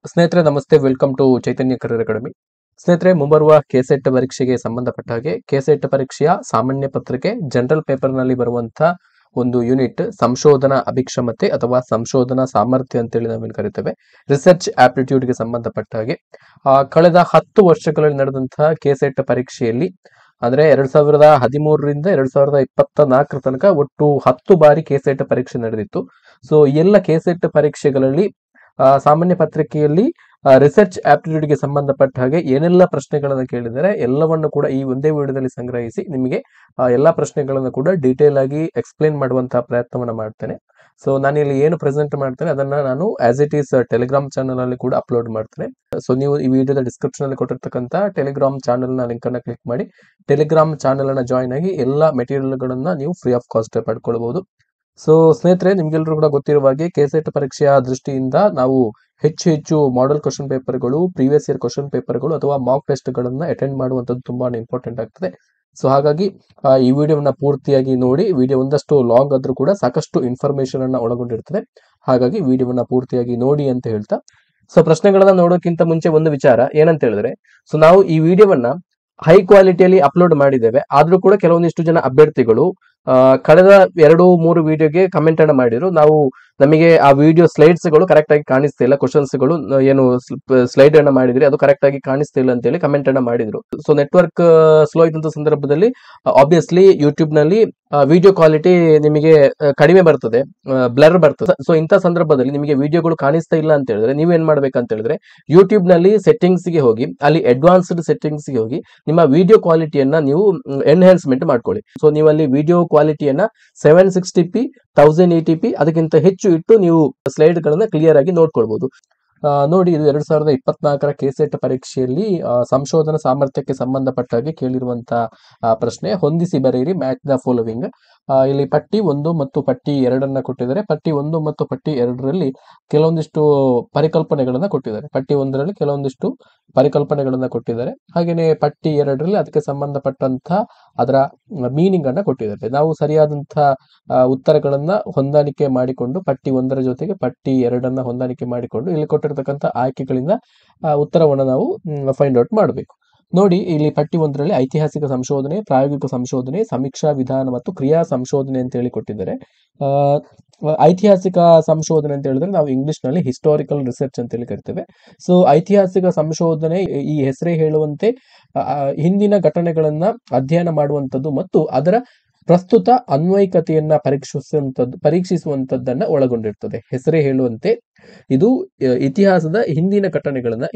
ಸ್ನೇಹಿತರೆ ನಮಸ್ತೆ, welcome to Chaitanya career academy. ಸ್ನೇಹಿತರೆ, ಮುಂಬರುವ ಕೆಸೆಟ್ ಪರೀಕ್ಷೆಗೆ ಸಂಬಂಧಪಟ್ಟ ಹಾಗೆ ಕೆಸೆಟ್ ಪರೀಕ್ಷೆಯ ಸಾಮಾನ್ಯ ಪತ್ರಿಕೆ ಜನರಲ್ ಪೇಪರ್ ನಲ್ಲಿ ಬರುವಂತಹ ಒಂದು ಯೂನಿಟ್ ಸಂಶೋಧನಾ ಅಭಿಕ್ಷಮತೆ ಅಥವಾ ಸಂಶೋಧನಾ ಸಾಮರ್ಥ್ಯ ಅಂತೇಳಿ ನಾವೇನು ಕರಿತೇವೆ, ರಿಸರ್ಚ್ ಆಪ್ಟಿಟ್ಯೂಡ್ ಗೆ ಸಂಬಂಧಪಟ್ಟ ಹಾಗೆ ಕಳೆದ 10 ವರ್ಷಗಳಲ್ಲಿ ನಡೆದಂತಹ ಕೆಸೆಟ್ ಪರೀಕ್ಷೆಯಲ್ಲಿ ಅಂದ್ರೆ 2013ರಿಂದ 2024 ತನಕ ಒಟ್ಟು 10 ಬಾರಿ ಕೆಸೆಟ್ ಪರೀಕ್ಷೆ ನಡೆದಿತ್ತು. ಸೊ ಎಲ್ಲ ಕೆಸೆಟ್ ಪರೀಕ್ಷೆಗಳಲ್ಲಿ ಸಾಮಾನ್ಯ ಪತ್ರಿಕೆಯಲ್ಲಿ ರಿಸರ್ಚ್ ಆಪ್ಟಿಟ್ಯೂಡ್ ಗೆ ಸಂಬಂಧಪಟ್ಟ ಹಾಗೆ ಏನೆಲ್ಲ ಪ್ರಶ್ನೆಗಳನ್ನು ಕೇಳಿದರೆ ಎಲ್ಲವನ್ನು ಕೂಡ ಈ ಒಂದೇ ವಿಡಿಯೋದಲ್ಲಿ ಸಂಗ್ರಹಿಸಿ ನಿಮಗೆ ಎಲ್ಲಾ ಪ್ರಶ್ನೆಗಳನ್ನು ಕೂಡ ಡೀಟೇಲ್ ಆಗಿ ಎಕ್ಸ್ಪ್ಲೇನ್ ಮಾಡುವಂತಹ ಪ್ರಯತ್ನವನ್ನ ಮಾಡ್ತೇನೆ. ಸೊ ನಾನಿಲ್ಲಿ ಏನು ಪ್ರೆಸೆಂಟ್ ಮಾಡ್ತೇನೆ ಅದನ್ನ ನಾನು as it is Telegram channel ಅಲ್ಲಿ ಕೂಡ ಅಪ್ಲೋಡ್ ಮಾಡ್ತೇನೆ. ಸೊ ನೀವು ಈ ವಿಡಿಯೋದ ಡಿಸ್ಕ್ರಿಪ್ಷನ್ ಅಲ್ಲಿ ಕೊಟ್ಟಿರ್ತಕ್ಕಂಥ ಟೆಲಿಗ್ರಾಮ್ ಚಾನಲ್ ನ ಲಿಂಕ್ ಅನ್ನ ಕ್ಲಿಕ್ ಮಾಡಿ ಟೆಲಿಗ್ರಾಮ್ ಚಾನಲ್ ಅನ್ನ ಜಾಯಿನ್ ಆಗಿ ಎಲ್ಲಾ ಮೆಟೀರಿಯಲ್ ಗಳನ್ನ ನೀವು ಫ್ರೀ ಆಫ್ ಕಾಸ್ಟ್ ಪಡ್ಕೊಳ್ಬಹುದು. ಸೊ ಸ್ನೇಹಿತರೆ, ನಿಮ್ಗೆಲ್ಲರೂ ಕೂಡ ಗೊತ್ತಿರುವ ಹಾಗೆ ಕೆಸೆಟ್ ಪರೀಕ್ಷೆಯ ದೃಷ್ಟಿಯಿಂದ ನಾವು ಹೆಚ್ಚು ಮಾಡೆಲ್ ಕ್ವಶನ್ ಪೇಪರ್ಗಳು, ಪ್ರೀವಿಯಸ್ ಇಯರ್ ಕ್ವಶನ್ ಪೇಪರ್ಗಳು ಅಥವಾ ಮಾಕ್ ಟೆಸ್ಟ್ ಗಳನ್ನ ಅಟೆಂಡ್ ಮಾಡುವಂತದ್ದು ತುಂಬಾನೇ ಇಂಪಾರ್ಟೆಂಟ್ ಆಗ್ತದೆ. ಸೊ ಹಾಗಾಗಿ ಈ ವಿಡಿಯೋವನ್ನ ಪೂರ್ತಿಯಾಗಿ ನೋಡಿ. ವಿಡಿಯೋ ಒಂದಷ್ಟು ಲಾಂಗ್ ಆದ್ರೂ ಕೂಡ ಸಾಕಷ್ಟು ಇನ್ಫಾರ್ಮೇಶನ್ ಅನ್ನ ಒಳಗೊಂಡಿರ್ತದೆ. ಹಾಗಾಗಿ ವಿಡಿಯೋವನ್ನ ಪೂರ್ತಿಯಾಗಿ ನೋಡಿ ಅಂತ ಹೇಳ್ತಾ, ಸೊ ಪ್ರಶ್ನೆಗಳನ್ನ ನೋಡೋಕ್ಕಿಂತ ಮುಂಚೆ ಒಂದು ವಿಚಾರ ಏನಂತ ಹೇಳಿದ್ರೆ, ಸೊ ನಾವು ಈ ವಿಡಿಯೋವನ್ನ ಹೈ ಕ್ವಾಲಿಟಿಯಲ್ಲಿ ಅಪ್ಲೋಡ್ ಮಾಡಿದ್ದೇವೆ. ಆದ್ರೂ ಕೂಡ ಕೆಲವೊಂದಿಷ್ಟು ಜನ ಅಭ್ಯರ್ಥಿಗಳು ಕಳೆದ 2-3 ವಿಡಿಯೋಗೆ ಕಮೆಂಟ್ ಅನ್ನ ಮಾಡಿದ್ರು, ನಮಗೆ ಆ ವಿಡಿಯೋ ಸ್ಲೈಡ್ಸ್ ಗಳು ಕರೆಕ್ಟ್ ಆಗಿ ಕಾಣಿಸ್ತಿಲ್ಲ, ಕ್ವಶನ್ಸ್ ಗಳು ಏನು ಸ್ಲೈಡ್ ಅನ್ನ ಮಾಡಿದ್ರಿ ಅದು ಕರೆಕ್ಟ್ ಆಗಿ ಕಾಣಿಸ್ತಿಲ್ಲ ಅಂತ ಹೇಳಿ ಕಮೆಂಟ್ ಅನ್ನ ಮಾಡಿದ್ರು. ಸೊ ನೆಟ್ವರ್ಕ್ ಸ್ಲೋ ಇದ್ದಂತ ಸಂದರ್ಭದಲ್ಲಿ ಆಬ್ವಿಯಸ್ಲಿ ಯೂಟ್ಯೂಬ್ ನಲ್ಲಿ ವಿಡಿಯೋ ಕ್ವಾಲಿಟಿ ನಿಮಗೆ ಕಡಿಮೆ ಬರ್ತದೆ, ಬ್ಲರ್ ಬರ್ತದೆ. ಸೊ ಇಂಥ ಸಂದರ್ಭದಲ್ಲಿ ನಿಮಗೆ ವಿಡಿಯೋಗಳು ಕಾಣಿಸ್ತಾ ಇಲ್ಲ ಅಂತ ಹೇಳಿದ್ರೆ ನೀವೇನ್ ಮಾಡ್ಬೇಕಂತ ಹೇಳಿದ್ರೆ ಯೂಟ್ಯೂಬ್ ನಲ್ಲಿ ಸೆಟ್ಟಿಂಗ್ಸ್ ಗೆ ಹೋಗಿ ಅಲ್ಲಿ ಅಡ್ವಾನ್ಸ್ಡ್ ಸೆಟ್ಟಿಂಗ್ಸ್ ಗೆ ಹೋಗಿ ನಿಮ್ಮ ವಿಡಿಯೋ ಕ್ವಾಲಿಟಿಯನ್ನ ನೀವು ಎನ್ಹಾನ್ಸ್ಮೆಂಟ್ ಮಾಡ್ಕೊಳ್ಳಿ. ಸೊ ನೀವು ಅಲ್ಲಿ ವಿಡಿಯೋ ಕ್ವಾಲಿಟಿಯನ್ನ 760p 1080p ಅದಕ್ಕಿಂತ ಹೆಚ್ಚು ಇಟ್ಟು ನೀವು ಸ್ಲೈಡ್ ಗಳನ್ನ ಕ್ಲಿಯರ್ ಆಗಿ ನೋಡ್ಕೊಳ್ಬಹುದು. ನೋಡಿ, ಇದು 2024ರ ಕೆಸೆಟ್ ಪರೀಕ್ಷೆಯಲ್ಲಿ ಸಂಶೋಧನಾ ಸಾಮರ್ಥ್ಯಕ್ಕೆ ಸಂಬಂಧಪಟ್ಟ ಹಾಗೆ ಕೇಳಿರುವಂತಹ ಪ್ರಶ್ನೆ. ಹೊಂದಿಸಿ ಬರೆಯಿರಿ, ಮ್ಯಾಚ್ ದ ಫಾಲೋವಿಂಗ್. ಇಲ್ಲಿ ಪಟ್ಟಿ 1 ಮತ್ತು ಪಟ್ಟಿ 2 ಕೊಟ್ಟಿದ್ದಾರೆ. ಪಟ್ಟಿ 1 ಮತ್ತು ಪಟ್ಟಿ 2ರಲ್ಲಿ ಕೆಲವೊಂದಿಷ್ಟು ಪರಿಕಲ್ಪನೆಗಳನ್ನ ಕೊಟ್ಟಿದ್ದಾರೆ. ಪಟ್ಟಿ 1ರಲ್ಲಿ ಕೆಲವೊಂದಿಷ್ಟು ಪರಿಕಲ್ಪನೆಗಳನ್ನ ಕೊಟ್ಟಿದ್ದಾರೆ. ಹಾಗೇನೆ ಪಟ್ಟಿ 2ರಲ್ಲಿ ಅದಕ್ಕೆ ಸಂಬಂಧಪಟ್ಟಂತಹ ಅದರ ಮೀನಿಂಗ್ ಅನ್ನ ಕೊಟ್ಟಿದ್ದಾರೆ. ನಾವು ಸರಿಯಾದಂತಹ ಉತ್ತರಗಳನ್ನ ಹೊಂದಾಣಿಕೆ ಮಾಡಿಕೊಂಡು ಪಟ್ಟಿ 1ರ ಜೊತೆಗೆ ಪಟ್ಟಿ 2ನ್ನ ಹೊಂದಾಣಿಕೆ ಮಾಡಿಕೊಂಡು ಇಲ್ಲಿ ಕೊಟ್ಟಿರ್ತಕ್ಕಂಥ ಆಯ್ಕೆಗಳಿಂದ ಉತ್ತರವನ್ನು ನಾವು ಫೈಂಡ್ ಔಟ್ ಮಾಡಬೇಕು. ನೋಡಿ, ಇಲ್ಲಿ ಪಟ್ಟಿ 1ರಲ್ಲಿ ಐತಿಹಾಸಿಕ ಸಂಶೋಧನೆ, ಪ್ರಾಯೋಗಿಕ ಸಂಶೋಧನೆ, ಸಮೀಕ್ಷಾ ವಿಧಾನ ಮತ್ತು ಕ್ರಿಯಾ ಸಂಶೋಧನೆ ಅಂತ ಹೇಳಿ ಕೊಟ್ಟಿದ್ದಾರೆ. ಐತಿಹಾಸಿಕ ಸಂಶೋಧನೆ ಅಂತ ಹೇಳಿದ್ರೆ ನಾವು ಇಂಗ್ಲಿಷ್ ನಲ್ಲಿ ಹಿಸ್ಟಾರಿಕಲ್ ರಿಸರ್ಚ್ ಅಂತ ಹೇಳಿ ಕರಿತೇವೆ. ಸೊ ಐತಿಹಾಸಿಕ ಸಂಶೋಧನೆ ಈ ಹೆಸರೇ ಹೇಳುವಂತೆ ಹಿಂದಿನ ಘಟನೆಗಳನ್ನ ಅಧ್ಯಯನ ಮಾಡುವಂಥದ್ದು ಮತ್ತು ಅದರ ಪ್ರಸ್ತುತ ಅನ್ವಯಿಕತೆಯನ್ನ ಪರೀಕ್ಷಿಸುವಂತದ್ದನ್ನ ಒಳಗೊಂಡಿರ್ತದೆ. ಹೆಸರೇ ಹೇಳುವಂತೆ ಇದು ಇತಿಹಾಸದ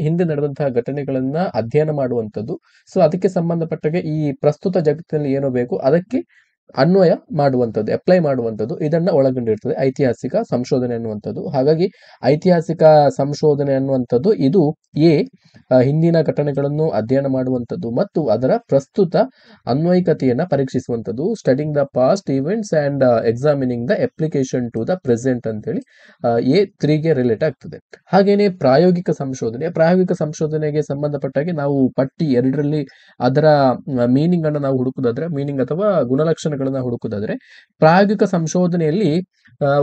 ಹಿಂದೆ ನಡೆದಂತಹ ಘಟನೆಗಳನ್ನ ಅಧ್ಯಯನ ಮಾಡುವಂಥದ್ದು. ಸೊ ಅದಕ್ಕೆ ಸಂಬಂಧಪಟ್ಟಾಗೆ ಈ ಪ್ರಸ್ತುತ ಜಗತ್ತಿನಲ್ಲಿ ಏನೋ ಬೇಕು ಅದಕ್ಕೆ ಅನ್ವಯ ಮಾಡುವಂಥದ್ದು, ಅಪ್ಲೈ ಮಾಡುವಂಥದ್ದು, ಇದನ್ನ ಒಳಗೊಂಡಿರ್ತದೆ ಐತಿಹಾಸಿಕ ಸಂಶೋಧನೆ ಅನ್ನುವಂಥದ್ದು. ಹಾಗಾಗಿ ಐತಿಹಾಸಿಕ ಸಂಶೋಧನೆ ಅನ್ನುವಂಥದ್ದು ಇದು ಹಿಂದಿನ ಘಟನೆಗಳನ್ನು ಅಧ್ಯಯನ ಮಾಡುವಂಥದ್ದು ಮತ್ತು ಅದರ ಪ್ರಸ್ತುತ ಅನ್ವಯಿಕತೆಯನ್ನ ಪರೀಕ್ಷಿಸುವಂಥದ್ದು, studying the past events and examining the application to the present ಅಂತೇಳಿ A3ಗೆ ರಿಲೇಟ್ ಆಗ್ತದೆ. ಹಾಗೇನೆ ಪ್ರಾಯೋಗಿಕ ಸಂಶೋಧನೆಗೆ ಸಂಬಂಧಪಟ್ಟಾಗೆ ನಾವು ಪಟ್ಟಿ 2ರಲ್ಲಿ ಅದರ ಮೀನಿಂಗ್ ಅನ್ನು ನಾವು ಹುಡುಕುದಾದ್ರೆ, ಮೀನಿಂಗ್ ಅಥವಾ ಗುಣಲಕ್ಷಣಗಳನ್ನ ಹುಡುಕುದಾದ್ರೆ, ಪ್ರಾಯೋಗಿಕ ಸಂಶೋಧನೆಯಲ್ಲಿ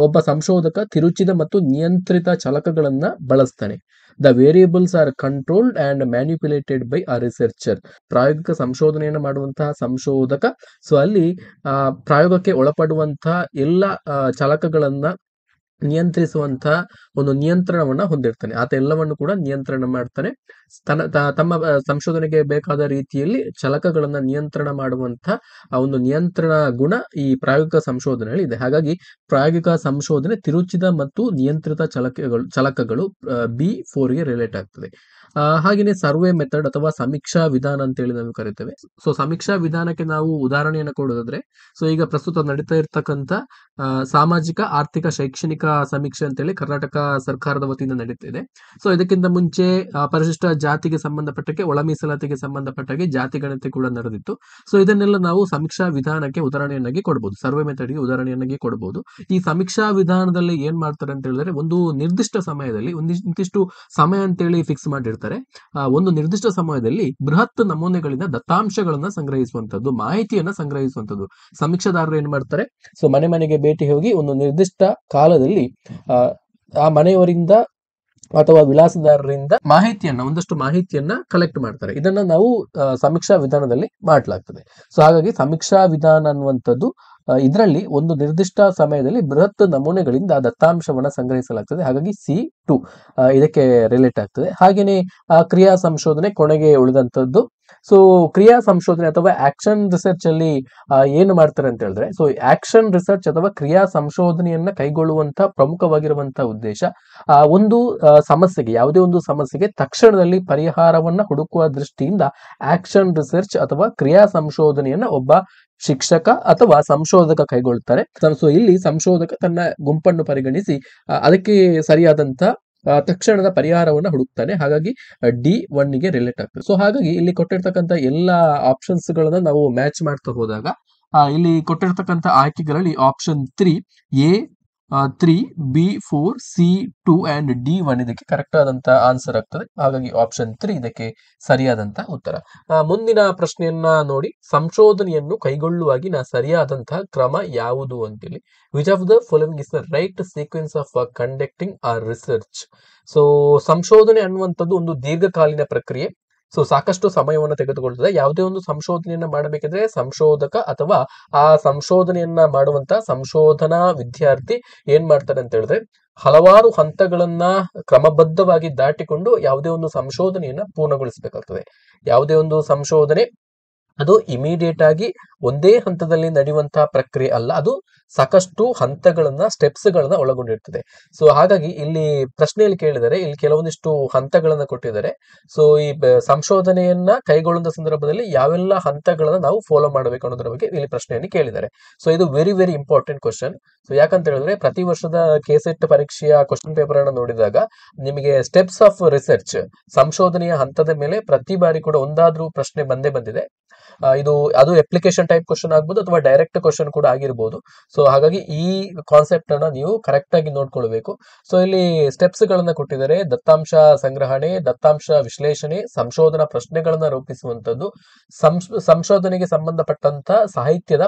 ಒಬ್ಬ ಸಂಶೋಧಕ ತಿರುಚಿದ ಮತ್ತು ನಿಯಂತ್ರಿತ ಚಲಕಗಳನ್ನ ಬಳಸ್ತಾನೆ. The variables are controlled and manipulated by a researcher. ಪ್ರಾಯೋಗಿಕ ಸಂಶೋಧನೆಯನ್ನು ಮಾಡುವಂತಹ ಸಂಶೋಧಕ ಸೊ ಅಲ್ಲಿ ಪ್ರಾಯೋಗಕ್ಕೆ ಒಳಪಡುವಂತಹ ಎಲ್ಲ ಚಲಕಗಳನ್ನ ನಿಯಂತ್ರಿಸುವಂತಹ ಒಂದು ನಿಯಂತ್ರಣವನ್ನ ಹೊಂದಿರ್ತಾನೆ. ಆತ ಎಲ್ಲವನ್ನು ಕೂಡ ನಿಯಂತ್ರಣ ಮಾಡ್ತಾನೆ. ತಮ್ಮ ಸಂಶೋಧನೆಗೆ ಬೇಕಾದ ರೀತಿಯಲ್ಲಿ ಚಲಕಗಳನ್ನ ನಿಯಂತ್ರಣ ಮಾಡುವಂತಹ ಒಂದು ನಿಯಂತ್ರಣ ಗುಣ ಈ ಪ್ರಾಯೋಗಿಕ ಸಂಶೋಧನೆಯಲ್ಲಿ ಇದೆ. ಹಾಗಾಗಿ ಪ್ರಾಯೋಗಿಕ ಸಂಶೋಧನೆ ತಿರುಚಿದ ಮತ್ತು ನಿಯಂತ್ರಿತ ಚಲಕಗಳು B4ಗೆ ರಿಲೇಟ್ ಆಗ್ತದೆ. ಹಾಗೆಯೇ ಸರ್ವೆ ಮೆಥಡ್ ಅಥವಾ ಸಮೀಕ್ಷಾ ವಿಧಾನ ಅಂತ ಹೇಳಿ ನಾವು ಕರಿತೇವೆ. ಸೊ ಸಮೀಕ್ಷಾ ವಿಧಾನಕ್ಕೆ ನಾವು ಉದಾಹರಣೆಯನ್ನು ಕೊಡೋದಾದ್ರೆ, ಸೊ ಈಗ ಪ್ರಸ್ತುತ ನಡೀತಾ ಇರ್ತಕ್ಕಂಥ ಸಾಮಾಜಿಕ ಆರ್ಥಿಕ ಶೈಕ್ಷಣಿಕ ಸಮೀಕ್ಷೆ ಅಂತೇಳಿ ಕರ್ನಾಟಕ ಸರ್ಕಾರದ ವತಿಯಿಂದ ನಡೀತಿದೆ. ಸೊ ಇದಕ್ಕಿಂತ ಮುಂಚೆ ಪರಿಶಿಷ್ಟ ಜಾತಿಗೆ ಸಂಬಂಧಪಟ್ಟಕ್ಕೆ, ಒಳ ಮೀಸಲಾತಿಗೆ ಸಂಬಂಧಪಟ್ಟಾಗೆ ಜಾತಿ ಗಣತಿ ಕೂಡ ನಡೆದಿತ್ತು. ಸೊ ಇದನ್ನೆಲ್ಲ ನಾವು ಸಮೀಕ್ಷಾ ವಿಧಾನಕ್ಕೆ ಉದಾಹರಣೆಯನ್ನಾಗಿ ಕೊಡಬಹುದು, ಸರ್ವೆ ಮೆಥಡ್ಗೆ ಉದಾಹರಣೆಯನ್ನಾಗಿ ಕೊಡಬಹುದು. ಈ ಸಮೀಕ್ಷಾ ವಿಧಾನದಲ್ಲಿ ಏನ್ ಮಾಡ್ತಾರೆ ಅಂತ ಹೇಳಿದ್ರೆ, ಒಂದು ನಿರ್ದಿಷ್ಟ ಸಮಯದಲ್ಲಿ ಇಂತಿಷ್ಟು ಸಮಯ ಅಂತೇಳಿ ಫಿಕ್ಸ್ ಮಾಡಿರ್ತಾರೆ. ಒಂದು ನಿರ್ದಿಷ್ಟ ಸಮಯದಲ್ಲಿ ಬೃಹತ್ ನಮೂನೆಗಳಿಂದ ದತ್ತಾಂಶಗಳನ್ನ ಸಂಗ್ರಹಿಸುವಂತದ್ದು, ಮಾಹಿತಿಯನ್ನ ಸಂಗ್ರಹಿಸುವಂತದ್ದು. ಸಮೀಕ್ಷಾದಾರರು ಏನ್ ಮಾಡ್ತಾರೆ, ಸೊ ಮನೆಗೆ ಭೇಟಿ ಹೋಗಿ ಒಂದು ನಿರ್ದಿಷ್ಟ ಕಾಲದಲ್ಲಿ ಆ ಮನೆಯವರಿಂದ ಅಥವಾ ವಿಳಾಸದಾರರಿಂದ ಒಂದಷ್ಟು ಮಾಹಿತಿಯನ್ನ ಕಲೆಕ್ಟ್ ಮಾಡ್ತಾರೆ. ಇದನ್ನ ನಾವು ಸಮೀಕ್ಷಾ ವಿಧಾನದಲ್ಲಿ ಮಾಡಲಾಗ್ತದೆ. ಸೊ ಹಾಗಾಗಿ ಸಮೀಕ್ಷಾ ವಿಧಾನ ಅನ್ನುವಂಥದ್ದು ಇದರಲ್ಲಿ ಒಂದು ನಿರ್ದಿಷ್ಟ ಸಮಯದಲ್ಲಿ ಬೃಹತ್ ನಮೂನೆಗಳಿಂದ ದತ್ತಾಂಶವನ್ನ ಸಂಗ್ರಹಿಸಲಾಗ್ತದೆ. ಹಾಗಾಗಿ C2 ಇದಕ್ಕೆ ರಿಲೇಟ್ ಆಗ್ತದೆ. ಹಾಗೇನೆ ಕ್ರಿಯಾ ಸಂಶೋಧನೆ ಕೊನೆಗೆ ಉಳಿದಂಥದ್ದು. ಸೊ ಕ್ರಿಯಾ ಸಂಶೋಧನೆ ಅಥವಾ ಆಕ್ಷನ್ ರಿಸರ್ಚ್ ಅಲ್ಲಿ ಏನು ಮಾಡ್ತಾರೆ ಅಂತ ಹೇಳಿದ್ರೆ, ಸೊ ಆಕ್ಷನ್ ರಿಸರ್ಚ್ ಅಥವಾ ಕ್ರಿಯಾ ಸಂಶೋಧನೆಯನ್ನ ಕೈಗೊಳ್ಳುವಂತ ಪ್ರಮುಖವಾಗಿರುವಂತಹ ಉದ್ದೇಶ ಒಂದು ಸಮಸ್ಯೆಗೆ, ಯಾವುದೇ ಒಂದು ಸಮಸ್ಯೆಗೆ ತಕ್ಷಣದಲ್ಲಿ ಪರಿಹಾರವನ್ನ ಹುಡುಕುವ ದೃಷ್ಟಿಯಿಂದ ಆಕ್ಷನ್ ರಿಸರ್ಚ್ ಅಥವಾ ಕ್ರಿಯಾ ಸಂಶೋಧನೆಯನ್ನ ಒಬ್ಬ ಶಿಕ್ಷಕ ಅಥವಾ ಸಂಶೋಧಕ ಕೈಗೊಳ್ತಾರೆ. ಸೊ ಇಲ್ಲಿ ಸಂಶೋಧಕ ತನ್ನ ಗುಂಪನ್ನು ಪರಿಗಣಿಸಿ ಅದಕ್ಕೆ ಸರಿಯಾದಂತ ತಕ್ಷಣದ ಪರಿಹಾರವನ್ನ ಹುಡುಕ್ತಾನೆ. ಹಾಗಾಗಿ D1 ಗೆ ರಿಲೇಟ್ ಆಗ್ತದೆ. ಸೊ ಹಾಗಾಗಿ ಇಲ್ಲಿ ಕೊಟ್ಟಿರ್ತಕ್ಕಂಥ ಎಲ್ಲಾ ಆಪ್ಷನ್ಸ್ ಗಳನ್ನ ನಾವು ಮ್ಯಾಚ್ ಮಾಡ್ತಾ ಹೋದಾಗ ಇಲ್ಲಿ ಕೊಟ್ಟಿರ್ತಕ್ಕಂಥ ಆಯ್ಕೆಗಳಲ್ಲಿ option 3 A 3 B4 C2 and D1 ಇದಕ್ಕೆ ಕರೆಕ್ಟ್ ಆದಂತ ಆನ್ಸರ್ ಆಗ್ತದೆ. ಹಾಗಾಗಿ ಆಪ್ಷನ್ 3 ಇದಕ್ಕೆ ಸರಿಯಾದಂತ ಉತ್ತರ. ಮುಂದಿನ ಪ್ರಶ್ನೆಯನ್ನ ನೋಡಿ, ಸಂಶೋಧನೆಯನ್ನು ಕೈಗೊಳ್ಳುವಾಗಿನ ಸರಿಯಾದಂತಹ ಕ್ರಮ ಯಾವುದು ಅಂತೇಳಿ. Which of the following is the right sequence of conducting a research. So ಸಂಶೋಧನೆ ಅನ್ನುವಂಥದ್ದು ಒಂದು ದೀರ್ಘಕಾಲೀನ ಪ್ರಕ್ರಿಯೆ. ಸೊ ಸಾಕಷ್ಟು ಸಮಯವನ್ನು ತೆಗೆದುಕೊಳ್ಳುತ್ತದೆ. ಯಾವುದೇ ಒಂದು ಸಂಶೋಧನೆಯನ್ನ ಮಾಡಬೇಕಿದ್ರೆ ಸಂಶೋಧಕ ಅಥವಾ ಆ ಸಂಶೋಧನೆಯನ್ನ ಮಾಡುವಂತ ಸಂಶೋಧನಾ ವಿದ್ಯಾರ್ಥಿ ಏನ್ ಮಾಡ್ತಾರೆ ಅಂತ ಹೇಳಿದ್ರೆ, ಹಲವಾರು ಹಂತಗಳನ್ನ ಕ್ರಮಬದ್ಧವಾಗಿ ದಾಟಿಕೊಂಡು ಯಾವುದೇ ಒಂದು ಸಂಶೋಧನೆಯನ್ನ ಪೂರ್ಣಗೊಳಿಸಬೇಕಾಗ್ತದೆ. ಯಾವುದೇ ಒಂದು ಸಂಶೋಧನೆ ಅದು ಇಮಿಡಿಯೇಟ್ ಆಗಿ ಒಂದೇ ಹಂತದಲ್ಲಿ ನಡೆಯುವಂತಹ ಪ್ರಕ್ರಿಯೆ ಅಲ್ಲ, ಅದು ಸಾಕಷ್ಟು ಹಂತಗಳನ್ನ ಸ್ಟೆಪ್ಸ್ ಗಳನ್ನ ಒಳಗೊಂಡಿರ್ತದೆ. ಸೊ ಹಾಗಾಗಿ ಇಲ್ಲಿ ಪ್ರಶ್ನೆಯಲ್ಲಿ ಕೇಳಿದರೆ ಇಲ್ಲಿ ಕೆಲವೊಂದಿಷ್ಟು ಹಂತಗಳನ್ನ ಕೊಟ್ಟಿದ್ದಾರೆ. ಸೊ ಈ ಸಂಶೋಧನೆಯನ್ನ ಕೈಗೊಳ್ಳುವ ಸಂದರ್ಭದಲ್ಲಿ ಯಾವೆಲ್ಲ ಹಂತಗಳನ್ನ ನಾವು ಫಾಲೋ ಮಾಡಬೇಕು ಅನ್ನೋದ್ರ ಬಗ್ಗೆ ಇಲ್ಲಿ ಪ್ರಶ್ನೆಯನ್ನು ಕೇಳಿದ್ದಾರೆ. ಸೊ ಇದು very very important question. So ಯಾಕಂತ ಹೇಳಿದ್ರೆ ಪ್ರತಿ ವರ್ಷದ ಕೆಸೆಟ್ ಪರೀಕ್ಷೆಯ ಕ್ವಶನ್ ಪೇಪರ್ ಅನ್ನು ನೋಡಿದಾಗ ನಿಮಗೆ ಸ್ಟೆಪ್ಸ್ ಆಫ್ ರಿಸರ್ಚ್, ಸಂಶೋಧನೆಯ ಹಂತದ ಮೇಲೆ ಪ್ರತಿ ಬಾರಿ ಕೂಡ ಒಂದಾದ್ರೂ ಪ್ರಶ್ನೆ ಬಂದೇ ಬಂದಿದೆ. ಅದು ಅಪ್ಲಿಕೇಶನ್ ಟೈಪ್ ಕ್ವಶನ್ ಆಗ್ಬೋದು ಅಥವಾ ಡೈರೆಕ್ಟ್ ಕ್ವಶನ್ ಕೂಡ ಆಗಿರ್ಬೋದು. ಸೊ ಹಾಗಾಗಿ ಈ ಕಾನ್ಸೆಪ್ಟ್ ಅನ್ನ ನೀವು ಕರೆಕ್ಟ್ ಆಗಿ ನೋಡ್ಕೊಳ್ಬೇಕು. ಸೊ ಇಲ್ಲಿ ಸ್ಟೆಪ್ಸ್ ಗಳನ್ನ ಕೊಟ್ಟಿದ್ದಾರೆ. ದತ್ತಾಂಶ ಸಂಗ್ರಹಣೆ, ದತ್ತಾಂಶ ವಿಶ್ಲೇಷಣೆ, ಸಂಶೋಧನಾ ಪ್ರಶ್ನೆಗಳನ್ನ ರೂಪಿಸುವಂತದ್ದು, ಸಂಶೋಧನೆಗೆ ಸಂಬಂಧಪಟ್ಟಂತ ಸಾಹಿತ್ಯದ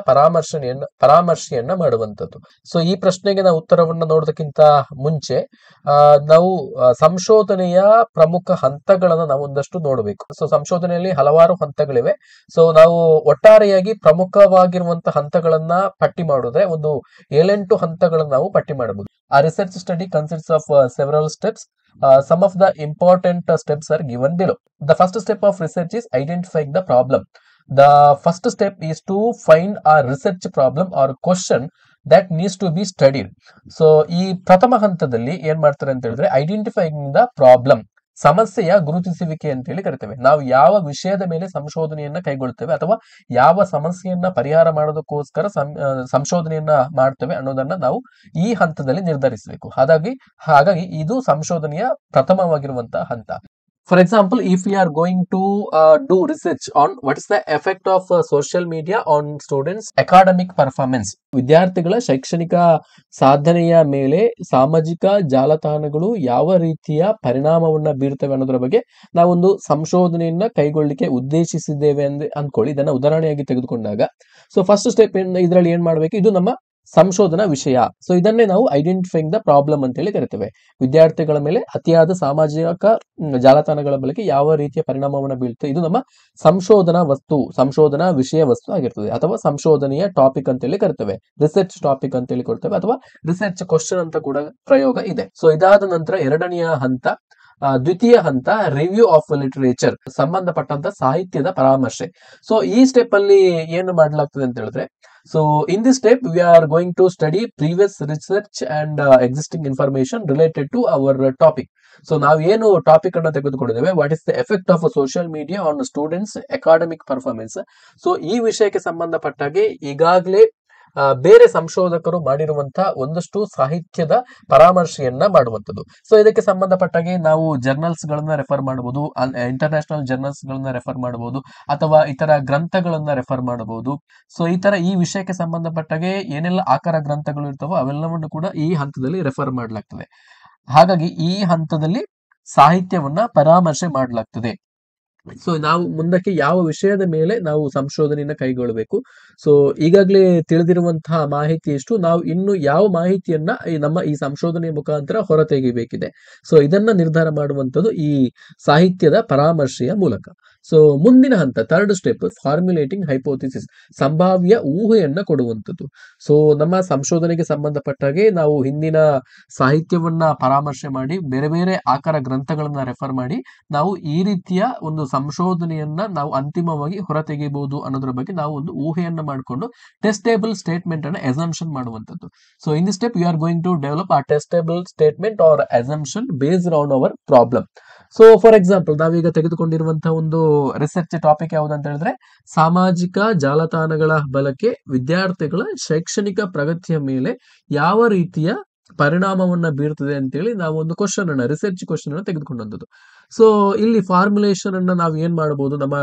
ಪರಾಮರ್ಶೆಯನ್ನ ಮಾಡುವಂತದ್ದು. ಸೊ ಈ ಪ್ರಶ್ನೆಗೆ ನಾವು ಉತ್ತರವನ್ನ ನೋಡೋದಕ್ಕಿಂತ ಮುಂಚೆ ನಾವು ಸಂಶೋಧನೆಯ ಪ್ರಮುಖ ಹಂತಗಳನ್ನ ನಾವು ಒಂದಷ್ಟು ನೋಡಬೇಕು. ಸೊ ಸಂಶೋಧನೆಯಲ್ಲಿ ಹಲವಾರು ಹಂತಗಳಿವೆ. ಸೊ ನಾವು ಒಟ್ಟಾರೆಯಾಗಿ ಪ್ರಮುಖವಾಗಿರುವಂತಹ ಹಂತಗಳನ್ನ ಪಟ್ಟಿ ಮಾಡಿದ್ರೆ ಒಂದು 7-8 ಹಂತಗಳನ್ನ ನಾವು ಪಟ್ಟಿ ಮಾಡಬಹುದು. ಆ research study consists of several steps. Some of the important steps are given below. The first step of research is identifying the problem. The first step is to find a research problem or question that needs to be studied. So ಈ ಪ್ರಥಮ ಹಂತದಲ್ಲಿ ಏನ್ ಮಾಡ್ತಾರೆ ಅಂತ ಹೇಳಿದ್ರೆ, identifying the problem, ಸಮಸ್ಯೆಯ ಗುರುತಿಸುವಿಕೆ ಅಂತ ಹೇಳಿ ಕರಿತೇವೆ. ನಾವು ಯಾವ ವಿಷಯದ ಮೇಲೆ ಸಂಶೋಧನೆಯನ್ನ ಕೈಗೊಳ್ತೇವೆ ಅಥವಾ ಯಾವ ಸಮಸ್ಯೆಯನ್ನ ಪರಿಹಾರ ಮಾಡೋದಕ್ಕೋಸ್ಕರ ಸಂಶೋಧನೆಯನ್ನ ಮಾಡ್ತೇವೆ ಅನ್ನೋದನ್ನ ನಾವು ಈ ಹಂತದಲ್ಲಿ ನಿರ್ಧರಿಸಬೇಕು. ಹಾಗಾಗಿ ಇದು ಸಂಶೋಧನೆಯ ಪ್ರಥಮವಾಗಿರುವಂತಹ ಹಂತ. For example, if we are going to do research on what is the effect of social media on students' academic performance, ವಿದ್ಯಾರ್ಥಿಗಳ ಶೈಕ್ಷಣಿಕ ಸಾಧನೆಯ ಮೇಲೆ ಸಾಮಾಜಿಕ ಜಾಲತಾಣಗಳು ಯಾವ ರೀತಿಯ ಪರಿಣಾಮವನ್ನ ಬೀರ್ತವೆ ಅನ್ನೋದ್ರ ಬಗ್ಗೆ ನಾವೊಂದು ಸಂಶೋಧನೆಯನ್ನ ಕೈಗೊಳ್ಳಿಕ್ಕೆ ಉದ್ದೇಶಿಸಿದ್ದೇವೆ ಅಂದ್ಕೊಳ್ಳಿ. ಇದನ್ನ ಉದಾಹರಣೆಯಾಗಿ ತೆಗೆದುಕೊಂಡಾಗ, ಸೊ ಫಸ್ಟ್ ಸ್ಟೆಪ್ ಇದರಲ್ಲಿ ಏನ್ ಮಾಡ್ಬೇಕು, ಇದು ನಮ್ಮ ಸಂಶೋಧನಾ ವಿಷಯ. ಸೊ ಇದನ್ನೇ ನಾವು ಐಡೆಂಟಿಫೈಯಿಂಗ್ ದ ಪ್ರಾಬ್ಲಮ್ ಅಂತ ಹೇಳಿ ಕರಿತೇವೆ. ವಿದ್ಯಾರ್ಥಿಗಳ ಮೇಲೆ ಅತಿಯಾದ ಸಾಮಾಜಿಕ ಜಾಲತಾಣಗಳ ಬಳಕೆ ಯಾವ ರೀತಿಯ ಪರಿಣಾಮವನ್ನು ಬೀಳುತ್ತೆ, ಇದು ನಮ್ಮ ಸಂಶೋಧನಾ ವಿಷಯ ವಸ್ತು ಆಗಿರ್ತದೆ, ಅಥವಾ ಸಂಶೋಧನೆಯ ಟಾಪಿಕ್ ಅಂತ ಹೇಳಿ ಕರಿತೇವೆ, ರಿಸರ್ಚ್ ಟಾಪಿಕ್ ಅಂತ ಹೇಳಿ ಕೊಡ್ತೇವೆ, ಅಥವಾ ರಿಸರ್ಚ್ ಕ್ವಶನ್ ಅಂತ ಕೂಡ ಪ್ರಯೋಗ ಇದೆ. ಸೊ ಇದಾದ ನಂತರ ಎರಡನೆಯ ಹಂತ, ದ್ವಿತೀಯ ಹಂತ ರಿವ್ಯೂ ಆಫ್ ಲಿಟರೇಚರ್, ಸಂಬಂಧಪಟ್ಟಂತ ಸಾಹಿತ್ಯದ ಪರಾಮರ್ಶೆ. ಸೊ ಈ ಸ್ಟೆಪ್ ಅಲ್ಲಿ ಏನು ಮಾಡಲಾಗ್ತದೆ ಅಂತ ಹೇಳಿದ್ರೆ, so in this step we are going to study previous research and existing information related to our topic. ಸೊ ನಾವು ಏನು ಟಾಪಿಕ್ ಅನ್ನ ತೆಗೆದುಕೊಂಡಿದ್ದೇವೆ, what is the effect of social media on students academic performance. So ಈ ವಿಷಯಕ್ಕೆ ಸಂಬಂಧಪಟ್ಟಾಗೆ ಈಗಾಗಲೇ ಬೇರೆ ಸಂಶೋಧಕರು ಮಾಡಿರುವಂತಹ ಒಂದಷ್ಟು ಸಾಹಿತ್ಯದ ಪರಾಮರ್ಶೆಯನ್ನ ಮಾಡುವಂಥದ್ದು. ಸೊ ಇದಕ್ಕೆ ಸಂಬಂಧಪಟ್ಟಾಗೆ ನಾವು ಜರ್ನಲ್ಸ್ ಗಳನ್ನ ರೆಫರ್ ಮಾಡಬಹುದು, ಇಂಟರ್ನ್ಯಾಷನಲ್ ಜರ್ನಲ್ಸ್ ಗಳನ್ನ ರೆಫರ್ ಮಾಡಬಹುದು, ಅಥವಾ ಇತರ ಗ್ರಂಥಗಳನ್ನ ರೆಫರ್ ಮಾಡಬಹುದು. ಸೊ ಈ ವಿಷಯಕ್ಕೆ ಸಂಬಂಧಪಟ್ಟಾಗೆ ಏನೆಲ್ಲ ಆಕಾರ ಗ್ರಂಥಗಳು ಇರ್ತವೋ ಅವೆಲ್ಲವನ್ನು ಕೂಡ ಈ ಹಂತದಲ್ಲಿ ರೆಫರ್ ಮಾಡಲಾಗ್ತದೆ. ಹಾಗಾಗಿ ಈ ಹಂತದಲ್ಲಿ ಸಾಹಿತ್ಯವನ್ನ ಪರಾಮರ್ಶೆ ಮಾಡಲಾಗ್ತದೆ. ಸೊ ನಾವು ಮುಂದಕ್ಕೆ ಯಾವ ವಿಷಯದ ಮೇಲೆ ನಾವು ಸಂಶೋಧನೆಯನ್ನ ಕೈಗೊಳ್ಳಬೇಕು. ಸೊ ಈಗಾಗಲೇ ತಿಳಿದಿರುವಂತಹ ಮಾಹಿತಿ ಎಷ್ಟು, ನಾವು ಇನ್ನು ಯಾವ ಮಾಹಿತಿಯನ್ನ ನಮ್ಮ ಈ ಸಂಶೋಧನೆಯ ಮುಖಾಂತರ ಹೊರತೆಗೆಯಬೇಕಿದೆ. ಸೊ ಇದನ್ನ ನಿರ್ಧಾರ ಮಾಡುವಂಥದ್ದು ಈ ಸಾಹಿತ್ಯದ ಪರಾಮರ್ಶೆಯ ಮೂಲಕ. ಸೊ ಮುಂದಿನ ಹಂತ, ಥರ್ಡ್ ಸ್ಟೆಪ್, ಫಾರ್ಮ್ಯುಲೇಟಿಂಗ್ ಹೈಪೋಥಿಸಿಸ್, ಸಂಭಾವ್ಯ ಊಹೆಯನ್ನ ಕೊಡುವಂಥದ್ದು. ಸೊ ನಮ್ಮ ಸಂಶೋಧನೆಗೆ ಸಂಬಂಧಪಟ್ಟ ಹಾಗೆ ನಾವು ಹಿಂದಿನ ಸಾಹಿತ್ಯವನ್ನ ಪರಾಮರ್ಶೆ ಮಾಡಿ, ಬೇರೆ ಬೇರೆ ಆಕಾರ ಗ್ರಂಥಗಳನ್ನ ರೆಫರ್ ಮಾಡಿ, ನಾವು ಈ ರೀತಿಯ ಒಂದು ಸಂಶೋಧನೆಯನ್ನ ನಾವು ಅಂತಿಮವಾಗಿ ಹೊರತೆಗೆಯಬಹುದು ಅನ್ನೋದ್ರ ಬಗ್ಗೆ ನಾವು ಒಂದು ಊಹೆಯನ್ನ ಮಾಡಿಕೊಂಡು ಟೆಸ್ಟೇಬಲ್ ಸ್ಟೇಟ್ಮೆಂಟ್ ಅನ್ನ ಅಸಂಪ್ಷನ್ ಮಾಡುವಂಥದ್ದು. So in the step you are going to develop a testable statement or assumption based on our problem. So for example, ನಾವೀಗ ತೆಗೆದುಕೊಂಡಿರುವಂತಹ ಒಂದು ರಿಸರ್ಚ್ ಟಾಪಿಕ್ ಯಾವುದು ಅಂತ ಹೇಳಿದ್ರೆ, ಸಾಮಾಜಿಕ ಜಾಲತಾಣಗಳ ಬಳಕೆ ವಿದ್ಯಾರ್ಥಿಗಳ ಶೈಕ್ಷಣಿಕ ಪ್ರಗತಿಯ ಮೇಲೆ ಯಾವ ರೀತಿಯ ಪರಿಣಾಮವನ್ನ ಬೀರ್ತದೆ ಅಂತೇಳಿ ನಾವು ಒಂದು ಕ್ವಶನ್ ಅನ್ನ, ರಿಸರ್ಚ್ ಕ್ವಶನ್ ಅನ್ನ ತೆಗೆದುಕೊಂಡಂಥದ್ದು. ಸೊ ಇಲ್ಲಿ ಫಾರ್ಮುಲೇಷನ್ ಅನ್ನ ನಾವು ಏನ್ ಮಾಡಬಹುದು, ನಮ್ಮ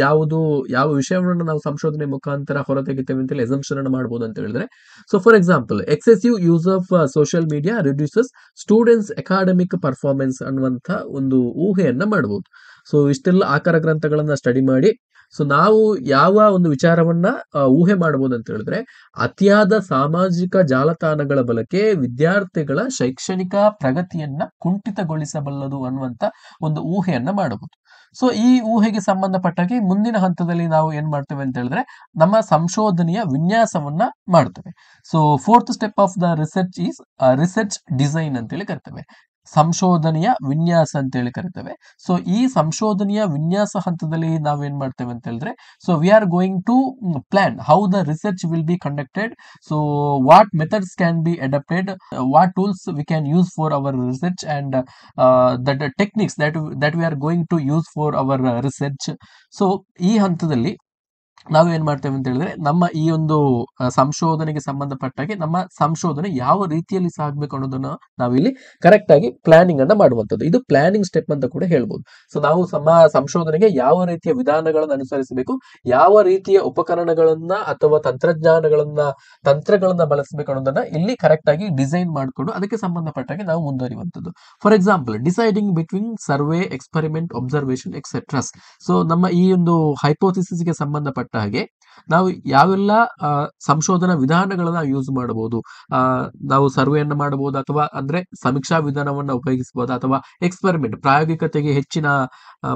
ಯಾವ ವಿಷಯವನ್ನು ನಾವು ಸಂಶೋಧನೆ ಮುಖಾಂತರ ಹೊರತೆಗಿತೇವೆ ಅಂತೇಳಿ ಎಸಂಪ್ಷನ್ ಅನ್ನ ಮಾಡಬಹುದು ಅಂತ ಹೇಳಿದ್ರೆ, so for example, excessive use of social media reduces students academic performance ಅನ್ನುವಂಥ ಒಂದು ಊಹೆಯನ್ನ ಮಾಡಬಹುದು. ಸೊ ಇಷ್ಟೆಲ್ಲ ಆಕಾರ ಗ್ರಂಥಗಳನ್ನ ಸ್ಟಡಿ ಮಾಡಿ, ಸೊ ನಾವು ಯಾವ ಒಂದು ವಿಚಾರವನ್ನ ಊಹೆ ಮಾಡಬಹುದು ಅಂತ ಹೇಳಿದ್ರೆ, ಅತಿಯಾದ ಸಾಮಾಜಿಕ ಜಾಲತಾಣಗಳ ಬಳಕೆ ವಿದ್ಯಾರ್ಥಿಗಳ ಶೈಕ್ಷಣಿಕ ಪ್ರಗತಿಯನ್ನ ಕುಂಠಿತಗೊಳಿಸಬಲ್ಲದು ಅನ್ನುವಂತ ಒಂದು ಊಹೆಯನ್ನ ಮಾಡಬಹುದು. ಸೊ ಈ ಊಹೆಗೆ ಸಂಬಂಧಪಟ್ಟಾಗೆ ಮುಂದಿನ ಹಂತದಲ್ಲಿ ನಾವು ಏನ್ ಮಾಡ್ತೇವೆ ಅಂತ ಹೇಳಿದ್ರೆ, ನಮ್ಮ ಸಂಶೋಧನೆಯ ವಿನ್ಯಾಸವನ್ನ ಮಾಡ್ತೇವೆ. So fourth step of the research is research design ಅಂತೇಳಿ ಕರಿತೇವೆ, ಸಂಶೋಧನೆಯ ವಿನ್ಯಾಸ ಅಂತೇಳಿ ಕರಿತೇವೆ. ಸೊ ಈ ಸಂಶೋಧನೆಯ ವಿನ್ಯಾಸ ಹಂತದಲ್ಲಿ ನಾವೇನ್ ಮಾಡ್ತೇವೆ ಅಂತ ಹೇಳಿದ್ರೆ, so we are going to plan how the research will be conducted, so what methods can be adapted, what tools we can use for our research and that techniques that we are going to use for our research. So ಈ ಹಂತದಲ್ಲಿ ನಾವು ಏನ್ ಮಾಡ್ತೇವೆ ಅಂತ ಹೇಳಿದ್ರೆ, ನಮ್ಮ ಈ ಒಂದು ಸಂಶೋಧನೆಗೆ ಸಂಬಂಧಪಟ್ಟಾಗೆ ನಮ್ಮ ಸಂಶೋಧನೆ ಯಾವ ರೀತಿಯಲ್ಲಿ ಸಾಗಬೇಕು ಅನ್ನೋದನ್ನ ನಾವಿಲ್ಲಿ ಕರೆಕ್ಟ್ ಆಗಿ ಪ್ಲಾನಿಂಗ್ ಅನ್ನ ಮಾಡುವಂಥದ್ದು. ಇದು ಪ್ಲಾನಿಂಗ್ ಸ್ಟೆಪ್ ಅಂತ ಕೂಡ ಹೇಳ್ಬೋದು. ಸೊ ನಾವು ಸಂಶೋಧನೆಗೆ ಯಾವ ರೀತಿಯ ವಿಧಾನಗಳನ್ನು ಅನುಸರಿಸಬೇಕು, ಯಾವ ರೀತಿಯ ಉಪಕರಣಗಳನ್ನ ಅಥವಾ ತಂತ್ರಗಳನ್ನ ಬಳಸಬೇಕು ಅನ್ನೋದನ್ನ ಇಲ್ಲಿ ಕರೆಕ್ಟ್ ಆಗಿ ಡಿಸೈನ್ ಮಾಡಿಕೊಂಡು ಅದಕ್ಕೆ ಸಂಬಂಧಪಟ್ಟಾಗೆ ನಾವು ಮುಂದುವರಿಯುವಂಥದ್ದು. For example, deciding between survey, experiment, observation etceteras. So ನಮ್ಮ ಈ ಒಂದು ಹೈಪೋಥಿಸಿಸ್ಗೆ ಸಂಬಂಧಪಟ್ಟ ಹಾಗೆ ನಾವು ಯಾವೆಲ್ಲ ಸಂಶೋಧನಾ ವಿಧಾನಗಳನ್ನ ಯೂಸ್ ಮಾಡಬಹುದು, ನಾವು ಸರ್ವೆಯನ್ನ ಮಾಡಬಹುದು, ಅಥವಾ ಅಂದ್ರೆ ಸಮೀಕ್ಷಾ ವಿಧಾನವನ್ನ ಉಪಯೋಗಿಸಬಹುದು, ಅಥವಾ ಎಕ್ಸ್ಪೆರಿಮೆಂಟ್ ಪ್ರಾಯೋಗಿಕತೆಗೆ ಹೆಚ್ಚಿನ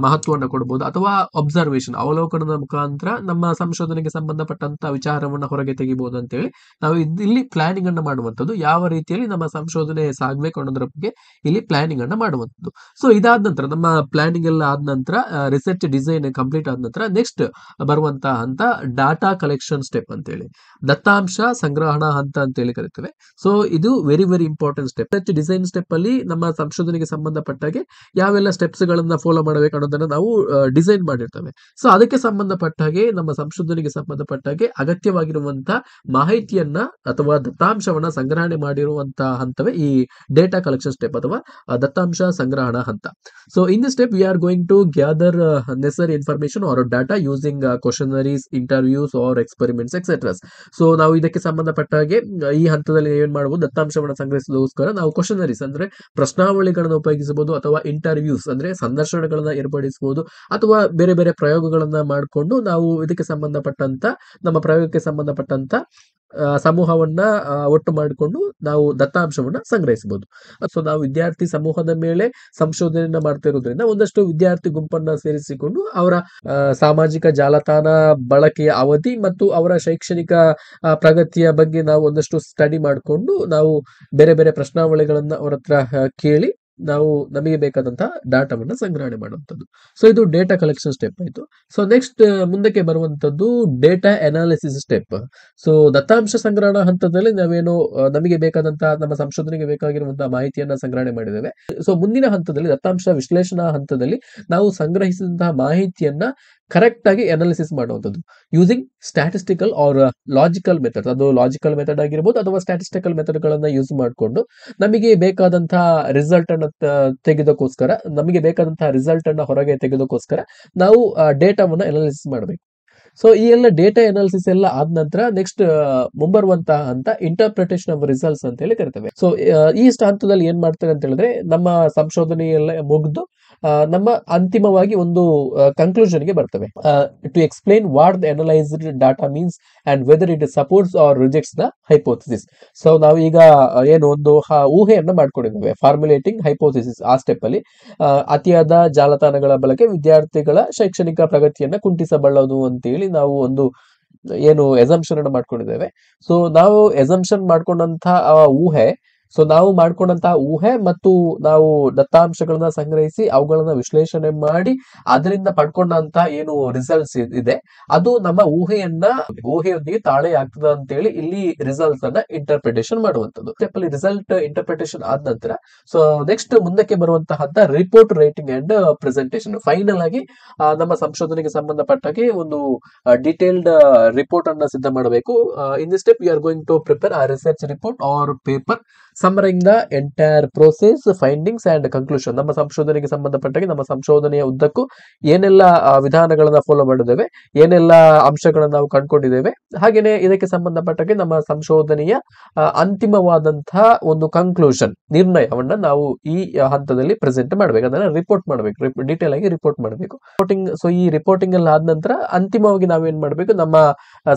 ಮಹತ್ವವನ್ನು ಕೊಡಬಹುದು, ಅಥವಾ ಅಬ್ಸರ್ವೇಷನ್ ಅವಲೋಕನದ ಮುಖಾಂತರ ನಮ್ಮ ಸಂಶೋಧನೆಗೆ ಸಂಬಂಧಪಟ್ಟಂತ ವಿಚಾರವನ್ನ ಹೊರಗೆ ತೆಗಿಬಹುದು ಅಂತೇಳಿ ನಾವು ಇಲ್ಲಿ ಪ್ಲಾನಿಂಗ್ ಅನ್ನ ಮಾಡುವಂಥದ್ದು. ಯಾವ ರೀತಿಯಲ್ಲಿ ನಮ್ಮ ಸಂಶೋಧನೆ ಸಾಗಬೇಕು ಅನ್ನೋದ್ರ ಬಗ್ಗೆ ಇಲ್ಲಿ ಪ್ಲಾನಿಂಗ್ ಅನ್ನ ಮಾಡುವಂಥದ್ದು. ಸೊ ಇದಾದ ನಂತರ, ನಮ್ಮ ಪ್ಲಾನಿಂಗ್ ಎಲ್ಲ ಆದ ನಂತರ, ರಿಸರ್ಚ್ ಡಿಸೈನ್ ಕಂಪ್ಲೀಟ್ ಆದ ನಂತರ ನೆಕ್ಸ್ಟ್ ಬರುವಂತಹ ಹಂತ ಡಾಟಾ ಕಲೆಕ್ಷನ್ ಸ್ಟೆಪ್ ಅಂತೇಳಿ, ದತ್ತಾಂಶ ಸಂಗ್ರಹಣಾ ಹಂತ ಅಂತೇಳಿ ಕರಿತೇವೆ. ಸೊ ಇದು very very important step. Research design step ಅಲ್ಲಿ ನಮ್ಮ ಸಂಶೋಧನೆಗೆ ಸಂಬಂಧಪಟ್ಟಾಗೆ ಯಾವೆಲ್ಲ ಸ್ಟೆಪ್ಸ್ ಗಳನ್ನ ಫಾಲೋ ಮಾಡಬೇಕು ಅನ್ನೋದನ್ನ ನಾವು ಡಿಸೈನ್ ಮಾಡಿರ್ತೇವೆ. ಸೊ ಅದಕ್ಕೆ ಸಂಬಂಧಪಟ್ಟ ಹಾಗೆ ನಮ್ಮ ಸಂಶೋಧನೆಗೆ ಸಂಬಂಧಪಟ್ಟ ಹಾಗೆ ಅಗತ್ಯವಾಗಿರುವಂತಹ ಮಾಹಿತಿಯನ್ನ ಅಥವಾ ದತ್ತಾಂಶವನ್ನ ಸಂಗ್ರಹಣೆ ಮಾಡಿರುವಂತಹ ಹಂತವೇ ಈ ಡೇಟಾ ಕಲೆಕ್ಷನ್ ಸ್ಟೆಪ್ ಅಥವಾ ದತ್ತಾಂಶ ಸಂಗ್ರಹಣಾ ಹಂತ. So in the step we are going to gather necessary information or data using questionnaires, interviews or experiments etceteras. So ನಾವು ಇದಕ್ಕೆ ಸಂಬಂಧಪಟ್ಟ ಹಾಗೆ ಈ ಹಂತದಲ್ಲಿ ಏನ್ ಮಾಡಬಹುದು, ದತ್ತಾಂಶವನ್ನು ಸಂಗ್ರಹಿಸೋದಕ್ಕೋಸ್ಕರ ನಾವು ಕ್ವಶನರೀಸ್ ಅಂದ್ರೆ ಪ್ರಶ್ನಾವಳಿಗಳನ್ನು ಉಪಯೋಗಿಸಬಹುದು, ಅಥವಾ ಇಂಟರ್ವ್ಯೂಸ್ ಅಂದ್ರೆ ಸಂದರ್ಶನಗಳನ್ನ ಏರ್ಪಡಿಸಬಹುದು, ಅಥವಾ ಬೇರೆ ಬೇರೆ ಪ್ರಯೋಗಗಳನ್ನ ಮಾಡಿಕೊಂಡು ನಾವು ಇದಕ್ಕೆ ಸಂಬಂಧಪಟ್ಟಂತ ನಮ್ಮ ಪ್ರಯೋಗಕ್ಕೆ ಸಂಬಂಧಪಟ್ಟಂತ ಸಮೂಹವನ್ನ ಒಟ್ಟು ಮಾಡಿಕೊಂಡು ನಾವು ದತ್ತಾಂಶವನ್ನ ಸಂಗ್ರಹಿಸಬಹುದು. ಸೊ ನಾವು ವಿದ್ಯಾರ್ಥಿ ಸಮೂಹದ ಮೇಲೆ ಸಂಶೋಧನೆಯನ್ನ ಮಾಡ್ತಿರೋದ್ರಿಂದ ಒಂದಷ್ಟು ವಿದ್ಯಾರ್ಥಿ ಗುಂಪನ್ನ ಸೇರಿಸಿಕೊಂಡು ಅವರ ಸಾಮಾಜಿಕ ಜಾಲತಾಣ ಬಳಕೆಯ ಅವಧಿ ಮತ್ತು ಅವರ ಶೈಕ್ಷಣಿಕ ಪ್ರಗತಿಯ ಬಗ್ಗೆ ನಾವು ಒಂದಷ್ಟು ಸ್ಟಡಿ ಮಾಡಿಕೊಂಡು ನಾವು ಬೇರೆ ಬೇರೆ ಪ್ರಶ್ನಾವಳಿಗಳನ್ನ ಅವ್ರ ಹತ್ರ ಕೇಳಿ ನಾವು ನಮಗೆ ಬೇಕಾದಂತಹ ಡಾಟಾವನ್ನ ಸಂಗ್ರಹಣೆ ಮಾಡುವಂಥದ್ದು. ಸೊ ಇದು ಡೇಟಾ ಕಲೆಕ್ಷನ್ ಸ್ಟೆಪ್ ಆಯ್ತು. ಸೊ ನೆಕ್ಸ್ಟ್ ಮುಂದಕ್ಕೆ ಬರುವಂತದ್ದು ಡೇಟಾ ಅನಾಲಿಸಿಸ್ ಸ್ಟೆಪ್. ಸೊ ದತ್ತಾಂಶ ಸಂಗ್ರಹಣಾ ಹಂತದಲ್ಲಿ ನಾವೇನು ನಮಗೆ ಬೇಕಾದಂತಹ ನಮ್ಮ ಸಂಶೋಧನೆಗೆ ಬೇಕಾಗಿರುವಂತಹ ಮಾಹಿತಿಯನ್ನ ಸಂಗ್ರಹಣೆ ಮಾಡಿದ್ದೇವೆ. ಸೊ ಮುಂದಿನ ಹಂತದಲ್ಲಿ ದತ್ತಾಂಶ ವಿಶ್ಲೇಷಣಾ ಹಂತದಲ್ಲಿ ನಾವು ಸಂಗ್ರಹಿಸಿದಂತಹ ಮಾಹಿತಿಯನ್ನ ಕರೆಕ್ಟ್ ಆಗಿ ಅನಾಲಿಸಿಸ್ ಮಾಡುವಂಥದ್ದು using statistical or logical method. ಅದು ಲಾಜಿಕಲ್ ಮೆಥಡ್ ಆಗಿರ್ಬೋದು ಅಥವಾ ಸ್ಟ್ಯಾಟಿಸ್ಟಿಕಲ್ ಮೆಥಡ್ ಗಳನ್ನ ಯೂಸ್ ಮಾಡಿಕೊಂಡು ನಮಗೆ ಬೇಕಾದಂತಹ ರಿಸಲ್ಟ್ ಅನ್ನ ತೆಗೆದಕ್ಕೋಸ್ಕರ, ನಮಗೆ ಬೇಕಾದಂತಹ ರಿಸಲ್ಟ್ ಅನ್ನ ಹೊರಗೆ ತೆಗೆದಕ್ಕೋಸ್ಕರ ನಾವು ಡೇಟಾವನ್ನ ಅನಾಲಿಸಿಸ್ ಮಾಡಬೇಕು. ಸೊ ಈ ಎಲ್ಲ ಡೇಟಾ ಅನಾಲಿಸಿಸ್ ಎಲ್ಲ ಆದ ನಂತರ ನೆಕ್ಸ್ಟ್ ಮುಂಬರುವಂತಹ ಹಂತ ಇಂಟರ್ಪ್ರಿಟೇಷನ್ ಆಫ್ ರಿಸಲ್ಟ್ಸ್ ಅಂತ ಹೇಳಿ ಕರಿತೇವೆ. ಸೊ ಈ ಹಂತದಲ್ಲಿ ಏನ್ ಮಾಡ್ತೇವೆ ಅಂತ ಹೇಳಿದ್ರೆ, ನಮ್ಮ ಸಂಶೋಧನೆ ಎಲ್ಲ ಮುಗಿದು ನಮ್ಮ ಅಂತಿಮವಾಗಿ ಒಂದು ಕನ್ಕ್ಲೂಷನ್ಗೆ ಬರ್ತವೆ. To explain what the analysed data means and whether it supports or rejects the hypothesis. So ನಾವು ಈಗ ಏನು ಒಂದು ಊಹೆಯನ್ನ ಮಾಡ್ಕೊಂಡಿದ್ದೇವೆ, ಫಾರ್ಮುಲೇಟಿಂಗ್ ಹೈಪೋಥಿಸಿಸ್. ಆ ಸ್ಟೆಪ್ ಅಲ್ಲಿ ಅತಿಯಾದ ಜಾಲತಾಣಗಳ ಬಳಕೆ ವಿದ್ಯಾರ್ಥಿಗಳ ಶೈಕ್ಷಣಿಕ ಪ್ರಗತಿಯನ್ನ ಕುಂಠಿಸಬಲ್ಲದು ಅಂತೇಳಿ ನಾವು ಒಂದು ಏನು ಎಸಂಪ್ಷನ್ ಅನ್ನು ಮಾಡ್ಕೊಂಡಿದ್ದೇವೆ. ಸೊ ನಾವು ಎಸಂಪ್ಷನ್ ಮಾಡ್ಕೊಂಡಂತಹ ಊಹೆ ಮತ್ತು ನಾವು ದತ್ತಾಂಶಗಳನ್ನ ಸಂಗ್ರಹಿಸಿ ಅವುಗಳನ್ನ ವಿಶ್ಲೇಷಣೆ ಮಾಡಿ ಅದರಿಂದ ಪಡ್ಕೊಂಡಂತ ಏನು ರಿಸಲ್ಟ್ಸ್ ಇದೆ ಅದು ನಮ್ಮ ಊಹೆಯೊಂದಿಗೆ ತಾಳೆ ಆಗ್ತದ ಅಂತೇಳಿ ಇಲ್ಲಿ ರಿಸಲ್ಟ್ಸ್ ಅನ್ನ ಇಂಟರ್ಪ್ರಿಟೇಷನ್ ಮಾಡುವಂತದ್ದು. ಸ್ಟೆಪ್ ಅಲ್ಲಿ ರಿಸಲ್ಟ್ ಇಂಟರ್ಪ್ರಿಟೇಷನ್ ಆದ ನಂತರ ಸೊ ನೆಕ್ಸ್ಟ್ ಮುಂದಕ್ಕೆ ಬರುವಂತಹ report writing and presentation. Final ಆಗಿ ನಮ್ಮ ಸಂಶೋಧನೆಗೆ ಸಂಬಂಧಪಟ್ಟಾಗಿ ಒಂದು ಡೀಟೇಲ್ಡ್ ರಿಪೋರ್ಟ್ ಅನ್ನ ಸಿದ್ಧ ಮಾಡಬೇಕು. In this step you are going to prepare a research report or paper summarising the entire process, findings and conclusion. ನಮ್ಮ ಸಂಶೋಧನೆಗೆ ಸಂಬಂಧಪಟ್ಟಾಗಿ ನಮ್ಮ ಸಂಶೋಧನೆಯ ಉದ್ದಕ್ಕೂ ಏನೆಲ್ಲ ವಿಧಾನಗಳನ್ನ ಫಾಲೋ ಮಾಡಿದ್ದೇವೆ, ಏನೆಲ್ಲ ಅಂಶಗಳನ್ನ ನಾವು ಕಂಡುಕೊಂಡಿದ್ದೇವೆ, ಹಾಗೇನೆ ಇದಕ್ಕೆ ಸಂಬಂಧಪಟ್ಟಾಗೆ ನಮ್ಮ ಸಂಶೋಧನೆಯ ಅಂತಿಮವಾದಂತಹ ಒಂದು ಕನ್ಕ್ಲೂಷನ್, ನಿರ್ಣಯವನ್ನ ನಾವು ಈ ಹಂತದಲ್ಲಿ ಪ್ರೆಸೆಂಟ್ ಮಾಡಬೇಕು, ಅದನ್ನ ರಿಪೋರ್ಟ್ ಮಾಡಬೇಕು, ಡೀಟೇಲ್ ಆಗಿ ರಿಪೋರ್ಟ್ ಮಾಡಬೇಕು. ಸೊ ಈ ರಿಪೋರ್ಟಿಂಗ್ ಎಲ್ಲ ಆದ ನಂತರ ಅಂತಿಮವಾಗಿ ನಾವೇನ್ ಮಾಡಬೇಕು, ನಮ್ಮ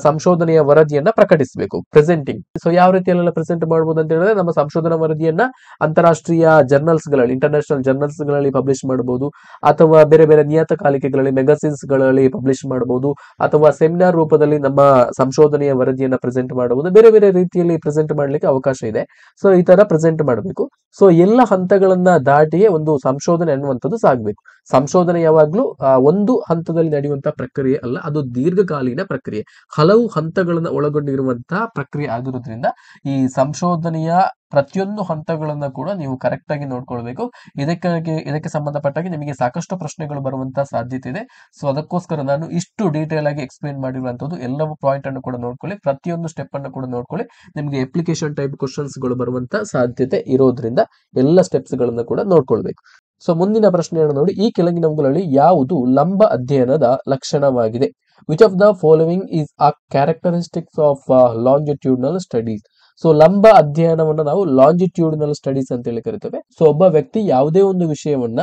ಸಂಶೋಧನೆಯ ವರದಿಯನ್ನ ಪ್ರಕಟಿಸಬೇಕು, ಪ್ರೆಸೆಂಟಿಂಗ್. ಸೊ ಯಾವ ರೀತಿಯಲ್ಲೆಲ್ಲ ಪ್ರೆಸೆಂಟ್ ಮಾಡಬಹುದು ಅಂತ ಹೇಳಿದ್ರೆ, ನಮ್ಮ ಸಂಶೋಧನಾ ವರದಿಯನ್ನ ಅಂತಾರಾಷ್ಟ್ರೀಯ ಜರ್ನಲ್ಸ್ ಗಳಲ್ಲಿ, ಇಂಟರ್ನ್ಯಾಷನಲ್ ಜರ್ನಲ್ಸ್ ಗಳಲ್ಲಿ ಪಬ್ಲಿಷ್ ಮಾಡಬಹುದು, ಅಥವಾ ಬೇರೆ ಬೇರೆ ನಿಯತಕಾಲಿಕೆಗಳಲ್ಲಿ, ಮೆಗಸಿನ್ಸ್ ಗಳಲ್ಲಿ ಪಬ್ಲಿಷ್ ಮಾಡಬಹುದು, ಅಥವಾ ಸೆಮಿನಾರ್ ರೂಪದಲ್ಲಿ ನಮ್ಮ ಸಂಶೋಧನೆಯ ವರದಿಯನ್ನ ಪ್ರೆಸೆಂಟ್ ಮಾಡಬಹುದು. ಬೇರೆ ಬೇರೆ ರೀತಿಯಲ್ಲಿ ಪ್ರೆಸೆಂಟ್ ಮಾಡ್ಲಿಕ್ಕೆ ಅವಕಾಶ ಇದೆ. ಸೊ ಈ ತರ ಪ್ರೆಸೆಂಟ್ ಮಾಡಬೇಕು. ಸೊ ಎಲ್ಲ ಹಂತಗಳನ್ನ ದಾಟಿಯೇ ಒಂದು ಸಂಶೋಧನೆ ಅನ್ನುವಂಥದ್ದು ಸಾಗಬೇಕು. ಸಂಶೋಧನೆ ಯಾವಾಗ್ಲೂ ಒಂದು ಹಂತದಲ್ಲಿ ನಡೆಯುವಂತಹ ಪ್ರಕ್ರಿಯೆ ಅಲ್ಲ, ಅದು ದೀರ್ಘಕಾಲೀನ ಪ್ರಕ್ರಿಯೆ, ಹಲವು ಹಂತಗಳನ್ನ ಒಳಗೊಂಡಿರುವಂತಹ ಪ್ರಕ್ರಿಯೆ ಆಗಿರೋದ್ರಿಂದ ಈ ಸಂಶೋಧನೆಯ ಪ್ರತಿಯೊಂದು ಹಂತಗಳನ್ನ ಕೂಡ ನೀವು ಕರೆಕ್ಟ್ ಆಗಿ ನೋಡ್ಕೊಳ್ಬೇಕು. ಇದಕ್ಕೆ ಸಂಬಂಧಪಟ್ಟಾಗಿ ನಿಮಗೆ ಸಾಕಷ್ಟು ಪ್ರಶ್ನೆಗಳು ಬರುವಂತಹ ಸಾಧ್ಯತೆ ಇದೆ. ಸೊ ಅದಕ್ಕೋಸ್ಕರ ನಾನು ಇಷ್ಟು ಡೀಟೇಲ್ ಆಗಿ ಎಕ್ಸ್ಪ್ಲೇನ್ ಮಾಡಿರುವಂತದ್ದು. ಎಲ್ಲವೂ ಪಾಯಿಂಟ್ ಅನ್ನು ಕೂಡ ನೋಡ್ಕೊಳ್ಳಿ, ಪ್ರತಿಯೊಂದು ಸ್ಟೆಪ್ ಅನ್ನು ಕೂಡ ನೋಡ್ಕೊಳ್ಳಿ. ನಿಮಗೆ ಅಪ್ಲಿಕೇಶನ್ ಟೈಪ್ ಕ್ವಶನ್ಸ್ ಗಳು ಬರುವಂತ ಸಾಧ್ಯತೆ ಇರೋದ್ರಿಂದ ಎಲ್ಲ ಸ್ಟೆಪ್ಸ್ ಗಳನ್ನ ಕೂಡ ನೋಡ್ಕೊಳ್ಬೇಕು. ಸೊ ಮುಂದಿನ ಪ್ರಶ್ನೆಯನ್ನು ನೋಡಿ, ಈ ಕೆಳಗಿನವುಗಳಲ್ಲಿ ಯಾವುದು ಲಂಬ ಅಧ್ಯಯನದ ಲಕ್ಷಣವಾಗಿದೆ? Which of the following is a characteristics of longitudinal studies? So ಲಂಬ ಅಧ್ಯಯನವನ್ನ ನಾವು ಲಾಂಜಿಟ್ಯೂಡ್ನಲ್ ಸ್ಟಡೀಸ್ ಅಂತ ಹೇಳಿ ಕರಿತೇವೆ. ಸೊ ಒಬ್ಬ ವ್ಯಕ್ತಿ ಯಾವುದೇ ಒಂದು ವಿಷಯವನ್ನ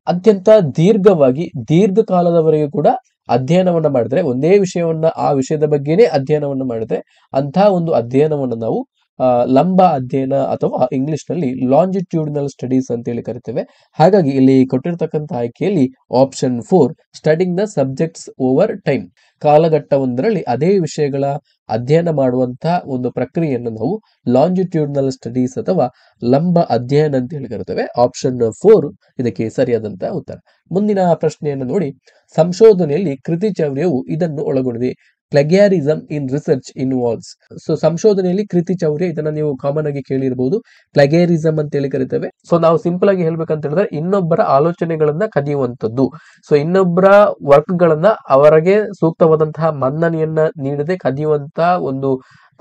ಅತ್ಯಂತ ದೀರ್ಘವಾಗಿ, ದೀರ್ಘಕಾಲದವರೆಗೆ ಕೂಡ ಅಧ್ಯಯನವನ್ನ ಮಾಡಿದ್ರೆ, ಒಂದೇ ವಿಷಯವನ್ನ ಆ ವಿಷಯದ ಬಗ್ಗೆನೇ ಅಧ್ಯಯನವನ್ನ ಮಾಡಿದ್ರೆ ಅಂತಹ ಒಂದು ಅಧ್ಯಯನವನ್ನ ನಾವು ಲಂಬ ಅಧ್ಯಯನ ಅಥವಾ ಇಂಗ್ಲಿಷ್ ನಲ್ಲಿ ಲಾಂಜಿಟ್ಯೂಡ್ನಲ್ ಸ್ಟಡೀಸ್ ಅಂತ ಹೇಳಿ ಕರಿತೇವೆ. ಹಾಗಾಗಿ ಇಲ್ಲಿ ಕೊಟ್ಟಿರ್ತಕ್ಕಂಥ ಆಯ್ಕೆಯಲ್ಲಿ option 4, studying the subjects over time, ಕಾಲಘಟ್ಟವೊಂದರಲ್ಲಿ ಅದೇ ವಿಷಯಗಳ ಅಧ್ಯಯನ ಮಾಡುವಂತಹ ಒಂದು ಪ್ರಕ್ರಿಯೆಯನ್ನು ನಾವು ಲಾಂಜಿಟ್ಯೂಡ್ನಲ್ ಸ್ಟಡೀಸ್ ಅಥವಾ ಲಂಬ ಅಧ್ಯಯನ ಅಂತ ಹೇಳಿ ಕರಿತೇವೆ. ಆಪ್ಷನ್ 4 ಇದಕ್ಕೆ ಸರಿಯಾದಂತಹ ಉತ್ತರ. ಮುಂದಿನ ಪ್ರಶ್ನೆಯನ್ನು ನೋಡಿ, ಸಂಶೋಧನೆಯಲ್ಲಿ ಕೃತಿ ಚೌರ್ಯವು ಇದನ್ನು ಒಳಗೊಂಡಿದೆ. ಪ್ಲಗ್ಯಾರಿಸಮ್ ಇನ್ ರಿಸರ್ಚ್ ಇನ್ವಾಲ್ವ್ಸ್. ಸೊ ಸಂಶೋಧನೆಯಲ್ಲಿ ಕೃತಿ ಚೌರ್ಯ, ಇದನ್ನ ನೀವು ಕಾಮನ್ ಆಗಿ ಕೇಳಿರಬಹುದು, ಪ್ಲಗ್ಯಾರಿಸಮ್ ಅಂತ ಹೇಳಿ ಕರಿತೇವೆ. ಸೊ ನಾವು ಸಿಂಪಲ್ ಆಗಿ ಹೇಳ್ಬೇಕಂತ ಹೇಳಿದ್ರೆ ಇನ್ನೊಬ್ಬರ ಆಲೋಚನೆಗಳನ್ನ ಕದಿಯುವಂತದ್ದು. ಸೊ ಇನ್ನೊಬ್ಬರ ವರ್ಕ್ ಗಳನ್ನ ಅವರಿಗೆ ಸೂಕ್ತವಾದಂತಹ ಮನ್ನಣೆಯನ್ನ ನೀಡದೆ ಕದಿಯುವಂತಹ ಒಂದು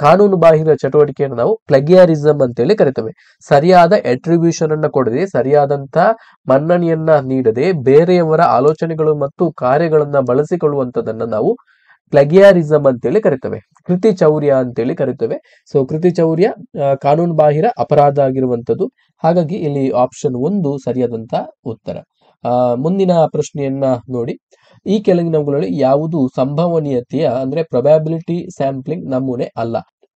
ಕಾನೂನು ಬಾಹಿರ ಚಟುವಟಿಕೆಯನ್ನು ನಾವು ಪ್ಲಗ್ಯಾರಿಸಮ್ ಅಂತ ಹೇಳಿ ಕರಿತೇವೆ. ಸರಿಯಾದ ಅಟ್ರಿಬ್ಯೂಷನ್ ಅನ್ನ ಕೊಡದೆ, ಸರಿಯಾದಂತಹ ಮನ್ನಣೆಯನ್ನ ನೀಡದೆ ಬೇರೆಯವರ ಆಲೋಚನೆಗಳು ಮತ್ತು ಕಾರ್ಯಗಳನ್ನ ಬಳಸಿಕೊಳ್ಳುವಂತದನ್ನ ನಾವು ಪ್ಲಗ್ಯಾರಿಸಮ್ ಅಂತೇಳಿ ಕರಿತೇವೆ, ಕೃತಿ ಚೌರ್ಯ ಅಂತೇಳಿ ಕರಿತೇವೆ. ಸೊ ಕೃತಿ ಚೌರ್ಯ ಕಾನೂನು ಬಾಹಿರ ಅಪರಾಧ ಆಗಿರುವಂತದ್ದು. ಹಾಗಾಗಿ ಇಲ್ಲಿ ಆಪ್ಷನ್ 1 ಸರಿಯಾದಂತ ಉತ್ತರ. ಮುಂದಿನ ಪ್ರಶ್ನೆಯನ್ನ ನೋಡಿ, ಈ ಕೆಳಗಿನವುಗಳಲ್ಲಿ ಯಾವುದು ಸಂಭವನೀಯತೆಯ ಅಂದ್ರೆ ಪ್ರೊಬ್ಯಾಬಿಲಿಟಿ ಸ್ಯಾಂಪ್ಲಿಂಗ್ ನಮೂನೆ ಅಲ್ಲ?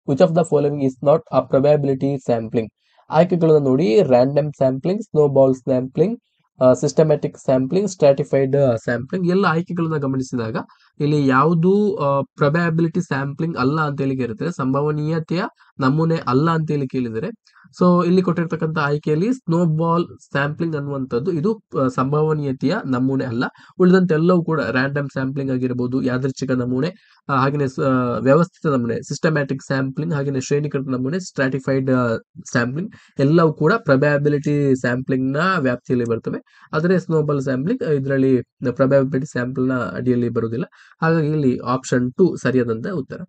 Which of the following is not a probability sampling? ಆಯ್ಕೆಗಳನ್ನು ನೋಡಿ, random sampling, snowball sampling, systematic sampling, stratified sampling. ಎಲ್ಲ ಆಯ್ಕೆಗಳನ್ನ ಗಮನಿಸಿದಾಗ ಇಲ್ಲಿ ಯಾವುದು ಪ್ರೊಬ್ಯಾಬಿಲಿಟಿ ಸ್ಯಾಂಪ್ಲಿಂಗ್ ಅಲ್ಲ ಅಂತ ಹೇಳಿ ಕೇಳಿದ್ರೆ, ಸಂಭವನೀಯತೆಯ ನಮೂನೆ ಅಲ್ಲ ಅಂತ ಹೇಳಿ ಕೇಳಿದರೆ, ಸೊ ಇಲ್ಲಿ ಕೊಟ್ಟಿರ್ತಕ್ಕಂಥ ಆಯ್ಕೆಯಲ್ಲಿ ಸ್ನೋಬಾಲ್ ಸ್ಯಾಂಪ್ಲಿಂಗ್ ಅನ್ನುವಂಥದ್ದು ಇದು ಸಂಭವನೀಯತೆಯ ನಮೂನೆ ಅಲ್ಲ. ಉಳಿದಂತೆ ಎಲ್ಲವೂ ಕೂಡ ರ್ಯಾಂಡಮ್ ಸ್ಯಾಂಪ್ಲಿಂಗ್ ಆಗಿರಬಹುದು, ಯಾದೃಚ್ಛಿಕ ನಮೂನೆ, ಹಾಗೆಯೇ ವ್ಯವಸ್ಥಿತ ನಮೂನೆ ಸಿಸ್ಟಮ್ಯಾಟಿಕ್ ಸ್ಯಾಂಪ್ಲಿಂಗ್, ಹಾಗೆಯೇ ಶ್ರೇಣೀಕೃತ ನಮೂನೆ ಸ್ಟ್ರಾಟಿಫೈಡ್ ಸ್ಯಾಂಪ್ಲಿಂಗ್ ಎಲ್ಲವೂ ಕೂಡ ಪ್ರೊಬ್ಯಾಬಿಲಿಟಿ ಸ್ಯಾಂಪ್ಲಿಂಗ್ ನ ವ್ಯಾಪ್ತಿಯಲ್ಲಿ ಬರ್ತವೆ. ಆದರೆ ಸ್ನೋಬಾಲ್ ಸ್ಯಾಂಪ್ಲಿಂಗ್ ಇದರಲ್ಲಿ ಪ್ರೊಬ್ಯಾಬಿಲಿಟಿ ಸ್ಯಾಂಪಲ್ ನ ಅಡಿಯಲ್ಲಿ ಬರುವುದಿಲ್ಲ. ಹಾಗಾಗಿ ಇಲ್ಲಿ ಆಪ್ಷನ್ 2 ಸರಿಯಾದಂತ ಉತ್ತರ.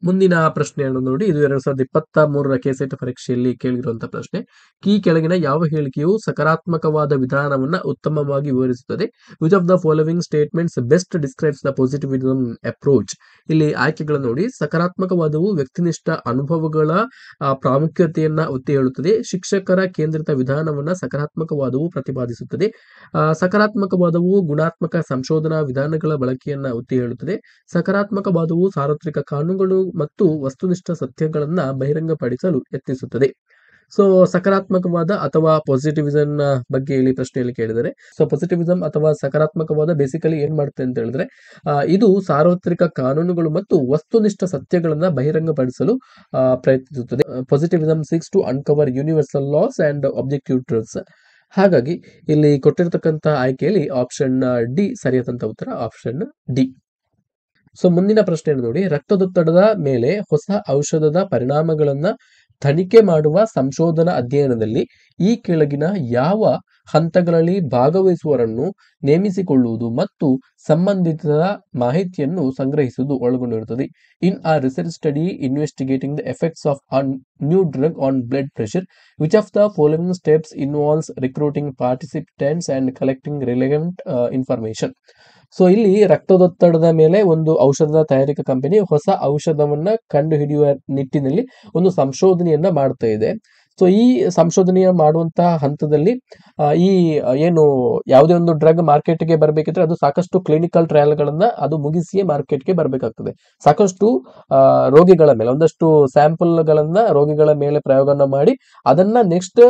ಮುಂದಿನ ಪ್ರಶ್ನೆಯನ್ನು ನೋಡಿ, ಇದು 2023ರ ಕೆಸೆಟ್ ಪರೀಕ್ಷೆಯಲ್ಲಿ ಕೇಳಿರುವಂತಹ ಪ್ರಶ್ನೆ. ಈ ಕೆಳಗಿನ ಯಾವ ಹೇಳಿಕೆಯು ಸಕಾರಾತ್ಮಕವಾದ ವಿಧಾನವನ್ನ ಉತ್ತಮವಾಗಿ ವಿವರಿಸುತ್ತದೆ? Which of the following statements best describes the positivism approach? ಇಲ್ಲಿ ಆಯ್ಕೆಗಳು ನೋಡಿ. ಸಕಾರಾತ್ಮಕವಾದವು ವ್ಯಕ್ತಿನಿಷ್ಠ ಅನುಭವಗಳ ಪ್ರಾಮುಖ್ಯತೆಯನ್ನ ಒತ್ತಿ ಹೇಳುತ್ತದೆ. ಶಿಕ್ಷಕರ ಕೇಂದ್ರಿತ ವಿಧಾನವನ್ನ ಸಕಾರಾತ್ಮಕವಾದವು ಪ್ರತಿಪಾದಿಸುತ್ತದೆ. ಸಕಾರಾತ್ಮಕವಾದವು ಗುಣಾತ್ಮಕ ಸಂಶೋಧನಾ ವಿಧಾನಗಳ ಬಳಕೆಯನ್ನ ಒತ್ತಿ ಹೇಳುತ್ತದೆ. ಸಕಾರಾತ್ಮಕವಾದವು ಸಾರ್ವತ್ರಿಕ ಕಾನೂನುಗಳು ಮತ್ತು ವಸ್ತುನಿಷ್ಠ ಸತ್ಯಗಳನ್ನ ಬಹಿರಂಗಪಡಿಸಲು ಯತ್ನಿಸುತ್ತದೆ. ಸೊ ಸಕಾರಾತ್ಮಕವಾದ ಅಥವಾ ಪಾಸಿಟಿವಿಸಮ್ ಬಗ್ಗೆ ಇಲ್ಲಿ ಪ್ರಶ್ನೆಯಲ್ಲಿ ಕೇಳಿದರೆ, ಸೊ ಪಾಸಿಟಿವಿಸಮ್ ಅಥವಾ ಸಕಾರಾತ್ಮಕವಾದ ಬೇಸಿಕಲಿ ಏನ್ ಮಾಡುತ್ತೆ ಅಂತ ಹೇಳಿದ್ರೆ, ಇದು ಸಾರ್ವತ್ರಿಕ ಕಾನೂನುಗಳು ಮತ್ತು ವಸ್ತುನಿಷ್ಠ ಸತ್ಯಗಳನ್ನ ಬಹಿರಂಗಪಡಿಸಲು ಪ್ರಯತ್ನಿಸುತ್ತದೆ. Positivism seeks to uncover universal laws and objective truths. ಹಾಗಾಗಿ ಇಲ್ಲಿ ಕೊಟ್ಟಿರ್ತಕ್ಕಂಥ ಆಯ್ಕೆಯಲ್ಲಿ ಆಪ್ಷನ್ ಡಿ ಸರಿಯಾದಂತ ಉತ್ತರ, ಆಪ್ಷನ್ ಡಿ. ಸೊ ಮುಂದಿನ ಪ್ರಶ್ನೆಯನ್ನು ನೋಡಿ. ರಕ್ತದೊತ್ತಡದ ಮೇಲೆ ಹೊಸ ಔಷಧದ ಪರಿಣಾಮಗಳನ್ನ ತನಿಖೆ ಮಾಡುವ ಸಂಶೋಧನಾ ಅಧ್ಯಯನದಲ್ಲಿ ಈ ಕೆಳಗಿನ ಯಾವ ಹಂತಗಳಲ್ಲಿ ಭಾಗವಹಿಸುವವರನ್ನು ನೇಮಿಸಿಕೊಳ್ಳುವುದು ಮತ್ತು ಸಂಬಂಧಿತ ಮಾಹಿತಿಯನ್ನು ಸಂಗ್ರಹಿಸುವುದು ಒಳಗೊಂಡಿರುತ್ತದೆ? ಇನ್ a research study investigating the effects of a new drug on blood pressure, which of the following steps involves recruiting participants and collecting relevant information? So ಇಲ್ಲಿ ರಕ್ತದೊತ್ತಡದ ಮೇಲೆ ಒಂದು ಔಷಧದ ತಯಾರಿಕಾ ಕಂಪನಿ ಹೊಸ ಔಷಧವನ್ನ ಕಂಡುಹಿಡಿಯುವ ನಿಟ್ಟಿನಲ್ಲಿ ಒಂದು ಸಂಶೋಧನೆಯನ್ನ ಮಾಡ್ತಾ ಇದೆ. ಸೊ ಈ ಸಂಶೋಧನೆಯ ಮಾಡುವಂತಹ ಹಂತದಲ್ಲಿ ಈ ಏನು ಯಾವುದೇ ಒಂದು ಡ್ರಗ್ ಮಾರ್ಕೆಟ್ಗೆ ಬರಬೇಕಿದ್ರೆ ಅದು ಸಾಕಷ್ಟು ಕ್ಲಿನಿಕಲ್ ಟ್ರಯಲ್ಗಳನ್ನ ಅದು ಮುಗಿಸಿಯೇ ಮಾರ್ಕೆಟ್ಗೆ ಬರಬೇಕಾಗ್ತದೆ. ಸಾಕಷ್ಟು ರೋಗಿಗಳ ಮೇಲೆ ಒಂದಷ್ಟು ಸ್ಯಾಂಪಲ್ಗಳನ್ನ ರೋಗಿಗಳ ಮೇಲೆ ಪ್ರಯೋಗನ ಮಾಡಿ ಅದನ್ನ ನೆಕ್ಸ್ಟ್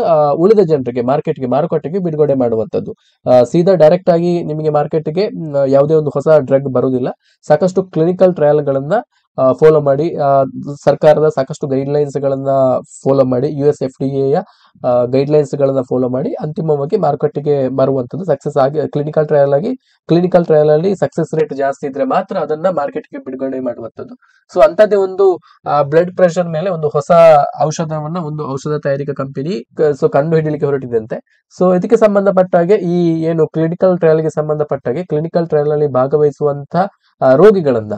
ಉಳಿದ ಜನರಿಗೆ ಮಾರುಕಟ್ಟೆಗೆ ಬಿಡುಗಡೆ ಮಾಡುವಂತದ್ದು. ಸೀದಾ ಡೈರೆಕ್ಟ್ ಆಗಿ ನಿಮಗೆ ಮಾರ್ಕೆಟ್ಗೆ ಯಾವುದೇ ಒಂದು ಹೊಸ ಡ್ರಗ್ ಬರುವುದಿಲ್ಲ. ಸಾಕಷ್ಟು ಕ್ಲಿನಿಕಲ್ ಟ್ರಯಲ್ಗಳನ್ನ ಫಾಲೋ ಮಾಡಿ, ಸರ್ಕಾರದ ಸಾಕಷ್ಟು ಗೈಡ್ಲೈನ್ಸ್ ಗಳನ್ನ ಫಾಲೋ ಮಾಡಿ, USFDA ಗೈಡ್ಲೈನ್ಸ್ ಗಳನ್ನ ಫಾಲೋ ಮಾಡಿ ಅಂತಿಮವಾಗಿ ಮಾರುಕಟ್ಟೆಗೆ ಬರುವಂತದ್ದು. ಸಕ್ಸಸ್ ಆಗಿ ಕ್ಲಿನಿಕಲ್ ಟ್ರಯಲ್ ಅಲ್ಲಿ ಸಕ್ಸಸ್ ರೇಟ್ ಜಾಸ್ತಿ ಇದ್ರೆ ಮಾತ್ರ ಅದನ್ನ ಮಾರ್ಕೆಟ್ಗೆ ಬಿಡುಗಡೆ ಮಾಡುವಂತದ್ದು. ಸೊ ಅಂತದೇ ಒಂದು ಬ್ಲಡ್ ಪ್ರೆಷರ್ ಮೇಲೆ ಒಂದು ಹೊಸ ಔಷಧವನ್ನ ಒಂದು ಔಷಧ ತಯಾರಿಕಾ ಕಂಪನಿ ಕಂಡು ಹಿಡಿಯಲಿಕ್ಕೆ ಹೊರಟಿದಂತೆ. ಸೊ ಇದಕ್ಕೆ ಸಂಬಂಧಪಟ್ಟಾಗೆ ಈ ಏನು ಕ್ಲಿನಿಕಲ್ ಟ್ರಯಲ್ಗೆ ಸಂಬಂಧಪಟ್ಟಾಗೆ ಕ್ಲಿನಿಕಲ್ ಟ್ರಯಲ್ ಅಲ್ಲಿ ಭಾಗವಹಿಸುವಂತ ರೋಗಿಗಳನ್ನ,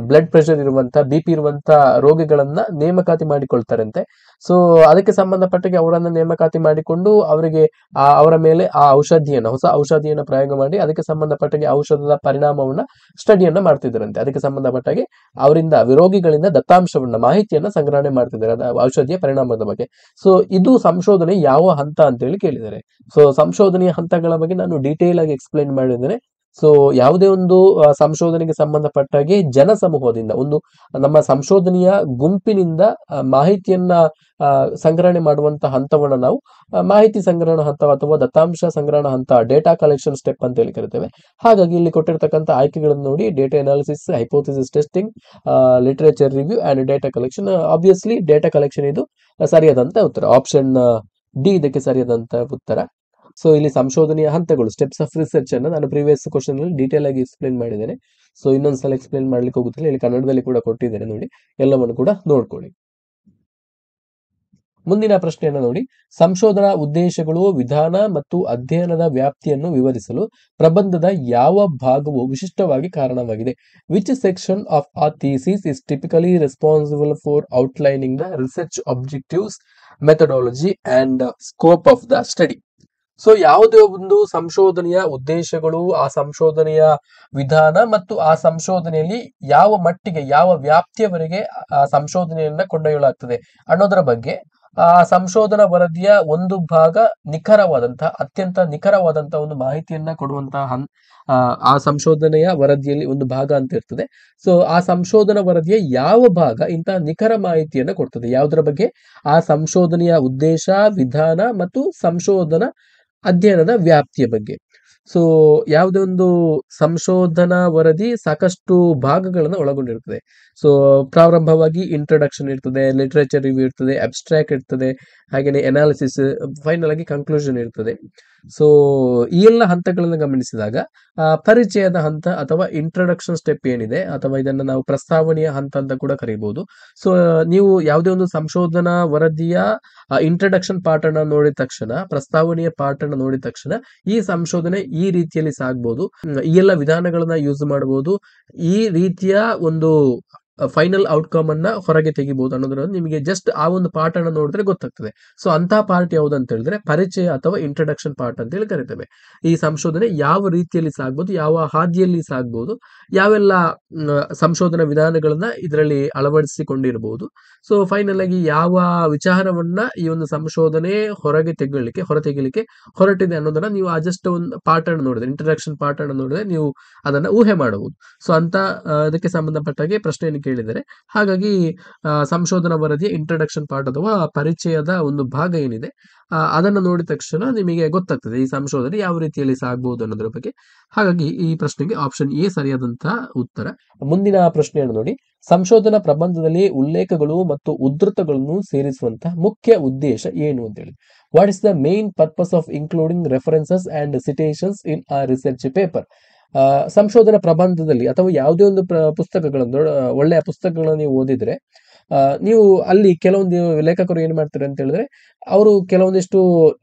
ಬ್ಲಡ್ ಪ್ರೆಷರ್ ಇರುವಂತ BP ಇರುವಂತ ರೋಗಿಗಳನ್ನ ನೇಮಕಾತಿ ಮಾಡಿಕೊಳ್ತಾರಂತೆ. ಸೊ ಅದಕ್ಕೆ ಸಂಬಂಧಪಟ್ಟಾಗೆ ಅವರನ್ನ ನೇಮಕಾತಿ ಮಾಡಿಕೊಂಡು ಅವರಿಗೆ ಅವರ ಮೇಲೆ ಆ ಹೊಸ ಔಷಧಿಯನ್ನ ಪ್ರಯೋಗ ಮಾಡಿ ಅದಕ್ಕೆ ಸಂಬಂಧಪಟ್ಟಾಗೆ ಔಷಧದ ಪರಿಣಾಮವನ್ನ ಸ್ಟಡಿಯನ್ನ ಮಾಡ್ತಿದ್ದಾರಂತೆ. ಅದಕ್ಕೆ ಸಂಬಂಧಪಟ್ಟಾಗೆ ಅವರಿಂದ ರೋಗಿಗಳಿಂದ ಮಾಹಿತಿಯನ್ನ ಸಂಗ್ರಹಣೆ ಮಾಡ್ತಿದ್ದಾರೆ ಔಷಧಿಯ ಪರಿಣಾಮದ ಬಗ್ಗೆ. ಸೊ ಇದು ಸಂಶೋಧನೆ ಯಾವ ಹಂತ ಅಂತ ಹೇಳಿ ಕೇಳಿದ್ದಾರೆ. ಸೊ ಸಂಶೋಧನೆಯ ಹಂತಗಳ ಬಗ್ಗೆ ನಾನು ಡೀಟೇಲ್ ಆಗಿ ಎಕ್ಸ್ಪ್ಲೈನ್ ಮಾಡಿದ್ದೇನೆ. ಸೊ ಯಾವುದೇ ಒಂದು ಸಂಶೋಧನೆಗೆ ಸಂಬಂಧಪಟ್ಟಾಗೆ ಜನಸಮೂಹದಿಂದ ಒಂದು ನಮ್ಮ ಸಂಶೋಧನೆಯ ಗುಂಪಿನಿಂದ ಮಾಹಿತಿಯನ್ನ ಸಂಗ್ರಹಣೆ ಮಾಡುವಂತ ಹಂತವನ್ನ ನಾವು ಮಾಹಿತಿ ಸಂಗ್ರಹಣ ಹಂತ ಅಥವಾ ದತ್ತಾಂಶ ಸಂಗ್ರಹಣ ಹಂತ, ಡೇಟಾ ಕಲೆಕ್ಷನ್ ಸ್ಟೆಪ್ ಅಂತ ಹೇಳಿ ಕರಿತೇವೆ. ಹಾಗಾಗಿ ಇಲ್ಲಿ ಕೊಟ್ಟಿರ್ತಕ್ಕಂಥ ಆಯ್ಕೆಗಳನ್ನು ನೋಡಿ. Data analysis, hypothesis testing, literature review and data collection. Obviously data collection ಇದು ಸರಿಯಾದಂತ ಉತ್ತರ, ಆಪ್ಷನ್ ಡಿ ಇದಕ್ಕೆ ಸರಿಯಾದಂತ ಉತ್ತರ. ಸೊ ಇಲ್ಲಿ ಸಂಶೋಧನೆಯ ಹಂತಗಳು, ಸ್ಟೆಪ್ಸ್ ಆಫ್ ರಿಸರ್ಚ್ ಅನ್ನು ನಾನು ಪ್ರೀವಿಯಸ್ ಕ್ವಶನ್ ಅಲ್ಲಿ ಡೀಟೇಲ್ ಆಗಿ ಎಕ್ಸ್ಪ್ಲೇನ್ ಮಾಡಿದ್ದೇನೆ. ಸೊ ಇನ್ನೊಂದ್ಸಲ ಎಕ್ಸ್ಪ್ಲೇನ್ ಮಾಡ್ಲಿಕ್ಕೆ ಹೋಗುತ್ತಿಲ್ಲ, ಇಲ್ಲಿ ಕನ್ನಡದಲ್ಲಿ ಕೂಡ ಕೊಟ್ಟಿದ್ದೇನೆ ನೋಡಿ, ಎಲ್ಲವನ್ನು ಕೂಡ ನೋಡ್ಕೊಳ್ಳಿ. ಮುಂದಿನ ಪ್ರಶ್ನೆಯನ್ನು ನೋಡಿ. ಸಂಶೋಧನಾ ಉದ್ದೇಶಗಳು, ವಿಧಾನ ಮತ್ತು ಅಧ್ಯಯನದ ವ್ಯಾಪ್ತಿಯನ್ನು ವಿವರಿಸಲು ಪ್ರಬಂಧದ ಯಾವ ಭಾಗವು ವಿಶಿಷ್ಟವಾಗಿ ಕಾರಣವಾಗಿದೆ? Which section of a thesis is typically responsible for outlining the research objectives, methodology and scope of the study? So ಯಾವುದೇ ಒಂದು ಸಂಶೋಧನೆಯ ಉದ್ದೇಶಗಳು, ಆ ಸಂಶೋಧನೆಯ ವಿಧಾನ ಮತ್ತು ಆ ಸಂಶೋಧನೆಯಲ್ಲಿ ಯಾವ ಮಟ್ಟಿಗೆ, ಯಾವ ವ್ಯಾಪ್ತಿಯವರೆಗೆ ಆ ಸಂಶೋಧನೆಯನ್ನ ಕೊಂಡೊಯ್ಯಲಾಗ್ತದೆ ಅನ್ನೋದರ ಬಗ್ಗೆ ಆ ಸಂಶೋಧನಾ ವರದಿಯ ಒಂದು ಭಾಗ ಅತ್ಯಂತ ನಿಖರವಾದಂತಹ ಒಂದು ಮಾಹಿತಿಯನ್ನ ಕೊಡುವಂತಹ ಆ ಸಂಶೋಧನೆಯ ವರದಿಯಲ್ಲಿ ಒಂದು ಭಾಗ ಅಂತ ಇರ್ತದೆ. ಸೊ ಆ ಸಂಶೋಧನಾ ವರದಿಯ ಯಾವ ಭಾಗ ಇಂತಹ ನಿಖರ ಮಾಹಿತಿಯನ್ನ ಕೊಡ್ತದೆ? ಯಾವುದರ ಬಗ್ಗೆ? ಆ ಸಂಶೋಧನೆಯ ಉದ್ದೇಶ, ವಿಧಾನ ಮತ್ತು ಸಂಶೋಧನಾ ಅಧ್ಯಯನದ ವ್ಯಾಪ್ತಿಯ ಬಗ್ಗೆ. ಸೊ ಯಾವುದೇ ಒಂದು ಸಂಶೋಧನಾ ವರದಿ ಸಾಕಷ್ಟು ಭಾಗಗಳನ್ನು ಒಳಗೊಂಡಿರ್ತದೆ. ಸೊ ಪ್ರಾರಂಭವಾಗಿ ಇಂಟ್ರೊಡಕ್ಷನ್ ಇರ್ತದೆ, ಲಿಟರೇಚರ್ ರಿವ್ಯೂ ಇರ್ತದೆ, ಅಬ್ಸ್ಟ್ರಾಕ್ಟ್ ಇರ್ತದೆ, ಹಾಗೇನೆ ಅನಾಲಿಸಿಸ್, ಫೈನಲ್ ಆಗಿ ಕನ್ಕ್ಲೂಷನ್ ಇರ್ತದೆ. ಸೊ ಈ ಎಲ್ಲ ಹಂತಗಳನ್ನು ಗಮನಿಸಿದಾಗ ಪರಿಚಯದ ಹಂತ ಅಥವಾ ಇಂಟ್ರೊಡಕ್ಷನ್ ಸ್ಟೆಪ್ ಏನಿದೆ, ಅಥವಾ ಇದನ್ನ ನಾವು ಪ್ರಸ್ತಾವನೆಯ ಹಂತ ಅಂತ ಕೂಡ ಕರೀಬಹುದು. ಸೊ ನೀವು ಯಾವುದೇ ಒಂದು ಸಂಶೋಧನಾ ವರದಿಯ ಇಂಟ್ರೊಡಕ್ಷನ್ ಪಾರ್ಟ್ ಅನ್ನ ನೋಡಿದ ತಕ್ಷಣ, ಪ್ರಸ್ತಾವನೆಯ ಪಾರ್ಟ್ ಅನ್ನ ನೋಡಿದ ತಕ್ಷಣ ಈ ಸಂಶೋಧನೆ ಈ ರೀತಿಯಲ್ಲಿ ಸಾಗಬಹುದು, ಈ ಎಲ್ಲ ವಿಧಾನಗಳನ್ನ ಯೂಸ್ ಮಾಡಬಹುದು, ಈ ರೀತಿಯ ಒಂದು ಫೈನಲ್ ಔಟ್ಕಮ್ ಅನ್ನ ಹೊರಗೆ ತೆಗಿಬಹುದು ಅನ್ನೋದ್ರಲ್ಲಿ ನಿಮಗೆ ಜಸ್ಟ್ ಆ ಒಂದು ಪಾರ್ಟ್ ಅನ್ನ ನೋಡಿದ್ರೆ ಗೊತ್ತಾಗ್ತದೆ. ಸೊ ಅಂತ ಪಾರ್ಟ್ ಯಾವ್ದು ಅಂತ ಹೇಳಿದ್ರೆ ಪರಿಚಯ ಅಥವಾ ಇಂಟ್ರಡಕ್ಷನ್ ಪಾರ್ಟ್ ಅಂತ ಹೇಳಿ ಕರಿತೇವೆ. ಈ ಸಂಶೋಧನೆ ಯಾವ ರೀತಿಯಲ್ಲಿ ಸಾಗ್ಬೋದು, ಯಾವ ಹಾದಿಯಲ್ಲಿ ಸಾಗ್ಬೋದು, ಯಾವೆಲ್ಲ ಸಂಶೋಧನಾ ವಿಧಾನಗಳನ್ನ ಇದರಲ್ಲಿ ಅಳವಡಿಸಿಕೊಂಡಿರಬಹುದು. ಸೊ ಫೈನಲ್ ಆಗಿ ಯಾವ ವಿಚಾರವನ್ನ ಈ ಒಂದು ಸಂಶೋಧನೆ ಹೊರತೆಗಿಲಿಕ್ಕೆ ಹೊರಟಿದೆ ಅನ್ನೋದನ್ನ ನೀವು ಜಸ್ಟ್ ಒಂದು ಪಾರ್ಟ್ ಅನ್ನು ನೋಡಿದ್ರೆ, ಇಂಟ್ರಡಕ್ಷನ್ ಪಾರ್ಟ್ ಅನ್ನು ನೋಡಿದ್ರೆ ನೀವು ಅದನ್ನ ಊಹೆ ಮಾಡಬಹುದು. ಸೊ ಅಂತ ಅದಕ್ಕೆ ಸಂಬಂಧಪಟ್ಟಾಗೆ ಪ್ರಶ್ನೆಯನ್ನು ಕೇಳಿದರೆ, ಹಾಗಾಗಿ ಸಂಶೋಧನಾ ವರದಿಯ ಇಂಟ್ರಡಕ್ಷನ್ ಪಾರ್ಟ್ ಅಥವಾ ಪರಿಚಯದ ಒಂದು ಭಾಗ ಏನಿದೆ ಅದನ್ನ ನೋಡಿದ ತಕ್ಷಣ ನಿಮಗೆ ಗೊತ್ತಾಗ್ತದೆ ಈ ಸಂಶೋಧನೆ ಯಾವ ರೀತಿಯಲ್ಲಿ ಸಾಗಬಹುದು ಅನ್ನೋದ್ರ ಬಗ್ಗೆ. ಹಾಗಾಗಿ ಈ ಪ್ರಶ್ನೆಗೆ ಆಪ್ಷನ್ ಎ ಸರಿಯಾದಂತಹ ಉತ್ತರ. ಮುಂದಿನ ಪ್ರಶ್ನೆಯನ್ನು ನೋಡಿ, ಸಂಶೋಧನಾ ಪ್ರಬಂಧದಲ್ಲಿ ಉಲ್ಲೇಖಗಳು ಮತ್ತು ಉದ್ಧೃತಗಳನ್ನು ಸೇರಿಸುವಂತಹ ಮುಖ್ಯ ಉದ್ದೇಶ ಏನು ಅಂತೇಳಿ. What is the main purpose of including references and citations in a research paper? ಸಂಶೋಧನಾ ಪ್ರಬಂಧದಲ್ಲಿ ಅಥವಾ ಯಾವುದೇ ಒಂದು ಪುಸ್ತಕಗಳನ್ನು, ಒಳ್ಳೆಯ ಪುಸ್ತಕಗಳನ್ನು ನೀವು ಓದಿದ್ರೆ ನೀವು ಅಲ್ಲಿ ಕೆಲವೊಂದು ಲೇಖಕರು ಏನ್ ಮಾಡ್ತಾರೆ ಅಂತ ಹೇಳಿದ್ರೆ, ಅವರು ಕೆಲವೊಂದಿಷ್ಟು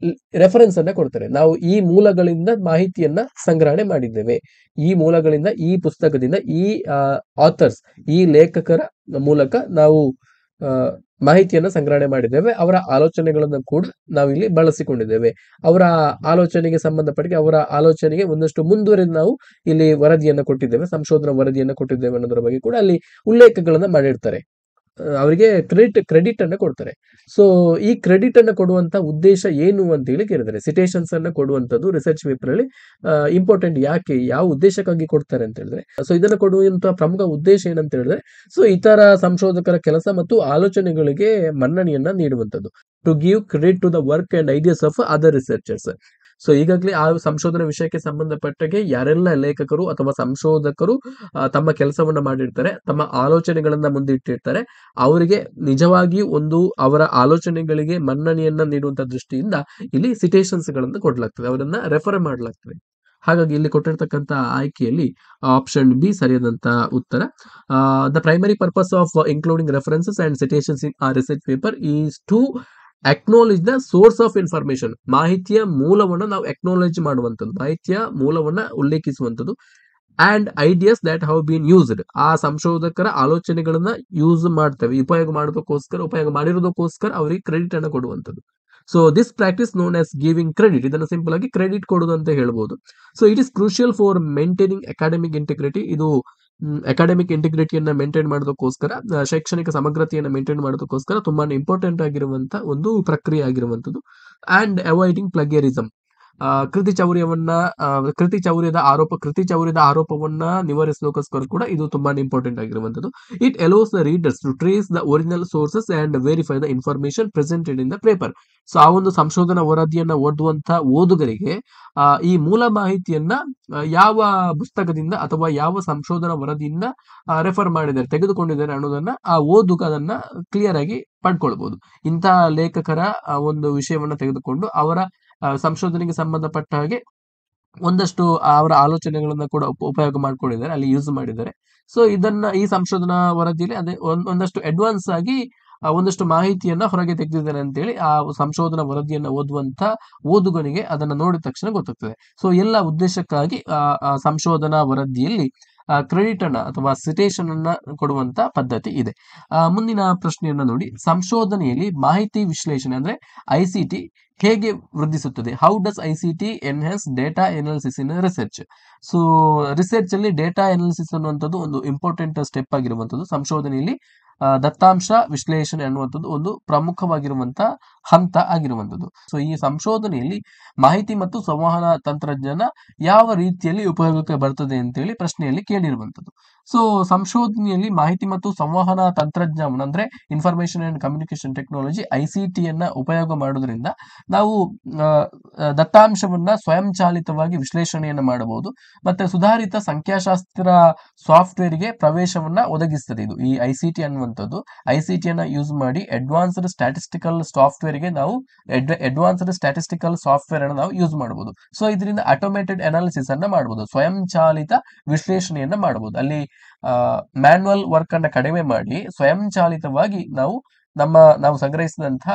ರೆಫರೆನ್ಸ್ ಅನ್ನ ಕೊಡ್ತಾರೆ. ನಾವು ಈ ಮೂಲಗಳಿಂದ ಮಾಹಿತಿಯನ್ನ ಸಂಗ್ರಹಣೆ ಮಾಡಿದ್ದೇವೆ, ಈ ಮೂಲಗಳಿಂದ, ಈ ಪುಸ್ತಕದಿಂದ, ಈ ಆಥರ್ಸ್, ಈ ಲೇಖಕರ ಮೂಲಕ ನಾವು ಮಾಹಿತಿಯನ್ನ ಸಂಗ್ರಹಣೆ ಮಾಡಿದ್ದೇವೆ, ಅವರ ಆಲೋಚನೆಗಳನ್ನು ಕೂಡ ನಾವಿಲ್ಲಿ ಬಳಸಿಕೊಂಡಿದ್ದೇವೆ, ಅವರ ಆಲೋಚನೆಗೆ ಸಂಬಂಧಪಟ್ಟ ಅವರ ಆಲೋಚನೆಗೆ ಒಂದಷ್ಟು ಮುಂದುವರೆದು ನಾವು ಇಲ್ಲಿ ವರದಿಯನ್ನ ಕೊಟ್ಟಿದ್ದೇವೆ, ಸಂಶೋಧನಾ ವರದಿಯನ್ನ ಕೊಟ್ಟಿದ್ದೇವೆ ಅನ್ನೋದ್ರ ಬಗ್ಗೆ ಕೂಡ ಅಲ್ಲಿ ಉಲ್ಲೇಖಗಳನ್ನ ಮಾಡಿರ್ತಾರೆ. ಅವರಿಗೆ ಕ್ರೆಡಿಟ್ ಅನ್ನ ಕೊಡ್ತಾರೆ. ಸೊ ಈ ಕ್ರೆಡಿಟ್ ಅನ್ನ ಕೊಡುವಂತ ಉದ್ದೇಶ ಏನು ಅಂತ ಹೇಳಿ ಕೇಳಿದ್ದಾರೆ. ಸಿಟೇಷನ್ಸ್ ಅನ್ನ ಕೊಡುವಂತದ್ದು ರಿಸರ್ಚ್ ಪೇಪರ್ ಅಲ್ಲಿ ಇಂಪಾರ್ಟೆಂಟ್ ಯಾಕೆ, ಯಾವ ಉದ್ದೇಶಕ್ಕಾಗಿ ಕೊಡ್ತಾರೆ ಅಂತ ಹೇಳಿದ್ರೆ, ಸೊ ಇದನ್ನ ಕೊಡುವಂತ ಪ್ರಮುಖ ಉದ್ದೇಶ ಏನಂತ ಹೇಳಿದ್ರೆ, ಸೊ ಇತರ ಸಂಶೋಧಕರ ಕೆಲಸ ಮತ್ತು ಆಲೋಚನೆಗಳಿಗೆ ಮನ್ನಣೆಯನ್ನ ನೀಡುವಂತದ್ದು. To give credit to the work and ideas of other researchers. So ಈಗಾಗಲೇ ಆ ಸಂಶೋಧನಾ ವಿಷಯಕ್ಕೆ ಸಂಬಂಧಪಟ್ಟಾಗೆ ಯಾರೆಲ್ಲ ಲೇಖಕರು ಅಥವಾ ಸಂಶೋಧಕರು ತಮ್ಮ ಕೆಲಸವನ್ನ ಮಾಡಿರ್ತಾರೆ, ತಮ್ಮ ಆಲೋಚನೆಗಳನ್ನ ಮುಂದಿಟ್ಟಿರ್ತಾರೆ, ಅವರಿಗೆ ನಿಜವಾಗಿ ಒಂದು ಅವರ ಆಲೋಚನೆಗಳಿಗೆ ಮನ್ನಣೆಯನ್ನ ನೀಡುವಂತ ದೃಷ್ಟಿಯಿಂದ ಇಲ್ಲಿ ಸಿಟೇಷನ್ಸ್ ಗಳನ್ನ ಕೊಡ್ಲಾಗ್ತದೆ, ಅವರನ್ನ ರೆಫರ್ ಮಾಡಲಾಗ್ತದೆ. ಹಾಗಾಗಿ ಇಲ್ಲಿ ಕೊಟ್ಟಿರ್ತಕ್ಕಂಥ ಆಯ್ಕೆಯಲ್ಲಿ ಆಪ್ಷನ್ ಬಿ ಸರಿಯಾದಂತ ಉತ್ತರ. The primary purpose of including references and citations in a research paper is to acknowledge the source of information. ಮಾಹಿತಿಯ ಮೂಲವನ್ನು ನಾವು ಅಕ್ನಾಲೇಜ್ ಮಾಡುವಂಥದ್ದು, ಮಾಹಿತಿಯ ಮೂಲವನ್ನ ಉಲ್ಲೇಖಿಸುವಂಥದ್ದು. And ideas that have been used, ಆ ಸಂಶೋಧಕರ ಆಲೋಚನೆಗಳನ್ನ ಯೂಸ್ ಮಾಡ್ತೇವೆ, ಉಪಯೋಗ ಮಾಡಿರೋದಕ್ಕೋಸ್ಕರ ಅವರಿಗೆ ಕ್ರೆಡಿಟ್ ಅನ್ನು ಕೊಡುವಂಥದ್ದು. So this practice known as giving credit, ಇದನ್ನು ಸಿಂಪಲ್ ಆಗಿ ಕ್ರೆಡಿಟ್ ಕೊಡುವುದು ಅಂತ ಹೇಳ್ಬೋದು. So it is crucial for maintaining academic integrity, ಇದು ಅಕಾಡೆಮಿಕ್ ಇಂಟಿಗ್ರಿಟಿಯನ್ನ ಮೇಂಟೈನ್ ಮಾಡೋದಕ್ಕೋಸ್ಕರ, ಶೈಕ್ಷಣಿಕ ಸಮಗ್ರತೆಯನ್ನು ಮೇಂಟೈನ್ ಮಾಡೋದಕ್ಕೋಸ್ಕರ ತುಂಬಾನೇ ಇಂಪಾರ್ಟೆಂಟ್ ಆಗಿರುವಂತ ಒಂದು ಪ್ರಕ್ರಿಯೆ ಆಗಿರುವಂತದ್ದು. ಅಂಡ್ ಅವಾಯ್ಡಿಂಗ್ ಪ್ಲಗಿಯರಿಸಮ್, ಕೃತಿ ಚೌರ್ಯದ ಆರೋಪವನ್ನ ನಿವಾರಿಸೋದಕ್ಕೋಸ್ಕರ ಕೂಡ ಇದು ತುಂಬಾನೇ ಇಂಪಾರ್ಟೆಂಟ್ ಆಗಿರುವಂತದ್ದು. It allows the readers to trace the original sources and verify the information presented in the paper. So ಆ ಒಂದು ಸಂಶೋಧನಾ ವರದಿಯನ್ನ ಓದುವಂತ ಓದುಗರಿಗೆ ಈ ಮೂಲ ಮಾಹಿತಿಯನ್ನ ಯಾವ ಪುಸ್ತಕದಿಂದ ಅಥವಾ ಯಾವ ಸಂಶೋಧನಾ ವರದಿಯಿಂದ ರೆಫರ್ ಮಾಡಿದ್ದಾರೆ, ತೆಗೆದುಕೊಂಡಿದ್ದಾರೆ ಅನ್ನೋದನ್ನ ಆ ಓದುಗ ಅದನ್ನ ಕ್ಲಿಯರ್ ಆಗಿ ಪಡ್ಕೊಳ್ಬಹುದು. ಇಂತಹ ಲೇಖಕರ ಒಂದು ವಿಷಯವನ್ನ ತೆಗೆದುಕೊಂಡು ಅವರ ಸಂಶೋಧನೆಗೆ ಸಂಬಂಧಪಟ್ಟ ಹಾಗೆ ಒಂದಷ್ಟು ಅವರ ಆಲೋಚನೆಗಳನ್ನ ಕೂಡ ಉಪಯೋಗ ಮಾಡ್ಕೊಂಡಿದ್ದಾರೆ, ಅಲ್ಲಿ ಯೂಸ್ ಮಾಡಿದ್ದಾರೆ. ಸೊ ಈ ಸಂಶೋಧನಾ ವರದಿಯಲ್ಲಿ ಅದೇ ಒಂದಷ್ಟು ಅಡ್ವಾನ್ಸ್ ಆಗಿ ಒಂದಷ್ಟು ಮಾಹಿತಿಯನ್ನ ಹೊರಗೆ ತೆಗೆದಿದ್ದಾರೆ ಅಂತೇಳಿ ಆ ಸಂಶೋಧನಾ ವರದಿಯನ್ನ ಓದುವಂತ ಓದುಗನಿಗೆ ಅದನ್ನ ನೋಡಿದ ತಕ್ಷಣ ಗೊತ್ತಾಗ್ತದೆ. ಸೊ ಎಲ್ಲ ಉದ್ದೇಶಕ್ಕಾಗಿ ಸಂಶೋಧನಾ ವರದಿಯಲ್ಲಿ ಕ್ರೆಡಿಟ್ ಅನ್ನ ಅಥವಾ ಸಿಟೇಷನ್ ಅನ್ನ ಕೊಡುವಂತ ಪದ್ಧತಿ ಇದೆ. ಮುಂದಿನ ಪ್ರಶ್ನೆಯನ್ನ ನೋಡಿ, ಸಂಶೋಧನೆಯಲ್ಲಿ ಮಾಹಿತಿ ವಿಶ್ಲೇಷಣೆ ಅಂದ್ರೆ ICT ಹೇಗೆ ವೃದ್ಧಿಸುತ್ತದೆ? How does ICT enhance data analysis in research? So research ಅಲ್ಲಿ ಡೇಟಾ ಎನಾಲಿಸಿಸ್ ಅನ್ನುವಂಥದ್ದು ಒಂದು ಇಂಪಾರ್ಟೆಂಟ್ ಸ್ಟೆಪ್ ಆಗಿರುವಂತದ್ದು. ಸಂಶೋಧನೆಯಲ್ಲಿ ದತ್ತಾಂಶ ವಿಶ್ಲೇಷಣೆ ಅನ್ನುವಂಥದ್ದು ಒಂದು ಪ್ರಮುಖವಾಗಿರುವಂತಹ ಹಂತ ಆಗಿರುವಂಥದ್ದು. ಸೊ ಈ ಸಂಶೋಧನೆಯಲ್ಲಿ ಮಾಹಿತಿ ಮತ್ತು ಸಂವಹನ ತಂತ್ರಜ್ಞಾನ ಯಾವ ರೀತಿಯಲ್ಲಿ ಉಪಯೋಗಕ್ಕೆ ಬರ್ತದೆ ಅಂತೇಳಿ ಪ್ರಶ್ನೆಯಲ್ಲಿ ಕೇಳಿರುವಂಥದ್ದು. ಸೊ ಸಂಶೋಧನೆಯಲ್ಲಿ ಮಾಹಿತಿ ಮತ್ತು ಸಂವಹನ ತಂತ್ರಜ್ಞಾನ ಅಂದ್ರೆ information and communication technology ICT ಯನ್ನ ಉಪಯೋಗ ಮಾಡೋದ್ರಿಂದ ನಾವು ದತ್ತಾಂಶವನ್ನ ಸ್ವಯಂಚಾಲಿತವಾಗಿ ವಿಶ್ಲೇಷಣೆಯನ್ನ ಮಾಡಬಹುದು, ಮತ್ತೆ ಸುಧಾರಿತ ಸಂಖ್ಯಾಶಾಸ್ತ್ರ ಸಾಫ್ಟ್ವೇರ್ಗೆ ಪ್ರವೇಶವನ್ನ ಒದಗಿಸ್ತದೆ. ಇದು ಈ ICT ಅನ್ನುವಂಥದ್ದು, ICT ಯನ್ನ ಯೂಸ್ ಮಾಡಿ ಅಡ್ವಾನ್ಸ್ಡ್ ಸ್ಟ್ಯಾಟಿಸ್ಟಿಕಲ್ ಸಾಫ್ಟ್ವೇರ್ಗೆ ನಾವು ಅಡ್ವಾನ್ಸ್ಡ್ ಸ್ಟ್ಯಾಟಿಸ್ಟಿಕಲ್ ಸಾಫ್ಟ್ವೇರ್ ಅನ್ನು ನಾವು ಯೂಸ್ ಮಾಡಬಹುದು. ಸೊ ಇದರಿಂದ ಆಟೋಮೇಟೆಡ್ ಅನಾಲಿಸಿಸ್ ಅನ್ನ ಮಾಡಬಹುದು, ಸ್ವಯಂಚಾಲಿತ ವಿಶ್ಲೇಷಣೆಯನ್ನ ಮಾಡಬಹುದು. ಅಲ್ಲಿ ಮ್ಯಾನ್ಯುವಲ್ ವರ್ಕ್ ಅನ್ನ ಕಡಿಮೆ ಮಾಡಿ ಸ್ವಯಂಚಾಲಿತವಾಗಿ ನಾವು ಸಂಗ್ರಹಿಸಿದಂತಹ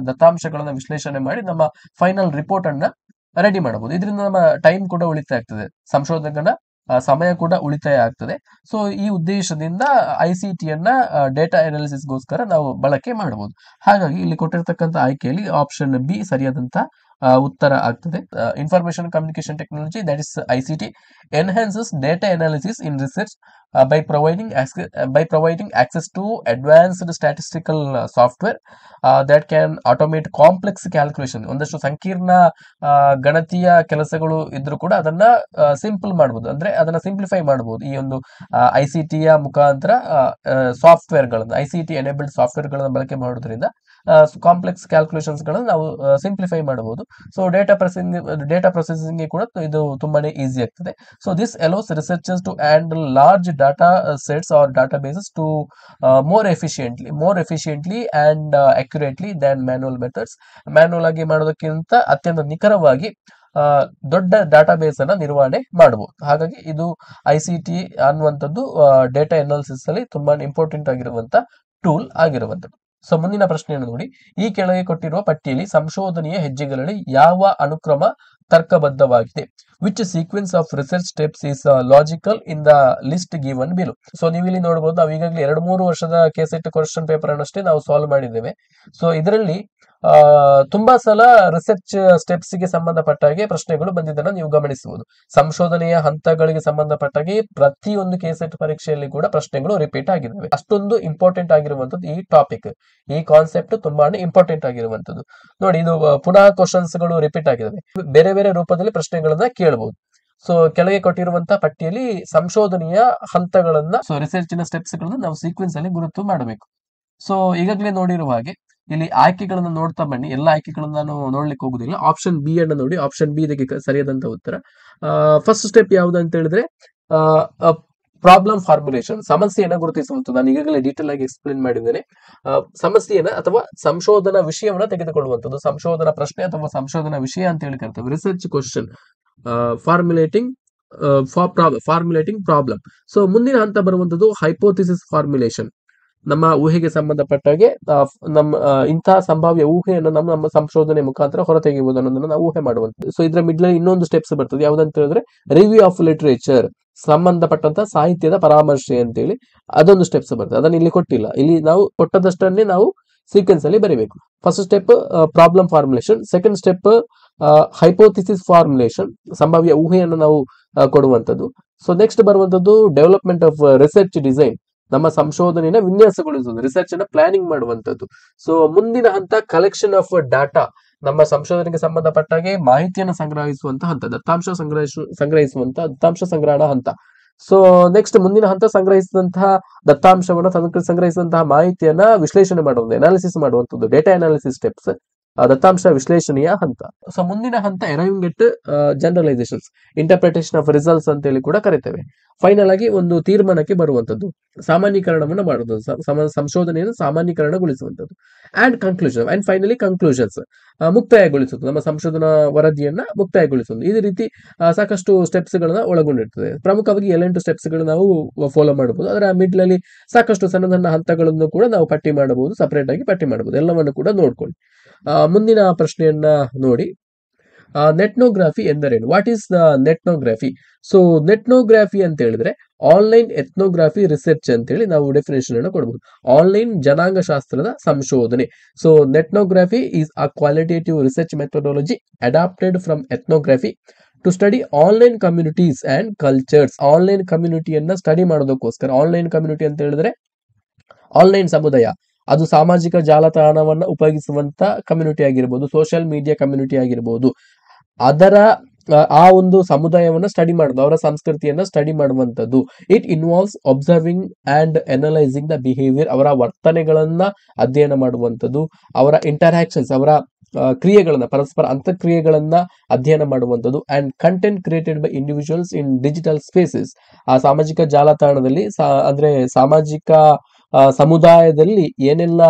ದತ್ತಾಂಶಗಳನ್ನ ವಿಶ್ಲೇಷಣೆ ಮಾಡಿ ನಮ್ಮ ಫೈನಲ್ ರಿಪೋರ್ಟ್ ಅನ್ನ ರೆಡಿ ಮಾಡಬಹುದು. ಇದರಿಂದ ನಮ್ಮ ಟೈಮ್ ಕೂಡ ಉಳಿತಾಯ ಆಗ್ತದೆ, ಸಂಶೋಧಕನ ಸಮಯ ಕೂಡ ಉಳಿತಾಯ ಆಗ್ತದೆ. ಸೊ ಈ ಉದ್ದೇಶದಿಂದ ICTಯನ್ನ ಡೇಟಾ ಅನಾಲಿಸಿಸ್ಗೋಸ್ಕರ ನಾವು ಬಳಕೆ ಮಾಡಬಹುದು. ಹಾಗಾಗಿ ಇಲ್ಲಿ ಕೊಟ್ಟಿರ್ತಕ್ಕಂಥ ಆಯ್ಕೆಯಲ್ಲಿ ಆಪ್ಷನ್ ಬಿ ಸರಿಯಾದಂತ ಉತ್ತರ ಆಗ್ತದೆ. Information communication technology, that is ICT, enhances data analysis in research by providing access to advanced statistical software that can automate complex calculation. ಒಂದಷ್ಟು ಸಂಕೀರ್ಣ ಗಣತೀಯ ಕೆಲಸಗಳು ಇದ್ರೂ ಕೂಡ ಅದನ್ನ ಸಿಂಪಲ್ ಮಾಡಬಹುದು, ಅಂದ್ರೆ ಅದನ್ನ ಸಿಂಪ್ಲಿಫೈ ಮಾಡಬಹುದು. ಈ ಒಂದು ICTಯ ಮುಖಾಂತರ ಸಾಫ್ಟ್ವೇರ್ಗಳನ್ನು, ICT ಎನೇಬಲ್ಡ್ ಸಾಫ್ಟ್ವೇರ್ಗಳನ್ನು ಬಳಕೆ ಮಾಡೋದ್ರಿಂದ ಕಾಂಪ್ಲೆಕ್ಸ್ ಕ್ಯಾಲ್ಕುಲೇಷನ್ಸ್ ಗಳನ್ನು ನಾವು ಸಿಂಪ್ಲಿಫೈ ಮಾಡಬಹುದು. ಸೊ ಡೇಟಾ ಪ್ರೊಸೆಸಿಂಗ್ ಕೂಡ ಇದು ತುಂಬಾನೇ ಈಸಿ ಆಗ್ತದೆ. So this allows researchers to handle large data sets or data bases to more efficiently and accurately than manual methods. Manual ಆಗಿ ಮಾಡೋದಕ್ಕಿಂತ ಅತ್ಯಂತ ನಿಖರವಾಗಿ ದೊಡ್ಡ ಡಾಟಾ ಬೇಸ್ ಅನ್ನ ನಿರ್ವಹಣೆ ಮಾಡಬಹುದು. ಹಾಗಾಗಿ ಇದು ICT ಅನ್ನುವಂಥದ್ದು ಡೇಟಾ ಅನಾಲಿಸಿಸ್ ಅಲ್ಲಿ ತುಂಬಾ ಇಂಪಾರ್ಟೆಂಟ್ ಆಗಿರುವಂತ ಟೂಲ್ ಆಗಿರುವಂಥದ್ದು. ಸೊ ಮುಂದಿನ ಪ್ರಶ್ನೆಯನ್ನು ನೋಡಿ. ಈ ಕೆಳಗೆ ಕೊಟ್ಟಿರುವ ಪಟ್ಟಿಯಲ್ಲಿ ಸಂಶೋಧನೆಯ ಹೆಜ್ಜೆಗಳಲ್ಲಿ ಯಾವ ಅನುಕ್ರಮ ತರ್ಕಬದ್ಧವಾಗಿದೆ? Which sequence of research steps is logical in the list given below? So ನೀವು ಇಲ್ಲಿ ನೋಡಬಹುದು, ನಾವು ಈಗಾಗಲೇ 2-3 ವರ್ಷದ KCET ಕ್ವಶನ್ ಪೇಪರ್ ಅನ್ನಷ್ಟೇ ನಾವು ಸಾಲ್ವ್ ಮಾಡಿದ್ದೇವೆ. ಸೊ ಇದರಲ್ಲಿ ತುಂಬಾ ಸಲ ರಿಸರ್ಚ್ ಸ್ಟೆಪ್ಸ್ ಗೆ ಸಂಬಂಧಪಟ್ಟಾಗೆ ಪ್ರಶ್ನೆಗಳು ಬಂದಿದ್ದನ್ನ ನೀವು ಗಮನಿಸಬಹುದು. ಸಂಶೋಧನೆಯ ಹಂತಗಳಿಗೆ ಸಂಬಂಧಪಟ್ಟಾಗೆ ಪ್ರತಿಯೊಂದು KCET ಪರೀಕ್ಷೆಯಲ್ಲಿ ಕೂಡ ಪ್ರಶ್ನೆಗಳು ರಿಪೀಟ್ ಆಗಿದ್ದಾವೆ. ಅಷ್ಟೊಂದು ಇಂಪಾರ್ಟೆಂಟ್ ಆಗಿರುವಂತದ್ದು ಈ ಟಾಪಿಕ್, ಈ ಕಾನ್ಸೆಪ್ಟ್ ತುಂಬಾನೇ ಇಂಪಾರ್ಟೆಂಟ್ ಆಗಿರುವಂತದ್ದು. ನೋಡಿ, ಇದು ಪುನಃ ಕ್ವಶನ್ಸ್ ಗಳು ರಿಪೀಟ್ ಆಗಿದ್ದಾವೆ, ಬೇರೆ ಬೇರೆ ರೂಪದಲ್ಲಿ ಪ್ರಶ್ನೆಗಳನ್ನ ಕೇಳಬಹುದು. ಸೊ ಕೆಳಗೆ ಕೊಟ್ಟಿರುವಂತಹ ಪಟ್ಟಿಯಲ್ಲಿ ಸಂಶೋಧನೆಯ ಹಂತಗಳನ್ನ, ಸೊ ರಿಸರ್ಚಿನ ಸ್ಟೆಪ್ಸ್ ಗಳನ್ನ ನಾವು ಸೀಕ್ವೆನ್ಸ್ ಅಲ್ಲಿ ಗುರುತು ಮಾಡಬೇಕು. ಸೊ ಈಗಾಗಲೇ ನೋಡಿರುವ ಹಾಗೆ ಇಲ್ಲಿ ಆಯ್ಕೆಗಳನ್ನ ನೋಡ್ತಾ ಬನ್ನಿ. ಎಲ್ಲ ಆಯ್ಕೆಗಳನ್ನ ನಾನು ನೋಡ್ಲಿಕ್ಕೆ ಹೋಗುದಿಲ್ಲ. ಆಪ್ಷನ್ ಬಿ ಅನ್ನ ನೋಡಿ. ಆಪ್ಷನ್ ಬಿ ಇದಕ್ಕೆ ಸರಿಯಾದಂತ ಉತ್ತರ. ಫಸ್ಟ್ ಸ್ಟೆಪ್ ಯಾವುದು ಅಂತ ಹೇಳಿದ್ರೆ ಪ್ರಾಬ್ಲಮ್ ಫಾರ್ಮುಲೇಷನ್, ಸಮಸ್ಯೆಯನ್ನ ಗುರುತಿಸುವಂಥದ್ದು. ನಾನು ಈಗಾಗಲೇ ಡೀಟೇಲ್ ಆಗಿ ಎಕ್ಸ್ಪ್ಲೇನ್ ಮಾಡಿದ್ದೇನೆ. ಸಮಸ್ಯೆಯನ್ನ ಅಥವಾ ಸಂಶೋಧನಾ ವಿಷಯವನ್ನ ತೆಗೆದುಕೊಳ್ಳುವಂಥದ್ದು, ಸಂಶೋಧನಾ ಪ್ರಶ್ನೆ ಅಥವಾ ಸಂಶೋಧನಾ ವಿಷಯ ಅಂತ ಹೇಳಿ ಕರ್ತೇವೆ. Research question, formulating problem. So ಮುಂದಿನ ಹಂತ ಬರುವಂತದ್ದು ಹೈಪೋಥಿಸಿಸ್ ಫಾರ್ಮುಲೇಷನ್. ನಮ್ಮ ಊಹೆಗೆ ಸಂಬಂಧಪಟ್ಟಾಗೆ ಇಂತಹ ಸಂಭಾವ್ಯ ಊಹೆಯನ್ನು ನಮ್ಮ ಸಂಶೋಧನೆ ಮುಖಾಂತರ ಹೊರತೆಗೆಯುವುದು ಅನ್ನೋದನ್ನ ನಾವು ಊಹೆ ಮಾಡುವಂಥದ್ದು. ಸೊ ಇದರ ಮಿಡ್ಲ್ ಇನ್ನೊಂದು ಸ್ಟೆಪ್ಸ್ ಬರ್ತದೆ, ಯಾವ್ದಂತ ಹೇಳಿದ್ರೆ ರಿವ್ಯೂ ಆಫ್ ಲಿಟರೇಚರ್, ಸಂಬಂಧಪಟ್ಟಂತ ಸಾಹಿತ್ಯದ ಪರಾಮರ್ಶೆ ಅಂತೇಳಿ ಅದೊಂದು ಸ್ಟೆಪ್ಸ್ ಬರ್ತದೆ. ಅದನ್ನ ಇಲ್ಲಿ ಕೊಟ್ಟಿಲ್ಲ, ಇಲ್ಲಿ ನಾವು ಕೊಟ್ಟದಷ್ಟನ್ನೇ ನಾವು ಸೀಕ್ವೆನ್ಸ್ ಅಲ್ಲಿ ಬರೀಬೇಕು. First step problem formulation, second step hypothesis formulation, ಸಂಭಾವ್ಯ ಊಹೆಯನ್ನು ನಾವು ಕೊಡುವಂಥದ್ದು. ಸೊ ನೆಕ್ಸ್ಟ್ ಬರುವಂತದ್ದು ಡೆವಲಪ್ಮೆಂಟ್ ಆಫ್ ರಿಸರ್ಚ್ ಡಿಸೈನ್, ನಮ್ಮ ಸಂಶೋಧನೆಯನ್ನ ವಿನ್ಯಾಸಗೊಳಿಸುವುದು, ರಿಸರ್ಚ್ ಅನ್ನ ಪ್ಲಾನಿಂಗ್ ಮಾಡುವಂತದ್ದು. ಸೊ ಮುಂದಿನ ಹಂತ ಕಲೆಕ್ಷನ್ ಆಫ್ ಡಾಟಾ, ನಮ್ಮ ಸಂಶೋಧನೆಗೆ ಸಂಬಂಧಪಟ್ಟಾಗೆ ಮಾಹಿತಿಯನ್ನು ಸಂಗ್ರಹಿಸುವಂತ ಹಂತ, ದತ್ತಾಂಶ ಸಂಗ್ರಹಣಾ ಹಂತ. ಸೊ ನೆಕ್ಸ್ಟ್ ಮುಂದಿನ ಹಂತ ಸಂಗ್ರಹಿಸಿದಂತಹ ದತ್ತಾಂಶವನ್ನು ಸಂಗ್ರಹಿಸಿದಂತಹ ಮಾಹಿತಿಯನ್ನ ವಿಶ್ಲೇಷಣೆ ಮಾಡುವುದು, ಅನಾಲಿಸಿಸ್ ಮಾಡುವಂಥದ್ದು, ಡೇಟಾ ಅನಾಲಿಸಿಸ್ ಸ್ಟೆಪ್ಸ್, ದತ್ತಾಂಶ ವಿಶ್ಲೇಷಣೆಯ ಹಂತ. ಸೊ ಮುಂದಿನ ಹಂತ arriving at ಜನರಲೈಸೇಷನ್ಸ್, interpretation of results ಅಂತೇಳಿ ಕೂಡ ಕರಿತೇವೆ. ಫೈನಲ್ ಆಗಿ ಒಂದು ತೀರ್ಮಾನಕ್ಕೆ ಬರುವಂತದ್ದು, ಸಾಮಾನ್ಯೀಕರಣವನ್ನು ಮಾಡುವುದು, ಸಂಶೋಧನೆಯನ್ನು ಸಾಮಾನ್ಯೀಕರಣಗೊಳಿಸುವಂತದ್ದು. ಅಂಡ್ ಫೈನಲಿ ಕನ್ಕ್ಲೂಷನ್ಸ್, ಮುಕ್ತಾಯಗೊಳಿಸುವುದು, ನಮ್ಮ ಸಂಶೋಧನಾ ವರದಿಯನ್ನ ಮುಕ್ತಾಯಗೊಳಿಸುವುದು. ಈ ರೀತಿ ಸಾಕಷ್ಟು ಸ್ಟೆಪ್ಸ್ ಗಳನ್ನ ಒಳಗೊಂಡಿರ್ತದೆ. ಪ್ರಮುಖವಾಗಿ 8 ಸ್ಟೆಪ್ಸ್ ಗಳು ನಾವು ಫಾಲೋ ಮಾಡಬಹುದು. ಅದರ ಮಿಡ್ಲ್ ಅಲ್ಲಿ ಸಾಕಷ್ಟು ಸಣ್ಣ ಸಣ್ಣ ಹಂತಗಳನ್ನು ಕೂಡ ನಾವು ಪಟ್ಟಿ ಮಾಡಬಹುದು, ಸಪರೇಟ್ ಆಗಿ ಪಟ್ಟಿ ಮಾಡಬಹುದು. ಎಲ್ಲವನ್ನು ಕೂಡ ನೋಡ್ಕೊಳ್ಳಿ. ಮುಂದಿನ ಪ್ರಶ್ನೆಯನ್ನ ನೋಡಿ. ನೆಟ್ನೋಗ್ರಫಿ ಎಂದರೇನು? What is the ನೆಟ್ನೋಗ್ರಫಿ? ಸೊ ನೆಟ್ನೋಗ್ರಫಿ ಅಂತ ಹೇಳಿದ್ರೆ ಆನ್ಲೈನ್ ಎಥ್ನೋಗ್ರಫಿ ರಿಸರ್ಚ್ ಅಂತ ಹೇಳಿ ನಾವು ಡೆಫಿನೇಷನ್ ಅನ್ನು ಕೊಡಬಹುದು. ಆನ್ಲೈನ್ ಜನಾಂಗ ಶಾಸ್ತ್ರದ ಸಂಶೋಧನೆ. So netnography is a qualitative research methodology adapted from ethnography to study online communities and cultures. Online ಕಮ್ಯುನಿಟಿಯನ್ನ ಸ್ಟಡಿ ಮಾಡೋದಕ್ಕೋಸ್ಕರ, ಆನ್ಲೈನ್ ಕಮ್ಯುನಿಟಿ ಅಂತ ಹೇಳಿದ್ರೆ ಆನ್ಲೈನ್ ಸಮುದಾಯ, ಅದು ಸಾಮಾಜಿಕ ಜಾಲತಾಣವನ್ನ ಉಪಯೋಗಿಸುವಂತ ಕಮ್ಯುನಿಟಿ ಆಗಿರ್ಬೋದು, ಸೋಷಿಯಲ್ ಮೀಡಿಯಾ ಕಮ್ಯುನಿಟಿ ಆಗಿರ್ಬೋದು, ಅದರ ಆ ಒಂದು ಸಮುದಾಯವನ್ನ ಸ್ಟಡಿ ಮಾಡೋದು, ಅವರ ಸಂಸ್ಕೃತಿಯನ್ನ ಸ್ಟಡಿ ಮಾಡುವಂತದ್ದು. It involves observing and analysing the behaviour, ಅವರ ವರ್ತನೆಗಳನ್ನ ಅಧ್ಯಯನ ಮಾಡುವಂಥದ್ದು, ಅವರ ಇಂಟರಾಕ್ಷನ್ಸ್, ಅವರ ಕ್ರಿಯೆಗಳನ್ನ, ಪರಸ್ಪರ ಅಂತಕ್ರಿಯೆಗಳನ್ನ ಅಧ್ಯಯನ ಮಾಡುವಂಥದ್ದು. And content created by individuals in digital spaces, ಆ ಸಾಮಾಜಿಕ ಜಾಲತಾಣದಲ್ಲಿ ಅಂದ್ರೆ ಸಾಮಾಜಿಕ ಸಮುದಾಯದಲ್ಲಿ ಏನೆಲ್ಲ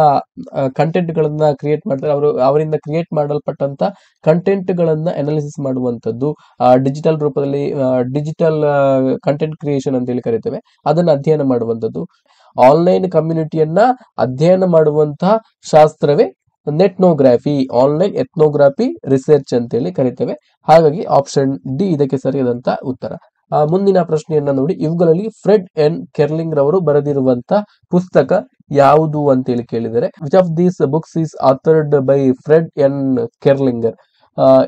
ಕಂಟೆಂಟ್ ಗಳನ್ನ ಕ್ರಿಯೇಟ್ ಮಾಡ್ತಾರೆ, ಅವರಿಂದ ಕ್ರಿಯೇಟ್ ಮಾಡಲ್ಪಟ್ಟಂತ ಕಂಟೆಂಟ್ ಗಳನ್ನ ಅನಾಲಿಸಿಸ್ ಮಾಡುವಂತದ್ದು, ಡಿಜಿಟಲ್ ರೂಪದಲ್ಲಿ ಡಿಜಿಟಲ್ ಕಂಟೆಂಟ್ ಕ್ರಿಯೇಷನ್ ಅಂತ ಹೇಳಿ ಕರಿತೇವೆ, ಅದನ್ನ ಅಧ್ಯಯನ ಮಾಡುವಂತದ್ದು. ಆನ್ಲೈನ್ ಕಮ್ಯುನಿಟಿಯನ್ನ ಅಧ್ಯಯನ ಮಾಡುವಂತಹ ಶಾಸ್ತ್ರವೇ ನೆಟ್ನೋಗ್ರಫಿ, ಆನ್ಲೈನ್ ಎಥ್ನೋಗ್ರಫಿ ರಿಸರ್ಚ್ ಅಂತ ಹೇಳಿ ಕರಿತೇವೆ. ಹಾಗಾಗಿ ಆಪ್ಷನ್ ಡಿ ಇದಕ್ಕೆ ಸರಿಯಾದಂತ ಉತ್ತರ. ಮುಂದಿನ ಪ್ರಶ್ನೆಯನ್ನ ನೋಡಿ, ಇವುಗಳಲ್ಲಿ ಫ್ರೆಡ್ ಎನ್ ಕೆರ್ಲಿಂಗ್ ರವರು ಬರೆದಿರುವಂತ ಪುಸ್ತಕ ಯಾವುದು ಅಂತೇಳಿ ಕೇಳಿದರೆ, which of these books is authored by Fred N Kerlinger.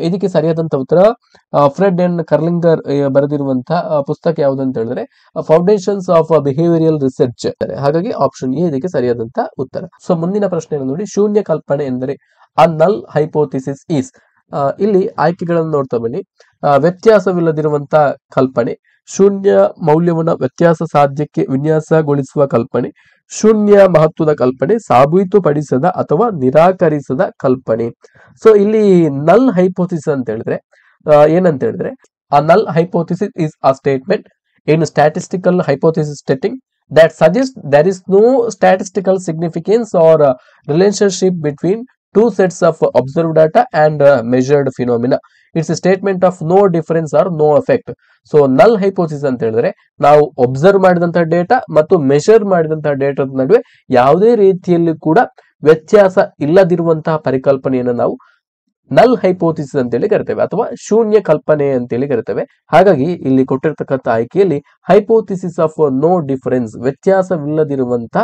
ಇದಕ್ಕೆ ಸರಿಯಾದಂತ ಉತ್ತರ ಫ್ರೆಡ್ ಎನ್ ಕರ್ಲಿಂಗರ್ ಬರೆದಿರುವಂತಹ ಪುಸ್ತಕ ಯಾವುದು ಅಂತ ಹೇಳಿದ್ರೆ ಫೌಂಡೇಶನ್ಸ್ ಆಫ್ ಬಿಹೇವಿಯರಲ್ ರಿಸರ್ಚ್. ಹಾಗಾಗಿ ಆಪ್ಷನ್ ಎ ಇದಕ್ಕೆ ಸರಿಯಾದಂತ ಉತ್ತರ. ಸೊ ಮುಂದಿನ ಪ್ರಶ್ನೆಯನ್ನು ನೋಡಿ, ಶೂನ್ಯ ಕಲ್ಪನೆ ಎಂದರೆ ಅ ನಲ್ ಹೈಪೋಥಿಸಿಸ್ ಈಸ್. ಇಲ್ಲಿ ಆಯ್ಕೆಗಳನ್ನು ನೋಡ್ತಾ ಬನ್ನಿ. ವ್ಯತ್ಯಾಸವಿಲ್ಲದಿರುವಂತ ಕಲ್ಪನೆ, ಶೂನ್ಯ ಮೌಲ್ಯವನ್ನ ವ್ಯತ್ಯಾಸ ಸಾಧ್ಯಕ್ಕೆ ವಿನ್ಯಾಸಗೊಳಿಸುವ ಕಲ್ಪನೆ, ಶೂನ್ಯ ಮಹತ್ವದ ಕಲ್ಪನೆ, ಸಾಬೀತುಪಡಿಸದ ಅಥವಾ ನಿರಾಕರಿಸದ ಕಲ್ಪನೆ. ಸೊ ಇಲ್ಲಿ ನಲ್ ಹೈಪೋಥಿಸಿಸ್ ಅಂತ ಹೇಳಿದ್ರೆ ಏನಂತ ಹೇಳಿದ್ರೆ, ಆ ನಲ್ hypothesis is a statement in statistical hypothesis stating that suggests there is no statistical significance or relationship between two sets of observed data and measured phenomena. It's a statement of no difference or no effect. So ನಲ್ hypothesis ಅಂತ ಹೇಳಿದ್ರೆ ನಾವು observe ಮಾಡಿದಂತಹ data ಮತ್ತು measure ಮಾಡಿದಂತಹ ಡೇಟಾದ ನಡುವೆ ಯಾವುದೇ ರೀತಿಯಲ್ಲಿ ಕೂಡ ವ್ಯತ್ಯಾಸ ಇಲ್ಲದಿರುವಂತಹ ಪರಿಕಲ್ಪನೆಯನ್ನು ನಾವು ನಲ್ ಹೈಪೋಥಿಸಿಸ್ ಅಂತೇಳಿ ಕರಿತೇವೆ ಅಥವಾ ಶೂನ್ಯ ಕಲ್ಪನೆ ಅಂತೇಳಿ ಕರಿತೇವೆ. ಹಾಗಾಗಿ ಇಲ್ಲಿ ಕೊಟ್ಟಿರ್ತಕ್ಕಂಥ ಆಯ್ಕೆಯಲ್ಲಿ ಹೈಪೋಥಿಸಿಸ್ ಆಫ್ ನೋ ಡಿಫರೆನ್ಸ್, ವ್ಯತ್ಯಾಸವಿಲ್ಲದಿರುವಂತ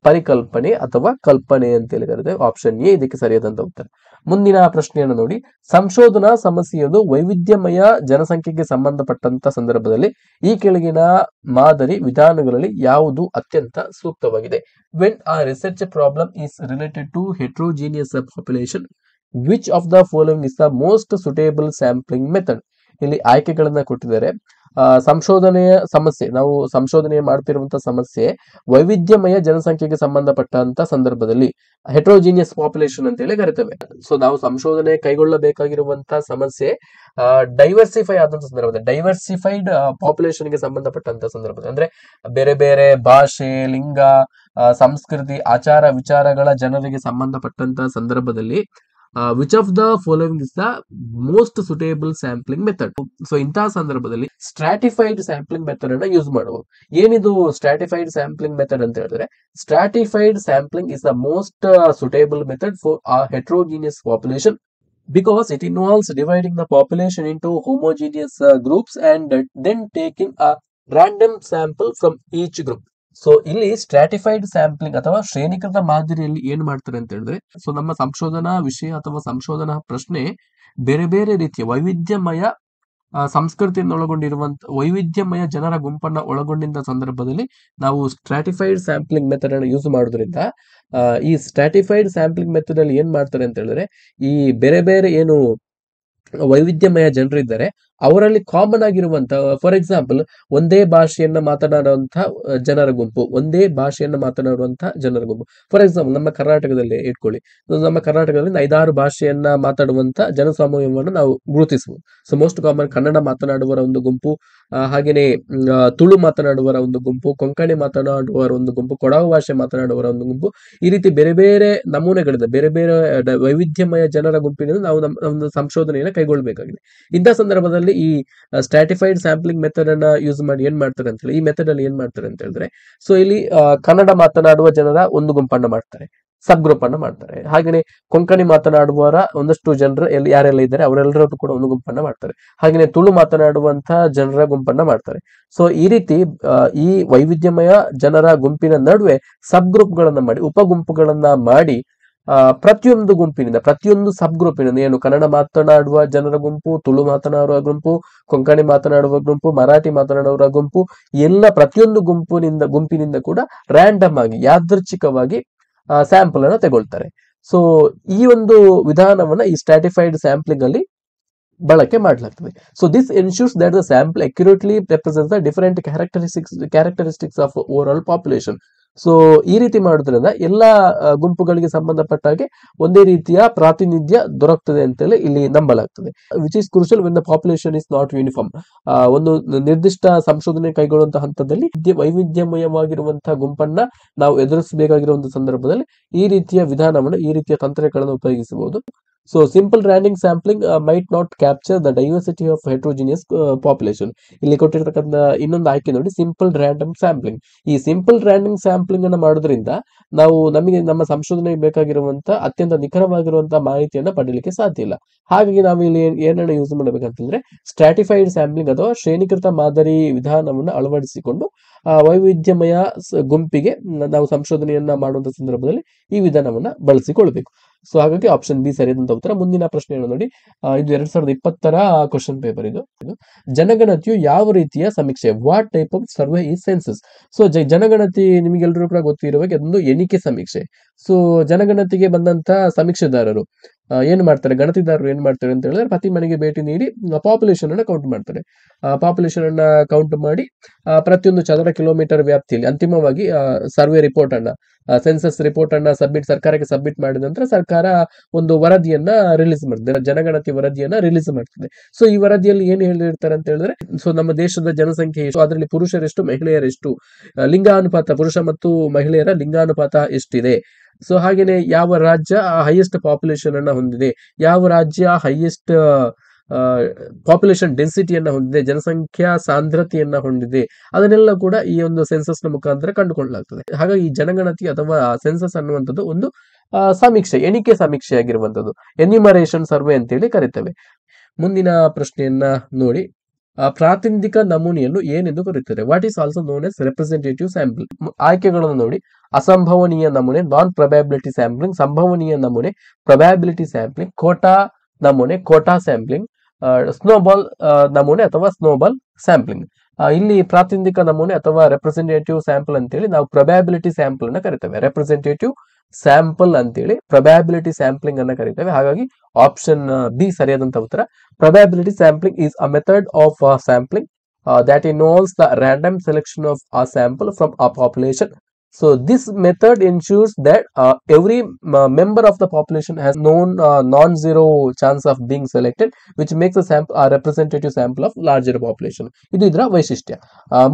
ಪರಿಕಲ್ಪನೆ ಅಥವಾ ಕಲ್ಪನೆ ಅಂತೇಳಿ ಕರಿತೇವೆ. ಆಪ್ಷನ್ ಎ ಇದಕ್ಕೆ ಸರಿಯಾದಂತ ಉತ್ತರ. ಮುಂದಿನ ಪ್ರಶ್ನೆಯನ್ನು ನೋಡಿ, ಸಂಶೋಧನಾ ಸಮಸ್ಯೆಯೊಂದು ವೈವಿಧ್ಯಮಯ ಜನಸಂಖ್ಯೆಗೆ ಸಂಬಂಧಪಟ್ಟಂತ ಸಂದರ್ಭದಲ್ಲಿ ಈ ಕೆಳಗಿನ ಮಾದರಿ ವಿಧಾನಗಳಲ್ಲಿ ಯಾವುದು ಅತ್ಯಂತ ಸೂಕ್ತವಾಗಿದೆ? When a research problem is related to heterogeneous population, which of the following is the most suitable sampling method. ಇಲ್ಲಿ ಆಯ್ಕೆಗಳನ್ನ ಕೊಟ್ಟಿದ್ದಾರೆ. ಸಂಶೋಧನೆಯ ಸಮಸ್ಯೆ, ನಾವು ಸಂಶೋಧನೆ ಮಾಡ್ತಿರುವಂತಹ ಸಮಸ್ಯೆ ವೈವಿಧ್ಯಮಯ ಜನಸಂಖ್ಯೆಗೆ ಸಂಬಂಧಪಟ್ಟಂತ ಸಂದರ್ಭದಲ್ಲಿ ಹೆಟ್ರೋಜಿನಿಯಸ್ ಪಾಪ್ಯುಲೇಷನ್ ಅಂತೇಳಿ ಕರಿತೇವೆ. ಸೊ ನಾವು ಸಂಶೋಧನೆ ಕೈಗೊಳ್ಳಬೇಕಾಗಿರುವಂತಹ ಸಮಸ್ಯೆ ಡೈವರ್ಸಿಫೈ ಆದಂತ ಸಂದರ್ಭದಲ್ಲಿ, ಡೈವರ್ಸಿಫೈಡ್ ಪಾಪ್ಯುಲೇಷನ್ ಗೆ ಸಂಬಂಧಪಟ್ಟಂತ ಸಂದರ್ಭದಲ್ಲಿ, ಅಂದ್ರೆ ಬೇರೆ ಬೇರೆ ಭಾಷೆ, ಲಿಂಗ, ಸಂಸ್ಕೃತಿ, ಆಚಾರ ವಿಚಾರಗಳ ಜನರಿಗೆ ಸಂಬಂಧಪಟ್ಟಂತ ಸಂದರ್ಭದಲ್ಲಿ which of the following is the most suitable sampling method. So ಇಂತಹ ಸಂದರ್ಭದಲ್ಲಿ ಸ್ಟ್ರಾಟಿಫೈಡ್ ಸ್ಯಾಂಪ್ಲಿಂಗ್ ಮೆಥಡ್ ಅನ್ನ ಯೂಸ್ ಮಾಡಬಹುದು. ಏನಿದು ಸ್ಟ್ರಾಟಿಫೈಡ್ ಸ್ಯಾಂಪ್ಲಿಂಗ್ ಮೆಥಡ್ ಅಂತ ಹೇಳಿದ್ರೆ, stratified sampling is the most suitable method for a heterogeneous population because it involves dividing the population into homogeneous groups and then taking a random sample from each group. So ಇಲ್ಲಿ stratified sampling ಅಥವಾ ಶ್ರೇಣೀಕೃತ ಮಾದರಿಯಲ್ಲಿ ಏನ್ ಮಾಡ್ತಾರೆ ಅಂತ ಹೇಳಿದ್ರೆ, so ನಮ್ಮ ಸಂಶೋಧನಾ ವಿಷಯ ಅಥವಾ ಸಂಶೋಧನಾ ಪ್ರಶ್ನೆ ಬೇರೆ ಬೇರೆ ರೀತಿಯ ವೈವಿಧ್ಯಮಯ ಸಂಸ್ಕೃತಿಯನ್ನು ಒಳಗೊಂಡಿರುವಂತ ವೈವಿಧ್ಯಮಯ ಜನರ ಗುಂಪನ್ನ ಒಳಗೊಂಡಿದ್ದ ಸಂದರ್ಭದಲ್ಲಿ ನಾವು ಸ್ಟ್ರಾಟಿಫೈಡ್ ಸ್ಯಾಂಪ್ಲಿಂಗ್ ಮೆಥಡ್ ಅನ್ನು ಯೂಸ್ ಮಾಡೋದ್ರಿಂದ ಈ ಸ್ಟ್ರಾಟಿಫೈಡ್ ಸ್ಯಾಂಪ್ಲಿಂಗ್ ಮೆಥಡ್ ಅಲ್ಲಿ ಏನ್ ಮಾಡ್ತಾರೆ ಅಂತ ಹೇಳಿದ್ರೆ, ಈ ಬೇರೆ ಬೇರೆ ಏನು ವೈವಿಧ್ಯಮಯ ಜನರಿದ್ದಾರೆ ಅವರಲ್ಲಿ ಕಾಮನ್ ಆಗಿರುವಂತ, ಫಾರ್ ಎಕ್ಸಾಂಪಲ್ ಒಂದೇ ಭಾಷೆಯನ್ನ ಮಾತನಾಡುವಂತಹ ಜನರ ಗುಂಪು, ಒಂದೇ ಭಾಷೆಯನ್ನ ಮಾತನಾಡುವಂತಹ ಜನರ ಗುಂಪು. ಫಾರ್ ಎಕ್ಸಾಂಪಲ್ ನಮ್ಮ ಕರ್ನಾಟಕದಲ್ಲಿ ಇಟ್ಕೊಳ್ಳಿ, ನಮ್ಮ ಕರ್ನಾಟಕದಲ್ಲಿ 5-6 ಭಾಷೆಯನ್ನ ಮಾತಾಡುವಂತ ಜನಸಮೂಹವನ್ನು ನಾವು ಗುರುತಿಸಬಹುದು. ಸೊ ಮೋಸ್ಟ್ ಕಾಮನ್ ಕನ್ನಡ ಮಾತನಾಡುವರ ಒಂದು ಗುಂಪು, ಹಾಗೇನೆ ತುಳು ಮಾತನಾಡುವರ ಒಂದು ಗುಂಪು, ಕೊಂಕಣಿ ಮಾತನಾಡುವರ ಒಂದು ಗುಂಪು, ಕೊಡವ ಭಾಷೆ ಮಾತನಾಡುವರ ಒಂದು ಗುಂಪು. ಈ ರೀತಿ ಬೇರೆ ಬೇರೆ ನಮೂನೆಗಳಿಂದ ಬೇರೆ ಬೇರೆ ವೈವಿಧ್ಯಮಯ ಜನರ ಗುಂಪಿನಿಂದ ನಾವು ನಮ್ಮ ಸಂಶೋಧನೆಯನ್ನು ಕೈಗೊಳ್ಳಬೇಕಾಗಿದೆ. ಇಂಥ ಸಂದರ್ಭದಲ್ಲಿ ಈ ಸ್ಟ್ರಾಟಿಫೈಡ್ ಸ್ಯಾಂಪ್ಲಿಂಗ್ ಮೆಥಡ್ ಅನ್ನ ಯೂಸ್ ಮಾಡಿ ಏನ್ ಮಾಡ್ತಾರೆ ಅಂತ ಹೇಳಿ, ಈ ಮೆಥಡ್ ಅಲ್ಲಿ ಏನ್ ಮಾಡ್ತಾರೆ ಅಂತ ಹೇಳಿದ್ರೆ, ಸೊ ಇಲ್ಲಿ ಕನ್ನಡ ಮಾತನಾಡುವ ಜನರ ಒಂದು ಗುಂಪನ್ನ ಮಾಡ್ತಾರೆ, ಸಬ್ ಗ್ರೂಪ್ ಅನ್ನ ಮಾಡ್ತಾರೆ. ಹಾಗೆಯೇ ಕೊಂಕಣಿ ಮಾತನಾಡುವವರ ಒಂದಷ್ಟು ಜನರು ಯಾರೆಲ್ಲ ಇದ್ದಾರೆ ಅವರೆಲ್ಲರೂ ಕೂಡ ಒಂದು ಗುಂಪನ್ನ ಮಾಡ್ತಾರೆ. ಹಾಗೆಯೇ ತುಳು ಮಾತನಾಡುವಂತಹ ಜನರ ಗುಂಪನ್ನ ಮಾಡ್ತಾರೆ. ಸೊ ಈ ರೀತಿ ಈ ವೈವಿಧ್ಯಮಯ ಜನರ ಗುಂಪಿನ ನಡುವೆ ಸಬ್ ಗ್ರೂಪ್ ಗಳನ್ನ ಮಾಡಿ, ಉಪ ಗುಂಪುಗಳನ್ನ ಮಾಡಿ, ಪ್ರತಿಯೊಂದು ಗುಂಪಿನಿಂದ, ಪ್ರತಿಯೊಂದು ಸಬ್ ಗ್ರೂಪಿನಿಂದ, ಏನು ಕನ್ನಡ ಮಾತನಾಡುವ ಜನರ ಗುಂಪು, ತುಳು ಮಾತನಾಡುವ ಗುಂಪು, ಕೊಂಕಣಿ ಮಾತನಾಡುವ ಗುಂಪು, ಮರಾಠಿ ಮಾತನಾಡುವ ಗುಂಪು, ಎಲ್ಲ ಪ್ರತಿಯೊಂದು ಗುಂಪಿನಿಂದ ಕೂಡ ರ್ಯಾಂಡಮ್ ಆಗಿ, ಯಾದೃಚ್ಛಿಕವಾಗಿ ಸ್ಯಾಂಪಲ್ ಅನ್ನು ತಗೊಳ್ತಾರೆ. ಸೊ ಈ ಒಂದು ವಿಧಾನವನ್ನ ಈ ಸ್ಟ್ರಾಟಿಫೈಡ್ ಸ್ಯಾಂಪ್ಲಿಂಗ್ ಅಲ್ಲಿ ಬಳಕೆ ಮಾಡಲಾಗ್ತದೆ. So this ensures that the sample accurately represents the different characteristics of over all population. So ಈ ರೀತಿ ಮಾಡೋದ್ರಿಂದ ಎಲ್ಲಾ ಗುಂಪುಗಳಿಗೆ ಸಂಬಂಧಪಟ್ಟ ಹಾಗೆ ಒಂದೇ ರೀತಿಯ ಪ್ರಾತಿನಿಧ್ಯ ದೊರಕ್ತದೆ ಅಂತೇಳಿ ಇಲ್ಲಿ ನಂಬಲಾಗ್ತದೆ. Which is crucial when the population is not uniform. ಒಂದು ನಿರ್ದಿಷ್ಟ ಸಂಶೋಧನೆ ಕೈಗೊಳ್ಳುವಂತಹ ಹಂತದಲ್ಲಿ ವೈವಿಧ್ಯಮಯವಾಗಿರುವಂತಹ ಗುಂಪನ್ನ ನಾವು ಎದುರಿಸಬೇಕಾಗಿರುವಂತಹ ಸಂದರ್ಭದಲ್ಲಿ ಈ ರೀತಿಯ ವಿಧಾನವನ್ನು, ಈ ರೀತಿಯ ತಂತ್ರಗಳನ್ನು ಉಪಯೋಗಿಸಬಹುದು. So simple random sampling might not capture the diversity of heterogeneous population. ಇಲ್ಲಿ ಕೊಟ್ಟಿರ್ತಕ್ಕಂಥ ಇನ್ನೊಂದು ಆಯ್ಕೆ ನೋಡಿ, ಸಿಂಪಲ್ ರ್ಯಾಂಡಮ್ ಸ್ಯಾಂಪ್ಲಿಂಗ್. ಈ ಸಿಂಪಲ್ ರ್ಯಾಂಡಮ್ ಸ್ಯಾಂಪ್ಲಿಂಗ್ ಅನ್ನು ಮಾಡೋದ್ರಿಂದ ನಾವು ನಮಗೆ ನಮ್ಮ ಸಂಶೋಧನೆಗೆ ಬೇಕಾಗಿರುವಂತ ಅತ್ಯಂತ ನಿಖರವಾಗಿರುವಂತಹ ಮಾಹಿತಿಯನ್ನ ಪಡೀಲಿಕ್ಕೆ ಸಾಧ್ಯ ಇಲ್ಲ. ಹಾಗಾಗಿ ನಾವು ಇಲ್ಲಿ ಏನನ್ನ ಯೂಸ್ ಮಾಡಬೇಕಂತಂದ್ರೆ ಸ್ಟ್ರಾಟಿಫೈಡ್ ಸ್ಯಾಂಪ್ಲಿಂಗ್ ಅಥವಾ ಶ್ರೇಣೀಕೃತ ಮಾದರಿ ವಿಧಾನವನ್ನು ಅಳವಡಿಸಿಕೊಂಡು ವೈವಿಧ್ಯಮಯ ಗುಂಪಿಗೆ ನಾವು ಸಂಶೋಧನೆಯನ್ನ ಮಾಡುವಂತ ಸಂದರ್ಭದಲ್ಲಿ ಈ ವಿಧಾನವನ್ನ ಬಳಸಿಕೊಳ್ಬೇಕು. ಸೊ ಹಾಗಾಗಿ ಆಪ್ಷನ್ ಬಿ ಸರಿಯಾದಂತ ಉತ್ತರ. ಮುಂದಿನ ಪ್ರಶ್ನೆಯನ್ನು ನೋಡಿ, ಇದು 2020ರ ಕ್ವಶನ್ ಪೇಪರ್. ಇದು ಜನಗಣತಿಯು ಯಾವ ರೀತಿಯ ಸಮೀಕ್ಷೆ? What type of survey is census? So ಜನಗಣತಿ ನಿಮಗೆಲ್ಲರೂ ಕೂಡ ಗೊತ್ತಿರುವಾಗ ಅದೊಂದು ಎಣಿಕೆ ಸಮೀಕ್ಷೆ. ಸೊ ಜನಗಣತಿಗೆ ಬಂದಂತ ಸಮೀಕ್ಷೆದಾರರು ಏನ್ ಮಾಡ್ತಾರೆ, ಗಣತಿದಾರರು ಏನ್ ಮಾಡ್ತಾರೆ ಅಂತ ಹೇಳಿದ್ರೆ ಪ್ರತಿ ಮನೆಗೆ ಭೇಟಿ ನೀಡಿ ಪಾಪ್ಯುಲೇಷನ್ ಅನ್ನ ಕೌಂಟ್ ಮಾಡ್ತಾರೆ. ಪಾಪ್ಯುಲೇಷನ್ ಅನ್ನ ಕೌಂಟ್ ಮಾಡಿ ಪ್ರತಿಯೊಂದು ಚದರ ಕಿಲೋಮೀಟರ್ ವ್ಯಾಪ್ತಿಯಲ್ಲಿ ಅಂತಿಮವಾಗಿ ಸರ್ವೆ ರಿಪೋರ್ಟ್ ಅನ್ನ, ಸೆನ್ಸಸ್ ರಿಪೋರ್ಟ್ ಅನ್ನ ಸರ್ಕಾರಕ್ಕೆ ಸಬ್ಮಿಟ್ ಮಾಡಿದ ನಂತರ ಸರ್ಕಾರ ಒಂದು ವರದಿಯನ್ನ ರಿಲೀಸ್ ಮಾಡ್ತದೆ, ಜನಗಣತಿ ವರದಿಯನ್ನ ರಿಲೀಸ್ ಮಾಡ್ತದೆ. ಸೊ ಈ ವರದಿಯಲ್ಲಿ ಏನ್ ಹೇಳಿರ್ತಾರೆ ಅಂತ ಹೇಳಿದ್ರೆ, ಸೊ ನಮ್ಮ ದೇಶದ ಜನಸಂಖ್ಯೆ ಎಷ್ಟು, ಅದರಲ್ಲಿ ಪುರುಷರೆಷ್ಟು ಮಹಿಳೆಯರೆಷ್ಟು, ಲಿಂಗಾನುಪಾತ ಪುರುಷ ಮತ್ತು ಮಹಿಳೆಯರ ಲಿಂಗಾನುಪಾತ ಎಷ್ಟಿದೆ, ಸೊ ಹಾಗೇನೆ ಯಾವ ರಾಜ್ಯ ಹೈಯೆಸ್ಟ್ ಪಾಪ್ಯುಲೇಷನ್ ಅನ್ನ ಹೊಂದಿದೆ, ಯಾವ ರಾಜ್ಯ ಹೈಯೆಸ್ಟ್ ಪಾಪ್ಯುಲೇಷನ್ ಡೆನ್ಸಿಟಿಯನ್ನ ಹೊಂದಿದೆ, ಜನಸಂಖ್ಯಾ ಸಾಂದ್ರತೆಯನ್ನ ಹೊಂದಿದೆ, ಅದನ್ನೆಲ್ಲ ಕೂಡ ಈ ಒಂದು ಸೆನ್ಸಸ್ ನ ಮುಖಾಂತರ ಕಂಡುಕೊಳ್ಳಲಾಗ್ತದೆ. ಹಾಗಾಗಿ ಈ ಜನಗಣತಿ ಅಥವಾ ಸೆನ್ಸಸ್ ಅನ್ನುವಂಥದ್ದು ಒಂದು ಸಮೀಕ್ಷೆ, ಎಣಿಕೆ ಸಮೀಕ್ಷೆ ಆಗಿರುವಂತದ್ದು, ಎನ್ಯುಮರೇಷನ್ ಸರ್ವೆ ಅಂತೇಳಿ ಕರೀತೇವೆ. ಮುಂದಿನ ಪ್ರಶ್ನೆಯನ್ನ ನೋಡಿ, ಪ್ರಾತಿನಿಧಿಕ ನಮೂನೆಯನ್ನು ಏನೆಂದು ಕರೆಯುತ್ತಾರೆ? What is also known as representative sample? ಆಯ್ಕೆಗಳನ್ನು ನೋಡಿ, ಅಸಂಭವನೀಯ ನಮೂನೆ ನಾನ್ ಪ್ರೊಬ್ಯಾಬಿಲಿಟಿ ಸ್ಯಾಂಪ್ಲಿಂಗ್, ಸಂಭವನೀಯ ನಮೂನೆ ಪ್ರೊಬ್ಯಾಬಿಲಿಟಿ ಸ್ಯಾಂಪ್ಲಿಂಗ್, ಕೋಟಾ ನಮೂನೆ ಕೋಟಾ ಸ್ಯಾಂಪ್ಲಿಂಗ್, ಸ್ನೋಬಾಲ್ ನಮೂನೆ ಅಥವಾ ಸ್ನೋಬಾಲ್ ಸ್ಯಾಂಪ್ಲಿಂಗ್. ಇಲ್ಲಿ ಪ್ರಾತಿನಿಧಿಕ ನಮೂನೆ ಅಥವಾ ರೆಪ್ರೆಸೆಂಟೇಟಿವ್ ಸ್ಯಾಂಪಲ್ ಅಂತೇಳಿ ನಾವು ಪ್ರೊಬ್ಯಾಬಿಲಿಟಿ ಸ್ಯಾಂಪಲ್ ಅನ್ನ ಕರಿತೇವೆ. ರೆಪ್ರೆಸೆಂಟೇಟಿವ್ ಸ್ಯಾಂಪಲ್ ಅಂತೇಳಿ ಪ್ರೊಬ್ಯಾಬಿಲಿಟಿ ಸ್ಯಾಂಪ್ಲಿಂಗ್ ಅನ್ನ ಕರಿತೇವೆ. ಹಾಗಾಗಿ ಆಪ್ಷನ್ ಬಿ ಸರಿಯಾದಂತ ಉತ್ತರ. Probability sampling is a method of sampling that involves the random selection of a sample from a population. So this method ensures that every member of the population has non-zero chance of being selected, which makes a sample a representative sample of larger population. ಇದು ಇದರ ವೈಶಿಷ್ಟ್ಯ.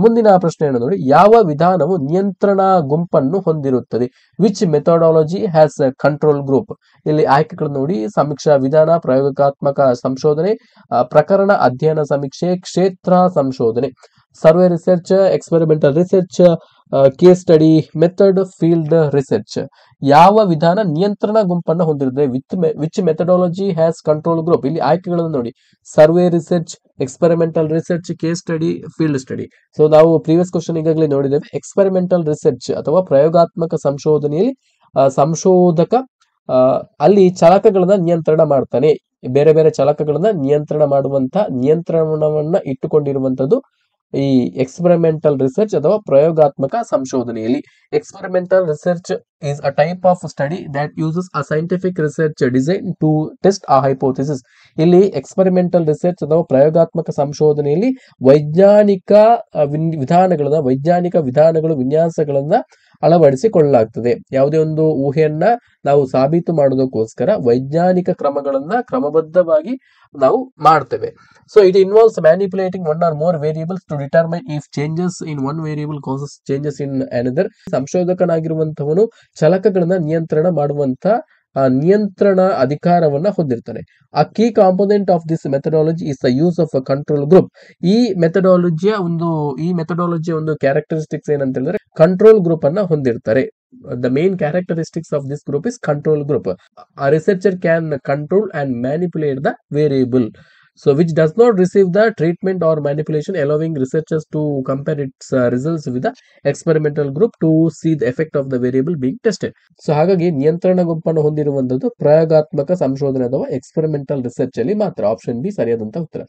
ಮುಂದಿನ ಪ್ರಶ್ನೆಯನ್ನು ನೋಡಿ, ಯಾವ ವಿಧಾನವು ನಿಯಂತ್ರಣ ಗುಂಪನ್ನು ಹೊಂದಿರುತ್ತದೆ? Which methodology has control group? ಇಲ್ಲಿ ಆಯ್ಕೆಗಳು ನೋಡಿ, ಸಮೀಕ್ಷಾ ವಿಧಾನ, ಪ್ರಯೋಗಾತ್ಮಕ ಸಂಶೋಧನೆ, ಪ್ರಕರಣ ಅಧ್ಯಯನ ಸಮೀಕ್ಷೆ, ಕ್ಷೇತ್ರ ಸಂಶೋಧನೆ, survey research, experimental research, case study method, field research. ಯಾವ ವಿಧಾನ ನಿಯಂತ್ರಣ ಗುಂಪನ್ನು ಹೊಂದಿರುತ್ತದೆ? Which methodology has control group? ಇಲ್ಲಿ ಆಯ್ಕೆಗಳನ್ನು ನೋಡಿ, survey research, experimental research, case study, field study. So ನಾವು ಪ್ರೀವಿಯಸ್ ಕ್ವಶನ್ ಈಗಾಗಲೇ ನೋಡಿದ್ದೇವೆ. ಎಕ್ಸ್ಪೆರಿಮೆಂಟಲ್ ರಿಸರ್ಚ್ ಅಥವಾ ಪ್ರಯೋಗಾತ್ಮಕ ಸಂಶೋಧನೆಯಲ್ಲಿ ಸಂಶೋಧಕ ಅಲ್ಲಿ ಚಲಕಗಳನ್ನ ನಿಯಂತ್ರಣ ಮಾಡ್ತಾನೆ. ಬೇರೆ ಬೇರೆ ಚಲಕಗಳನ್ನ ನಿಯಂತ್ರಣ ಮಾಡುವಂತ ನಿಯಂತ್ರಣವನ್ನ ಇಟ್ಟುಕೊಂಡಿರುವಂತದ್ದು ಈ ಎಕ್ಸ್ಪೆರಿಮೆಂಟಲ್ ರಿಸರ್ಚ್ ಅಥವಾ ಪ್ರಯೋಗಾತ್ಮಕ ಸಂಶೋಧನೆಯಲ್ಲಿ. Experimental research is a type of study that uses a scientific research design to test a hypothesis. ಇಲ್ಲಿ ಎಕ್ಸ್ಪೆರಿಮೆಂಟಲ್ ರಿಸರ್ಚ್ ಅಥವಾ ಪ್ರಯೋಗಾತ್ಮಕ ಸಂಶೋಧನೆಯಲ್ಲಿ ವೈಜ್ಞಾನಿಕ ವಿಧಾನಗಳು ವಿನ್ಯಾಸಗಳನ್ನ ಅಳವಡಿಸಿಕೊಳ್ಳಲಾಗ್ತದೆ. ಯಾವುದೇ ಒಂದು ಊಹೆಯನ್ನ ನಾವು ಸಾಬೀತು ಮಾಡೋದಕ್ಕೋಸ್ಕರ ವೈಜ್ಞಾನಿಕ ಕ್ರಮಗಳನ್ನ ಕ್ರಮಬದ್ಧವಾಗಿ ನಾವು ಮಾಡ್ತೇವೆ. So it involves manipulating one or more variables to determine if changes in one variable causes changes in another. ಸಂಶೋಧಕನಾಗಿರುವಂತವನು ಚಲಕಗಳನ್ನ ನಿಯಂತ್ರಣ ಮಾಡುವಂತ ನಿಯಂತ್ರಣ ಅಧಿಕಾರವನ್ನ ಹೊಂದಿರ್ತಾನೆ. A key component of this methodology is the use of a control group. ಈ ಮೆಥಡಾಲಜಿಯ ಒಂದು ಕ್ಯಾರೆಕ್ಟರಿಸ್ಟಿಕ್ಸ್ ಏನಂತ ಹೇಳಿದ್ರೆ ಕಂಟ್ರೋಲ್ ಗ್ರೂಪ್ ಅನ್ನ ಹೊಂದಿರ್ತಾರೆ. The main characteristics of this group is control group. A researcher can control and manipulate the variable, so which does not receive the treatment or manipulation, allowing researchers to compare its results with the experimental group to see the effect of the variable being tested. So ಹಾಗಾಗಿ ನಿಯಂತ್ರಣ ಗುಂಪನ್ನು ಹೊಂದಿರುವಂತದ್ದು ಪ್ರಯೋಗಾತ್ಮಕ ಸಂಶೋಧನೆ ಅಥವಾ experimental research ಅಲ್ಲಿ ಮಾತ್ರ. Option B ಸರಿಯಾದಂತ ಉತ್ತರ.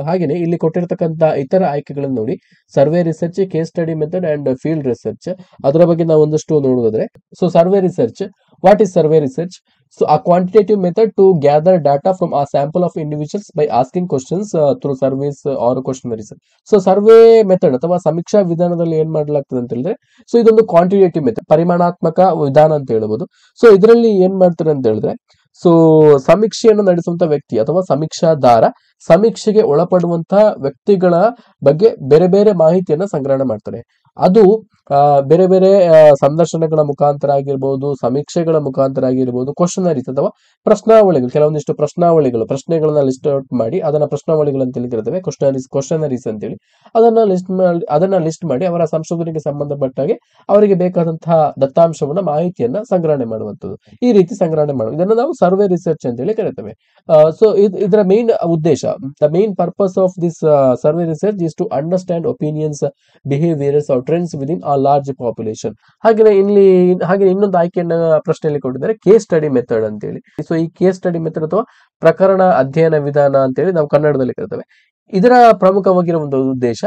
ಹಾಗೇನೆ ಇಲ್ಲಿ ಕೊಟ್ಟಿರ್ತಕ್ಕಂತ ಇತರ ಆಯ್ಕೆಗಳನ್ನು ನೋಡಿ, survey research, case study method and field research. ಅದರ ಬಗ್ಗೆ ನಾವು ಒಂದಷ್ಟು ನೋಡೋದಾದ್ರೆ, so survey research, what is survey research? So a quantitative method to gather data from a sample of individuals by asking questions through surveys or questionnaires. So survey method ಅಥವಾ ಸಮೀಕ್ಷಾ ವಿಧಾನದಲ್ಲಿ ಏನ್ ಮಾಡಲಾಗ್ತದೆ ಅಂತ ಹೇಳಿದ್ರೆ, ಸೊ ಇದೊಂದು ಕ್ವಾಂಟಿಟೇಟಿವ್ ಮೆಥಡ್, ಪರಿಮಾಣಾತ್ಮಕ ವಿಧಾನ ಅಂತ ಹೇಳ್ಬೋದು. ಸೊ ಇದರಲ್ಲಿ ಏನ್ ಮಾಡ್ತಾರೆ ಅಂತ ಹೇಳಿದ್ರೆ, ಸೊ ಸಮೀಕ್ಷೆಯನ್ನು ನಡೆಸುವಂತ ವ್ಯಕ್ತಿ ಅಥವಾ ಸಮೀಕ್ಷಾದಾರ ಸಮೀಕ್ಷೆಗೆ ಒಳಪಡುವಂತಹ ವ್ಯಕ್ತಿಗಳ ಬಗ್ಗೆ ಬೇರೆ ಬೇರೆ ಮಾಹಿತಿಯನ್ನ ಸಂಗ್ರಹಣೆ ಮಾಡ್ತಾರೆ. ಅದು ಬೇರೆ ಬೇರೆ ಸಂದರ್ಶನಗಳ ಮುಖಾಂತರ ಆಗಿರ್ಬೋದು, ಸಮೀಕ್ಷೆಗಳ ಮುಖಾಂತರ ಆಗಿರ್ಬೋದು, ಕ್ವಶನರೀಸ್ ಅಥವಾ ಪ್ರಶ್ನಾವಳಿಗಳು, ಕೆಲವೊಂದಿಷ್ಟು ಪ್ರಶ್ನೆಗಳನ್ನ ಲಿಸ್ಟ್ ಔಟ್ ಮಾಡಿ ಅದನ್ನ ಪ್ರಶ್ನಾವಳಿಗಳು ಅಂತ ಕರೀತೇವೆ, ಕ್ವಶನರೀಸ್ ಅಂತೇಳಿ. ಅದನ್ನ ಲಿಸ್ಟ್ ಮಾಡಿ ಅವರ ಸಂಶೋಧನೆಗೆ ಸಂಬಂಧಪಟ್ಟ ಹಾಗೆ ಅವರಿಗೆ ಬೇಕಾದಂತಹ ದತ್ತಾಂಶವನ್ನ, ಮಾಹಿತಿಯನ್ನ ಸಂಗ್ರಹಣೆ ಮಾಡುವಂಥದ್ದು. ಈ ರೀತಿ ಸಂಗ್ರಹಣೆ ಮಾಡುವುದು, ಇದನ್ನ ನಾವು ಸರ್ವೆ ರಿಸರ್ಚ್ ಅಂತೇಳಿ ಕರೀತೇವೆ. ಸೊ ಇದರ ಮೇನ್ ಉದ್ದೇಶ, the main purpose of this survey research is to understand opinions, behaviours or trends within a large population. ಹಾಗೆ ಇನ್ನೊಂದು ಆಯ್ಕೆಯನ್ನ ಪ್ರಶ್ನೆಯಲ್ಲಿ ಕೊಟ್ಟಿದ್ದಾರೆ, ಕೇಸ್ ಸ್ಟಡಿ ಮೆಥಡ್ ಅಂತೇಳಿ. ಸೊ ಈ ಕೇಸ್ ಸ್ಟಡಿ ಮೆಥಡ್ ಅಥವಾ ಪ್ರಕರಣ ಅಧ್ಯಯನ ವಿಧಾನ ಅಂತೇಳಿ ನಾವು ಕನ್ನಡದಲ್ಲಿ ಕರಿತೇವೆ. ಇದರ ಪ್ರಮುಖವಾಗಿರುವ ಒಂದು ಉದ್ದೇಶ,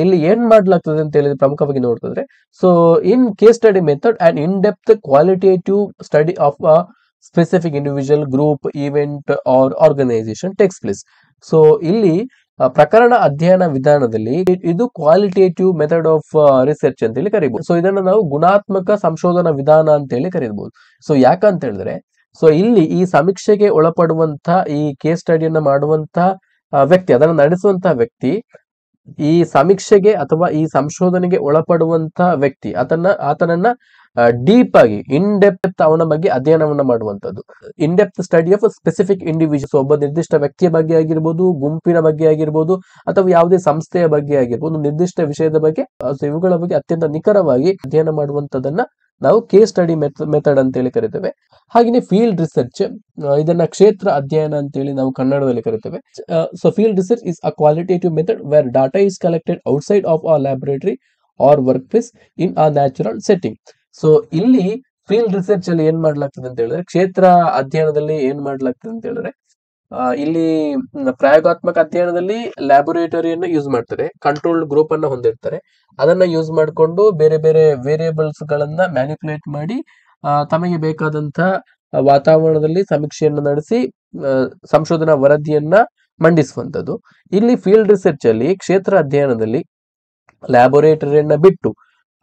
ಇಲ್ಲಿ ಏನ್ ಮಾಡ್ಲಾಗ್ತದೆ ಅಂತ ಹೇಳಿ ಪ್ರಮುಖವಾಗಿ ನೋಡ್ತಿದ್ರೆ, so in case study method and in depth qualitative study of a specific individual, group, event or organisation takes place. So ಇಲ್ಲಿ ಪ್ರಕರಣ ಅಧ್ಯಯನ ವಿಧಾನದಲ್ಲಿ ಇದು ಕ್ವಾಲಿಟೇಟಿವ್ ಮೆಥಡ್ ಆಫ್ ರಿಸರ್ಚ್ ಅಂತೇಳಿ ಕರಿಬಹುದು. ಸೊ ಇದನ್ನು ನಾವು ಗುಣಾತ್ಮಕ ಸಂಶೋಧನಾ ವಿಧಾನ ಅಂತೇಳಿ ಕರೀಬಹುದು. ಸೊ ಯಾಕಂತ ಹೇಳಿದ್ರೆ, ಸೊ ಇಲ್ಲಿ ಈ ಸಮೀಕ್ಷೆಗೆ ಒಳಪಡುವಂತ, ಈ ಕೇಸ್ ಸ್ಟಡಿಯನ್ನ ಮಾಡುವಂತ ವ್ಯಕ್ತಿ, ಅದನ್ನು ನಡೆಸುವಂತಹ ವ್ಯಕ್ತಿ, ಈ ಸಮೀಕ್ಷೆಗೆ ಅಥವಾ ಈ ಸಂಶೋಧನೆಗೆ ಒಳಪಡುವಂತ ವ್ಯಕ್ತಿ, ಆತನನ್ನ ಡೀಪ್ ಆಗಿ, ಇನ್ ಡೆಪ್ತ್ ಅವನ ಬಗ್ಗೆ ಅಧ್ಯಯನವನ್ನ ಮಾಡುವಂತದ್ದು. In depth study of specific individual, ಒಬ್ಬ ನಿರ್ದಿಷ್ಟ ವ್ಯಕ್ತಿಯ ಬಗ್ಗೆ ಆಗಿರ್ಬೋದು, ಗುಂಪಿನ ಬಗ್ಗೆ ಆಗಿರ್ಬೋದು, ಅಥವಾ ಯಾವುದೇ ಸಂಸ್ಥೆಯ ಬಗ್ಗೆ ಆಗಿರ್ಬೋದು, ನಿರ್ದಿಷ್ಟ ವಿಷಯದ ಬಗ್ಗೆ, ಇವುಗಳ ಬಗ್ಗೆ ಅತ್ಯಂತ ನಿಖರವಾಗಿ ಅಧ್ಯಯನ ಮಾಡುವಂತದನ್ನ ನಾವು ಕೇಸ್ ಸ್ಟಡಿ ಮೆಥಡ್ ಅಂತೇಳಿ ಕರಿತೇವೆ. ಹಾಗೆಯೇ ಫೀಲ್ಡ್ ರಿಸರ್ಚ್, ಇದನ್ನ ಕ್ಷೇತ್ರ ಅಧ್ಯಯನ ಅಂತೇಳಿ ನಾವು ಕನ್ನಡದಲ್ಲಿ ಕರಿತೇವೆ. So field research is a qualitative method where data is collected outside of a laboratory or workplace in a natural setting. So ಇಲ್ಲಿ ಫೀಲ್ಡ್ ರಿಸರ್ಚ್ ಅಲ್ಲಿ ಏನ್ ಮಾಡ್ಲಾಗ್ತದೆ ಅಂತ ಹೇಳಿದ್ರೆ, ಕ್ಷೇತ್ರ ಅಧ್ಯಯನದಲ್ಲಿ ಏನ್ ಮಾಡ್ಲಾಗ್ತದೆ ಅಂತ ಹೇಳಿದ್ರೆ, ಇಲ್ಲಿ ಪ್ರಯೋಗಾತ್ಮಕ ಅಧ್ಯಯನದಲ್ಲಿ ಲ್ಯಾಬೊರೇಟರಿಯನ್ನ ಯೂಸ್ ಮಾಡ್ತಾರೆ, ಕಂಟ್ರೋಲ್ಡ್ ಗ್ರೂಪ್ ಅನ್ನ ಹೊಂದಿರ್ತಾರೆ. ಅದನ್ನ ಯೂಸ್ ಮಾಡಿಕೊಂಡು ಬೇರೆ ಬೇರೆ ವೇರಿಯೇಬಲ್ಸ್ ಗಳನ್ನ ಮ್ಯಾನಿಪುಲೇಟ್ ಮಾಡಿ ತಮಗೆ ಬೇಕಾದಂತ ವಾತಾವರಣದಲ್ಲಿ ಸಮೀಕ್ಷೆಯನ್ನು ನಡೆಸಿ ಸಂಶೋಧನಾ ವರದಿಯನ್ನ ಮಂಡಿಸುವಂತದ್ದು. ಇಲ್ಲಿ ಫೀಲ್ಡ್ ರಿಸರ್ಚ್ ಅಲ್ಲಿ, ಕ್ಷೇತ್ರ ಅಧ್ಯಯನದಲ್ಲಿ ಲ್ಯಾಬೊರೇಟರಿಯನ್ನ ಬಿಟ್ಟು,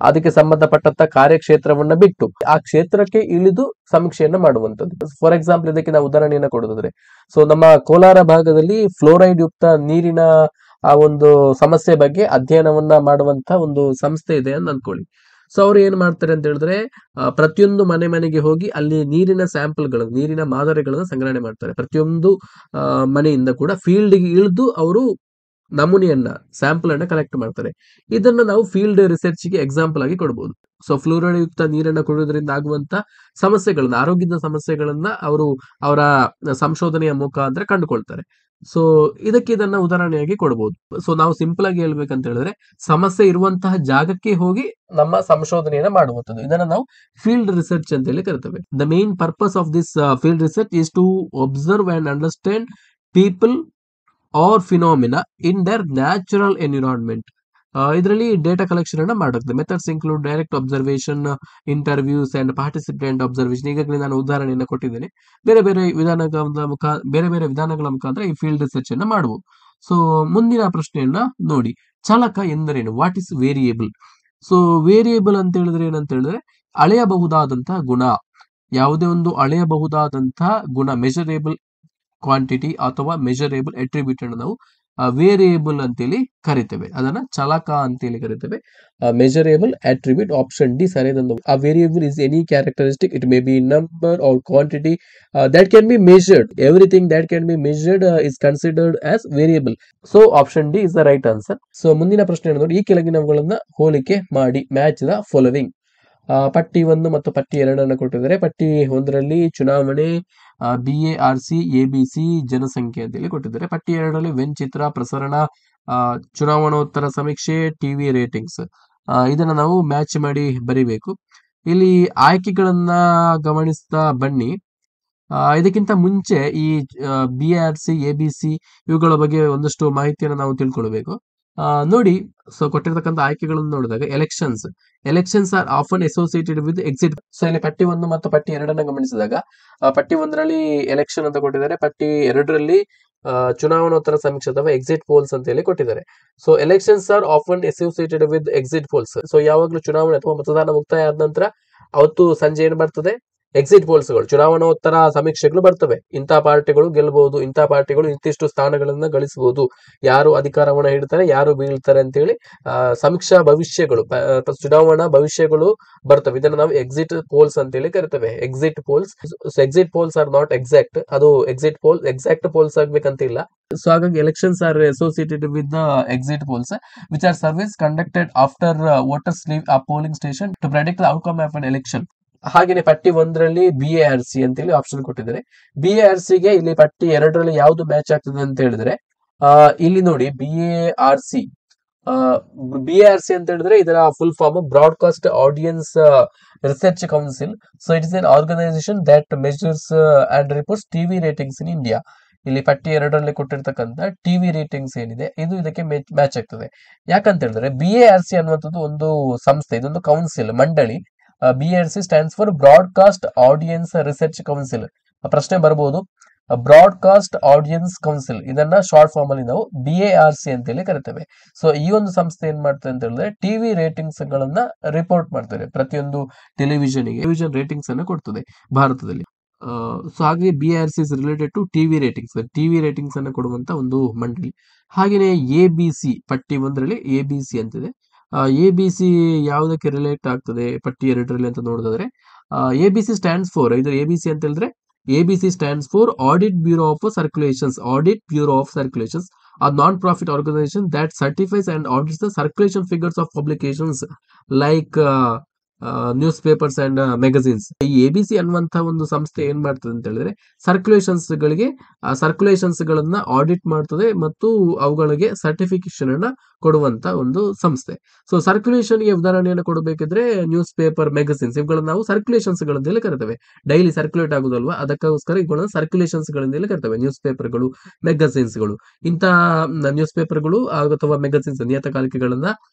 ಅದಕ್ಕೆ ಸಂಬಂಧಪಟ್ಟಂತ ಕಾರ್ಯಕ್ಷೇತ್ರವನ್ನ ಬಿಟ್ಟು ಆ ಕ್ಷೇತ್ರಕ್ಕೆ ಇಳಿದು ಸಮೀಕ್ಷೆಯನ್ನ ಮಾಡುವಂತದ್ದು. ಫಾರ್ ಎಕ್ಸಾಂಪಲ್, ಇದಕ್ಕೆ ನಾವು ಉದಾಹರಣೆಯನ್ನ ಕೊಡೋದಾದ್ರೆ, ಸೊ ನಮ್ಮ ಕೋಲಾರ ಭಾಗದಲ್ಲಿ ಫ್ಲೋರೈಡ್ ಯುಕ್ತ ನೀರಿನ ಆ ಒಂದು ಸಮಸ್ಯೆ ಬಗ್ಗೆ ಅಧ್ಯಯನವನ್ನ ಮಾಡುವಂತ ಒಂದು ಸಂಸ್ಥೆ ಇದೆ ಅಂತ ಅನ್ಕೊಳ್ಳಿ. ಸೊ ಅವ್ರು ಏನ್ ಮಾಡ್ತಾರೆ ಅಂತ ಹೇಳಿದ್ರೆ, ಪ್ರತಿಯೊಂದು ಮನೆಗೆ ಹೋಗಿ ಅಲ್ಲಿ ನೀರಿನ ಸ್ಯಾಂಪಲ್ಗಳು, ನೀರಿನ ಮಾದರಿಗಳನ್ನ ಸಂಗ್ರಹಣೆ ಮಾಡ್ತಾರೆ. ಪ್ರತಿಯೊಂದು ಮನೆಯಿಂದ ಕೂಡ ಫೀಲ್ಡ್ ಗೆ ಇಳಿದು ಅವರು ನಮೂನೆಯನ್ನ, ಸ್ಯಾಂಪಲ್ ಅನ್ನ ಕಲೆಕ್ಟ್ ಮಾಡ್ತಾರೆ. ಇದನ್ನ ನಾವು ಫೀಲ್ಡ್ ರಿಸರ್ಚ್ ಗೆ ಎಕ್ಸಾಂಪಲ್ ಆಗಿ ಕೊಡಬಹುದು. ಸೊ ಫ್ಲೋರೈಡ್ ಯುಕ್ತ ನೀರನ್ನ ಕುಡಿಯೋದ್ರಿಂದ ಆಗುವಂತ ಸಮಸ್ಯೆಗಳನ್ನ, ಆರೋಗ್ಯದ ಸಮಸ್ಯೆಗಳನ್ನ ಅವರು ಅವರ ಸಂಶೋಧನೆಯ ಮುಖಾಂತರ ಕಂಡುಕೊಳ್ತಾರೆ. ಸೊ ಇದನ್ನ ಉದಾಹರಣೆಯಾಗಿ ಕೊಡಬಹುದು. ಸೊ ನಾವು ಸಿಂಪಲ್ ಆಗಿ ಹೇಳ್ಬೇಕಂತ ಹೇಳಿದ್ರೆ, ಸಮಸ್ಯೆ ಇರುವಂತಹ ಜಾಗಕ್ಕೆ ಹೋಗಿ ನಮ್ಮ ಸಂಶೋಧನೆಯನ್ನ ಮಾಡುವಂಥದ್ದು, ಇದನ್ನ ನಾವು ಫೀಲ್ಡ್ ರಿಸರ್ಚ್ ಅಂತ ಹೇಳಿ ಕರಿತೇವೆ. The main purpose of this field research is to observe and understand people or phenomena in their natural environment. ಇದರಲ್ಲಿ ಡೇಟಾ ಕಲೆಕ್ಷನ್ ಅನ್ನ ಮಾಡುತ್ತೆ. Methods include direct observation, interviews and participant observation. ಈಗಾಗಲೇ ನಾನು ಉದಾಹರಣೆಯನ್ನು ಕೊಟ್ಟಿದ್ದೇನೆ. ಬೇರೆ ಬೇರೆ ವಿಧಾನಗಳ ಮುಖಾಂತರ ಈ ಫೀಲ್ಡ್ ರಿಸರ್ಚ್ ಅನ್ನ ಮಾಡಬಹುದು. ಸೊ ಮುಂದಿನ ಪ್ರಶ್ನೆಯನ್ನ ನೋಡಿ, ಚಾಲಕ ಎಂದರೇನು? What is variable? So variable ಅಂತ ಹೇಳಿದ್ರೆ ಏನಂತ ಹೇಳಿದ್ರೆ, ಅಳೆಯಬಹುದಾದಂತಹ ಗುಣ. ಯಾವುದೇ ಒಂದು ಅಳೆಯಬಹುದಾದಂತಹ ಗುಣ, ಮೆಜರೇಬಲ್ ಕ್ವಾಂಟಿಟಿ ಅಥವಾ ಮೆಜರೇಬಲ್ ಅಟ್ರಿಬ್ಯೂಟ್ ಅನ್ನು ನಾವು ವೇರಿಯೇಬಲ್ ಅಂತೇಳಿ ಕರಿತೇವೆ. ಅದನ್ನ ಚಾಲಕ ಅಂತೇಳಿ ಕರಿತೇವೆ. ಮೆಜರೇಬಲ್ ಅಟ್ರಿಬ್ಯೂಟ್, ಆಪ್ಷನ್ ಡಿ ಸರಿಯಾದ. ಆ variable is any characteristic, it may be number R quantity that can be measured. Everything that can be measured is considered as variable. So option D is the right answer. So ಮುಂದಿನ ಪ್ರಶ್ನೆ ನೋಡಿ, ಈ ಕೆಳಗಿನವುಗಳನ್ನ ಹೋಲಿಕೆ ಮಾಡಿ, match the following. ಪಟ್ಟಿ 1 ಮತ್ತು ಪಟ್ಟಿ 2 ಕೊಟ್ಟಿದ್ದಾರೆ. ಪಟ್ಟಿ 1ರಲ್ಲಿ ಚುನಾವಣೆ, BARC, ABC ಜನಸಂಖ್ಯೆ ಅಂತೇಳಿ ಕೊಟ್ಟಿದ್ದಾರೆ. ಪಟ್ಟಿ 2ರಲ್ಲಿ ವೆನ್ ಚಿತ್ರ ಪ್ರಸರಣ, ಚುನಾವಣೋತ್ತರ ಸಮೀಕ್ಷೆ, ಟಿವಿ ರೇಟಿಂಗ್ಸ್. ಇದನ್ನ ನಾವು ಮ್ಯಾಚ್ ಮಾಡಿ ಬರಿಬೇಕು. ಇಲ್ಲಿ ಆಯ್ಕೆಗಳನ್ನ ಗಮನಿಸ್ತಾ ಬನ್ನಿ. ಇದಕ್ಕಿಂತ ಮುಂಚೆ ಈ BRC, ABC ಇವುಗಳ ಬಗ್ಗೆ ಒಂದಷ್ಟು ಮಾಹಿತಿಯನ್ನು ನಾವು ತಿಳ್ಕೊಳ್ಬೇಕು. ನೋಡಿ, ಸೊ ಕೊಟ್ಟಿರ್ತಕ್ಕಂಥ ಆಯ್ಕೆಗಳನ್ನು ನೋಡಿದಾಗ, elections are often associated with exit. So ಇಲ್ಲಿ ಪಟ್ಟಿ 1 ಮತ್ತು ಪಟ್ಟಿ 2 ಗಮನಿಸಿದಾಗ, ಪಟ್ಟಿ 1ರಲ್ಲಿ ಎಲೆಕ್ಷನ್ ಅಂತ ಕೊಟ್ಟಿದ್ದಾರೆ, ಪಟ್ಟಿ 2ರಲ್ಲಿ ಚುನಾವಣೋತ್ತರ ಸಮೀಕ್ಷೆ ಅಥವಾ ಎಕ್ಸಿಟ್ ಪೋಲ್ಸ್ ಅಂತ ಹೇಳಿ ಕೊಟ್ಟಿದ್ದಾರೆ. So elections are often associated with exit poles. So ಯಾವಾಗಲೂ ಚುನಾವಣೆ ಅಥವಾ ಮತದಾನ ಮುಕ್ತಾಯ ಆದ ನಂತರ ಅವತ್ತು ಸಂಜೆ ಏನ್ ಬರ್ತದೆ, ಎಕ್ಸಿಟ್ ಪೋಲ್ಸ್ಗಳು, ಚುನಾವಣೋತ್ತರ ಸಮೀಕ್ಷೆಗಳು ಬರ್ತವೆ. ಇಂಥ ಪಾರ್ಟಿಗಳು ಗೆಲ್ಲಬಹುದು, ಇಂಥ ಪಾರ್ಟಿಗಳು ಇಂತಿಷ್ಟು ಸ್ಥಾನಗಳನ್ನ ಗಳಿಸಬಹುದು, ಯಾರು ಅಧಿಕಾರವನ್ನ ಹಿಡ್ತಾರೆ, ಯಾರು ಬೀಳ್ತಾರೆ ಅಂತೇಳಿ ಸಮೀಕ್ಷಾ ಭವಿಷ್ಯಗಳು, ಚುನಾವಣಾ ಭವಿಷ್ಯಗಳು ಬರ್ತವೆ. ಇದನ್ನ ನಾವು ಎಕ್ಸಿಟ್ ಪೋಲ್ಸ್ ಅಂತೇಳಿ ಕರಿತೇವೆ. Exit polls are not exact. ಅದು ಎಕ್ಸಾಕ್ಟ್ ಪೋಲ್ಸ್ ಆಗ್ಬೇಕಂತಿಲ್ಲ. ಸೊ ಹಾಗಾಗಿ elections are associated with the exit polls which are surveys conducted after voters leave a polling station to predict the outcome of an election. ಹಾಗೇನೆ ಪಟ್ಟಿ 1ರಲ್ಲಿ BARC ಅಂತೇಳಿ option ಕೊಟ್ಟಿದ್ದಾರೆ. BARC ಗೆ ಇಲ್ಲಿ ಪಟ್ಟಿ 2ರಲ್ಲಿ ಯಾವ್ದು ಮ್ಯಾಚ್ ಆಗ್ತದೆ ಅಂತ ಹೇಳಿದ್ರೆ, ಇಲ್ಲಿ ನೋಡಿ BARC ಅಂತ ಹೇಳಿದ್ರೆ ಇದರ full form broadcast audience research council. So it is an organisation that measures and reports TV ratings in India. ಇಲ್ಲಿ ಪಟ್ಟಿ 2ರಲ್ಲಿ ಕೊಟ್ಟಿರ್ತಕ್ಕಂಥ ಟಿವಿ ರೇಟಿಂಗ್ಸ್ ಏನಿದೆ ಇದು ಇದಕ್ಕೆ ಮ್ಯಾಚ್ ಆಗ್ತದೆ. ಯಾಕಂತ ಹೇಳಿದ್ರೆ BARC ಅನ್ನುವಂಥದ್ದು ಒಂದು ಸಂಸ್ಥೆ, ಇದೊಂದು ಕೌನ್ಸಿಲ್, ಮಂಡಳಿ. BARC stands for broadcast audience research council. ಪ್ರಶ್ನೆ ಬರಬಹುದು, ಬ್ರಾಡ್ಕಾಸ್ಟ್ ಆಡಿಯನ್ಸ್ ಕೌನ್ಸಿಲ್, ಇದನ್ನ ಶಾರ್ಟ್ ಫಾರ್ಮ್ ಅಲ್ಲಿ ನಾವು BARC ಅಂತೇಳಿ ಕರಿತೇವೆ. ಸೊ ಈ ಒಂದು ಸಂಸ್ಥೆ ಏನ್ ಮಾಡ್ತದೆ ಅಂತ ಹೇಳಿದ್ರೆ ಟಿವಿ ರೇಟಿಂಗ್ಸ್ ಗಳನ್ನ ರಿಪೋರ್ಟ್ ಮಾಡ್ತಾರೆ. ಪ್ರತಿಯೊಂದು ಟೆಲಿವಿಷನ್ ರೇಟಿಂಗ್ಸ್ ಅನ್ನ ಕೊಡ್ತದೆ ಭಾರತದಲ್ಲಿ. ಸೊ ಹಾಗೆ BARC is related to TV ratings ಅನ್ನ ಕೊಡುವಂತ ಒಂದು ಮಂಡಳಿ. ಹಾಗೆಯೇ ABC ಪಟ್ಟಿ 1ರಲ್ಲಿ ABC ಅಂತಿದೆ. ABC ಯಾವುದಕ್ಕೆ ರಿಲೇಟ್ ಆಗ್ತದೆ ಪಟ್ಟಿ 2ರಲ್ಲಿ ಅಂತ ನೋಡಿದ್ರೆ, ABC ಸ್ಟ್ಯಾಂಡ್ಸ್ ಫಾರ್, ಇದು ABC ಅಂತ ಹೇಳಿದ್ರೆ ABC stands for Audit Bureau of Circulations. Audit Bureau of Circulations, a non-profit organization that certifies and audits the circulation figures of publications like newspapers and magazines. ಈ ABC ಅನ್ನುವಂತ ಒಂದು ಸಂಸ್ಥೆ ಏನ್ ಮಾಡ್ತದೆ ಅಂತ ಹೇಳಿದ್ರೆ ಸರ್ಕ್ಯುಲೇಷನ್ಸ್ ಗಳನ್ನ ಆಡಿಟ್ ಮಾಡ್ತದೆ ಮತ್ತು ಅವುಗಳಿಗೆ ಸರ್ಟಿಫಿಕೇಶನ್ ಅನ್ನ ಕೊಡುವಂತ ಒಂದು ಸಂಸ್ಥೆ. ಸೊ ಸರ್ಕ್ಯುಲೇಷನ್ ಗೆ ಉದಾಹರಣೆಯನ್ನು ಕೊಡಬೇಕಿದ್ರೆ ನ್ಯೂಸ್ ಪೇಪರ್, ಮೆಗಝಿನ್ಸ್ ಇವುಗಳನ್ನ ನಾವು ಸರ್ಕ್ಯುಲೇಷನ್ಸ್ ಗಳಂತೆಲ್ಲ ಕರಿತೇವೆ. ಡೈಲಿ ಸರ್ಕ್ಯುಲೇಟ್ ಆಗುದಲ್ವಾ, ಅದಕ್ಕೋಸ್ಕರ ಇವುಗಳನ್ನ ಸರ್ಕ್ಯುಲೇಷನ್ಸ್ ಗಳಂತೆಲ್ಲ ಕರಿತೇವೆ. ನ್ಯೂಸ್ ಪೇಪರ್ಗಳು, ಮೆಗಝಿನ್ಸ್ಗಳು, ಇಂಥ ನ್ಯೂಸ್ ಪೇಪರ್ಗಳು ಅಥವಾ ಮೆಗಝಿನ್ಸ್ ನಿಯತಕಾಲಿಕೆಗಳನ್ನ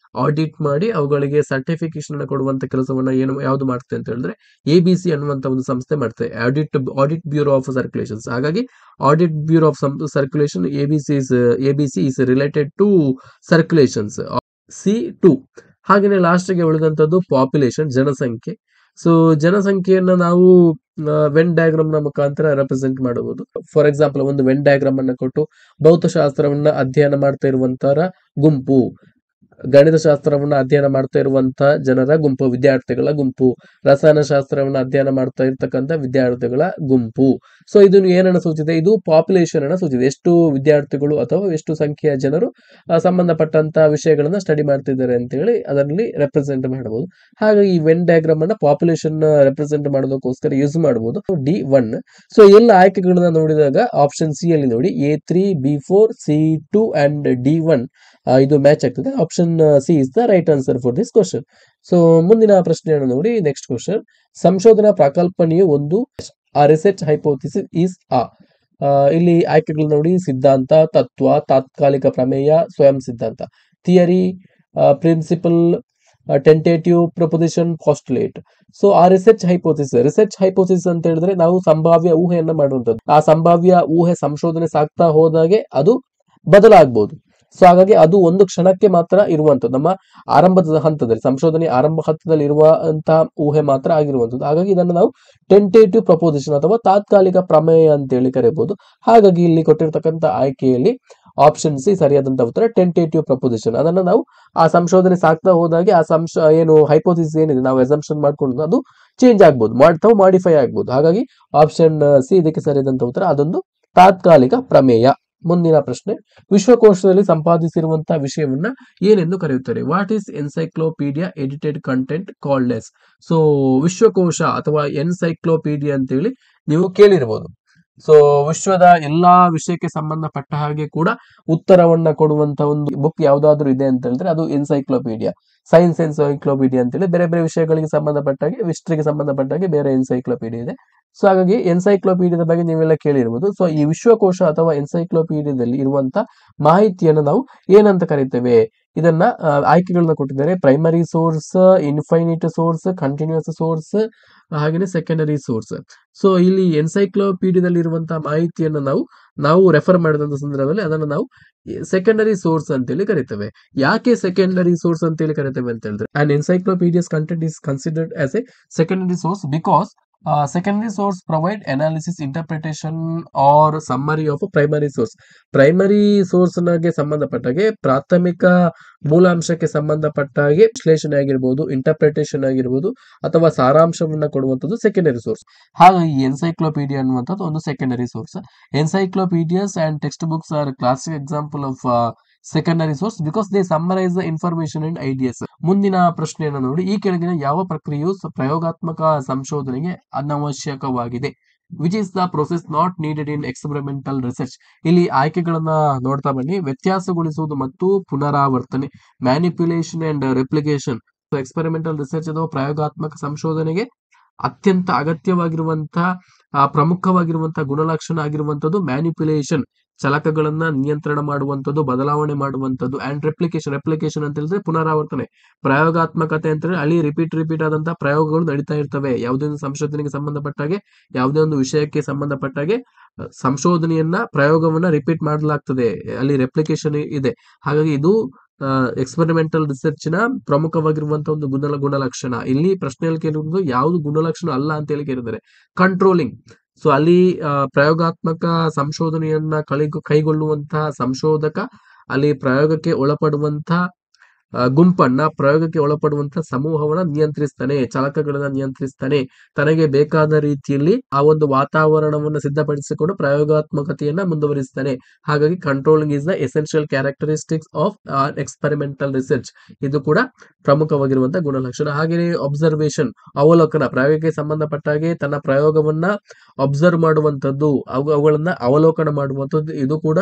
ಆಡಿಟ್ ಮಾಡಿ ಅವುಗಳಿಗೆ ಸರ್ಟಿಫಿಕೇಶನ್ ಅನ್ನು ಕೊಡುವಂತ ಕೆಲಸವನ್ನ ಯಾವ್ದು ಮಾಡ್ತದೆ ಅಂತ ಹೇಳಿದ್ರೆ ABC ಅನ್ನುವಂತ ಒಂದು ಸಂಸ್ಥೆ ಮಾಡ್ತದೆ, ಆಡಿಟ್ ಬ್ಯೂರೋ ಆಫ್ ಸರ್ಕ್ಯುಲೇಷನ್ಸ್. ಹಾಗಾಗಿ audit bureau of circulation ABC is related to circulations. C2. ಹಾಗೆಯೇ ಲಾಸ್ಟ್ ಗೆ ಉಳಿದಂತದ್ದು ಪಾಪ್ಯುಲೇಷನ್, ಜನಸಂಖ್ಯೆ. ಸೊ ಜನಸಂಖ್ಯೆಯನ್ನ ನಾವು ವೆನ್ ಡಯಾಗ್ರಾಮ್ ನ ಮುಖಾಂತರ ರೆಪ್ರೆಸೆಂಟ್ ಮಾಡಬಹುದು. ಫಾರ್ ಎಕ್ಸಾಂಪಲ್, ಒಂದು ವೆನ್ ಡಯಾಗ್ರಾಮ್ ಅನ್ನ ಕೊಟ್ಟು ಭೌತಶಾಸ್ತ್ರವನ್ನ ಅಧ್ಯಯನ ಮಾಡ್ತಾ ಇರುವಂತರ ಗುಂಪು, ಗಣಿತಶಾಸ್ತ್ರವನ್ನ ಅಧ್ಯಯನ ಮಾಡ್ತಾ ಇರುವಂತ ಜನರ ಗುಂಪು, ವಿದ್ಯಾರ್ಥಿಗಳ ಗುಂಪು, ರಸಾಯನಶಾಸ್ತ್ರವನ್ನ ಅಧ್ಯಯನ ಮಾಡ್ತಾ ಇರ್ತಕ್ಕಂಥ ವಿದ್ಯಾರ್ಥಿಗಳ ಗುಂಪು. ಸೊ ಇದನ್ನು ಏನನ್ನ ಸೂಚಿಸಿದೆ, ಇದು ಪಾಪ್ಯುಲೇಷನ್ ಅನ್ನ ಸೂಚಿಸಿದೆ. ಎಷ್ಟು ವಿದ್ಯಾರ್ಥಿಗಳು ಅಥವಾ ಎಷ್ಟು ಸಂಖ್ಯೆಯ ಜನರು ಸಂಬಂಧಪಟ್ಟಂತ ವಿಷಯಗಳನ್ನ ಸ್ಟಡಿ ಮಾಡ್ತಿದ್ದಾರೆ ಅಂತ ಹೇಳಿ ಅದರಲ್ಲಿ ರೆಪ್ರೆಸೆಂಟ್ ಮಾಡಬಹುದು. ಹಾಗಾಗಿ ಈ ವೆನ್ ಡಯಾಗ್ರಾಮ್ ಅನ್ನ ಪಾಪ್ಯುಲೇಷನ್ ರೆಪ್ರೆಸೆಂಟ್ ಮಾಡೋದಕ್ಕೋಸ್ಕರ ಯೂಸ್ ಮಾಡಬಹುದು. D1. ಸೊ ಎಲ್ಲ ಆಯ್ಕೆಗಳನ್ನ ನೋಡಿದಾಗ ಆಪ್ಷನ್ C ಅಲ್ಲಿ ನೋಡಿ A3, B4, C2 and D1 ಇದು ಮ್ಯಾಚ್ ಆಗ್ತದೆ. Option C is the right answer for this question. So ಮುಂದಿನ ಪ್ರಶ್ನೆಯನ್ನು ನೋಡಿ, ನೆಕ್ಸ್ಟ್ ಕ್ವಶನ್. ಸಂಶೋಧನಾ ಪ್ರಕಲ್ಪನೆಯು ಒಂದು ರಿಸರ್ಚ್ ಹೈಪೋಥಿಸಿಸ್ ಈಸ್ ಇಲ್ಲಿ ಆಯ್ಕೆಗಳು ನೋಡಿ: ಸಿದ್ಧಾಂತ, ತತ್ವ, ತಾತ್ಕಾಲಿಕ ಪ್ರಮೇಯ, ಸ್ವಯಂ ಸಿದ್ಧಾಂತ. Theory, principle, tentative, proposition, postulate. So ಆ ರಿಸರ್ಚ್ ಹೈಪೋಥಿಸಿಸ್ ಅಂತ ಹೇಳಿದ್ರೆ ನಾವು ಸಂಭಾವ್ಯ ಊಹೆಯನ್ನ ಮಾಡುವಂತದ್ದು. ಆ ಸಂಭಾವ್ಯ ಊಹೆ ಸಂಶೋಧನೆ ಸಾಗ್ತಾ ಹೋದಾಗೆ ಅದು ಬದಲಾಗಬಹುದು. ಸೊ ಹಾಗಾಗಿ ಅದು ಒಂದು ಕ್ಷಣಕ್ಕೆ ಮಾತ್ರ ಇರುವಂತದ್ದು, ನಮ್ಮ ಆರಂಭದ ಹಂತದಲ್ಲಿ, ಸಂಶೋಧನೆ ಆರಂಭ ಹಂತದಲ್ಲಿ ಇರುವಂತಹ ಊಹೆ ಮಾತ್ರ ಆಗಿರುವಂತದ್ದು. ಹಾಗಾಗಿ ಇದನ್ನು ನಾವು ಟೆಂಟೇಟಿವ್ ಪ್ರಪೋಸಿಷನ್ ಅಥವಾ ತಾತ್ಕಾಲಿಕ ಪ್ರಮೇಯ ಅಂತೇಳಿ ಕರೆಯಬಹುದು. ಹಾಗಾಗಿ ಇಲ್ಲಿ ಕೊಟ್ಟಿರ್ತಕ್ಕಂಥ ಆಯ್ಕೆಯಲ್ಲಿ ಆಪ್ಷನ್ C ಸರಿಯಾದಂತ ಉತ್ತರ, ಟೆಂಟೇಟಿವ್ ಪ್ರಪೋಸಿಷನ್. ಅದನ್ನ ನಾವು ಆ ಸಂಶೋಧನೆ ಸಾಗ್ತಾ ಹೋದಾಗೆ ಆ ಏನು ಹೈಪೋಥಿಸಿಸ್ ಏನಿದೆ ನಾವು ಅಸಂಪ್ಷನ್ ಮಾಡ್ಕೊಂಡು ಅದು ಚೇಂಜ್ ಆಗ್ಬಹುದು, ಅಥವಾ ಮಾಡಿಫೈ ಆಗ್ಬಹುದು. ಹಾಗಾಗಿ ಆಪ್ಷನ್ C ಇದಕ್ಕೆ ಸರಿಯಾದಂತ ಉತ್ತರ, ಅದೊಂದು ತಾತ್ಕಾಲಿಕ ಪ್ರಮೇಯ. ಮುಂದಿನ ಪ್ರಶ್ನೆ, ವಿಶ್ವಕೋಶದಲ್ಲಿ ಸಂಪಾದಿಸಿರುವಂತಹ ವಿಷಯವನ್ನ ಏನೆಂದು ಕರೆಯುತ್ತಾರೆ? What is encyclopedia edited content called as? So ವಿಶ್ವಕೋಶ ಅಥವಾ ಎನ್ಸೈಕ್ಲೋಪೀಡಿಯಾ ಅಂತೇಳಿ ನೀವು ಕೇಳಿರಬಹುದು. ಸೊ ವಿಶ್ವದ ಎಲ್ಲಾ ವಿಷಯಕ್ಕೆ ಸಂಬಂಧಪಟ್ಟ ಹಾಗೆ ಕೂಡ ಉತ್ತರವನ್ನ ಕೊಡುವಂತ ಒಂದು ಬುಕ್ ಯಾವ್ದಾದ್ರು ಇದೆ ಅಂತ ಹೇಳಿದ್ರೆ ಅದು ಎನ್ಸೈಕ್ಲೋಪೀಡಿಯಾ. ಸೈನ್ಸ್ ಎನ್ಸೈಕ್ಲೋಪೀಡಿಯಾ ಅಂತೇಳಿ ಬೇರೆ ಬೇರೆ ವಿಷಯಗಳಿಗೆ ಸಂಬಂಧಪಟ್ಟಾಗೆ, ಹಿಸ್ಟ್ರಿಗೆ ಸಂಬಂಧಪಟ್ಟಾಗೆ ಬೇರೆ ಎನ್ಸೈಕ್ಲೋಪೀಡಿಯಾ ಇದೆ. ಸೊ ಹಾಗಾಗಿ ಎನ್ಸೈಕ್ಲೋಪೀಡಿಯಾದ ಬಗ್ಗೆ ನೀವೆಲ್ಲ ಕೇಳಿರ್ಬೋದು. ಸೊ ಈ ವಿಶ್ವಕೋಶ ಅಥವಾ ಎನ್ಸೈಕ್ಲೋಪೀಡಿಯಾದಲ್ಲಿ ಇರುವಂತ ಮಾಹಿತಿಯನ್ನು ನಾವು ಏನಂತ ಕರಿತೇವೆ? ಇದನ್ನ ಆಯ್ಕೆಗಳನ್ನ ಕೊಟ್ಟಿದ್ದಾರೆ: primary source, infinite source, continuous source, ಹಾಗೇನೆ ಸೆಕೆಂಡರಿ ಸೋರ್ಸ್. ಸೊ ಇಲ್ಲಿ ಎನ್ಸೈಕ್ಲೋಪೀಡಿಯಾದಲ್ಲಿ ಇರುವಂತಹ ಮಾಹಿತಿಯನ್ನು ನಾವು ರೆಫರ್ ಮಾಡಿದಂತ ಸಂದರ್ಭದಲ್ಲಿ ಅದನ್ನು ನಾವು ಸೆಕೆಂಡರಿ ಸೋರ್ಸ್ ಅಂತೇಳಿ ಕರಿತೇವೆ. ಯಾಕೆ ಸೆಕೆಂಡರಿ ಸೋರ್ಸ್ ಅಂತೇಳಿ ಕರಿತೇವೆ ಅಂತ ಹೇಳಿದ್ರೆ, and encyclopedias content is considered as a secondary source because secondary source provide analysis interpretation or summary of primary source. Primary source ಗೆ ಸಂಬಂಧಪಟ್ಟಾಗೆ ಪ್ರಾಥಮಿಕ ಮೂಲಾಂಶಕ್ಕೆ ಸಂಬಂಧಪಟ್ಟ ಹಾಗೆ ವಿಶ್ಲೇಷಣೆ ಆಗಿರ್ಬೋದು, ಇಂಟರ್ಪ್ರಿಟೇಷನ್ ಆಗಿರ್ಬೋದು ಅಥವಾ ಸಾರಾಂಶವನ್ನ ಕೊಡುವಂಥದ್ದು ಸೆಕೆಂಡರಿ ಸೋರ್ಸ್. ಹಾಗಾಗಿ ಎನ್ಸೈಕ್ಲೋಪೀಡಿಯಾ ಅನ್ನುವಂಥದ್ದು ಒಂದು secondary source. Encyclopedias and text books are classic example of secondary source because they summarise the information and ideas. ಮುಂದಿನ ಪ್ರಶ್ನೆಯನ್ನು ನೋಡಿ, ಈ ಕೆಳಗಿನ ಯಾವ ಪ್ರಕ್ರಿಯೆಯು ಪ್ರಯೋಗಾತ್ಮಕ ಸಂಶೋಧನೆಗೆ ಅನವಶ್ಯಕವಾಗಿದೆ? Which is the process not needed in experimental research. ಇಲ್ಲಿ ಆಯ್ಕೆಗಳನ್ನ ನೋಡ್ತಾ ಬನ್ನಿ. ವ್ಯತ್ಯಾಸಗೊಳಿಸುವುದು ಮತ್ತು ಪುನರಾವರ್ತನೆ, manipulation and replication. Experimental research ಅಥವಾ ಪ್ರಯೋಗಾತ್ಮಕ ಸಂಶೋಧನೆಗೆ ಅತ್ಯಂತ ಅಗತ್ಯವಾಗಿರುವಂತಹ ಪ್ರಮುಖವಾಗಿರುವಂತಹ ಗುಣಲಕ್ಷಣ ಆಗಿರುವಂತದ್ದು ಮ್ಯಾನಿಪ್ಯುಲೇಷನ್, ಚಲಕಗಳನ್ನ ನಿಯಂತ್ರಣ ಮಾಡುವಂಥದ್ದು, ಬದಲಾವಣೆ ಮಾಡುವಂಥದ್ದು. ಅಂಡ್ ರೆಪ್ಲಿಕೇಶನ್ ಅಂತ ಹೇಳಿದ್ರೆ ಪುನರಾವರ್ತನೆ. ಪ್ರಯೋಗಾತ್ಮಕತೆ ಅಂತ ಹೇಳಿ ಅಲ್ಲಿ ರಿಪೀಟ್ ಆದಂತಹ ಪ್ರಯೋಗಗಳು ನಡೀತಾ ಇರ್ತವೆ. ಯಾವುದೇ ಒಂದು ಸಂಶೋಧನೆಗೆ ಸಂಬಂಧಪಟ್ಟಾಗೆ, ಯಾವುದೇ ಒಂದು ವಿಷಯಕ್ಕೆ ಸಂಬಂಧಪಟ್ಟಾಗೆ ಸಂಶೋಧನೆಯನ್ನ, ಪ್ರಯೋಗವನ್ನ ರಿಪೀಟ್ ಮಾಡಲಾಗ್ತದೆ. ಅಲ್ಲಿ ರೆಪ್ಲಿಕೇಶನ್ ಇದೆ. ಹಾಗಾಗಿ ಇದು ಎಕ್ಸ್ಪೆರಿಮೆಂಟಲ್ ರಿಸರ್ಚ್ ನ ಪ್ರಮುಖವಾಗಿರುವಂತಹ ಒಂದು ಗುಣಲಕ್ಷಣ. ಇಲ್ಲಿ ಪ್ರಶ್ನೆಯಲ್ಲಿ ಕೇಳಿರುವುದು ಯಾವುದು ಗುಣಲಕ್ಷಣ ಅಲ್ಲ ಅಂತ ಹೇಳಿ ಕೇಳಿದ್ದಾರೆ. ಕಂಟ್ರೋಲಿಂಗ್. ಸೊ ಅಲ್ಲಿ ಪ್ರಯೋಗಾತ್ಮಕ ಸಂಶೋಧನೆಯನ್ನ ಕೈಗೊಳ್ಳುವಂತಹ ಸಂಶೋಧಕ ಅಲ್ಲಿ ಪ್ರಯೋಗಕ್ಕೆ ಒಳಪಡುವಂತಹ ಗುಂಪನ್ನ, ಪ್ರಯೋಗಕ್ಕೆ ಒಳಪಡುವಂತಹ ಸಮೂಹವನ್ನ ನಿಯಂತ್ರಿಸ್ತಾನೆ, ಚಲಕಗಳನ್ನ ನಿಯಂತ್ರಿಸ್ತಾನೆ. ತನಗೆ ಬೇಕಾದ ರೀತಿಯಲ್ಲಿ ಆ ಒಂದು ವಾತಾವರಣವನ್ನು ಸಿದ್ಧಪಡಿಸಿಕೊಂಡು ಪ್ರಯೋಗಾತ್ಮಕತೆಯನ್ನ ಮುಂದುವರಿಸ್ತಾನೆ. ಹಾಗಾಗಿ controlling is the essential characteristics of experimental research. ಇದು ಕೂಡ ಪ್ರಮುಖವಾಗಿರುವಂತಹ ಗುಣಲಕ್ಷಣ. ಹಾಗೆಯೇ ಅಬ್ಸರ್ವೇಷನ್, ಅವಲೋಕನ. ಪ್ರಯೋಗಕ್ಕೆ ಸಂಬಂಧಪಟ್ಟ ಹಾಗೆ ತನ್ನ ಪ್ರಯೋಗವನ್ನ ಅಬ್ಸರ್ವ್ ಮಾಡುವಂತದ್ದು, ಅವುಗಳನ್ನ ಅವಲೋಕನ ಮಾಡುವಂತದ್ದು, ಇದು ಕೂಡ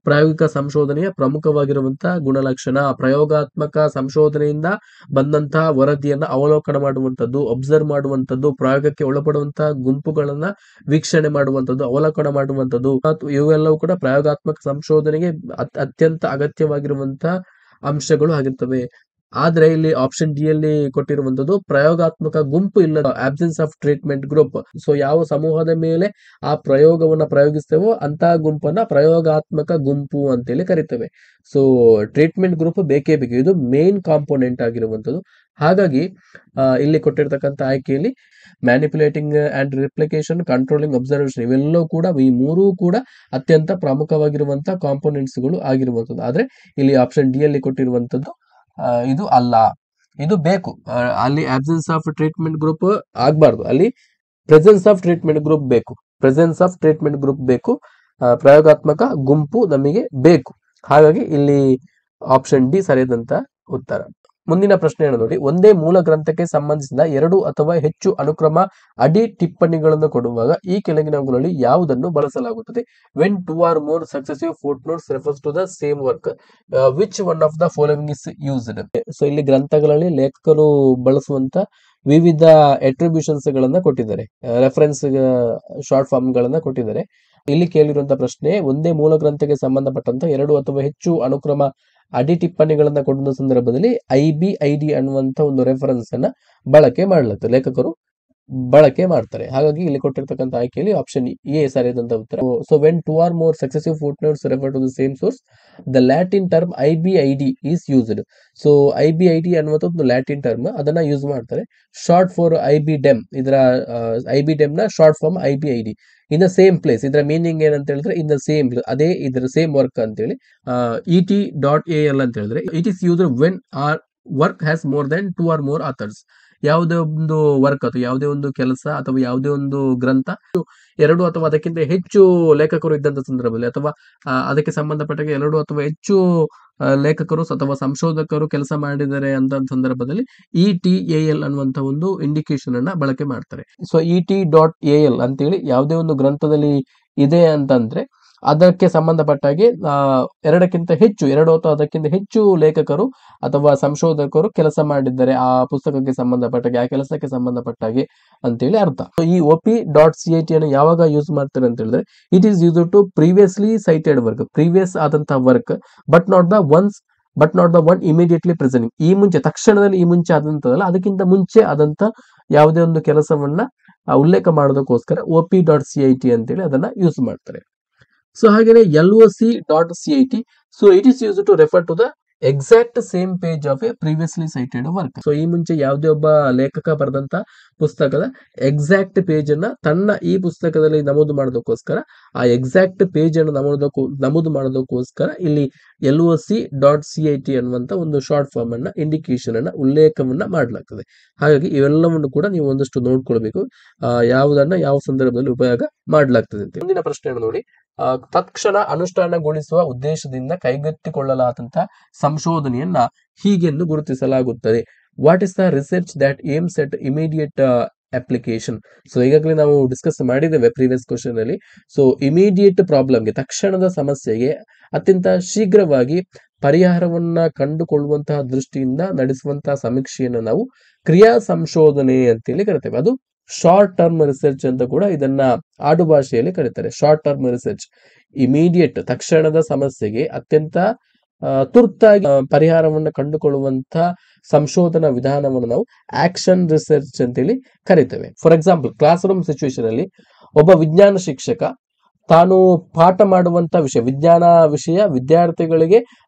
ಪ್ರಾಯೋಗಿಕ ಸಂಶೋಧನೆಯ ಪ್ರಮುಖವಾಗಿರುವಂತಹ ಗುಣಲಕ್ಷಣ. ಪ್ರಯೋಗಾತ್ಮಕ ಸಂಶೋಧನೆಯಿಂದ ಬಂದಂತಹ ವರದಿಯನ್ನ ಅವಲೋಕನ ಮಾಡುವಂಥದ್ದು, ಅಬ್ಸರ್ವ್ ಮಾಡುವಂಥದ್ದು, ಪ್ರಯೋಗಕ್ಕೆ ಒಳಪಡುವಂತಹ ಗುಂಪುಗಳನ್ನ ವೀಕ್ಷಣೆ ಮಾಡುವಂಥದ್ದು, ಅವಲೋಕನ ಮಾಡುವಂಥದ್ದು, ಇವೆಲ್ಲವೂ ಕೂಡ ಪ್ರಯೋಗಾತ್ಮಕ ಸಂಶೋಧನೆಗೆ ಅತ್ಯಂತ ಅಗತ್ಯವಾಗಿರುವಂತಹ ಅಂಶಗಳು ಆಗಿರ್ತವೆ. ಆದ್ರೆ ಇಲ್ಲಿ ಆಪ್ಷನ್ ಡಿ ಅಲ್ಲಿ ಕೊಟ್ಟಿರುವಂತದ್ದು ಪ್ರಯೋಗಾತ್ಮಕ ಗುಂಪು ಇಲ್ಲದ, absence of treatment group. So ಯಾವ ಸಮೂಹದ ಮೇಲೆ ಆ ಪ್ರಯೋಗವನ್ನ ಪ್ರಯೋಗಿಸ್ತೇವೋ ಅಂತಹ ಗುಂಪನ್ನ ಪ್ರಯೋಗಾತ್ಮಕ ಗುಂಪು ಅಂತೇಳಿ ಕರಿತೇವೆ. ಸೊ ಟ್ರೀಟ್ಮೆಂಟ್ ಗ್ರೂಪ್ ಬೇಕೇ ಬೇಕು, ಇದು ಮೇನ್ ಕಾಂಪೋನೆಂಟ್ ಆಗಿರುವಂತದ್ದು. ಹಾಗಾಗಿ ಇಲ್ಲಿ ಕೊಟ್ಟಿರ್ತಕ್ಕಂಥ ಆಯ್ಕೆಯಲ್ಲಿ manipulating and replication, controlling, observation ಇವೆಲ್ಲವೂ ಕೂಡ, ಈ ಮೂರೂ ಕೂಡ ಅತ್ಯಂತ ಪ್ರಮುಖವಾಗಿರುವಂತಹ ಕಾಂಪೋನೆಂಟ್ಸ್ ಗಳು ಆಗಿರುವಂತದ್ದು. ಆದ್ರೆ ಇಲ್ಲಿ ಆಪ್ಷನ್ ಡಿ ಅಲ್ಲಿ ಕೊಟ್ಟಿರುವಂತದ್ದು ಇದು ಅಲ್ಲ, ಇದು ಬೇಕು. ಅಲ್ಲಿ ಆಬ್ಸೆನ್ಸ್ ಆಫ್ ಟ್ರೀಟ್ಮೆಂಟ್ ಗ್ರೂಪ್ ಆಗ್ಬಾರ್ದು, ಅಲ್ಲಿ ಪ್ರೆಸೆನ್ಸ್ ಆಫ್ ಟ್ರೀಟ್ಮೆಂಟ್ ಗ್ರೂಪ್ ಬೇಕು. ಪ್ರೆಸೆನ್ಸ್ ಆಫ್ ಟ್ರೀಟ್ಮೆಂಟ್ ಗ್ರೂಪ್ ಬೇಕು, ಪ್ರಯೋಗಾತ್ಮಕ ಗುಂಪು ನಮಗೆ ಬೇಕು. ಹಾಗಾಗಿ ಇಲ್ಲಿ ಆಪ್ಷನ್ ಡಿ ಸರಿಯಾದಂತ ಉತ್ತರ. ಮುಂದಿನ ಪ್ರಶ್ನೆಯನ್ನು ನೋಡಿ, ಒಂದೇ ಮೂಲ ಗ್ರಂಥಕ್ಕೆ ಸಂಬಂಧಿಸಿದ 2 ಅಥವಾ ಹೆಚ್ಚು ಅನುಕ್ರಮ ಅಡಿ ಟಿಪ್ಪಣಿಗಳನ್ನು ಕೊಡುವಾಗ ಈ ಕೆಳಗಿನವುಗಳಲ್ಲಿ ಯಾವುದನ್ನು ಬಳಸಲಾಗುತ್ತದೆ? When 2 or more successive footnotes refers to the same work, which one of the following is used? So ಇಲ್ಲಿ ಗ್ರಂಥಗಳಲ್ಲಿ ಲೇಖಕರು ಬಳಸುವಂತ ವಿವಿಧ ಅಟ್ರಿಬ್ಯೂಷನ್ಸ್ ಗಳನ್ನ ಕೊಟ್ಟಿದ್ದಾರೆ, ರೆಫರೆನ್ಸ್ ಶಾರ್ಟ್ ಫಾರ್ಮ್ ಗಳನ್ನ ಕೊಟ್ಟಿದ್ದಾರೆ. ಇಲ್ಲಿ ಕೇಳಿರುವಂತಹ ಪ್ರಶ್ನೆ, ಒಂದೇ ಮೂಲ ಗ್ರಂಥಕ್ಕೆ ಸಂಬಂಧಪಟ್ಟಂತ 2 ಅಥವಾ ಹೆಚ್ಚು ಅನುಕ್ರಮ ಅಡಿ ಟಿಪ್ಪಣಿಗಳನ್ನ ಕೊಡುವ ಸಂದರ್ಭದಲ್ಲಿ IBID ಅನ್ನುವಂತ ಒಂದು ರೆಫರೆನ್ಸ್ ಅನ್ನ ಬಳಕೆ ಮಾಡಲಾಗ್ತದೆ, ಲೇಖಕರು ಬಳಕೆ ಮಾಡ್ತಾರೆ. ಹಾಗಾಗಿ ಇಲ್ಲಿ ಕೊಟ್ಟಿರ್ತಕ್ಕಂಥ ಆಯ್ಕೆಯಲ್ಲಿ ಆಪ್ಷನ್ ಎ ಸರಿಯಾದಂತ ಉತ್ತರ. So when 2 or more successive footnotes refer to the same source, the Latin term IBID is used. So IBID ಅನ್ನುವಂಥ ಒಂದು ಲ್ಯಾಟಿನ್ ಟರ್ಮ್, ಅದನ್ನ ಯೂಸ್ ಮಾಡ್ತಾರೆ. ಶಾರ್ಟ್ ಫಾರ್ IBDEM, ಇದರ IBDEM ನ short form IBID. In the same place, ಇದರ meaning ಏನಂತ ಹೇಳಿದ್ರೆ ಇನ್ the same, ಅದೇ ಇದರ ಸೇಮ್ ವರ್ಕ್ ಅಂತ ಹೇಳಿ. ET.AL ಅಂತ ಹೇಳಿದ್ರೆ it is used when are work has more than 2 or more authors. ಯಾವುದೇ ಒಂದು ವರ್ಕ್ ಅಥವಾ ಯಾವುದೇ ಒಂದು ಕೆಲಸ ಅಥವಾ ಯಾವುದೇ ಒಂದು ಗ್ರಂಥ 2 ಅಥವಾ ಅದಕ್ಕಿಂತ ಹೆಚ್ಚು ಲೇಖಕರು ಇದ್ದಂತ ಸಂದರ್ಭದಲ್ಲಿ, ಅಥವಾ ಅದಕ್ಕೆ ಸಂಬಂಧಪಟ್ಟಾಗ 2 ಅಥವಾ ಹೆಚ್ಚು ಲೇಖಕರು ಅಥವಾ ಸಂಶೋಧಕರು ಕೆಲಸ ಮಾಡಿದ್ದಾರೆ ಅಂತ ಸಂದರ್ಭದಲ್ಲಿ ETAL ಅನ್ನುವಂತ ಒಂದು ಇಂಡಿಕೇಶನ್ ಅನ್ನ ಬಳಕೆ ಮಾಡ್ತಾರೆ. ಸೊ ET.AL ಅಂತೇಳಿ ಯಾವುದೇ ಒಂದು ಗ್ರಂಥದಲ್ಲಿ ಇದೆ ಅಂತಂದ್ರೆ ಅದಕ್ಕೆ ಸಂಬಂಧಪಟ್ಟಾಗೆ 2 ಅಥವಾ ಅದಕ್ಕಿಂತ ಹೆಚ್ಚು ಲೇಖಕರು ಅಥವಾ ಸಂಶೋಧಕರು ಕೆಲಸ ಮಾಡಿದ್ದಾರೆ ಆ ಪುಸ್ತಕಕ್ಕೆ ಸಂಬಂಧಪಟ್ಟಾಗೆ, ಆ ಕೆಲಸಕ್ಕೆ ಸಂಬಂಧಪಟ್ಟಾಗೆ ಅಂತೇಳಿ ಅರ್ಥ. ಈ OP.CIT ಅನ್ನು ಯಾವಾಗ ಯೂಸ್ ಮಾಡ್ತಾರೆ ಅಂತ ಹೇಳಿದ್ರೆ, it is use to previously cited work, previous ಆದಂತಹ work, but not the one immediately presenting. ಈ ಮುಂಚೆ, ತಕ್ಷಣದಲ್ಲಿ ಈ ಮುಂಚೆ ಆದಂತದಲ್ಲ, ಅದಕ್ಕಿಂತ ಮುಂಚೆ ಆದಂತ ಯಾವುದೇ ಒಂದು ಕೆಲಸವನ್ನ ಉಲ್ಲೇಖ ಮಾಡೋದಕ್ಕೋಸ್ಕರ OP.CIT ಅಂತೇಳಿ ಅದನ್ನ ಯೂಸ್ ಮಾಡ್ತಾರೆ. ಸೊ ಹಾಗೇನೆ LOC.CIT, so it is use to refer to the exact same page of a previously cited work. So ಈ ಮುಂಚೆ ಯಾವುದೇ ಒಬ್ಬ ಲೇಖಕ ಬರೆದಂತ ಪುಸ್ತಕದ ಎಕ್ಸಾಕ್ಟ್ ಪೇಜ್ ಅನ್ನ ತನ್ನ ಈ ಪುಸ್ತಕದಲ್ಲಿ ನಮೂದು ಮಾಡೋದಕ್ಕೋಸ್ಕರ ಆ ಎಕ್ಸಾಕ್ಟ್ ಪೇಜ್ ಅನ್ನು ನಮೂದು ಮಾಡೋದಕ್ಕೋಸ್ಕರ ಇಲ್ಲಿ LOC.CIT ಅನ್ನುವಂತ ಒಂದು ಶಾರ್ಟ್ ಫಾರ್ಮ್ ಅನ್ನ ಇಂಡಿಕೇಶನ್ ಅನ್ನ ಉಲ್ಲೇಖವನ್ನ ಮಾಡಲಾಗ್ತದೆ. ಹಾಗಾಗಿ ಇವೆಲ್ಲವನ್ನು ಕೂಡ ನೀವು ಒಂದಷ್ಟು ನೋಡ್ಕೊಳ್ಬೇಕು, ಯಾವುದನ್ನ ಯಾವ ಸಂದರ್ಭದಲ್ಲಿ ಉಪಯೋಗ ಮಾಡಲಾಗ್ತದೆ ಅಂತ. ಮುಂದಿನ ಪ್ರಶ್ನೆ ನೋಡಿ, ತತ್ಕ್ಷಣ ಅನುಷ್ಠಾನಗೊಳಿಸುವ ಉದ್ದೇಶದಿಂದ ಕೈಗೆತ್ತಿಕೊಳ್ಳಲಾದಂತ ಸಂಶೋಧನೆಯನ್ನ ಹೀಗೆಂದು ಗುರುತಿಸಲಾಗುತ್ತದೆ. What is the research that aims at immediate application. So ಈಗಾಗಲೇ ನಾವು ಡಿಸ್ಕಸ್ ಮಾಡಿದ್ದೇವೆ ಪ್ರೀವಿಯಸ್ ಕ್ವಶನ್ ಅಲ್ಲಿ. ಸೊ ಇಮಿಡಿಯೇಟ್ ಪ್ರಾಬ್ಲಮ್ಗೆ, ತಕ್ಷಣದ ಸಮಸ್ಯೆಗೆ ಅತ್ಯಂತ ಶೀಘ್ರವಾಗಿ ಪರಿಹಾರವನ್ನ ಕಂಡುಕೊಳ್ಳುವಂತಹ ದೃಷ್ಟಿಯಿಂದ ನಡೆಸುವಂತಹ ಸಮೀಕ್ಷೆಯನ್ನು ನಾವು ಕ್ರಿಯಾ ಸಂಶೋಧನೆ ಅಂತೇಳಿ ಕರಿತೇವೆ. ಅದು ಶಾರ್ಟ್ ಟರ್ಮ್ ರಿಸರ್ಚ್ ಅಂತ ಕೂಡ ಇದನ್ನ ಆಡು ಭಾಷೆಯಲ್ಲಿ ಕರೀತಾರೆ. ಶಾರ್ಟ್ ಟರ್ಮ್ ರಿಸರ್ಚ್, ಇಮಿಡಿಯೇಟ್ ತಕ್ಷಣದ ಸಮಸ್ಯೆಗೆ ಅತ್ಯಂತ ತುರ್ತಾಗಿ ಪರಿಹಾರವನ್ನು ಕಂಡುಕೊಳ್ಳುವಂತ ಸಂಶೋಧನಾ ವಿಧಾನವನ್ನು ನಾವು ಆಕ್ಷನ್ ರಿಸರ್ಚ್ ಅಂತೇಳಿ ಕರಿತೇವೆ. For example, class room situation ಅಲ್ಲಿ ಒಬ್ಬ ವಿಜ್ಞಾನ ಶಿಕ್ಷಕ ತಾನು ಪಾಠ ಮಾಡುವಂತ ವಿಜ್ಞಾನ ವಿಷಯ ವಿದ್ಯಾರ್ಥಿಗಳಿಗೆ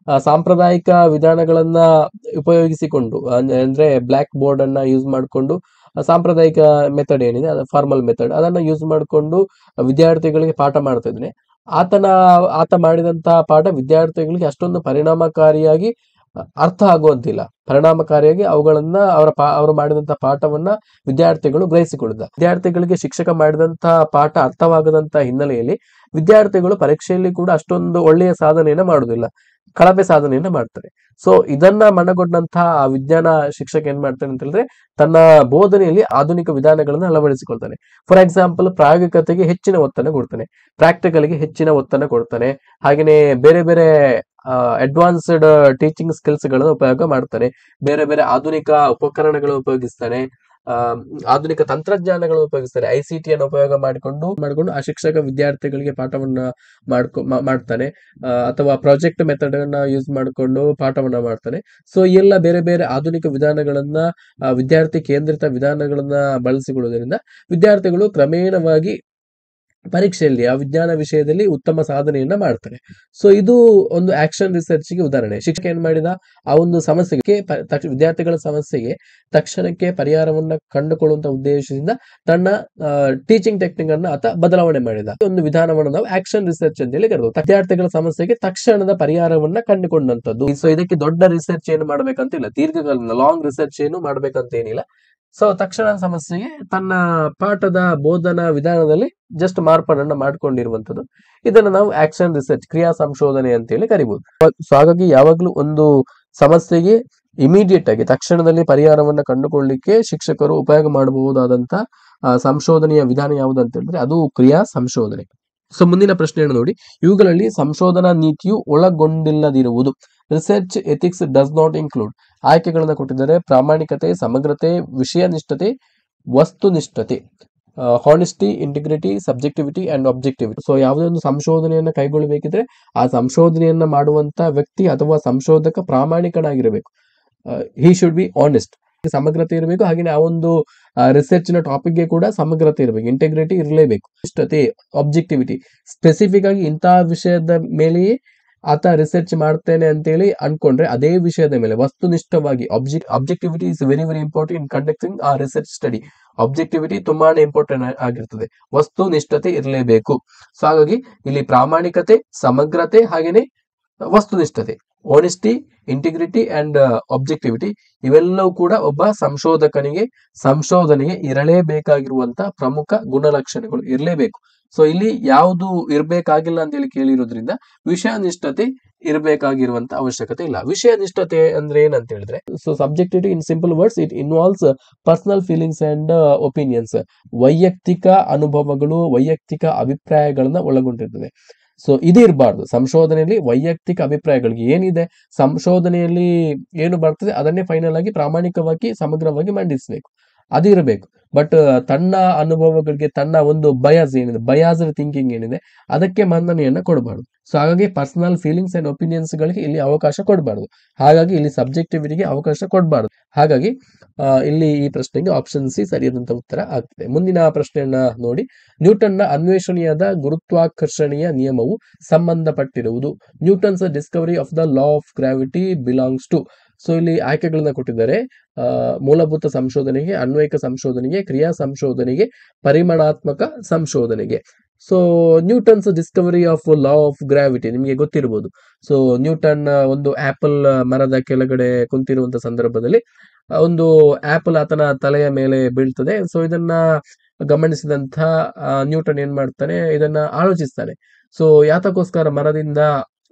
ಸಾಂಪ್ರದಾಯಿಕ ವಿಧಾನಗಳನ್ನ ಉಪಯೋಗಿಸಿಕೊಂಡು, ಅಂದ್ರೆ ಬ್ಲಾಕ್ ಬೋರ್ಡ್ ಅನ್ನ ಯೂಸ್ ಮಾಡಿಕೊಂಡು, ಸಾಂಪ್ರದಾಯಿಕ ಮೆಥಡ್ ಏನಿದೆ ಫಾರ್ಮಲ್ ಮೆಥಡ್ ಅದನ್ನ ಯೂಸ್ ಮಾಡಿಕೊಂಡು ವಿದ್ಯಾರ್ಥಿಗಳಿಗೆ ಪಾಠ ಮಾಡ್ತಾ ಇದ್ದಾನೆ. ಆತ ಮಾಡಿದಂತಹ ಪಾಠ ವಿದ್ಯಾರ್ಥಿಗಳಿಗೆ ಅಷ್ಟೊಂದು ಪರಿಣಾಮಕಾರಿಯಾಗಿ ಅರ್ಥ ಆಗುವಂತಿಲ್ಲ. ಪರಿಣಾಮಕಾರಿಯಾಗಿ ಅವರು ಮಾಡಿದಂತಹ ಪಾಠವನ್ನ ವಿದ್ಯಾರ್ಥಿಗಳು ಗ್ರಹಿಸಿಕೊಳ್ಳುತ್ತಾರೆ. ವಿದ್ಯಾರ್ಥಿಗಳಿಗೆ ಶಿಕ್ಷಕ ಮಾಡಿದಂತಹ ಪಾಠ ಅರ್ಥವಾಗದಂತಹ ಹಿನ್ನೆಲೆಯಲ್ಲಿ ವಿದ್ಯಾರ್ಥಿಗಳು ಪರೀಕ್ಷೆಯಲ್ಲಿ ಕೂಡ ಅಷ್ಟೊಂದು ಒಳ್ಳೆಯ ಸಾಧನೆಯನ್ನ ಮಾಡುವುದಿಲ್ಲ, ಕಳಪೆ ಸಾಧನೆಯನ್ನ ಮಾಡ್ತಾರೆ. ಸೊ ಇದನ್ನ ಮನಗೊಂಡಂತಹ ಆ ವಿಜ್ಞಾನ ಶಿಕ್ಷಕ ಏನ್ ಮಾಡ್ತಾನೆ ಅಂತ ಹೇಳಿದ್ರೆ, ತನ್ನ ಬೋಧನೆಯಲ್ಲಿ ಆಧುನಿಕ ವಿಧಾನಗಳನ್ನ ಅಳವಡಿಸಿಕೊಳ್ತಾನೆ. ಫಾರ್ ಎಕ್ಸಾಂಪಲ್, ಪ್ರಾಯೋಗಿಕತೆಗೆ ಹೆಚ್ಚಿನ ಒತ್ತನ್ನು ಕೊಡ್ತಾನೆ, ಪ್ರಾಕ್ಟಿಕಲ್ಗೆ ಹೆಚ್ಚಿನ ಒತ್ತನ್ನು ಕೊಡ್ತಾನೆ, ಹಾಗೆಯೇ ಬೇರೆ ಬೇರೆ ಅಡ್ವಾನ್ಸ್ಡ್ ಟೀಚಿಂಗ್ ಸ್ಕಿಲ್ಸ್ ಗಳನ್ನ ಉಪಯೋಗ ಮಾಡ್ತಾನೆ, ಬೇರೆ ಬೇರೆ ಆಧುನಿಕ ಉಪಕರಣಗಳನ್ನು ಉಪಯೋಗಿಸ್ತಾನೆ, ಆಧುನಿಕ ತಂತ್ರಜ್ಞಾನಗಳನ್ನು ಉಪಯೋಗಿಸ್ತಾರೆ, ICT ಅನ್ನು ಉಪಯೋಗ ಮಾಡಿಕೊಂಡು ಆ ಶಿಕ್ಷಕ ವಿದ್ಯಾರ್ಥಿಗಳಿಗೆ ಪಾಠವನ್ನ ಮಾಡ್ತಾನೆ, ಅಥವಾ ಪ್ರಾಜೆಕ್ಟ್ ಮೆಥಡ್ ಅನ್ನ ಯೂಸ್ ಮಾಡಿಕೊಂಡು ಪಾಠವನ್ನ ಮಾಡ್ತಾನೆ. ಸೊ ಈ ಎಲ್ಲ ಬೇರೆ ಬೇರೆ ಆಧುನಿಕ ವಿಧಾನಗಳನ್ನ, ವಿದ್ಯಾರ್ಥಿ ಕೇಂದ್ರಿತ ವಿಧಾನಗಳನ್ನ ಬಳಸಿಕೊಳ್ಳುವುದರಿಂದ ವಿದ್ಯಾರ್ಥಿಗಳು ಕ್ರಮೇಣವಾಗಿ ಪರೀಕ್ಷೆಯಲ್ಲಿ ಆ ವಿಜ್ಞಾನ ವಿಷಯದಲ್ಲಿ ಉತ್ತಮ ಸಾಧನೆಯನ್ನ ಮಾಡ್ತಾರೆ. ಸೊ ಇದು ಒಂದು ಆಕ್ಷನ್ ರಿಸರ್ಚ್ ಗೆ ಉದಾಹರಣೆ. ಶಿಕ್ಷಕ ಏನ್ ಮಾಡಿದ, ಆ ಒಂದು ಸಮಸ್ಯೆಗೆ ವಿದ್ಯಾರ್ಥಿಗಳ ಸಮಸ್ಯೆಗೆ ತಕ್ಷಣಕ್ಕೆ ಪರಿಹಾರವನ್ನ ಕಂಡುಕೊಳ್ಳುವಂತ ಉದ್ದೇಶದಿಂದ ತನ್ನ ಟೀಚಿಂಗ್ ಟೆಕ್ನಿಕ್ ಅನ್ನ ಆತ ಬದಲಾವಣೆ ಮಾಡಿದ. ಒಂದು ವಿಧಾನವನ್ನು ನಾವು ಆಕ್ಷನ್ ರಿಸರ್ಚ್ ಅಂತ ಹೇಳಿ ಕರೆದು, ವಿದ್ಯಾರ್ಥಿಗಳ ಸಮಸ್ಯೆಗೆ ತಕ್ಷಣದ ಪರಿಹಾರವನ್ನ ಕಂಡುಕೊಂಡಂತದ್ದು. ಸೊ ಇದಕ್ಕೆ ದೊಡ್ಡ ರಿಸರ್ಚ್ ಏನು ಮಾಡ್ಬೇಕಂತಿಲ್ಲ, ದೀರ್ಘಕಾಲೀನ ಲಾಂಗ್ ರಿಸರ್ಚ್ ಏನು ಮಾಡ್ಬೇಕಂತ ಏನಿಲ್ಲ. ಸೊ ತಕ್ಷಣ ಸಮಸ್ಯೆಗೆ ತನ್ನ ಪಾಠದ ಬೋಧನಾ ವಿಧಾನದಲ್ಲಿ ಜಸ್ಟ್ ಮಾರ್ಪಾಡನ್ನ ಮಾಡ್ಕೊಂಡಿರುವಂತದ್ದು, ಇದನ್ನ ನಾವು ಆಕ್ಷನ್ ರಿಸರ್ಚ್, ಕ್ರಿಯಾ ಸಂಶೋಧನೆ ಅಂತೇಳಿ ಕರಿಬಹುದು. ಸೊ ಹಾಗಾಗಿ ಯಾವಾಗ್ಲೂ ಒಂದು ಸಮಸ್ಯೆಗೆ ಇಮಿಡಿಯೇಟ್ ಆಗಿ ತಕ್ಷಣದಲ್ಲಿ ಪರಿಹಾರವನ್ನ ಕಂಡುಕೊಳ್ಳಿಕ್ಕೆ ಶಿಕ್ಷಕರು ಉಪಯೋಗ ಮಾಡಬಹುದಾದಂತ ಸಂಶೋಧನೆಯ ವಿಧಾನ ಯಾವುದು ಅಂತ ಹೇಳಿದ್ರೆ ಅದು ಕ್ರಿಯಾ ಸಂಶೋಧನೆ. ಸೊ ಮುಂದಿನ ಪ್ರಶ್ನೆಯನ್ನು ನೋಡಿ, ಇವುಗಳಲ್ಲಿ ಸಂಶೋಧನಾ ನೀತಿಯು ಒಳಗೊಂಡಿಲ್ಲದಿರುವುದು. Research ethics does not include. ಆಯ್ಕೆಗಳನ್ನ ಕೊಟ್ಟಿದ್ದಾರೆ: ಪ್ರಾಮಾಣಿಕತೆ, ಸಮಗ್ರತೆ, ವಿಷಯನಿಷ್ಠತೆ, ವಸ್ತುನಿಷ್ಠತೆ, honesty, integrity, subjectivity and objectivity. So ಯಾವುದೇ ಒಂದು ಸಂಶೋಧನೆಯನ್ನ ಕೈಗೊಳ್ಳಬೇಕಿದ್ರೆ ಆ ಸಂಶೋಧನೆಯನ್ನ ಮಾಡುವಂತ ವ್ಯಕ್ತಿ ಅಥವಾ ಸಂಶೋಧಕ ಪ್ರಾಮಾಣಿಕನಾಗಿರಬೇಕು. He should be honest. ಸಮಗ್ರತೆ ಇರಬೇಕು, ಹಾಗೆ ಆ ಒಂದು ರಿಸರ್ಚ್ ನ ಟಾಪಿಕ್ ಗೆ ಕೂಡ ಸಮಗ್ರತೆ ಇರಬೇಕು, ಇಂಟೆಗ್ರಿಟಿ ಇರಲೇಬೇಕು. ಇಷ್ಟತೆ, ಆಬ್ಜೆಕ್ಟಿವಿಟಿ, ಸ್ಪೆಸಿಫಿಕ್ ಆಗಿ ಇಂತಹ ವಿಷಯದ ಮೇಲೆಯೇ ಆತ ರಿಸರ್ಚ್ ಮಾಡ್ತೇನೆ ಅಂತೇಳಿ ಅನ್ಕೊಂಡ್ರೆ ಅದೇ ವಿಷಯದ ಮೇಲೆ ವಸ್ತುನಿಷ್ಠವಾಗಿ, objectivity is very very important in conducting a research study. Objectivity ತುಂಬಾನೇ ಇಂಪಾರ್ಟೆಂಟ್ ಆಗಿರ್ತದೆ, ವಸ್ತುನಿಷ್ಠತೆ ಇರಲೇಬೇಕು. ಸೊ ಹಾಗಾಗಿ ಇಲ್ಲಿ ಪ್ರಾಮಾಣಿಕತೆ, ಸಮಗ್ರತೆ, ಹಾಗೇನೆ ವಸ್ತುನಿಷ್ಠತೆ, ಆನೆಸ್ಟಿ, ಇಂಟಿಗ್ರಿಟಿ ಅಂಡ್ ಆಬ್ಜೆಕ್ಟಿವಿಟಿ ಇವೆಲ್ಲವೂ ಕೂಡ ಒಬ್ಬ ಸಂಶೋಧನೆಗೆ ಇರಲೇಬೇಕಾಗಿರುವಂತ ಪ್ರಮುಖ ಗುಣಲಕ್ಷಣಗಳು ಇರಲೇಬೇಕು. ಸೊ ಇಲ್ಲಿ ಯಾವುದು ಇರಬೇಕಾಗಿಲ್ಲ ಅಂತ ಹೇಳಿ ಕೇಳಿರೋದ್ರಿಂದ ವಿಷಯನಿಷ್ಠತೆ ಇರಬೇಕಾಗಿರುವಂತ ಅವಶ್ಯಕತೆ ಇಲ್ಲ. ವಿಷಯನಿಷ್ಠತೆ ಅಂದ್ರೆ ಏನಂತ ಹೇಳಿದ್ರೆ, so subjectivity in simple words, it involves personal feelings and opinions. ವೈಯಕ್ತಿಕ ಅನುಭವಗಳು, ವೈಯಕ್ತಿಕ ಅಭಿಪ್ರಾಯಗಳನ್ನ ಒಳಗೊಂಡಿರ್ತದೆ. ಸೊ ಇದು ಇರಬಾರ್ದು. ಸಂಶೋಧನೆಯಲ್ಲಿ ವೈಯಕ್ತಿಕ ಅಭಿಪ್ರಾಯಗಳಿಗೆ ಏನಿದೆ, ಸಂಶೋಧನೆಯಲ್ಲಿ ಏನು ಬರ್ತದೆ ಅದನ್ನೇ ಫೈನಲ್ ಆಗಿ ಪ್ರಾಮಾಣಿಕವಾಗಿ ಸಮಗ್ರವಾಗಿ ಮಂಡಿಸಬೇಕು. ಅದು ಇರಬೇಕು. ಬಟ್ ತನ್ನ ಅನುಭವಗಳಿಗೆ ತನ್ನ ಒಂದು ಬಯಾಸ್ಡ್ ಥಿಂಕಿಂಗ್ ಏನಿದೆ ಅದಕ್ಕೆ ಮನ್ನಣೆಯನ್ನ ಕೊಡಬಾರ್ದು. ಸೊ ಹಾಗಾಗಿ ಪರ್ಸನಲ್ ಫೀಲಿಂಗ್ಸ್ ಅಂಡ್ ಒಪಿನಿಯನ್ಸ್ ಗಳಿಗೆ ಇಲ್ಲಿ ಅವಕಾಶ ಕೊಡಬಾರ್ದು. ಹಾಗಾಗಿ ಇಲ್ಲಿ ಸಬ್ಜೆಕ್ಟಿವಿಟಿಗೆ ಅವಕಾಶ ಕೊಡಬಾರ್ದು. ಹಾಗಾಗಿ ಇಲ್ಲಿ ಈ ಪ್ರಶ್ನೆಗೆ ಆಪ್ಷನ್ ಸಿ ಸರಿಯಾದಂತ ಉತ್ತರ ಆಗ್ತದೆ. ಮುಂದಿನ ಪ್ರಶ್ನೆಯನ್ನ ನೋಡಿ. ನ್ಯೂಟನ್ನ ಅನ್ವೇಷಣೀಯದ ಗುರುತ್ವಾಕರ್ಷಣೆಯ ನಿಯಮವು ಸಂಬಂಧಪಟ್ಟಿರುವುದು. Newton's discovery of the law of gravity belongs to. So ಇಲ್ಲಿ ಆಯ್ಕೆಗಳನ್ನ ಕೊಟ್ಟಿದ್ದಾರೆ. ಮೂಲಭೂತ ಸಂಶೋಧನೆಗೆ, ಅನ್ವಯಿಕ ಸಂಶೋಧನೆಗೆ, ಕ್ರಿಯಾ ಸಂಶೋಧನೆಗೆ, ಪರಿಮಾಣಾತ್ಮಕ ಸಂಶೋಧನೆಗೆ. So Newton's discovery of law of gravity ನಿಮಗೆ ಗೊತ್ತಿರಬಹುದು. ಸೊ ನ್ಯೂಟನ್ ಒಂದು ಆಪಲ್ ಮರದ ಕೆಳಗಡೆ ಕುಂತಿರುವಂತ ಸಂದರ್ಭದಲ್ಲಿ ಒಂದು ಆಪಲ್ ಆತನ ತಲೆಯ ಮೇಲೆ ಬೀಳ್ತದೆ. ಸೊ ಇದನ್ನ ಗಮನಿಸಿದಂತ ನ್ಯೂಟನ್ ಏನ್ ಮಾಡ್ತಾನೆ, ಇದನ್ನ ಆಲೋಚಿಸ್ತಾನೆ. ಸೊ ಯಾತಕ್ಕೋಸ್ಕರ ಮರದಿಂದ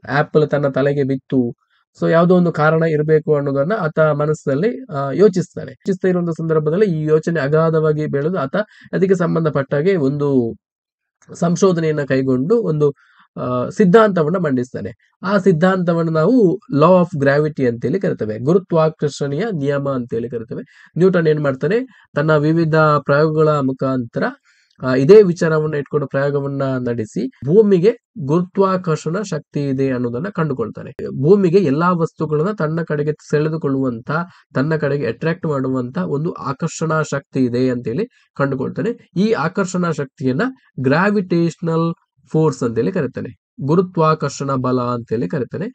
ಆಪಲ್ ತನ್ನ ತಲೆಗೆ ಬಿತ್ತು, ಸೊ ಯಾವುದೋ ಒಂದು ಕಾರಣ ಇರಬೇಕು ಅನ್ನೋದನ್ನ ಆತ ಮನಸ್ಸಿನಲ್ಲಿ ಯೋಚಿಸ್ತಾನೆ. ಯೋಚಿಸ್ತಾ ಇರುವಂತಹ ಸಂದರ್ಭದಲ್ಲಿ ಈ ಯೋಚನೆ ಅಗಾಧವಾಗಿ ಬೆಳೆದು ಆತ ಅದಕ್ಕೆ ಸಂಬಂಧಪಟ್ಟಾಗೆ ಒಂದು ಸಂಶೋಧನೆಯನ್ನ ಕೈಗೊಂಡು ಒಂದು ಸಿದ್ಧಾಂತವನ್ನ ಮಂಡಿಸ್ತಾನೆ. ಆ ಸಿದ್ಧಾಂತವನ್ನು ನಾವು ಲಾ ಆಫ್ ಗ್ರಾವಿಟಿ ಅಂತೇಳಿ ಕರಿತೇವೆ, ಗುರುತ್ವಾಕರ್ಷಣೆಯ ನಿಯಮ ಅಂತೇಳಿ ಕರಿತೇವೆ. ನ್ಯೂಟನ್ ಏನ್ ಮಾಡ್ತಾನೆ, ತನ್ನ ವಿವಿಧ ಪ್ರಯೋಗಗಳ ಮುಖಾಂತರ ಇದೇ ವಿಚಾರವನ್ನ ಇಟ್ಕೊಂಡು ಪ್ರಯೋಗವನ್ನ ನಡೆಸಿ ಭೂಮಿಗೆ ಗುರುತ್ವಾಕರ್ಷಣ ಶಕ್ತಿ ಇದೆ ಅನ್ನೋದನ್ನ ಕಂಡುಕೊಳ್ತಾನೆ. ಭೂಮಿಗೆ ಎಲ್ಲಾ ವಸ್ತುಗಳನ್ನ ತನ್ನ ಕಡೆಗೆ ಸೆಳೆದುಕೊಳ್ಳುವಂತ, ತನ್ನ ಕಡೆಗೆ ಅಟ್ರಾಕ್ಟ್ ಮಾಡುವಂತ ಒಂದು ಆಕರ್ಷಣಾ ಶಕ್ತಿ ಇದೆ ಅಂತೇಳಿ ಕಂಡುಕೊಳ್ತಾನೆ. ಈ ಆಕರ್ಷಣಾ ಶಕ್ತಿಯನ್ನ ಗ್ರಾವಿಟೇಷನಲ್ ಫೋರ್ಸ್ ಅಂತೇಳಿ ಕರೀತಾನೆ, ಗುರುತ್ವಾಕರ್ಷಣ ಬಲ ಅಂತೇಳಿ ಕರೀತಾನೆ.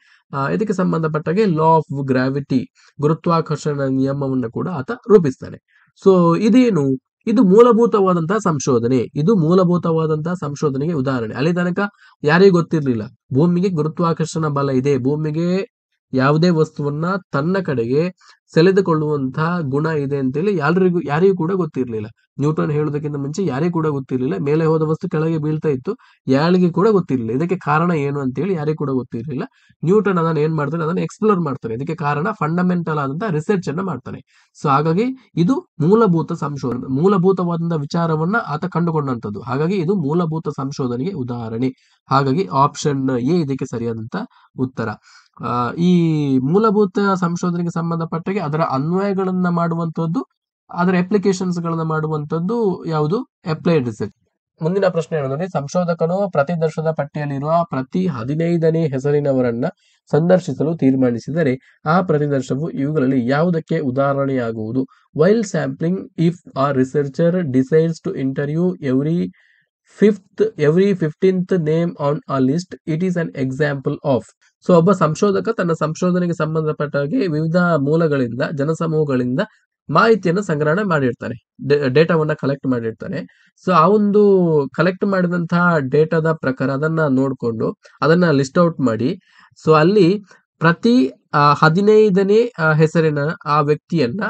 ಇದಕ್ಕೆ ಸಂಬಂಧಪಟ್ಟಾಗೆ ಲಾ ಆಫ್ ಗ್ರಾವಿಟಿ, ಗುರುತ್ವಾಕರ್ಷಣ ನಿಯಮವನ್ನು ಕೂಡ ಆತ ರೂಪಿಸ್ತಾನೆ. ಸೊ ಇದೇನು, ಇದು ಮೂಲಭೂತವಾದಂತಹ ಸಂಶೋಧನೆ. ಇದು ಮೂಲಭೂತವಾದಂತಹ ಸಂಶೋಧನೆಗೆ ಉದಾಹರಣೆ. ಅಲ್ಲಿ ತನಕ ಯಾರಿಗೂ ಗೊತ್ತಿರ್ಲಿಲ್ಲ ಭೂಮಿಗೆ ಗುರುತ್ವಾಕರ್ಷಣ ಬಲ ಇದೆ, ಭೂಮಿಗೆ ಯಾವುದೇ ವಸ್ತುವನ್ನ ತನ್ನ ಕಡೆಗೆ ಸೆಳೆದುಕೊಳ್ಳುವಂತಹ ಗುಣ ಇದೆ ಅಂತೇಳಿ ಯಾರಿಗೂ ಕೂಡ ಗೊತ್ತಿರ್ಲಿಲ್ಲ. ನ್ಯೂಟನ್ ಹೇಳೋದಕ್ಕಿಂತ ಮುಂಚೆ ಯಾರಿಗೂ ಕೂಡ ಗೊತ್ತಿರ್ಲಿಲ್ಲ. ಮೇಲೆ ಹೋದ ವಸ್ತು ಕೆಳಗೆ ಬೀಳ್ತಾ ಇತ್ತು, ಯಾರಿಗೆ ಕೂಡ ಗೊತ್ತಿರಲಿಲ್ಲ. ಇದಕ್ಕೆ ಕಾರಣ ಏನು ಅಂತೇಳಿ ಯಾರಿಗೂ ಕೂಡ ಗೊತ್ತಿರಲಿಲ್ಲ. ನ್ಯೂಟನ್ ಅದನ್ನ ಏನ್ ಮಾಡ್ತಾನೆ, ಅದನ್ನ ಎಕ್ಸ್ಪ್ಲೋರ್ ಮಾಡ್ತಾನೆ. ಇದಕ್ಕೆ ಕಾರಣ ಫಂಡಮೆಂಟಲ್ ಆದಂತಹ ರಿಸರ್ಚ್ ಅನ್ನ ಮಾಡ್ತಾನೆ. ಸೊ ಹಾಗಾಗಿ ಇದು ಮೂಲಭೂತ ಸಂಶೋಧನೆ, ಮೂಲಭೂತವಾದಂತಹ ವಿಚಾರವನ್ನ ಆತ ಕಂಡುಕೊಂಡಂತದ್ದು. ಹಾಗಾಗಿ ಇದು ಮೂಲಭೂತ ಸಂಶೋಧನೆಗೆ ಉದಾಹರಣೆ. ಹಾಗಾಗಿ ಆಪ್ಷನ್ ಎ ಇದಕ್ಕೆ ಸರಿಯಾದಂತ ಉತ್ತರ. ಈ ಮೂಲಭೂತ ಸಂಶೋಧನೆಗೆ ಸಂಬಂಧಪಟ್ಟಾಗೆ ಅದರ ಅನ್ವಯಗಳನ್ನ ಮಾಡುವಂತದ್ದು, ಅದರ ಅಪ್ಲಿಕೇಶನ್ಸ್ ಗಳನ್ನ ಮಾಡುವಂತದ್ದು ಯಾವುದು, ಅಪ್ಲೈಡ್ ರಿಸರ್ಚ್. ಮುಂದಿನ ಪ್ರಶ್ನೆ ಏನಂದ್ರೆ, ಸಂಶೋಧಕನು ಪ್ರತಿ ದರ್ಶದ ಪಟ್ಟಿಯಲ್ಲಿರುವ ಪ್ರತಿ 15ನೇ ಹೆಸರಿನವರನ್ನ ಸಂದರ್ಶಿಸಲು ತೀರ್ಮಾನಿಸಿದರೆ ಆ ಪ್ರತಿದರ್ಶವು ಇವುಗಳಲ್ಲಿ ಯಾವುದಕ್ಕೆ ಉದಾಹರಣೆಯಾಗುವುದು. While sampling, if a researcher decides to interview every 15th name on a list, it is an example of. So ಒಬ್ಬ ಸಂಶೋಧಕ ತನ್ನ ಸಂಶೋಧನೆಗೆ ಸಂಬಂಧಪಟ್ಟ ಹಾಗೆ ವಿವಿಧ ಮೂಲಗಳಿಂದ, ಜನಸಮೂಹಗಳಿಂದ ಮಾಹಿತಿಯನ್ನು ಸಂಗ್ರಹಣೆ ಮಾಡಿರ್ತಾನೆ, ಡೇಟಾವನ್ನ ಕಲೆಕ್ಟ್ ಮಾಡಿರ್ತಾನೆ. ಸೊ ಆ ಒಂದು ಕಲೆಕ್ಟ್ ಮಾಡಿದಂತಹ ಡೇಟಾದ ಪ್ರಕಾರ ಅದನ್ನ ನೋಡ್ಕೊಂಡು ಅದನ್ನ ಲಿಸ್ಟ್ ಔಟ್ ಮಾಡಿ, ಸೊ ಅಲ್ಲಿ ಪ್ರತಿ 15ನೇ ಹೆಸರಿನ ಆ ವ್ಯಕ್ತಿಯನ್ನ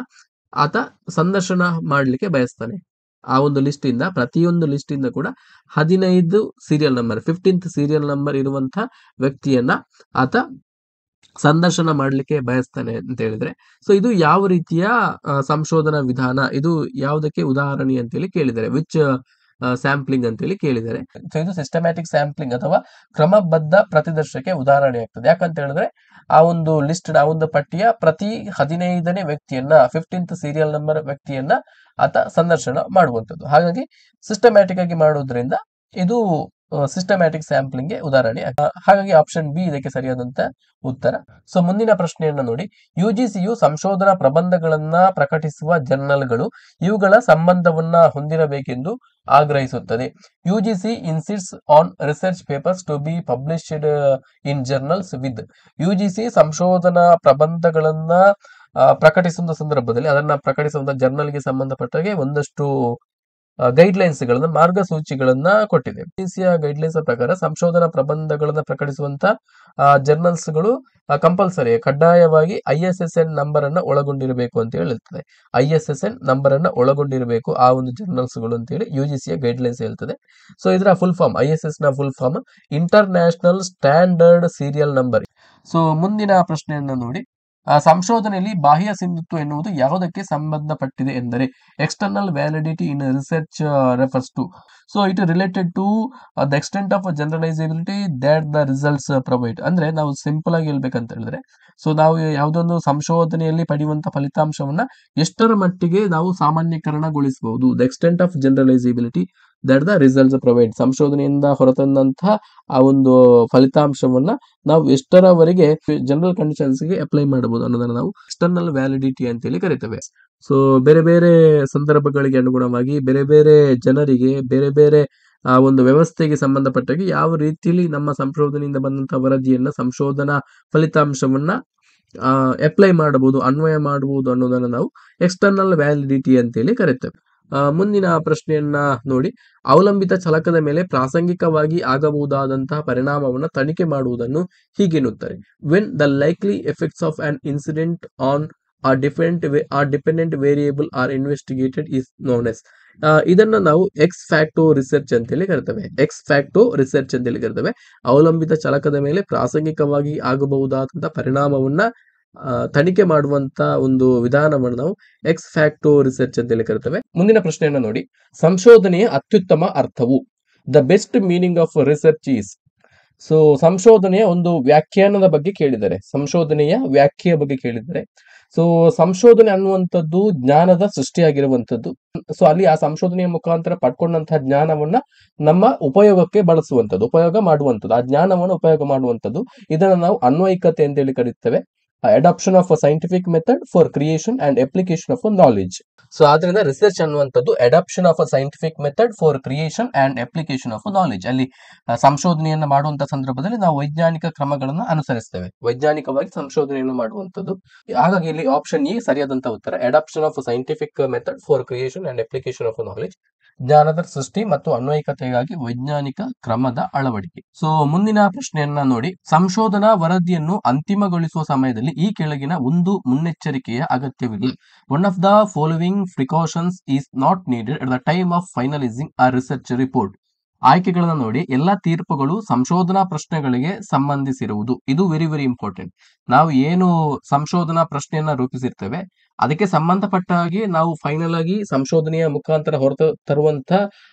ಆತ ಸಂದರ್ಶನ ಮಾಡ್ಲಿಕ್ಕೆ ಬಯಸ್ತಾನೆ. ಆ ಒಂದು ಲಿಸ್ಟ್ ಇಂದ, ಪ್ರತಿಯೊಂದು ಲಿಸ್ಟ್ ಇಂದ ಕೂಡ 15 serial number, 15th serial number ಇರುವಂತಹ ವ್ಯಕ್ತಿಯನ್ನ ಆತ ಸಂದರ್ಶನ ಮಾಡ್ಲಿಕ್ಕೆ ಬಯಸ್ತಾನೆ ಅಂತ ಹೇಳಿದ್ರೆ, ಸೊ ಇದು ಯಾವ ರೀತಿಯ ಸಂಶೋಧನಾ ವಿಧಾನ, ಇದು ಯಾವುದಕ್ಕೆ ಉದಾಹರಣೆ ಅಂತೇಳಿ ಕೇಳಿದ್ದಾರೆ, ವಿಚ್ ಸ್ಯಾಂಪ್ಲಿಂಗ್ ಅಂತೇಳಿ ಕೇಳಿದ್ದಾರೆ. ಸೊ ಇದು ಸಿಸ್ಟಮ್ಯಾಟಿಕ್ ಸ್ಯಾಂಪ್ಲಿಂಗ್ ಅಥವಾ ಕ್ರಮಬದ್ಧ ಪ್ರತಿದರ್ಶಕ್ಕೆ ಉದಾಹರಣೆ ಆಗ್ತದೆ. ಯಾಕಂತ ಹೇಳಿದ್ರೆ ಆ ಒಂದು ಲಿಸ್ಟ್, ಆ ಒಂದು ಪಟ್ಟಿಯ ಪ್ರತಿ 15ನೇ ವ್ಯಕ್ತಿಯನ್ನ, 15th ಸೀರಿಯಲ್ ನಂಬರ್ ವ್ಯಕ್ತಿಯನ್ನ ಆತ ಸಂದರ್ಶನ ಮಾಡುವಂಥದ್ದು. ಹಾಗಾಗಿ ಸಿಸ್ಟಮ್ಯಾಟಿಕ್ ಆಗಿ ಮಾಡೋದ್ರಿಂದ ಇದು ಸಿಸ್ಟಮ್ಯಾಟಿಕ್ ಸ್ಯಾಂಪ್ಲಿಂಗ್ ಗೆ ಉದಾಹರಣೆ. ಹಾಗಾಗಿ ಆಪ್ಷನ್ ಬಿ ಇದಕ್ಕೆ ಸರಿಯಾದಂತ ಉತ್ತರ. ಸೊ ಮುಂದಿನ ಪ್ರಶ್ನೆಯನ್ನ ನೋಡಿ. ಯುಜಿಸಿಯು ಸಂಶೋಧನಾ ಪ್ರಬಂಧಗಳನ್ನ ಪ್ರಕಟಿಸುವ ಜರ್ನಲ್ಗಳು ಇವುಗಳ ಸಂಬಂಧವನ್ನ ಹೊಂದಿರಬೇಕೆಂದು ಆಗ್ರಹಿಸುತ್ತದೆ. UGC insists on research papers to be published in journals with. UGC ಸಂಶೋಧನಾ ಪ್ರಬಂಧಗಳನ್ನ ಪ್ರಕಟಿಸುವ ಸಂದರ್ಭದಲ್ಲಿ ಅದನ್ನ ಪ್ರಕಟಿಸುವಂತ ಜರ್ನಲ್ಗೆ ಸಂಬಂಧಪಟ್ಟಾಗೆ ಒಂದಷ್ಟು ಗೈಡ್ಲೈನ್ಸ್ ಗಳನ್ನ, ಮಾರ್ಗಸೂಚಿಗಳನ್ನ ಕೊಟ್ಟಿದೆ. ಯುಜಿಸಿಯ ಗೈಡ್ಲೈನ್ಸ್ ಪ್ರಕಾರ ಸಂಶೋಧನಾ ಪ್ರಬಂಧಗಳನ್ನ ಪ್ರಕಟಿಸುವಂತ ಜರ್ನಲ್ಸ್ ಗಳು ಕಂಪಲ್ಸರಿ, ಕಡ್ಡಾಯವಾಗಿ ISSN ನಂಬರ್ ಅನ್ನ ಒಳಗೊಂಡಿರಬೇಕು ಅಂತ ಹೇಳ್ತದೆ. ISSN ನಂಬರ್ ಅನ್ನ ಒಳಗೊಂಡಿರಬೇಕು ಆ ಒಂದು ಜರ್ನಲ್ಸ್ ಗಳು ಅಂತ ಹೇಳಿ ಯುಜಿಸಿಯ ಗೈಡ್ಲೈನ್ಸ್ ಹೇಳ್ತದೆ. ಸೊ ಇದರ ಫುಲ್ ಫಾರ್ಮ್, ISS ನ full form international standard serial number. So ಮುಂದಿನ ಪ್ರಶ್ನೆಯನ್ನ ನೋಡಿ. ಸಂಶೋಧನೆಯಲ್ಲಿ ಬಾಹ್ಯ ಸಿಂಧುತ್ವ ಎನ್ನುವುದು ಯಾವುದಕ್ಕೆ ಸಂಬಂಧಪಟ್ಟಿದೆ ಎಂದರೆ, external validity in research refers to. So it related to the extent of generalisability that the results provide. ಅಂದ್ರೆ ನಾವು ಸಿಂಪಲ್ ಆಗಿ ಹೇಳ್ಬೇಕಂತ ಹೇಳಿದ್ರೆ, ಸೊ ನಾವು ಯಾವುದೊಂದು ಸಂಶೋಧನೆಯಲ್ಲಿ ಪಡೆಯುವಂತ ಫಲಿತಾಂಶವನ್ನ ಎಷ್ಟರ ಮಟ್ಟಿಗೆ ನಾವು ಸಾಮಾನ್ಯೀಕರಣಗೊಳಿಸಬಹುದು, the extent of generalisability that the results provide. ಸಂಶೋಧನೆಯಿಂದ ಹೊರತಂದಂತಹ ಆ ಒಂದು ಫಲಿತಾಂಶವನ್ನ ನಾವು ಎಷ್ಟರವರೆಗೆ ಜನರಲ್ ಕಂಡೀಷನ್ಸ್ ಗೆ ಅಪ್ಲೈ ಮಾಡಬಹುದು ಅನ್ನೋದನ್ನ ನಾವು ಎಕ್ಸ್ಟರ್ನಲ್ ವ್ಯಾಲಿಡಿಟಿ ಅಂತೇಳಿ ಕರಿತೇವೆ. ಸೊ ಬೇರೆ ಬೇರೆ ಸಂದರ್ಭಗಳಿಗೆ ಅನುಗುಣವಾಗಿ ಬೇರೆ ಬೇರೆ ಜನರಿಗೆ ಬೇರೆ ಬೇರೆ ಆ ಒಂದು ವ್ಯವಸ್ಥೆಗೆ ಸಂಬಂಧಪಟ್ಟಾಗಿ ಯಾವ ರೀತಿಯಲ್ಲಿ ನಮ್ಮ ಸಂಶೋಧನೆಯಿಂದ ಬಂದಂತಹ ವರದಿಯನ್ನ, ಸಂಶೋಧನಾ ಫಲಿತಾಂಶವನ್ನ ಅಪ್ಲೈ ಮಾಡಬಹುದು, ಅನ್ವಯ ಮಾಡಬಹುದು ಅನ್ನೋದನ್ನ ನಾವು ಎಕ್ಸ್ಟರ್ನಲ್ ವ್ಯಾಲಿಡಿಟಿ ಅಂತೇಳಿ ಕರಿತೇವೆ. ಮುಂದಿನ ಪ್ರಶ್ನೆಯನ್ನ ನೋಡಿ, ಅವಲಂಬಿತ ಚಲಕದ ಮೇಲೆ ಪ್ರಾಸಂಗಿಕವಾಗಿ ಆಗಬಹುದಾದಂತಹ ಪರಿಣಾಮವನ್ನು ತನಿಖೆ ಮಾಡುವುದನ್ನು ಹೀಗೆನ್ನುತ್ತಾರೆ. When the likely effects of an incident on dependent variable are investigated is known as. ಇದನ್ನ ನಾವು ಎಕ್ಸ್ ಫ್ಯಾಕ್ಟೋ ರಿಸರ್ಚ್ ಅಂತೇಳಿ ಕರಿತೇವೆ. ಎಕ್ಸ್ ಫ್ಯಾಕ್ಟೋ ರಿಸರ್ಚ್ ಅಂತೇಳಿ ಕರಿತೇವೆ. ಅವಲಂಬಿತ ಚಲಕದ ಮೇಲೆ ಪ್ರಾಸಂಗಿಕವಾಗಿ ಆಗಬಹುದಾದಂತಹ ಪರಿಣಾಮವನ್ನ ತನಿಖೆ ಮಾಡುವಂತ ಒಂದು ವಿಧಾನವನ್ನು ನಾವು ಎಕ್ಸ್ ಫ್ಯಾಕ್ಟೋ ರಿಸರ್ಚ್ ಅಂತೇಳಿ ಕರಿತೇವೆ. ಮುಂದಿನ ಪ್ರಶ್ನೆಯನ್ನ ನೋಡಿ, ಸಂಶೋಧನೆಯ ಅತ್ಯುತ್ತಮ ಅರ್ಥವು, the best meaning of research is. So ಸಂಶೋಧನೆಯ ಒಂದು ವ್ಯಾಖ್ಯಾನದ ಬಗ್ಗೆ ಕೇಳಿದ್ದಾರೆ, ಸಂಶೋಧನೆಯ ವ್ಯಾಖ್ಯೆಯ ಬಗ್ಗೆ ಕೇಳಿದ್ದಾರೆ. ಸೊ ಸಂಶೋಧನೆ ಅನ್ನುವಂಥದ್ದು ಜ್ಞಾನದ ಸೃಷ್ಟಿಯಾಗಿರುವಂಥದ್ದು. ಸೊ ಅಲ್ಲಿ ಆ ಸಂಶೋಧನೆಯ ಮುಖಾಂತರ ಪಡ್ಕೊಂಡಂತಹ ಜ್ಞಾನವನ್ನ ನಮ್ಮ ಉಪಯೋಗಕ್ಕೆ ಬಳಸುವಂಥದ್ದು, ಉಪಯೋಗ ಮಾಡುವಂಥದ್ದು, ಆ ಜ್ಞಾನವನ್ನು ಉಪಯೋಗ ಮಾಡುವಂಥದ್ದು. ಇದನ್ನು ನಾವು ಅನ್ವಯಿಕತೆ ಅಂತೇಳಿ ಕರೀತೇವೆ. Adoption of a scientific method for creation and application of a knowledge. So ಆದ್ರಿಂದ ರಿಸರ್ಚ್ ಅನ್ನುವಂಥದ್ದು adoption of a scientific method for creation and application of a knowledge. ಅಲ್ಲಿ ಸಂಶೋಧನೆಯನ್ನ ಮಾಡುವಂತಹ ಸಂದರ್ಭದಲ್ಲಿ ನಾವು ವೈಜ್ಞಾನಿಕ ಕ್ರಮಗಳನ್ನು ಅನುಸರಿಸ್ತೇವೆ, ವೈಜ್ಞಾನಿಕವಾಗಿ ಸಂಶೋಧನೆಯನ್ನು ಮಾಡುವಂಥದ್ದು. ಹಾಗಾಗಿ ಇಲ್ಲಿ ಆಪ್ಷನ್ ಎ ಸರಿಯಾದಂತ ಉತ್ತರ, adoption of scientific method for creation and application of knowledge. ಜ್ಞಾನದ ಸೃಷ್ಟಿ ಮತ್ತು ಅನ್ವಯಿಕತೆಗಾಗಿ ವೈಜ್ಞಾನಿಕ ಕ್ರಮದ ಅಳವಡಿಕೆ. ಸೊ ಮುಂದಿನ ಪ್ರಶ್ನೆಯನ್ನ ನೋಡಿ, ಸಂಶೋಧನಾ ವರದಿಯನ್ನು ಅಂತಿಮಗೊಳಿಸುವ ಸಮಯದಲ್ಲಿ ಈ ಕೆಳಗಿನ ಒಂದು ಮುನ್ನೆಚ್ಚರಿಕೆಯ ಅಗತ್ಯವಿಲ್ಲ. One of the following precautions is not needed at the time of finalising a research report. ಆಯ್ಕೆಗಳನ್ನು ನೋಡಿ, ಎಲ್ಲಾ ತೀರ್ಪುಗಳು ಸಂಶೋಧನಾ ಪ್ರಶ್ನೆಗಳಿಗೆ ಸಂಬಂಧಿಸಿರುವುದು. ಇದು ವೆರಿ ವೆರಿ ಇಂಪಾರ್ಟೆಂಟ್. ನಾವು ಏನು ಸಂಶೋಧನಾ ಪ್ರಶ್ನೆಯನ್ನ ರೂಪಿಸಿರ್ತೇವೆ ಅದಕ್ಕೆ ಸಂಬಂಧಪಟ್ಟ ಹಾಗೆ ನಾವು ಫೈನಲ್ ಆಗಿ ಸಂಶೋಧನೆಯ ಮುಖಾಂತರ ಹೊರತು ತರುವಂತ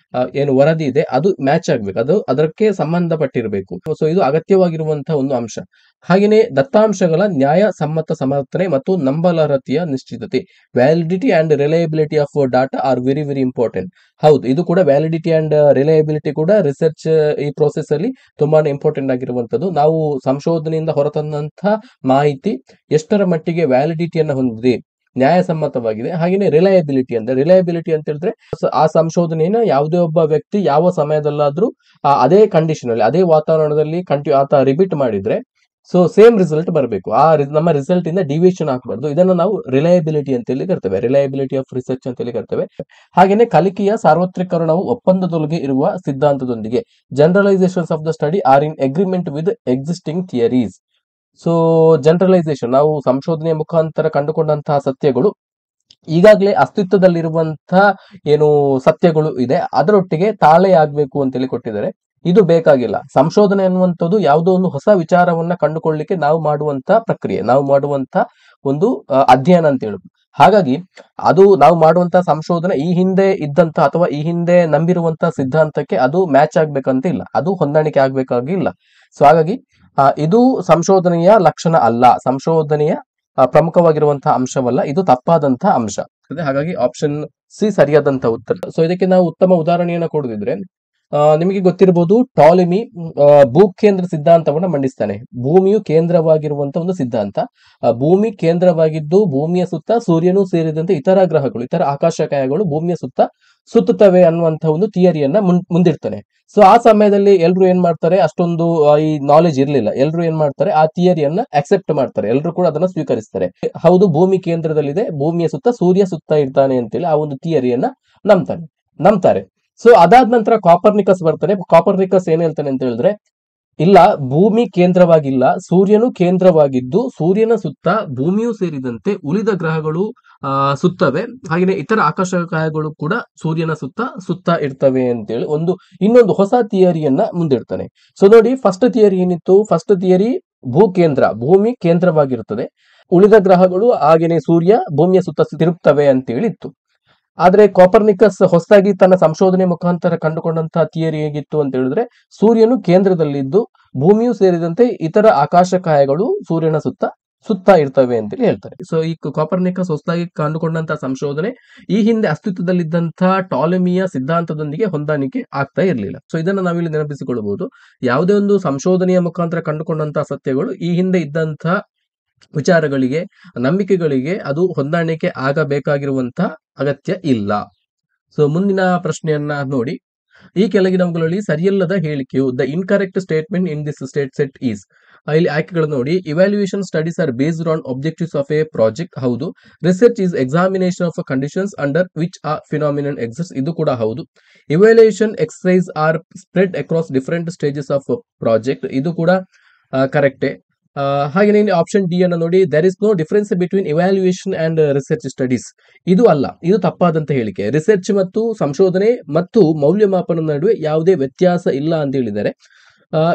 ಏನು ವರದಿ ಇದೆ ಅದು ಮ್ಯಾಚ್ ಆಗ್ಬೇಕು, ಅದು ಅದಕ್ಕೆ ಸಂಬಂಧಪಟ್ಟಿರಬೇಕು. ಸೊ ಇದು ಅಗತ್ಯವಾಗಿರುವಂತಹ ಒಂದು ಅಂಶ. ಹಾಗೆಯೇ ದತ್ತಾಂಶಗಳ ನ್ಯಾಯ ಸಮ್ಮತ ಸಮರ್ಥನೆ ಮತ್ತು ನಂಬಲರ್ಹತೆಯ ನಿಶ್ಚಿತತೆ, validity and reliability of data are very very important. ಹೌದು, ಇದು ಕೂಡ ವ್ಯಾಲಿಡಿಟಿ ಅಂಡ್ ರಿಲಯಬಿಲಿಟಿ ಕೂಡ ರಿಸರ್ಚ್ ಈ ಪ್ರೋಸೆಸ್ ಅಲ್ಲಿ ತುಂಬಾನೇ ಇಂಪಾರ್ಟೆಂಟ್ ಆಗಿರುವಂತದ್ದು. ನಾವು ಸಂಶೋಧನೆಯಿಂದ ಹೊರತಂದಂತಹ ಮಾಹಿತಿ ಎಷ್ಟರ ಮಟ್ಟಿಗೆ ವ್ಯಾಲಿಡಿಟಿಯನ್ನು ಹೊಂದಿದೆ, ನ್ಯಾಯಸಮ್ಮತವಾಗಿದೆ. ಹಾಗೆಯೇ ರಿಲಯಬಿಲಿಟಿ ಅಂತ ಹೇಳಿದ್ರೆ ಆ ಸಂಶೋಧನೆಯನ್ನ ಯಾವುದೇ ಒಬ್ಬ ವ್ಯಕ್ತಿ ಯಾವ ಸಮಯದಲ್ಲಾದ್ರೂ ಅದೇ ಕಂಡೀಷನ್ ಅಲ್ಲಿ ಅದೇ ವಾತಾವರಣದಲ್ಲಿ ಆತ ರಿಪೀಟ್ ಮಾಡಿದ್ರೆ ಸೊ ಸೇಮ್ ರಿಸಲ್ಟ್ ಬರಬೇಕು. ನಮ್ಮ ರಿಸಲ್ಟ್ ಇಂದ ಡಿವಿಯೇಷನ್ ಆಗಬಾರ್ದು. ಇದನ್ನು ನಾವು ರಿಲಯಬಿಲಿಟಿ ಅಂತೇಳಿ ಕರ್ತೇವೆ, ರಿಲಯಬಿಲಿಟಿ ಆಫ್ ರಿಸರ್ಚ್ ಅಂತೇಳಿ ಕರ್ತೇವೆ. ಹಾಗೆಯೇ ಕಲಿಕೆಯ ಸಾರ್ವತ್ರಿಕರಣವು ಒಪ್ಪಂದದೊಳಗೆ ಇರುವ ಸಿದ್ಧಾಂತದೊಂದಿಗೆ, generalisations of the study are in agreement with existing theories. So generalisation, ನಾವು ಸಂಶೋಧನೆಯ ಮುಖಾಂತರ ಕಂಡುಕೊಂಡಂತಹ ಸತ್ಯಗಳು ಈಗಾಗಲೇ ಅಸ್ತಿತ್ವದಲ್ಲಿರುವಂತಹ ಏನು ಸತ್ಯಗಳು ಇದೆ ಅದರೊಟ್ಟಿಗೆ ತಾಳೆ ಆಗ್ಬೇಕು ಅಂತೇಳಿ ಕೊಟ್ಟಿದ್ದಾರೆ. ಇದು ಬೇಕಾಗಿಲ್ಲ. ಸಂಶೋಧನೆ ಅನ್ನುವಂಥದ್ದು ಯಾವುದೋ ಒಂದು ಹೊಸ ವಿಚಾರವನ್ನ ಕಂಡುಕೊಳ್ಳಿಕ್ಕೆ ನಾವು ಮಾಡುವಂತ ಪ್ರಕ್ರಿಯೆ, ನಾವು ಮಾಡುವಂತ ಒಂದು ಅಧ್ಯಯನ ಅಂತ ಹೇಳುದು. ಹಾಗಾಗಿ ಅದು ನಾವು ಮಾಡುವಂತಹ ಸಂಶೋಧನೆ ಈ ಹಿಂದೆ ಇದ್ದಂತ ಅಥವಾ ಈ ಹಿಂದೆ ನಂಬಿರುವಂತಹ ಸಿದ್ಧಾಂತಕ್ಕೆ ಅದು ಮ್ಯಾಚ್ ಆಗ್ಬೇಕಂತ ಇಲ್ಲ, ಅದು ಹೊಂದಾಣಿಕೆ ಆಗ್ಬೇಕಾಗಿಲ್ಲ. ಸೊ ಹಾಗಾಗಿ ಇದು ಸಂಶೋಧನೆಯ ಲಕ್ಷಣ ಅಲ್ಲ, ಸಂಶೋಧನೆಯ ಪ್ರಮುಖವಾಗಿರುವಂತಹ ಅಂಶವಲ್ಲ, ಇದು ತಪ್ಪಾದಂತಹ ಅಂಶ. ಹಾಗಾಗಿ ಆಪ್ಷನ್ ಸಿ ಸರಿಯಾದಂತಹ ಉತ್ತರ. ಸೊ ಇದಕ್ಕೆ ನಾವು ಉತ್ತಮ ಉದಾಹರಣೆಯನ್ನ ಕೊಡದಿದ್ರೆ ನಿಮಗೆ ಗೊತ್ತಿರಬಹುದು, ಟಾಲೆಮಿ ಭೂಕೇಂದ್ರ ಸಿದ್ಧಾಂತವನ್ನ ಮಂಡಿಸ್ತಾನೆ. ಭೂಮಿಯು ಕೇಂದ್ರವಾಗಿರುವಂತಹ ಒಂದು ಸಿದ್ಧಾಂತ. ಭೂಮಿ ಕೇಂದ್ರವಾಗಿದ್ದು ಭೂಮಿಯ ಸುತ್ತ ಸೂರ್ಯನೂ ಸೇರಿದಂತೆ ಇತರ ಗ್ರಹಗಳು, ಇತರ ಆಕಾಶಕಾಯಗಳು ಭೂಮಿಯ ಸುತ್ತ ಸುತ್ತುತ್ತವೆ ಅನ್ನುವಂತಹ ಒಂದು ಥಿಯರಿಯನ್ನ ಮುಂದಿಡ್ತಾನೆ. ಸೊ ಆ ಸಮಯದಲ್ಲಿ ಎಲ್ರು ಏನ್ ಮಾಡ್ತಾರೆ, ಅಷ್ಟೊಂದು ಈ ನಾಲೆಜ್ ಇರ್ಲಿಲ್ಲ. ಎಲ್ರು ಏನ್ ಮಾಡ್ತಾರೆ, ಆ ಥಿಯರಿಯನ್ನ ಅಕ್ಸೆಪ್ಟ್ ಮಾಡ್ತಾರೆ, ಎಲ್ರು ಕೂಡ ಅದನ್ನ ಸ್ವೀಕರಿಸ್ತಾರೆ. ಹೌದು, ಭೂಮಿ ಕೇಂದ್ರದಲ್ಲಿದೆ, ಭೂಮಿಯ ಸುತ್ತ ಸೂರ್ಯ ಸುತ್ತ ಇರ್ತಾನೆ ಅಂತೇಳಿ ಆ ಒಂದು ಥಿಯರಿಯನ್ನ ನಂಬ್ತಾರೆ. ಸೊ ಅದಾದ ನಂತರ ಕಾಪರ್ನಿಕಸ್ ಬರ್ತಾನೆ. ಕಾಪರ್ನಿಕಸ್ ಏನ್ ಹೇಳ್ತಾನೆ ಅಂತ ಹೇಳಿದ್ರೆ, ಇಲ್ಲ, ಭೂಮಿ ಕೇಂದ್ರವಾಗಿಲ್ಲ, ಸೂರ್ಯನು ಕೇಂದ್ರವಾಗಿದ್ದು ಸೂರ್ಯನ ಸುತ್ತ ಭೂಮಿಯೂ ಸೇರಿದಂತೆ ಉಳಿದ ಗ್ರಹಗಳು ಸುತ್ತವೆ, ಹಾಗೆಯೇ ಇತರ ಆಕಾಶಕಾಯಗಳು ಕೂಡ ಸೂರ್ಯನ ಸುತ್ತ ಇರ್ತವೆ ಅಂತೇಳಿ ಇನ್ನೊಂದು ಹೊಸ ಥಿಯರಿಯನ್ನ ಮುಂದಿಡ್ತಾನೆ. ಸೊ ನೋಡಿ, ಫಸ್ಟ್ ಥಿಯರಿ ಏನಿತ್ತು, ಫಸ್ಟ್ ಥಿಯರಿ ಭೂಮಿ ಕೇಂದ್ರವಾಗಿರುತ್ತದೆ, ಉಳಿದ ಗ್ರಹಗಳು ಹಾಗೇನೆ ಸೂರ್ಯ ಭೂಮಿಯ ಸುತ್ತ ತಿರುಗ್ತವೆ ಅಂತೇಳಿ ಇತ್ತು. ಆದ್ರೆ ಕಾಪರ್ನಿಕಸ್ ಹೊಸದಾಗಿ ತನ್ನ ಸಂಶೋಧನೆ ಮುಖಾಂತರ ಕಂಡುಕೊಂಡಂತಹ ಥಿಯರಿ ಹೇಗಿತ್ತು ಅಂತ ಹೇಳಿದ್ರೆ, ಸೂರ್ಯನು ಕೇಂದ್ರದಲ್ಲಿದ್ದು ಭೂಮಿಯು ಸೇರಿದಂತೆ ಇತರ ಆಕಾಶಕಾಯಗಳು ಸೂರ್ಯನ ಸುತ್ತ ಇರ್ತವೆ ಅಂತೇಳಿ ಹೇಳ್ತಾರೆ. ಸೊ ಈ ಕಾಪರ್ನಿಕಸ್ ಹೊಸದಾಗಿ ಕಂಡುಕೊಂಡಂತಹ ಸಂಶೋಧನೆ ಈ ಹಿಂದೆ ಅಸ್ತಿತ್ವದಲ್ಲಿದ್ದಂತಹ ಟಾಲೆಮಿಯ ಸಿದ್ಧಾಂತದೊಂದಿಗೆ ಹೊಂದಾಣಿಕೆ ಆಗ್ತಾ ಇರಲಿಲ್ಲ. ಸೊ ಇದನ್ನ ನಾವಿಲ್ಲಿ ನೆನಪಿಸಿಕೊಳ್ಳಬಹುದು. ಯಾವುದೇ ಒಂದು ಸಂಶೋಧನೆಯ ಮುಖಾಂತರ ಕಂಡುಕೊಂಡಂತಹ ಸತ್ಯಗಳು ಈ ಹಿಂದೆ ಇದ್ದಂತಹ ವಿಚಾರಗಳಿಗೆ, ನಂಬಿಕೆಗಳಿಗೆ ಅದು ಹೊಂದಾಣಿಕೆ ಆಗಬೇಕಾಗಿರುವಂತಹ ಅಗತ್ಯ ಇಲ್ಲ. ಸೊ ಮುಂದಿನ ಪ್ರಶ್ನೆಯನ್ನ ನೋಡಿ. ಈ ಕೆಳಗಿನವುಗಳಲ್ಲಿ ಸರಿಯಲ್ಲದ ಹೇಳಿಕೆಯು the incorrect statement in this state set is. ಇಲ್ಲಿ ಆಯ್ಕೆಗಳು ನೋಡಿ. Evaluation studies are based on objectives of a project. ಹೌದು. Research is examination of conditions under which a phenomenon exist. ಇದು ಕೂಡ ಹೌದು. Evaluation exercise are spread across different stages of project. ಇದು ಕೂಡ ಕರೆಕ್ಟೇ. ಹಾಗೆ ಆಪ್ಷನ್ ಡಿ ಅನ್ನು ನೋಡಿ. There is no difference between evaluation and research studies. ಇದು ಅಲ್ಲ, ಇದು ತಪ್ಪಾದಂತ ಹೇಳಿಕೆ. ರಿಸರ್ಚ್ ಮತ್ತು ಸಂಶೋಧನೆ ಮತ್ತು ಮೌಲ್ಯಮಾಪನ ನಡುವೆ ಯಾವುದೇ ವ್ಯತ್ಯಾಸ ಇಲ್ಲ ಅಂತ ಹೇಳಿದ್ದಾರೆ.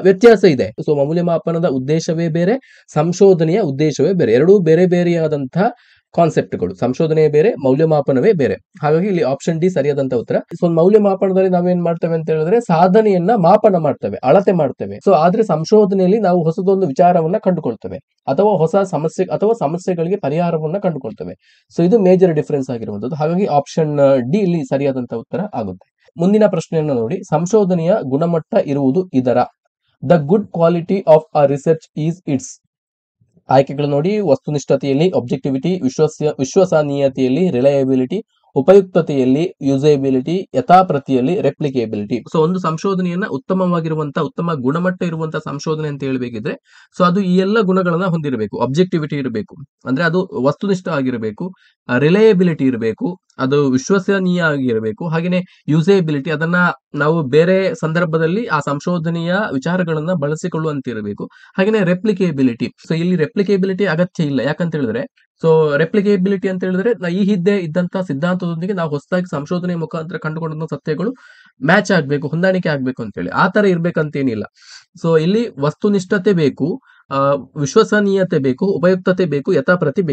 ವ್ಯತ್ಯಾಸ ಇದೆ. ಸೊ ಮೌಲ್ಯಮಾಪನದ ಉದ್ದೇಶವೇ ಬೇರೆ, ಸಂಶೋಧನೆಯ ಉದ್ದೇಶವೇ ಬೇರೆ. ಎರಡೂ ಬೇರೆ ಬೇರೆಯಾದಂತಹ ಕಾನ್ಸೆಪ್ಟ್ಗಳು. ಸಂಶೋಧನೆ ಬೇರೆ, ಮೌಲ್ಯಮಾಪನವೇ ಬೇರೆ. ಹಾಗಾಗಿ ಇಲ್ಲಿ ಆಪ್ಷನ್ ಡಿ ಸರಿಯಾದಂತ ಉತ್ತರ. ಸೊ ಮೌಲ್ಯಮಾಪನದಲ್ಲಿ ನಾವೇನ್ ಮಾಡ್ತೇವೆ ಅಂತ ಹೇಳಿದ್ರೆ ಸಾಧನೆಯನ್ನ ಮಾಪನ ಮಾಡ್ತೇವೆ, ಅಳತೆ ಮಾಡ್ತೇವೆ. ಸೊ ಆದ್ರೆ ಸಂಶೋಧನೆಯಲ್ಲಿ ನಾವು ಹೊಸದೊಂದು ವಿಚಾರವನ್ನ ಕಂಡುಕೊಳ್ತೇವೆ ಅಥವಾ ಹೊಸ ಸಮಸ್ಯೆ ಅಥವಾ ಸಮಸ್ಯೆಗಳಿಗೆ ಪರಿಹಾರವನ್ನ ಕಂಡುಕೊಳ್ತೇವೆ. ಸೊ ಇದು ಮೇಜರ್ ಡಿಫರೆನ್ಸ್ ಆಗಿರುವಂತದ್ದು. ಹಾಗಾಗಿ ಆಪ್ಷನ್ ಡಿ ಇಲ್ಲಿ ಸರಿಯಾದಂತ ಉತ್ತರ ಆಗುತ್ತೆ. ಮುಂದಿನ ಪ್ರಶ್ನೆಯನ್ನು ನೋಡಿ. ಸಂಶೋಧನೆಯ ಗುಣಮಟ್ಟ ಇರುವುದು ಇದರ. The good quality of a research is it's. ಆಯ್ಕೆಗಳು ನೋಡಿ. ವಸ್ತುನಿಷ್ಠತೆಯಲ್ಲಿ ಆಬ್ಜೆಕ್ಟಿವಿಟಿ, ವಿಶ್ವಸನೀಯತೆಯಲ್ಲಿ ರಿಲಯಬಿಲಿಟಿ, ಉಪಯುಕ್ತತೆಯಲ್ಲಿ ಯೂಸಬಿಲಿಟಿ, ಯಥಾಪ್ರತಿಯಲ್ಲಿ ರೆಪ್ಲಿಕೇಬಿಲಿಟಿ. ಸೊ ಒಂದು ಸಂಶೋಧನೆಯನ್ನ ಉತ್ತಮ ಗುಣಮಟ್ಟ ಇರುವಂತಹ ಸಂಶೋಧನೆ ಅಂತ ಹೇಳ್ಬೇಕಿದ್ರೆ ಸೊ ಅದು ಈ ಎಲ್ಲ ಗುಣಗಳನ್ನ ಹೊಂದಿರಬೇಕು. ಆಬ್ಜೆಕ್ಟಿವಿಟಿ ಇರಬೇಕು, ಅಂದ್ರೆ ಅದು ವಸ್ತುನಿಷ್ಠ ಆಗಿರಬೇಕು. ರಿಲಯಬಿಲಿಟಿ ಇರಬೇಕು, ಅದು ವಿಶ್ವಸನೀಯ ಆಗಿರಬೇಕು. ಹಾಗೇನೆ ಯೂಸಬಿಲಿಟಿ, ಅದನ್ನ ನಾವು ಬೇರೆ ಸಂದರ್ಭದಲ್ಲಿ ಆ ಸಂಶೋಧನೆಯ ವಿಚಾರಗಳನ್ನ ಬಳಸಿಕೊಳ್ಳುವಂತಿರಬೇಕು. ಹಾಗೇನೆ ರೆಪ್ಲಿಕೇಬಿಲಿಟಿ. ಸೊ ಇಲ್ಲಿ ರೆಪ್ಲಿಕೇಬಿಲಿಟಿ ಅಗತ್ಯ ಇಲ್ಲ. ಯಾಕಂತ ಹೇಳಿದ್ರೆ ಸೊ ರೆಪ್ಲಿಕೇಬಿಲಿಟಿ ಅಂತ ಹೇಳಿದ್ರೆ ಈ ಹಿಂದೆ ಇದ್ದಂತಹ ಸಿದ್ಧಾಂತದೊಂದಿಗೆ ನಾವು ಹೊಸದಾಗಿ ಸಂಶೋಧನೆ ಮುಖಾಂತರ ಕಂಡುಕೊಂಡ ಸತ್ಯಗಳು ಮ್ಯಾಚ್ ಆಗ್ಬೇಕು, ಹೊಂದಾಣಿಕೆ ಆಗ್ಬೇಕು ಅಂತ ಹೇಳಿ ಆ ತರ ಇರ್ಬೇಕಂತೇನಿಲ್ಲ. ಸೊ ಇಲ್ಲಿ ವಸ್ತುನಿಷ್ಠತೆ ಬೇಕು, ವಿಶ್ವಸನೀಯತೆ ಬೇಕು, ಉಪಯುಕ್ತತೆ ಬೇಕು, ಯಥಾಪ್ರತಿ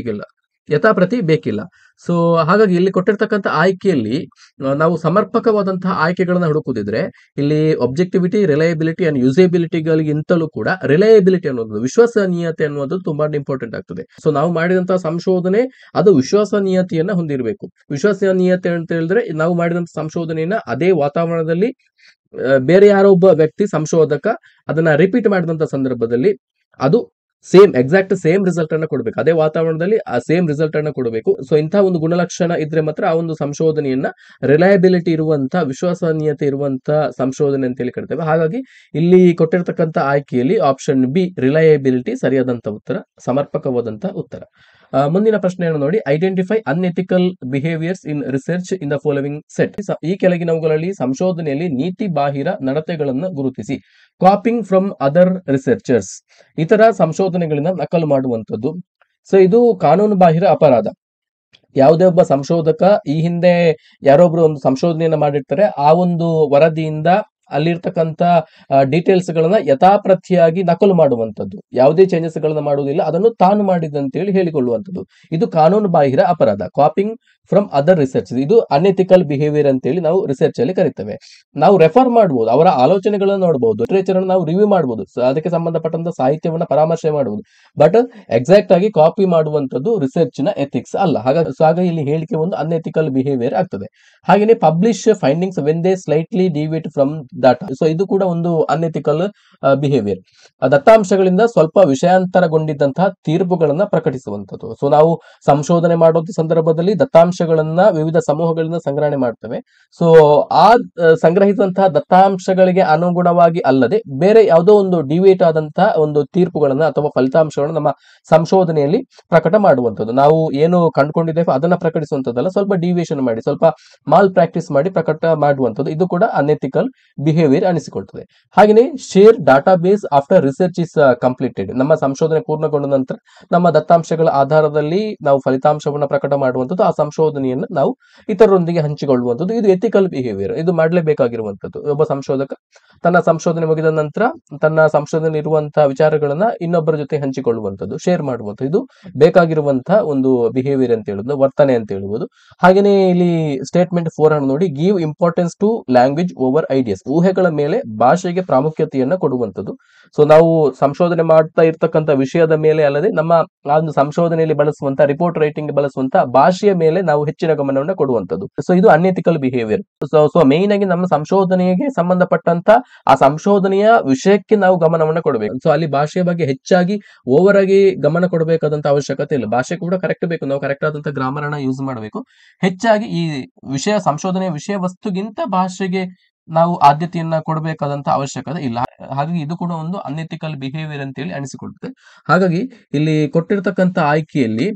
ಬೇಕಿಲ್ಲ. ಸೊ ಹಾಗಾಗಿ ಇಲ್ಲಿ ಕೊಟ್ಟಿರ್ತಕ್ಕಂಥ ಆಯ್ಕೆಯಲ್ಲಿ ನಾವು ಸಮರ್ಪಕವಾದಂತಹ ಆಯ್ಕೆಗಳನ್ನ ಹುಡುಕುದಿದ್ರೆ ಇಲ್ಲಿ ಆಬ್ಜೆಕ್ಟಿವಿಟಿ, ರಿಲಯಬಿಲಿಟಿ ಅಂಡ್ ಯೂಸಬಿಲಿಟಿಗಳಿಗಿಂತಲೂ ಕೂಡ ರಿಲಯಬಿಲಿಟಿ ಅನ್ನೋದು, ವಿಶ್ವಸನೀಯತೆ ಅನ್ನೋದು ತುಂಬಾ ಇಂಪಾರ್ಟೆಂಟ್ ಆಗ್ತದೆ. ಸೊ ನಾವು ಮಾಡಿದಂತಹ ಸಂಶೋಧನೆ ಅದು ವಿಶ್ವಸನೀಯತೆಯನ್ನ ಹೊಂದಿರಬೇಕು. ವಿಶ್ವಸನೀಯತೆ ಅಂತ ಹೇಳಿದ್ರೆ ನಾವು ಮಾಡಿದಂತಹ ಸಂಶೋಧನೆಯನ್ನ ಅದೇ ವಾತಾವರಣದಲ್ಲಿ ಬೇರೆ ಯಾರೋ ಒಬ್ಬ ವ್ಯಕ್ತಿ ಸಂಶೋಧಕ ಅದನ್ನ ರಿಪೀಟ್ ಮಾಡಿದಂತ ಸಂದರ್ಭದಲ್ಲಿ ಅದು ಎಕ್ಸಾಕ್ಟ್ ಸೇಮ್ ರಿಸಲ್ಟ್ ಅನ್ನ ಕೊಡಬೇಕು. ಅದೇ ವಾತಾವರಣದಲ್ಲಿ ಆ ಸೇಮ್ ರಿಸಲ್ಟ್ ಅನ್ನ ಕೊಡಬೇಕು. ಸೊ ಇಂತಹ ಒಂದು ಗುಣಲಕ್ಷಣ ಇದ್ರೆ ಮಾತ್ರ ಆ ಒಂದು ಸಂಶೋಧನೆಯನ್ನ ರಿಲಯಬಿಲಿಟಿ ಇರುವಂತ, ವಿಶ್ವಸನೀಯತೆ ಇರುವಂತ ಸಂಶೋಧನೆ ಅಂತ ಹೇಳಿ ಕರಿತೇವೆ. ಹಾಗಾಗಿ ಇಲ್ಲಿ ಕೊಟ್ಟಿರ್ತಕ್ಕಂಥ ಆಯ್ಕೆಯಲ್ಲಿ ಆಪ್ಷನ್ ಬಿ ರಿಲಯಬಿಲಿಟಿ ಸರಿಯಾದಂತ ಉತ್ತರ, ಸಮರ್ಪಕವಾದಂತ ಉತ್ತರ. ಮುಂದಿನ ಪ್ರಶ್ನೆಯನ್ನು ನೋಡಿ. Identify unethical behaviours in research in the following set. ಈ ಕೆಳಗಿನವುಗಳಲ್ಲಿ ಸಂಶೋಧನೆಯಲ್ಲಿ ನೀತಿ ಬಾಹಿರ ನಡತೆಗಳನ್ನು ಗುರುತಿಸಿ. ಕಾಪಿಂಗ್ ಫ್ರಮ್ ಅದರ್ ರಿಸರ್ಚರ್ಸ್, ಇತರ ಸಂಶೋಧನೆಗಳಿಂದ ನಕಲು ಮಾಡುವಂಥದ್ದು. ಸೊ ಇದು ಕಾನೂನು ಬಾಹಿರ ಅಪರಾಧ. ಯಾವುದೇ ಒಬ್ಬ ಸಂಶೋಧಕ ಈ ಹಿಂದೆ ಯಾರೊಬ್ರು ಒಂದು ಸಂಶೋಧನೆಯನ್ನ ಮಾಡಿರ್ತಾರೆ, ಆ ಒಂದು ವರದಿಯಿಂದ ಅಲ್ಲಿರ್ತಕ್ಕಂಥ ಡೀಟೇಲ್ಸ್ ಗಳನ್ನ ಯಥಾಪ್ರತಿಯಾಗಿ ನಕಲು ಮಾಡುವಂಥದ್ದು, ಯಾವುದೇ ಚೇಂಜಸ್ ಗಳನ್ನ ಮಾಡುವುದಿಲ್ಲ, ಅದನ್ನು ತಾನು ಮಾಡಿದಂತೇಳಿ ಹೇಳಿಕೊಳ್ಳುವಂಥದ್ದು. ಇದು ಕಾನೂನು ಬಾಹಿರ ಅಪರಾಧ. ಕಾಪಿಂಗ್ ಫ್ರಮ್ ಅದರ್ ರಿಸರ್ಚ್, ಇದು ಅನ್ಎಥಿಕಲ್ ಬಿಹೇವಿಯರ್ ಅಂತೇಳಿ ನಾವು ರಿಸರ್ಚ್ ಅಲ್ಲಿ ಕರಿತೇವೆ. ನಾವು ರೆಫರ್ ಮಾಡಬಹುದು, ಅವರ ಆಲೋಚನೆಗಳನ್ನ ನೋಡಬಹುದು, ಲಿಟರೇಚರ್ ಅನ್ನು ನಾವು ರಿವ್ಯೂ ಮಾಡಬಹುದು, ಅದಕ್ಕೆ ಸಂಬಂಧಪಟ್ಟಂತ ಸಾಹಿತ್ಯವನ್ನ ಪರಾಮರ್ಶೆ ಮಾಡಬಹುದು. ಬಟ್ ಎಕ್ಸಾಕ್ಟ್ ಆಗಿ ಕಾಪಿ ಮಾಡುವಂತದ್ದು ರಿಸರ್ಚ್ ನ ಎಥಿಕ್ಸ್ ಅಲ್ಲ. ಹಾಗಾಗಿ ಇಲ್ಲಿ ಹೇಳಿಕೆ ಒಂದು ಅನ್ಎಥಿಕಲ್ ಬಿಹೇವಿಯರ್ ಆಗ್ತದೆ. ಹಾಗೇನೆ publish findings when they slightly deviate from data. So ಇದು ಕೂಡ ಒಂದು ಅನ್ಎಥಿಕಲ್ ಬಿಹೇವಿಯರ್. ದತ್ತಾಂಶಗಳಿಂದ ಸ್ವಲ್ಪ ವಿಷಯಾಂತರಗೊಂಡಿದ್ದಂತಹ ತೀರ್ಪುಗಳನ್ನ ಪ್ರಕಟಿಸುವಂತದ್ದು. ಸೊ ನಾವು ಸಂಶೋಧನೆ ಮಾಡುವಂತ ಸಂದರ್ಭದಲ್ಲಿ ದತ್ತಾಂಶಗಳನ್ನ ವಿವಿಧ ಸಮೂಹಗಳಿಂದ ಸಂಗ್ರಹಣೆ ಮಾಡ್ತೇವೆ. ಸೊ ಆ ಸಂಗ್ರಹಿಸಿದಂತಹ ದತ್ತಾಂಶಗಳಿಗೆ ಅನುಗುಣವಾಗಿ ಅಲ್ಲದೆ ಬೇರೆ ಯಾವುದೋ ಒಂದು ಡಿವಿಯೇಟ್ ಆದಂತಹ ಒಂದು ತೀರ್ಪುಗಳನ್ನ ಅಥವಾ ಫಲಿತಾಂಶಗಳನ್ನ ನಮ್ಮ ಸಂಶೋಧನೆಯಲ್ಲಿ ಪ್ರಕಟ ಮಾಡುವಂಥದ್ದು. ನಾವು ಏನು ಕಂಡುಕೊಂಡಿದ್ದೇವೆ ಅದನ್ನ ಪ್ರಕಟಿಸುವಂತದ್ದಲ್ಲ, ಸ್ವಲ್ಪ ಡಿವಿಯೇಷನ್ ಮಾಡಿ, ಸ್ವಲ್ಪ ಮಾಲ್ ಪ್ರಾಕ್ಟೀಸ್ ಮಾಡಿ ಪ್ರಕಟ ಮಾಡುವಂಥದ್ದು. ಇದು ಕೂಡ ಅನ್ಎಥಿಕಲ್ ಬಿಹೇವಿಯರ್ ಅನಿಸಿಕೊಳ್ತದೆ. ಹಾಗೆಯೇ share data base after research is completed. ನಮ್ಮ ಸಂಶೋಧನೆ ಪೂರ್ಣಗೊಂಡ ನಂತರ ನಮ್ಮ ದತ್ತಾಂಶಗಳ ಆಧಾರದಲ್ಲಿ ನಾವು ಫಲಿತಾಂಶವನ್ನು ಪ್ರಕಟ ಮಾಡುವಂಥದ್ದು, ಆ ಸಂಶೋಧನೆಯನ್ನು ನಾವು ಇತರರೊಂದಿಗೆ ಹಂಚಿಕೊಳ್ಳುವಂಥದ್ದು. ಇದು ಎಥಿಕಲ್ ಬಿಹೇವಿಯರ್, ಇದು ಮಾಡಲೇಬೇಕಾಗಿರುವಂಥದ್ದು. ಒಬ್ಬ ಸಂಶೋಧಕ ತನ್ನ ಸಂಶೋಧನೆ ಮುಗಿದ ನಂತರ ತನ್ನ ಸಂಶೋಧನೆ ಇರುವಂತಹ ವಿಚಾರಗಳನ್ನ ಇನ್ನೊಬ್ಬರ ಜೊತೆ ಹಂಚಿಕೊಳ್ಳುವಂಥದ್ದು, ಶೇರ್ ಮಾಡುವಂಥದ್ದು, ಇದು ಬೇಕಾಗಿರುವಂತಹ ಒಂದು ಬಿಹೇವಿಯರ್ ಅಂತ ಹೇಳುವುದು, ವರ್ತನೆ ಅಂತ ಹೇಳುವುದು. ಹಾಗೆಯೇ ಇಲ್ಲಿ ಸ್ಟೇಟ್ಮೆಂಟ್ 4 ಅನ್ನು ನೋಡಿ, give importance to language over ideas. ಊಹೆಗಳ ಮೇಲೆ ಭಾಷೆಗೆ ಪ್ರಾಮುಖ್ಯತೆಯನ್ನ ಕೊಡುವಂಥದ್ದು. ಸೊ ನಾವು ಸಂಶೋಧನೆ ಮಾಡ್ತಾ ಇರ್ತಕ್ಕಂಥ ವಿಷಯದ ಮೇಲೆ ಅಲ್ಲದೆ ನಮ್ಮ ಆ ಒಂದು ಸಂಶೋಧನೆಯಲ್ಲಿ ಬಳಸುವಂತ ರಿಪೋರ್ಟ್ ರೈಟಿಂಗ್ ಬಳಸುವಂತ ಭಾಷೆಯ ಮೇಲೆ ನಾವು ಹೆಚ್ಚಿನ ಗಮನವನ್ನು ಕೊಡುವಂಥದ್ದು. ಸೊ ಇದು ಅನ್ಎಥಿಕಲ್ ಬಿಹೇವಿಯರ್. ಸೊ ಮೇನ್ ಆಗಿ ನಮ್ಮ ಸಂಶೋಧನೆಗೆ ಸಂಬಂಧಪಟ್ಟಂತ ಆ ಸಂಶೋಧನೆಯ ವಿಷಯಕ್ಕೆ ನಾವು ಗಮನವನ್ನು ಕೊಡಬೇಕು. ಸೊ ಅಲ್ಲಿ ಭಾಷೆಯ ಬಗ್ಗೆ ಹೆಚ್ಚಾಗಿ ಓವರ್ ಆಗಿ ಗಮನ ಕೊಡಬೇಕಾದಂತ ಅವಶ್ಯಕತೆ ಇಲ್ಲ. ಭಾಷೆ ಕೂಡ ಕರೆಕ್ಟ್ ಬೇಕು, ನಾವು ಕರೆಕ್ಟ್ ಆದಂತ ಗ್ರಾಮರ್ ಅನ್ನ ಯೂಸ್ ಮಾಡಬೇಕು. ಹೆಚ್ಚಾಗಿ ಈ ವಿಷಯ ಸಂಶೋಧನೆಯ ವಿಷಯ ವಸ್ತುಗಿಂತ ಭಾಷೆಗೆ ನಾವು ಆದ್ಯತೆಯನ್ನ ಕೊಡಬೇಕಾದಂತ ಅವಶ್ಯಕತೆ ಇಲ್ಲ. ಹಾಗಾಗಿ ಇದು ಕೂಡ ಒಂದು ಅನ್ಎಥಿಕಲ್ ಬಿಹೇವಿಯರ್ ಅಂತೇಳಿ ಅನಿಸಿಕೊಳ್ಳುತ್ತೆ. ಹಾಗಾಗಿ ಇಲ್ಲಿ ಕೊಟ್ಟಿರ್ತಕ್ಕಂಥ ಆಯ್ಕೆಯಲ್ಲಿ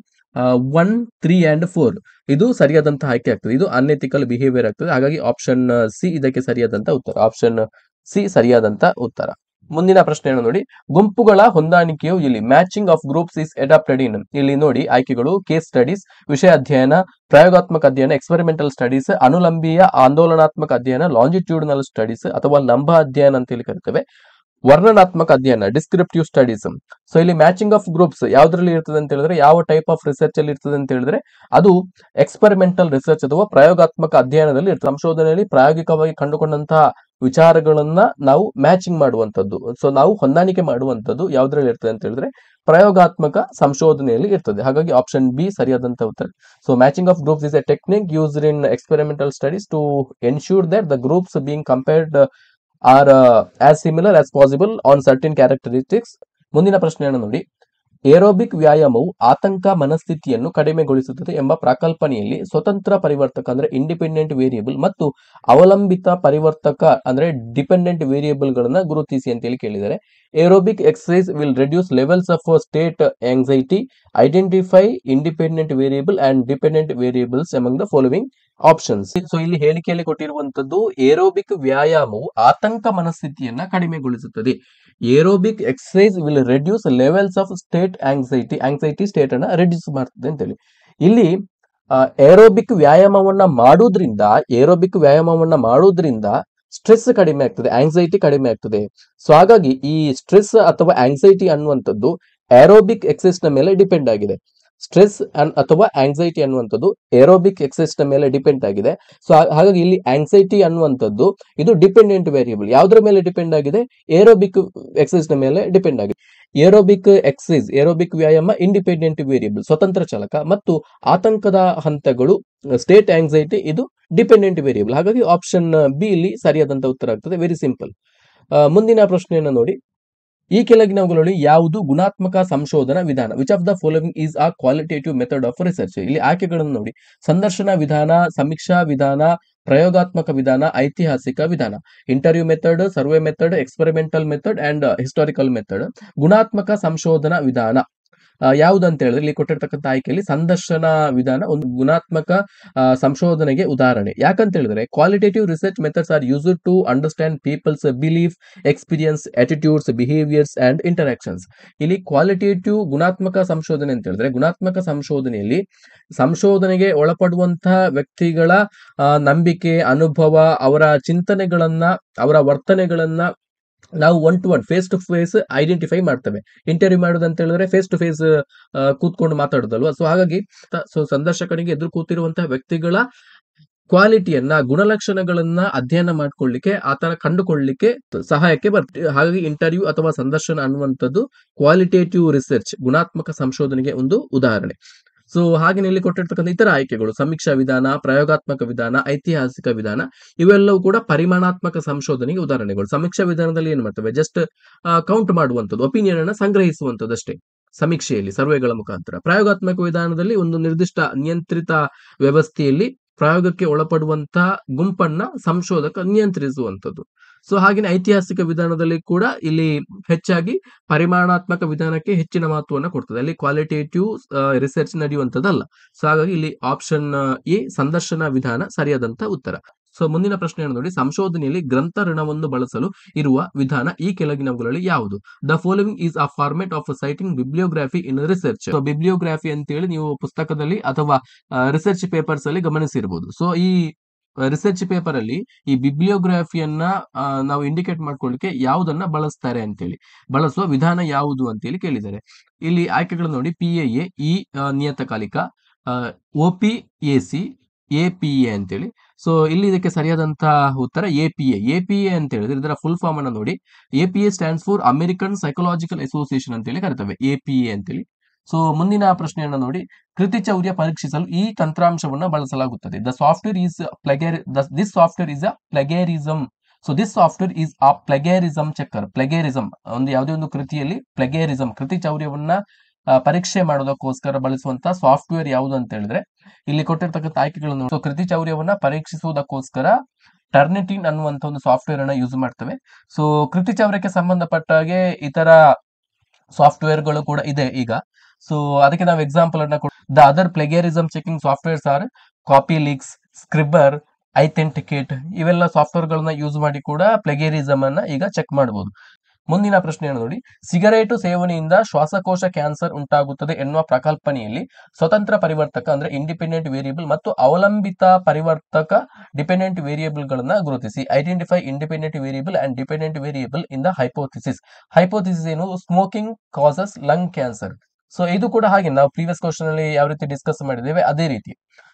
1, 3 and 4 ಇದು ಸರಿಯಾದಂತಹ ಆಯ್ಕೆ ಆಗ್ತದೆ. ಇದು ಅನ್ಎಥಿಕಲ್ ಬಿಹೇವಿಯರ್ ಆಗ್ತದೆ. ಹಾಗಾಗಿ ಆಪ್ಷನ್ ಸಿ ಇದಕ್ಕೆ ಸರಿಯಾದಂತ ಉತ್ತರ. ಆಪ್ಷನ್ ಸಿ ಸರಿಯಾದಂತ ಉತ್ತರ. ಮುಂದಿನ ಪ್ರಶ್ನೆಯನ್ನು ನೋಡಿ, ಗುಂಪುಗಳ ಹೊಂದಾಣಿಕೆಯು ಇಲ್ಲಿ matching of groups is adapted in. ಇಲ್ಲಿ ನೋಡಿ ಆಯ್ಕೆಗಳು: ಕೇಸ್ ಸ್ಟಡೀಸ್, ವಿಷಯ ಅಧ್ಯಯನ, ಪ್ರಯೋಗಾತ್ಮಕ ಅಧ್ಯಯನ, ಎಕ್ಸ್ಪೆರಿಮೆಂಟಲ್ ಸ್ಟಡೀಸ್, ಅನುಲಂಬೀಯ ಆಂದೋಲನಾತ್ಮಕ ಅಧ್ಯಯನ, ಲಾಂಜಿಟ್ಯೂಡಿನಲ್ ಸ್ಟಡೀಸ್ ಅಥವಾ ಲಂಬ ಅಧ್ಯಯನ ಅಂತ ಹೇಳಿ ಕರಿತೇವೆ. ವರ್ಣನಾತ್ಮಕ ಅಧ್ಯಯನ, ಡಿಸ್ಕ್ರಿಪ್ಟಿವ್ ಸ್ಟಡೀಸ್. ಸೊ ಇಲ್ಲಿ ಮ್ಯಾಚಿಂಗ್ ಆಫ್ ಗ್ರೂಪ್ಸ್ ಯಾವ್ದ್ರಲ್ಲಿ ಇರ್ತದೆ ಅಂತ ಹೇಳಿದ್ರೆ, ಯಾವ ಟೈಪ್ ಆಫ್ ರಿಸರ್ಚ್ ಅಲ್ಲಿ ಇರ್ತದೆ ಅಂತ ಹೇಳಿದ್ರೆ ಅದು ಎಕ್ಸ್ಪೆರಿಮೆಂಟಲ್ ರಿಸರ್ಚ್ ಅಥವಾ ಪ್ರಯೋಗಾತ್ಮಕ ಅಧ್ಯಯನದಲ್ಲಿ ಇರ್ತದೆ. ಸಂಶೋಧನೆಯಲ್ಲಿ ಪ್ರಾಯೋಗಿಕವಾಗಿ ಕಂಡುಕೊಂಡಂತಹ ವಿಚಾರಗಳನ್ನ ನಾವು ಮ್ಯಾಚಿಂಗ್ ಮಾಡುವಂತದ್ದು, ಸೊ ನಾವು ಹೊಂದಾಣಿಕೆ ಮಾಡುವಂತದ್ದು ಯಾವ್ದ್ರಲ್ಲಿ ಇರ್ತದೆ ಅಂತ ಹೇಳಿದ್ರೆ ಪ್ರಯೋಗಾತ್ಮಕ ಸಂಶೋಧನೆಯಲ್ಲಿ ಇರ್ತದೆ. ಹಾಗಾಗಿ ಆಪ್ಷನ್ ಬಿ ಸರಿಯಾದಂತ ಉತ್ತರ. So matching of groups is a technique used in experimental studies to ensure that the groups being compared are as similar as possible on certain characteristics. ಮುಂದಿನ ಪ್ರಶ್ನೆಯನ್ನು ನೋಡಿ, ಏರೋಬಿಕ್ ವ್ಯಾಯಾಮವು ಆತಂಕ ಮನಸ್ಥಿತಿಯನ್ನು ಕಡಿಮೆಗೊಳಿಸುತ್ತದೆ ಎಂಬ ಪ್ರಾಕಲ್ಪನೆಯಲ್ಲಿ ಸ್ವತಂತ್ರ ಪರಿವರ್ತಕ ಅಂದ್ರೆ ಇಂಡಿಪೆಂಡೆಂಟ್ ವೇರಿಯೇಬಲ್ ಮತ್ತು ಅವಲಂಬಿತ ಪರಿವರ್ತಕ ಅಂದ್ರೆ ಡಿಪೆಂಡೆಂಟ್ ವೇರಿಯೇಬಲ್ ಗಳನ್ನ ಗುರುತಿಸಿ ಅಂತ ಹೇಳಿ ಕೇಳಿದರೆ. Aerobic exercise will reduce levels of state anxiety, identify independent variable and dependent variables among the following options. So ಇಲ್ಲಿ ಹೇಳಿಕೆಯಲ್ಲಿ ಕೊಟ್ಟಿರುವಂತದ್ದು ಏರೋಬಿಕ್ ವ್ಯಾಯಾಮವು ಆತಂಕ ಮನಸ್ಥಿತಿಯನ್ನ ಕಡಿಮೆಗೊಳಿಸುತ್ತದೆ. Aerobic exercise will reduce levels of state anxiety state ಅನ್ನ ರೆಡ್ಯೂಸ್ ಮಾಡ್ತದೆ ಅಂತ ಹೇಳಿ. ಇಲ್ಲಿ ಏರೋಬಿಕ್ ವ್ಯಾಯಾಮವನ್ನ ಮಾಡುವುದರಿಂದ ಸ್ಟ್ರೆಸ್ ಕಡಿಮೆ ಆಗ್ತದೆ, ಆಂಗ್ಸೈಟಿ ಕಡಿಮೆ ಆಗ್ತದೆ. ಸೊ ಹಾಗಾಗಿ ಈ ಸ್ಟ್ರೆಸ್ ಅಥವಾ ಆಂಗ್ಸೈಟಿ ಅನ್ನುವಂಥದ್ದು ಏರೋಬಿಕ್ ಎಕ್ಸರ್ಸೈಸ್ ನ ಮೇಲೆ ಡಿಪೆಂಡ್ ಆಗಿದೆ. ಸ್ಟ್ರೆಸ್ ಅಥವಾ ಆಂಗ್ಸೈಟಿ ಅನ್ನುವಂಥದ್ದು ಏರೋಬಿಕ್ ಎಕ್ಸರ್ಸೈಸ್ ನ ಮೇಲೆ ಡಿಪೆಂಡ್ ಆಗಿದೆ. ಸೊ ಹಾಗಾಗಿ ಇಲ್ಲಿ ಆಂಗ್ಸೈಟಿ ಅನ್ನುವಂಥದ್ದು ಇದು ಡಿಪೆಂಡೆಂಟ್ ವೇರಿಯೇಬಲ್. ಯಾವುದರ ಮೇಲೆ ಡಿಪೆಂಡ್ ಆಗಿದೆ? ಏರೋಬಿಕ್ ಎಕ್ಸರ್ಸೈಸ್ ನ ಮೇಲೆ ಡಿಪೆಂಡ್ ಆಗಿದೆ. ಏರೋಬಿಕ್ ವ್ಯಾಯಾಮ ಇಂಡಿಪೆಂಡೆಂಟ್ ವೇರಿಯೇಬಲ್ ಸ್ವತಂತ್ರ ಚಾಲಕ ಮತ್ತು ಆತಂಕದ ಹಂತಗಳು ಸ್ಟೇಟ್ ಆಂಗ್ಸೈಟಿ ಇದು ಡಿಪೆಂಡೆಂಟ್ ವೇರಿಯೇಬಲ್. ಹಾಗಾಗಿ ಆಪ್ಷನ್ ಬಿ ಇಲ್ಲಿ ಸರಿಯಾದಂತ ಉತ್ತರ ಆಗ್ತದೆ. Very simple. ಮುಂದಿನ ಪ್ರಶ್ನೆಯನ್ನು ನೋಡಿ, ಈ ಕೆಳಗಿನವುಗಳಲ್ಲಿ ಯಾವುದು ಗುಣಾತ್ಮಕ ಸಂಶೋಧನಾ ವಿಧಾನ? Which of the following is a qualitative method of research? ಇಲ್ಲಿ ಆಯ್ಕೆಗಳನ್ನು ನೋಡಿ: ಸಂದರ್ಶನ ವಿಧಾನ, ಸಮೀಕ್ಷಾ ವಿಧಾನ, ಪ್ರಯೋಗಾತ್ಮಕ ವಿಧಾನ, ಐತಿಹಾಸಿಕ ವಿಧಾನ. Interview method, survey method, experimental method and historical method. ಗುಣಾತ್ಮಕ ಸಂಶೋಧನಾ ವಿಧಾನ ಯಾವುದು ಅಂತ ಹೇಳಿದ್ರೆ ಇಲ್ಲಿ ಕೊಟ್ಟಿರ್ತಕ್ಕಂಥ ಆಯ್ಕೆಯಲ್ಲಿ ಸಂದರ್ಶನ ವಿಧಾನ ಒಂದು ಗುಣಾತ್ಮಕ ಸಂಶೋಧನೆಗೆ ಉದಾಹರಣೆ. ಯಾಕಂತ ಹೇಳಿದ್ರೆ qualitative research methods are used to understand people's belief, experience, attitudes, behaviours and interactions. ಇಲ್ಲಿ ಕ್ವಾಲಿಟೇಟಿವ್ ಗುಣಾತ್ಮಕ ಸಂಶೋಧನೆ ಅಂತ ಹೇಳಿದ್ರೆ ಗುಣಾತ್ಮಕ ಸಂಶೋಧನೆಯಲ್ಲಿ ಸಂಶೋಧನೆಗೆ ಒಳಪಡುವಂತಹ ವ್ಯಕ್ತಿಗಳ ನಂಬಿಕೆ, ಅನುಭವ, ಅವರ ಚಿಂತನೆಗಳನ್ನ, ಅವರ ವರ್ತನೆಗಳನ್ನ ನಾವು 1 to 1 face to face identify ಮಾಡ್ತೇವೆ. ಇಂಟರ್ವ್ಯೂ ಮಾಡೋದು ಅಂತ ಹೇಳಿದ್ರೆ ಫೇಸ್ ಟು ಫೇಸ್ ಕೂತ್ಕೊಂಡು ಮಾತಾಡೋದಲ್ವಾ. ಸೊ ಹಾಗಾಗಿ ಸಂದರ್ಶಕನಿಗೆ ಎದುರು ಕೂತಿರುವಂತಹ ವ್ಯಕ್ತಿಗಳ ಕ್ವಾಲಿಟಿಯನ್ನ, ಗುಣಲಕ್ಷಣಗಳನ್ನ ಅಧ್ಯಯನ ಮಾಡ್ಕೊಳ್ಳಿಕ್ಕೆ, ಆತರ ಕಂಡುಕೊಳ್ಳಿಕ್ಕೆ ಸಹಾಯಕ್ಕೆ ಬರ್ತದೆ. ಹಾಗಾಗಿ ಇಂಟರ್ವ್ಯೂ ಅಥವಾ ಸಂದರ್ಶನ ಅನ್ನುವಂಥದ್ದು ಕ್ವಾಲಿಟೇಟಿವ್ ರಿಸರ್ಚ್ ಗುಣಾತ್ಮಕ ಸಂಶೋಧನೆಗೆ ಒಂದು ಉದಾಹರಣೆ. ಸೊ ಹಾಗೆ ಇಲ್ಲಿ ಕೊಟ್ಟಿರ್ತಕ್ಕಂಥ ಇತರ ಆಯ್ಕೆಗಳು ಸಮೀಕ್ಷಾ ವಿಧಾನ, ಪ್ರಯೋಗಾತ್ಮಕ ವಿಧಾನ, ಐತಿಹಾಸಿಕ ವಿಧಾನ ಇವೆಲ್ಲವೂ ಕೂಡ ಪರಿಮಾಣಾತ್ಮಕ ಸಂಶೋಧನೆಗೆ ಉದಾಹರಣೆಗಳು. ಸಮೀಕ್ಷಾ ವಿಧಾನದಲ್ಲಿ ಏನ್ ಮಾಡ್ತವೆ? ಜಸ್ಟ್ ಕೌಂಟ್ ಮಾಡುವಂಥದ್ದು, ಒಪಿನಿಯನ್ ಅನ್ನ ಸಂಗ್ರಹಿಸುವಂಥದ್ದು ಅಷ್ಟೇ ಸಮೀಕ್ಷೆಯಲ್ಲಿ, ಸರ್ವೆಗಳ ಮುಖಾಂತರ. ಪ್ರಯೋಗಾತ್ಮಕ ವಿಧಾನದಲ್ಲಿ ಒಂದು ನಿರ್ದಿಷ್ಟ ನಿಯಂತ್ರಿತ ವ್ಯವಸ್ಥೆಯಲ್ಲಿ ಪ್ರಯೋಗಕ್ಕೆ ಒಳಪಡುವಂತಹ ಗುಂಪನ್ನ ಸಂಶೋಧಕ ನಿಯಂತ್ರಿಸುವಂಥದ್ದು. ಸೊ ಹಾಗೆಯೇ ಐತಿಹಾಸಿಕ ವಿಧಾನದಲ್ಲಿ ಕೂಡ ಇಲ್ಲಿ ಹೆಚ್ಚಾಗಿ ಪರಿಮಾಣಾತ್ಮಕ ವಿಧಾನಕ್ಕೆ ಹೆಚ್ಚಿನ ಮಹತ್ವವನ್ನು ಕೊಡ್ತದೆ. ಅಲ್ಲಿ ಕ್ವಾಲಿಟೇಟಿವ್ ರಿಸರ್ಚ್ ನಡೆಯುವಂಥದ್ದಲ್ಲ. ಸೊ ಹಾಗಾಗಿ ಇಲ್ಲಿ ಆಪ್ಷನ್ ಎ ಸಂದರ್ಶನ ವಿಧಾನ ಸರಿಯಾದಂತ ಉತ್ತರ. ಸೊ ಮುಂದಿನ ಪ್ರಶ್ನೆಯನ್ನು ನೋಡಿ, ಸಂಶೋಧನೆಯಲ್ಲಿ ಗ್ರಂಥ ಋಣವನ್ನು ಬಳಸಲು ಇರುವ ವಿಧಾನ ಈ ಕೆಳಗಿನವುಗಳಲ್ಲಿ ಯಾವುದು? The following is a format of citing ಬಿಬ್ಲಿಯೋಗ್ರಫಿ in research. So ಬಿಬ್ಲಿಯೋಗ್ರಫಿ ಅಂತೇಳಿ ನೀವು ಪುಸ್ತಕದಲ್ಲಿ ಅಥವಾ ರಿಸರ್ಚ್ ಪೇಪರ್ಸ್ ಅಲ್ಲಿ ಗಮನಿಸಿರಬಹುದು. ಸೊ ಈ ರಿಸರ್ಚ್ ಪೇಪರ್ ಅಲ್ಲಿ ಈ ಬಿಬ್ಲಿಯೋಗ್ರಫಿಯನ್ನ ನಾವು ಇಂಡಿಕೇಟ್ ಮಾಡ್ಕೊಳ್ಳಿಕ್ಕೆ ಯಾವುದನ್ನ ಬಳಸ್ತಾರೆ ಅಂತೇಳಿ, ಬಳಸುವ ವಿಧಾನ ಯಾವುದು ಅಂತೇಳಿ ಕೇಳಿದ್ದಾರೆ. ಇಲ್ಲಿ ಆಯ್ಕೆಗಳು ನೋಡಿ, PIA, ಈ ನಿಯತಕಾಲಿಕ, OPAC, APA ಅಂತೇಳಿ. ಸೊ ಇಲ್ಲಿ ಇದಕ್ಕೆ ಸರಿಯಾದಂತಹ ಉತ್ತರ APA. APA ಅಂತ ಹೇಳಿದ್ರೆ ಇದರ ಫುಲ್ ಫಾರ್ಮ್ ಅನ್ನ ನೋಡಿ. APA stands for American psychological association ಅಂತೇಳಿ ಕರಿತವೆ, APA ಅಂತೇಳಿ. ಸೊ ಮುಂದಿನ ಪ್ರಶ್ನೆಯನ್ನ ನೋಡಿ, ಕೃತಿಚೌರ್ಯ ಪರೀಕ್ಷಿಸಲು ಈ ತಂತ್ರಾಂಶವನ್ನ ಬಳಸಲಾಗುತ್ತದೆ. This software is a plagiarism. So this software is a plagiarism checker. Plagiarism ಒಂದು ಯಾವುದೇ ಒಂದು ಕೃತಿಯಲ್ಲಿ ಪ್ಲಗೇರಿಸಂ ಕೃತಿಚೌರ್ಯವನ್ನ ಪರೀಕ್ಷೆ ಮಾಡೋದಕ್ಕೋಸ್ಕರ ಬಳಸುವಂತ ಸಾಫ್ಟ್ವೇರ್ ಯಾವುದು ಅಂತ ಹೇಳಿದ್ರೆ ಇಲ್ಲಿ ಕೊಟ್ಟಿರ್ತಕ್ಕಂಥ ಆಯ್ಕೆಗಳನ್ನು. ಸೊ ಕೃತಿಚೌರ್ಯವನ್ನ ಪರೀಕ್ಷಿಸುವುದಕ್ಕೋಸ್ಕರ ಟರ್ನಿಟಿನ್ ಅನ್ನುವಂತ ಒಂದು ಸಾಫ್ಟ್ವೇರ್ ಅನ್ನ ಯೂಸ್ ಮಾಡ್ತೇವೆ. ಸೊ ಕೃತಿಚೌರ್ಯಕ್ಕೆ ಸಂಬಂಧಪಟ್ಟ ಹಾಗೆ ಇತರ ಸಾಫ್ಟ್ವೇರ್ಗಳು ಕೂಡ ಇದೆ ಈಗ. ಸೊ ಅದಕ್ಕೆ ನಾವು ಎಕ್ಸಾಂಪಲ್ ಅನ್ನ the other plagiarism checking softwares are Copyleaks, Scribbr, iThenticate. ಇವೆಲ್ಲ ಸಾಫ್ಟ್ವೇರ್ ಗಳನ್ನ ಯೂಸ್ ಮಾಡಿ ಕೂಡ ಪ್ಲಗೇರಿಸಂ ಅನ್ನ ಈಗ ಚೆಕ್ ಮಾಡಬಹುದು. ಮುಂದಿನ ಪ್ರಶ್ನೆಯನ್ನು ನೋಡಿ, ಸಿಗರೇಟು ಸೇವನೆಯಿಂದ ಶ್ವಾಸಕೋಶ ಕ್ಯಾನ್ಸರ್ ಉಂಟಾಗುತ್ತದೆ ಎನ್ನುವ ಪ್ರಕಲ್ಪನೆಯಲ್ಲಿ ಸ್ವತಂತ್ರ ಪರಿವರ್ತಕ ಅಂದ್ರೆ ಇಂಡಿಪೆಂಡೆಂಟ್ ವೇರಿಯಬಲ್ ಮತ್ತು ಅವಲಂಬಿತ ಪರಿವರ್ತಕ ಡಿಪೆಂಡೆಂಟ್ ವೇರಿಯಬಲ್ ಗಳನ್ನ ಗುರುತಿಸಿ. Identify independent variable and dependent variable in the hypothesis. Hypothesis ಏನು? Smoking causes lung cancer. So ಇದು ಕೂಡ ಹಾಗೆ ನಾವು ಪ್ರೀವಿಯಸ್ ಕ್ವಶನ್ ಅಲ್ಲಿ ಯಾವ ರೀತಿ ಡಿಸ್ಕಸ್ ಮಾಡಿದ್ದೇವೆ ಅದೇ ರೀತಿ.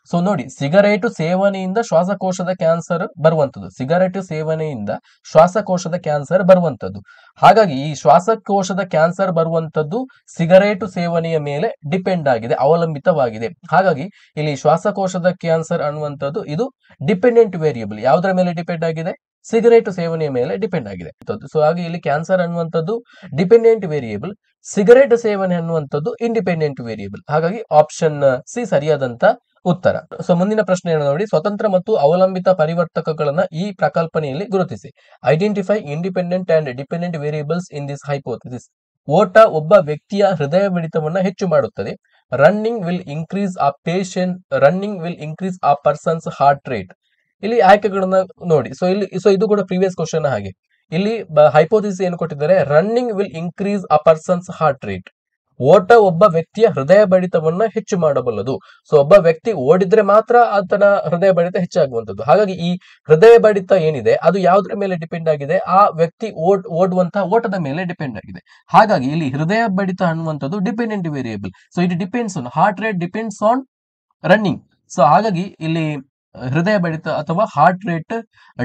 ಸೊ ನೋಡಿ, ಸಿಗರೇಟು ಸೇವನೆಯಿಂದ ಶ್ವಾಸಕೋಶದ ಕ್ಯಾನ್ಸರ್ ಬರುವಂತದ್ದು. ಸಿಗರೇಟು ಸೇವನೆಯಿಂದ ಶ್ವಾಸಕೋಶದ ಕ್ಯಾನ್ಸರ್ ಬರುವಂತದ್ದು. ಹಾಗಾಗಿ ಈ ಶ್ವಾಸಕೋಶದ ಕ್ಯಾನ್ಸರ್ ಬರುವಂತದ್ದು ಸಿಗರೇಟು ಸೇವನೆಯ ಮೇಲೆ ಡಿಪೆಂಡ್ ಆಗಿದೆ, ಅವಲಂಬಿತವಾಗಿದೆ. ಹಾಗಾಗಿ ಇಲ್ಲಿ ಶ್ವಾಸಕೋಶದ ಕ್ಯಾನ್ಸರ್ ಅನ್ನುವಂಥದ್ದು ಇದು ಡಿಪೆಂಡೆಂಟ್ ವೇರಿಯಬಲ್. ಯಾವುದರ ಮೇಲೆ ಡಿಪೆಂಡ್ ಆಗಿದೆ? ಸಿಗರೇಟು ಸೇವನೆಯ ಮೇಲೆ ಡಿಪೆಂಡ್ ಆಗಿದೆ. ಸೊ ಹಾಗೆ ಇಲ್ಲಿ ಕ್ಯಾನ್ಸರ್ ಅನ್ನುವಂಥದ್ದು ಡಿಪೆಂಡೆಂಟ್ ವೇರಿಯಬಲ್, ಸಿಗರೇಟ್ ಸೇವನೆ ಅನ್ನುವಂಥದ್ದು ಇಂಡಿಪೆಂಡೆಂಟ್ ವೇರಿಯಬಲ್. ಹಾಗಾಗಿ ಆಪ್ಷನ್ ಸಿ ಸರಿಯಾದಂತ ಉತ್ತರ. ಸೊ ಮುಂದಿನ ಪ್ರಶ್ನೆಯನ್ನು ನೋಡಿ, ಸ್ವತಂತ್ರ ಮತ್ತು ಅವಲಂಬಿತ ಪರಿವರ್ತಕಗಳನ್ನ ಈ ಪ್ರಕಲ್ಪನೆಯಲ್ಲಿ ಗುರುತಿಸಿ. Identify independent and dependent variables in this hypothesis. ಓಟ ಒಬ್ಬ ವ್ಯಕ್ತಿಯ ಹೃದಯ ಬಡಿತವನ್ನ ಹೆಚ್ಚು ಮಾಡುತ್ತದೆ. Running will increase a persons heart rate. ಇಲ್ಲಿ ಆಯ್ಕೆಗಳನ್ನ ನೋಡಿ. ಸೊ ಇದು ಕೂಡ ಪ್ರೀವಿಯಸ್ ಕ್ವಶನ್ ಹಾಗೆ. ಇಲ್ಲಿ ಹೈಪೋಥಿಸಿಸ್ ಏನು ಕೊಟ್ಟಿದ್ದಾರೆ? Running will increase a persons heart rate. ಓಟ ಒಬ್ಬ ವ್ಯಕ್ತಿಯ ಹೃದಯ ಬಡಿತವನ್ನ ಹೆಚ್ಚು ಮಾಡಬಲ್ಲದು. ಸೊ ಒಬ್ಬ ವ್ಯಕ್ತಿ ಓಡಿದ್ರೆ ಮಾತ್ರ ಆತನ ಹೃದಯ ಬಡಿತ ಹೆಚ್ಚಾಗುವಂತದ್ದು. ಹಾಗಾಗಿ ಈ ಹೃದಯ ಬಡಿತ ಏನಿದೆ ಅದು ಯಾವುದರ ಮೇಲೆ ಡಿಪೆಂಡ್ ಆಗಿದೆ? ಆ ವ್ಯಕ್ತಿ ಓಡುವಂತಹ ಓಟದ ಮೇಲೆ ಡಿಪೆಂಡ್ ಆಗಿದೆ. ಹಾಗಾಗಿ ಇಲ್ಲಿ ಹೃದಯ ಬಡಿತ ಅನ್ನುವಂಥದ್ದು dependent variable. So it depends on heart rate, depends on running. So ಹಾಗಾಗಿ ಇಲ್ಲಿ ಹೃದಯ ಬಡಿತ ಅಥವಾ ಹಾರ್ಟ್ ರೇಟ್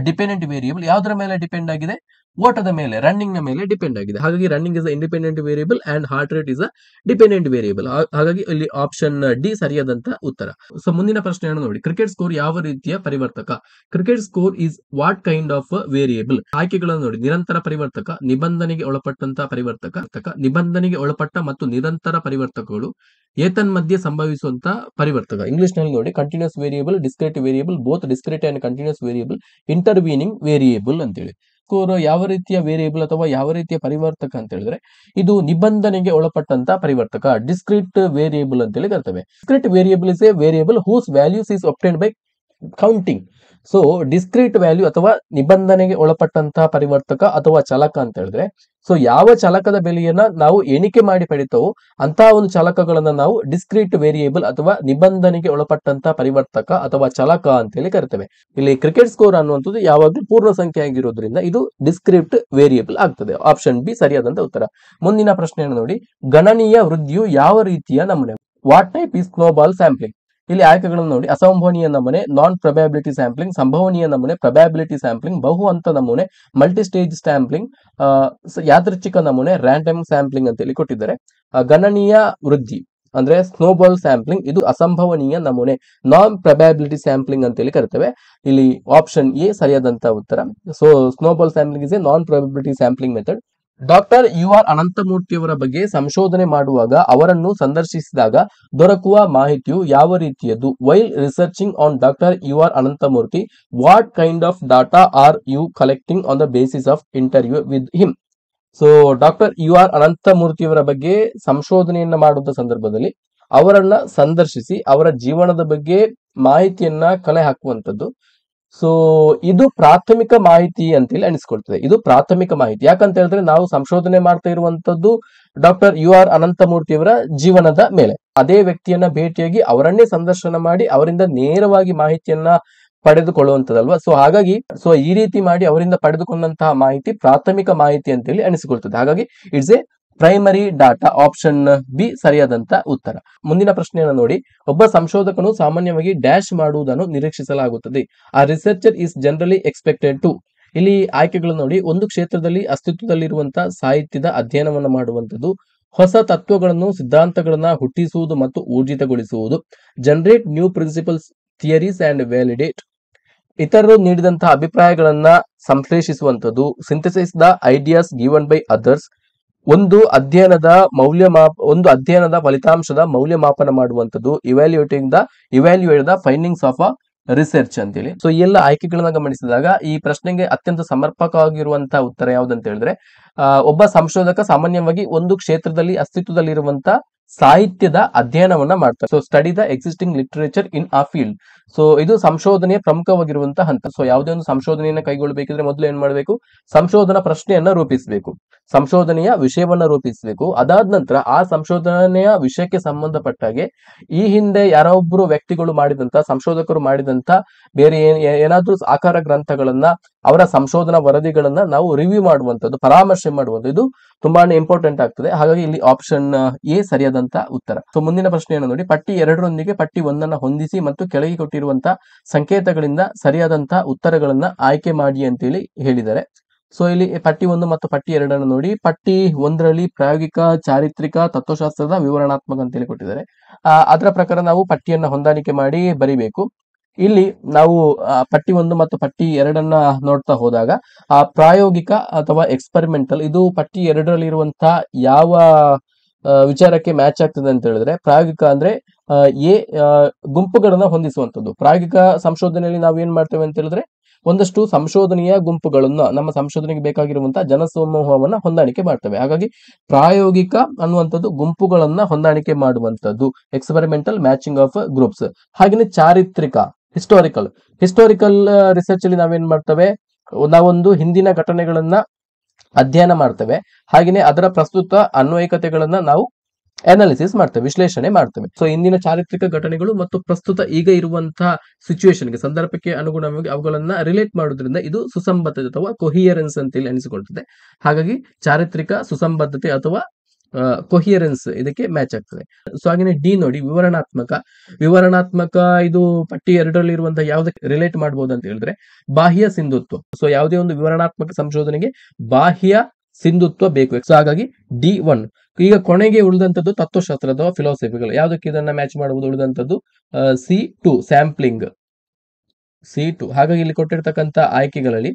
ಡಿಪೆಂಡೆಂಟ್ ವೇರಿಯಬಲ್ ಯಾವುದರ ಮೇಲೆ ಡಿಪೆಂಡ್ ಆಗಿದೆ? ಓಟದ ಮೇಲೆ, ರನ್ನಿಂಗ್ ನ ಮೇಲೆ ಡಿಪೆಂಡ್ ಆಗಿದೆ. ಹಾಗಾಗಿ running is independent variable and heart rate is a dependent variable. ಹಾಗಾಗಿ ಇಲ್ಲಿ ಆಪ್ಷನ್ ಡಿ ಸರಿಯಾದಂತ ಉತ್ತರ. ಸೊ ಮುಂದಿನ ಪ್ರಶ್ನೆಯನ್ನು ನೋಡಿ, ಕ್ರಿಕೆಟ್ ಸ್ಕೋರ್ ಯಾವ ರೀತಿಯ ಪರಿವರ್ತಕ? Cricket score is what kind of variable? ಆಯ್ಕೆಗಳನ್ನು ನೋಡಿ, ನಿರಂತರ ಪರಿವರ್ತಕ, ನಿಬಂಧನೆಗೆ ಒಳಪಟ್ಟಂತ ಪರಿವರ್ತಕ, ನಿಬಂಧನೆಗೆ ಒಳಪಟ್ಟ ಮತ್ತು ನಿರಂತರ ಪರಿವರ್ತಕಗಳು, ಏತನ್ಮಧ್ಯೆ ಸಂಭವಿಸುವಂತ ಪರಿವರ್ತಕ. ಇಂಗ್ಲಿಷ್ ನಲ್ಲಿ ನೋಡಿ, continuous variable, discrete variable, both discrete and continuous variable, intervening variable ಅಂತೇಳಿ. ಸ್ಕೋರ್ ಯಾವ ರೀತಿಯ ವೇರಿಯಬಲ್ ಅಥವಾ ಯಾವ ರೀತಿಯ ಪರಿವರ್ತಕ ಅಂತ ಹೇಳಿದ್ರೆ ಇದು ನಿಬಂಧನೆಗೆ ಒಳಪಟ್ಟಂತ ಪರಿವರ್ತಕ, ಡಿಸ್ಕ್ರೀಟ್ ವೇರಿಯಬಲ್ ಅಂತೇಳಿ ಕರ್ತವೆ. Discrete variable is a variable whose values is obtained by counting. So discrete value ಅಥವಾ ನಿಬಂಧನೆಗೆ ಒಳಪಟ್ಟಂತಹ ಪರಿವರ್ತಕ ಅಥವಾ ಚಲಕ ಅಂತ ಹೇಳಿದ್ರೆ, ಸೊ ಯಾವ ಚಲಕದ ಬೆಲೆಯನ್ನ ನಾವು ಎಣಿಕೆ ಮಾಡಿ ಪಡಿತವೋ ಅಂತಹ ಒಂದು ಚಲಕಗಳನ್ನ ನಾವು ಡಿಸ್ಕ್ರೀಟ್ ವೇರಿಯೇಬಲ್ ಅಥವಾ ನಿಬಂಧನೆಗೆ ಒಳಪಟ್ಟಂತಹ ಪರಿವರ್ತಕ ಅಥವಾ ಚಲಕ ಅಂತೇಳಿ ಕರಿತೇವೆ. ಇಲ್ಲಿ ಕ್ರಿಕೆಟ್ ಸ್ಕೋರ್ ಅನ್ನುವಂಥದ್ದು ಯಾವಾಗಲೂ ಪೂರ್ಣ ಸಂಖ್ಯೆ ಆಗಿರೋದ್ರಿಂದ ಇದು ಡಿಸ್ಕ್ರಿಪ್ಟ್ ವೇರಿಯೇಬಲ್ ಆಗ್ತದೆ. ಆಪ್ಷನ್ ಬಿ ಸರಿಯಾದಂತ ಉತ್ತರ. ಮುಂದಿನ ಪ್ರಶ್ನೆಯನ್ನು ನೋಡಿ, ಗಣನೀಯ ವೃದ್ಧಿಯು ಯಾವ ರೀತಿಯ ನಮೂನೆ? What type is snowball sampling? ಇಲ್ಲಿ ಆಯ್ಕೆಗಳನ್ನು ನೋಡಿ, ಅಸಂಭವನೀಯ ನಮೂನೆ, ನಾನ್ ಪ್ರೊಬ್ಯಾಬಿಲಿಟಿ ಸ್ಯಾಂಪ್ಲಿಂಗ್, ಸಂಭವನೀಯ ನಮೂನೆ, ಪ್ರೊಬ್ಯಾಬಿಲಿಟಿ ಸ್ಯಾಂಪ್ಲಿಂಗ್, ಬಹು ಹಂತ ನಮೂನೆ, ಮಲ್ಟಿ ಸ್ಟೇಜ್ ಸ್ಯಾಂಪ್ಲಿಂಗ್, ಯಾದೃಚ್ಛಿಕ ನಮೂನೆ, ರ್ಯಾಂಡಮ್ ಸ್ಯಾಂಪ್ಲಿಂಗ್ ಅಂತ ಹೇಳಿ ಕೊಟ್ಟಿದ್ದಾರೆ. ಗಣನೀಯ ವೃದ್ಧಿ ಅಂದ್ರೆ ಸ್ನೋಬಾಲ್ ಸ್ಯಾಂಪ್ಲಿಂಗ್ ಇದು ಅಸಂಭವನೀಯ ನಮೂನೆ, ನಾನ್ ಪ್ರೊಬ್ಯಾಬಿಲಿಟಿ ಸ್ಯಾಂಪ್ಲಿಂಗ್ ಅಂತ ಹೇಳಿ ಕರಿತೇವೆ. ಇಲ್ಲಿ ಆಪ್ಷನ್ ಎ ಸರಿಯಾದಂತ ಉತ್ತರ. So snowball sampling is a non probability sampling method. Doctor UR ಅನಂತಮೂರ್ತಿಯವರ ಬಗ್ಗೆ ಸಂಶೋಧನೆ ಮಾಡುವಾಗ ಅವರನ್ನು ಸಂದರ್ಶಿಸಿದಾಗ ದೊರಕುವ ಮಾಹಿತಿಯು ಯಾವ ರೀತಿಯದು? While researching on doctor UR Ananthamurthy, what kind of data are you collecting on the basis of interview with him? So doctor UR ಅನಂತಮೂರ್ತಿಯವರ ಬಗ್ಗೆ ಸಂಶೋಧನೆಯನ್ನ ಮಾಡುವಂತ ಸಂದರ್ಭದಲ್ಲಿ ಅವರನ್ನ ಸಂದರ್ಶಿಸಿ ಅವರ ಜೀವನದ ಬಗ್ಗೆ ಮಾಹಿತಿಯನ್ನ ಕಲೆ ಹಾಕುವಂಥದ್ದು. ಸೊ ಇದು ಪ್ರಾಥಮಿಕ ಮಾಹಿತಿ ಅಂತೇಳಿ ಅನಿಸ್ಕೊಳ್ತದೆ. ಇದು ಪ್ರಾಥಮಿಕ ಮಾಹಿತಿ. ಯಾಕಂತ ಹೇಳಿದ್ರೆ ನಾವು ಸಂಶೋಧನೆ ಮಾಡ್ತಾ ಇರುವಂತದ್ದು ಡಾಕ್ಟರ್ UR ಅನಂತಮೂರ್ತಿಯವರ ಜೀವನದ ಮೇಲೆ. ಅದೇ ವ್ಯಕ್ತಿಯನ್ನ ಭೇಟಿಯಾಗಿ ಅವರನ್ನೇ ಸಂದರ್ಶನ ಮಾಡಿ ಅವರಿಂದ ನೇರವಾಗಿ ಮಾಹಿತಿಯನ್ನ ಪಡೆದುಕೊಳ್ಳುವಂತದಲ್ವಾ. ಸೊ ಹಾಗಾಗಿ ಈ ರೀತಿ ಮಾಡಿ ಅವರಿಂದ ಪಡೆದುಕೊಂಡಂತಹ ಮಾಹಿತಿ ಪ್ರಾಥಮಿಕ ಮಾಹಿತಿ ಅಂತೇಳಿ ಅನಿಸಿಕೊಳ್ತದೆ. ಹಾಗಾಗಿ it's a primary data. Option B ಸರಿಯಾದಂತ ಉತ್ತರ. ಮುಂದಿನ ಪ್ರಶ್ನೆಯನ್ನು ನೋಡಿ. ಒಬ್ಬ ಸಂಶೋಧಕನು ಸಾಮಾನ್ಯವಾಗಿ ಡ್ಯಾಶ್ ಮಾಡುವುದನ್ನು ನಿರೀಕ್ಷಿಸಲಾಗುತ್ತದೆ. ಆ researcher is generally expected to. ಇಲ್ಲಿ ಆಯ್ಕೆಗಳು ನೋಡಿ. ಒಂದು ಕ್ಷೇತ್ರದಲ್ಲಿ ಅಸ್ತಿತ್ವದಲ್ಲಿರುವಂತಹ ಸಾಹಿತ್ಯದ ಅಧ್ಯಯನವನ್ನು ಮಾಡುವಂಥದ್ದು, ಹೊಸ ತತ್ವಗಳನ್ನು ಸಿದ್ಧಾಂತಗಳನ್ನ ಹುಟ್ಟಿಸುವುದು ಮತ್ತು ಊರ್ಜಿತಗೊಳಿಸುವುದು, generate new principles theories and validate, ಇತರರು ನೀಡಿದಂತಹ ಅಭಿಪ್ರಾಯಗಳನ್ನ ಸಂಶ್ಲೇಷಿಸುವಂಥದ್ದು, synthesise the ideas given by others, ಒಂದು ಅಧ್ಯಯನದ ಫಲಿತಾಂಶದ ಮೌಲ್ಯಮಾಪನ ಮಾಡುವಂಥದ್ದು, evaluate the findings of a research ಅಂತೇಳಿ. ಸೊ ಈ ಎಲ್ಲ ಆಯ್ಕೆಗಳನ್ನ ಗಮನಿಸಿದಾಗ ಈ ಪ್ರಶ್ನೆಗೆ ಅತ್ಯಂತ ಸಮರ್ಪಕವಾಗಿರುವಂತಹ ಉತ್ತರ ಯಾವ್ದಂತ ಹೇಳಿದ್ರೆ, ಒಬ್ಬ ಸಂಶೋಧಕ ಸಾಮಾನ್ಯವಾಗಿ ಒಂದು ಕ್ಷೇತ್ರದಲ್ಲಿ ಅಸ್ತಿತ್ವದಲ್ಲಿರುವಂತಹ ಸಾಹಿತ್ಯದ ಅಧ್ಯಯನವನ್ನ ಮಾಡ್ತಾರೆ. So study the existing literature in a field. So ಇದು ಸಂಶೋಧನೆಯ ಪ್ರಮುಖವಾಗಿರುವಂತಹ ಹಂತ. ಸೊ ಯಾವುದೇ ಒಂದು ಸಂಶೋಧನೆಯನ್ನ ಕೈಗೊಳ್ಳಬೇಕಿದ್ರೆ ಮೊದಲು ಏನ್ ಮಾಡಬೇಕು? ಸಂಶೋಧನಾ ಪ್ರಶ್ನೆಯನ್ನ ರೂಪಿಸಬೇಕು, ಸಂಶೋಧನೆಯ ವಿಷಯವನ್ನ ರೂಪಿಸಬೇಕು. ಅದಾದ ನಂತರ ಆ ಸಂಶೋಧನೆಯ ವಿಷಯಕ್ಕೆ ಸಂಬಂಧಪಟ್ಟಾಗೆ ಈ ಹಿಂದೆ ಯಾರೊಬ್ಬರು ವ್ಯಕ್ತಿಗಳು ಮಾಡಿದಂತ, ಸಂಶೋಧಕರು ಮಾಡಿದಂತ ಬೇರೆ ಏನಾದ್ರೂ ಆಕಾರ ಗ್ರಂಥಗಳನ್ನ, ಅವರ ಸಂಶೋಧನಾ ವರದಿಗಳನ್ನ ನಾವು ರಿವ್ಯೂ ಮಾಡುವಂತದ್ದು, ಪರಾಮರ್ಶೆ ಮಾಡುವಂಥದ್ದು, ಇದು ತುಂಬಾನೇ ಇಂಪಾರ್ಟೆಂಟ್ ಆಗ್ತದೆ. ಹಾಗಾಗಿ ಇಲ್ಲಿ ಆಪ್ಷನ್ ಎ ಸರಿಯಾದಂತ ಉತ್ತರ. ಸೊ ಮುಂದಿನ ಪ್ರಶ್ನೆಯನ್ನು ನೋಡಿ. ಪಟ್ಟಿ 2ರೊಂದಿಗೆ ಪಟ್ಟಿ 1ಅನ್ನ ಹೊಂದಿಸಿ ಮತ್ತು ಕೆಳಗೆ ಕೊಟ್ಟಿರುವಂತಹ ಸಂಕೇತಗಳಿಂದ ಸರಿಯಾದಂತಹ ಉತ್ತರಗಳನ್ನ ಆಯ್ಕೆ ಮಾಡಿ ಅಂತೇಳಿ ಹೇಳಿದ್ದಾರೆ. ಸೊ ಇಲ್ಲಿ ಪಟ್ಟಿ 1 ಮತ್ತು ಪಟ್ಟಿ 2ಅನ್ನು ನೋಡಿ. ಪಟ್ಟಿ 1ರಲ್ಲಿ ಪ್ರಾಯೋಗಿಕ, ಚಾರಿತ್ರಿಕ, ತತ್ವಶಾಸ್ತ್ರದ, ವಿವರಣಾತ್ಮಕ ಅಂತೇಳಿ ಕೊಟ್ಟಿದ್ದಾರೆ. ಅದರ ಪ್ರಕಾರ ನಾವು ಪಟ್ಟಿಯನ್ನ ಹೊಂದಾಣಿಕೆ ಮಾಡಿ ಬರಿಬೇಕು. ಇಲ್ಲಿ ನಾವು ಪಟ್ಟಿ 1 ಮತ್ತು ಪಟ್ಟಿ 2ಅನ್ನ ನೋಡ್ತಾ ಹೋದಾಗ ಪ್ರಾಯೋಗಿಕ ಅಥವಾ ಎಕ್ಸ್ಪೆರಿಮೆಂಟಲ್, ಇದು ಪಟ್ಟಿ 2ರಲ್ಲಿ ಇರುವಂತಹ ಯಾವ ವಿಚಾರಕ್ಕೆ ಮ್ಯಾಚ್ ಆಗ್ತದೆ ಅಂತ ಹೇಳಿದ್ರೆ, ಪ್ರಾಯೋಗಿಕ ಅಂದ್ರೆ ಗುಂಪುಗಳನ್ನ ಹೊಂದಿಸುವಂಥದ್ದು. ಪ್ರಾಯೋಗಿಕ ಸಂಶೋಧನೆಯಲ್ಲಿ ನಾವು ಏನ್ ಮಾಡ್ತೇವೆ ಅಂತ ಹೇಳಿದ್ರೆ, ಒಂದಷ್ಟು ಸಂಶೋಧನೆಯ ಗುಂಪುಗಳನ್ನ, ನಮ್ಮ ಸಂಶೋಧನೆಗೆ ಬೇಕಾಗಿರುವಂತಹ ಜನಸಮೂಹವನ್ನ ಹೊಂದಾಣಿಕೆ ಮಾಡ್ತೇವೆ. ಹಾಗಾಗಿ ಪ್ರಾಯೋಗಿಕ ಅನ್ನುವಂಥದ್ದು ಗುಂಪುಗಳನ್ನ ಹೊಂದಾಣಿಕೆ ಮಾಡುವಂಥದ್ದು, ಎಕ್ಸ್ಪೆರಿಮೆಂಟಲ್ ಮ್ಯಾಚಿಂಗ್ ಆಫ್ ಗ್ರೂಪ್ಸ್. ಹಾಗೆಯೇ ಚಾರಿತ್ರಿಕ, ಹಿಸ್ಟೋರಿಕಲ್ ರಿಸರ್ಚ್ ಅಲ್ಲಿ ನಾವೇನ್ ಮಾಡ್ತೇವೆ, ನಾವೊಂದು ಹಿಂದಿನ ಘಟನೆಗಳನ್ನ ಅಧ್ಯಯನ ಮಾಡ್ತೇವೆ. ಹಾಗೆಯೇ ಅದರ ಪ್ರಸ್ತುತ ಅನ್ವಯಿಕತೆಗಳನ್ನ ನಾವು ಅನಾಲಿಸಿಸ್ ಮಾಡ್ತೇವೆ, ವಿಶ್ಲೇಷಣೆ ಮಾಡ್ತೇವೆ. ಸೊ ಇಂದಿನ ಚಾರಿತ್ರಿಕ ಘಟನೆಗಳು ಮತ್ತು ಪ್ರಸ್ತುತ ಈಗ ಇರುವಂತಹ ಸಿಚುವೇಶನ್ಗೆ, ಸಂದರ್ಭಕ್ಕೆ ಅನುಗುಣವಾಗಿ ಅವುಗಳನ್ನ ರಿಲೇಟ್ ಮಾಡೋದ್ರಿಂದ ಇದು ಸುಸಂಬದ್ಧತೆ ಅಥವಾ ಕೊಹಿಯರೆನ್ಸ್ ಅಂತೇಳಿ ಅನಿಸಿಕೊಳ್ತದೆ. ಹಾಗಾಗಿ ಚಾರಿತ್ರಿಕ, ಸುಸಂಬದ್ಧತೆ ಅಥವಾ ಕೊಹಿಯರೆನ್ಸ್ ಇದಕ್ಕೆ ಮ್ಯಾಚ್ ಆಗ್ತದೆ. ಸೊ ಹಾಗೆ ಡಿ ನೋಡಿ. ವಿವರಣಾತ್ಮಕ ಇದು ಪಟ್ಟಿ 2ರಲ್ಲಿ ಇರುವಂತಹ ಯಾವುದಕ್ಕೆ ರಿಲೇಟ್ ಮಾಡಬಹುದು ಅಂತ ಹೇಳಿದ್ರೆ, ಬಾಹ್ಯ ಸಿಂಧುತ್ವ. ಸೊ ಯಾವುದೇ ಒಂದು ವಿವರಣಾತ್ಮಕ ಸಂಶೋಧನೆಗೆ ಬಾಹ್ಯ ಸಿಂಧುತ್ವ ಬೇಕು. ಸೊ ಹಾಗಾಗಿ D1. ಈಗ ಕೊನೆಗೆ ಉಳಿದಂತದ್ದು ತತ್ವಶಾಸ್ತ್ರ ಅಥವಾ ಫಿಲಾಸಫಿಗಳು. ಯಾವುದಕ್ಕೆ ಇದನ್ನ ಮ್ಯಾಚ್ ಮಾಡಬಹುದು? ಉಳಿದಂತದ್ದು C2 ಸ್ಯಾಂಪ್ಲಿಂಗ್, C2. ಹಾಗಾಗಿ ಇಲ್ಲಿ ಕೊಟ್ಟಿರ್ತಕ್ಕಂಥ ಆಯ್ಕೆಗಳಲ್ಲಿ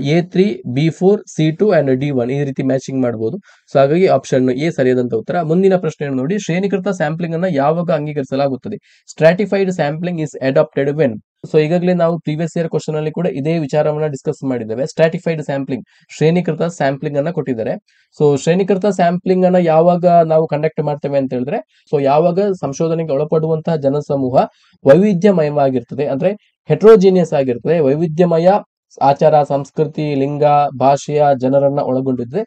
A3, B4, C2 and D1 ಈ ರೀತಿ ಮ್ಯಾಚಿಂಗ್ ಮಾಡಬಹುದು. ಸೊ ಹಾಗಾಗಿ ಆಪ್ಷನ್ ಎ ಸರಿಯಾದಂತ ಉತ್ತರ. ಮುಂದಿನ ಪ್ರಶ್ನೆಯನ್ನು ನೋಡಿ. ಶ್ರೇಣೀಕೃತ ಸ್ಯಾಂಪ್ಲಿಂಗ್ ಅನ್ನ ಯಾವಾಗ ಅಂಗೀಕರಿಸಲಾಗುತ್ತದೆ? Stratified sampling is adapted when. So ಈಗಾಗಲೇ ನಾವು ಪ್ರೀವಿಯಸ್ ಇಯರ್ ಕ್ವಶನ್ ಅಲ್ಲಿ ಕೂಡ ಇದೇ ವಿಚಾರವನ್ನ ಡಿಸ್ಕಸ್ ಮಾಡಿದ್ದೇವೆ. ಸ್ಟ್ರಾಟಿಫೈಡ್ ಸ್ಯಾಂಪ್ಲಿಂಗ್, ಶ್ರೇಣೀಕೃತ ಸ್ಯಾಂಪ್ಲಿಂಗ್ ಅನ್ನ ಕೊಟ್ಟಿದ್ದಾರೆ. ಸೊ ಶ್ರೇಣೀಕೃತ ಸ್ಯಾಂಪ್ಲಿಂಗ್ ಅನ್ನ ಯಾವಾಗ ನಾವು ಕಂಡಕ್ಟ್ ಮಾಡ್ತೇವೆ ಅಂತ ಹೇಳಿದ್ರೆ, ಸೊ ಯಾವಾಗ ಸಂಶೋಧನೆಗೆ ಒಳಪಡುವಂತಹ ಜನಸಮೂಹ ವೈವಿಧ್ಯಮಯವಾಗಿರ್ತದೆ, ಅಂದ್ರೆ ಹೆಟ್ರೋಜಿನಿಯಸ್ ಆಗಿರ್ತದೆ, ವೈವಿಧ್ಯಮಯ ಆಚಾರ, ಸಂಸ್ಕೃತಿ, ಲಿಂಗ, ಭಾಷೆಯ ಜನರನ್ನ ಒಳಗೊಂಡಿರ್ತದೆ.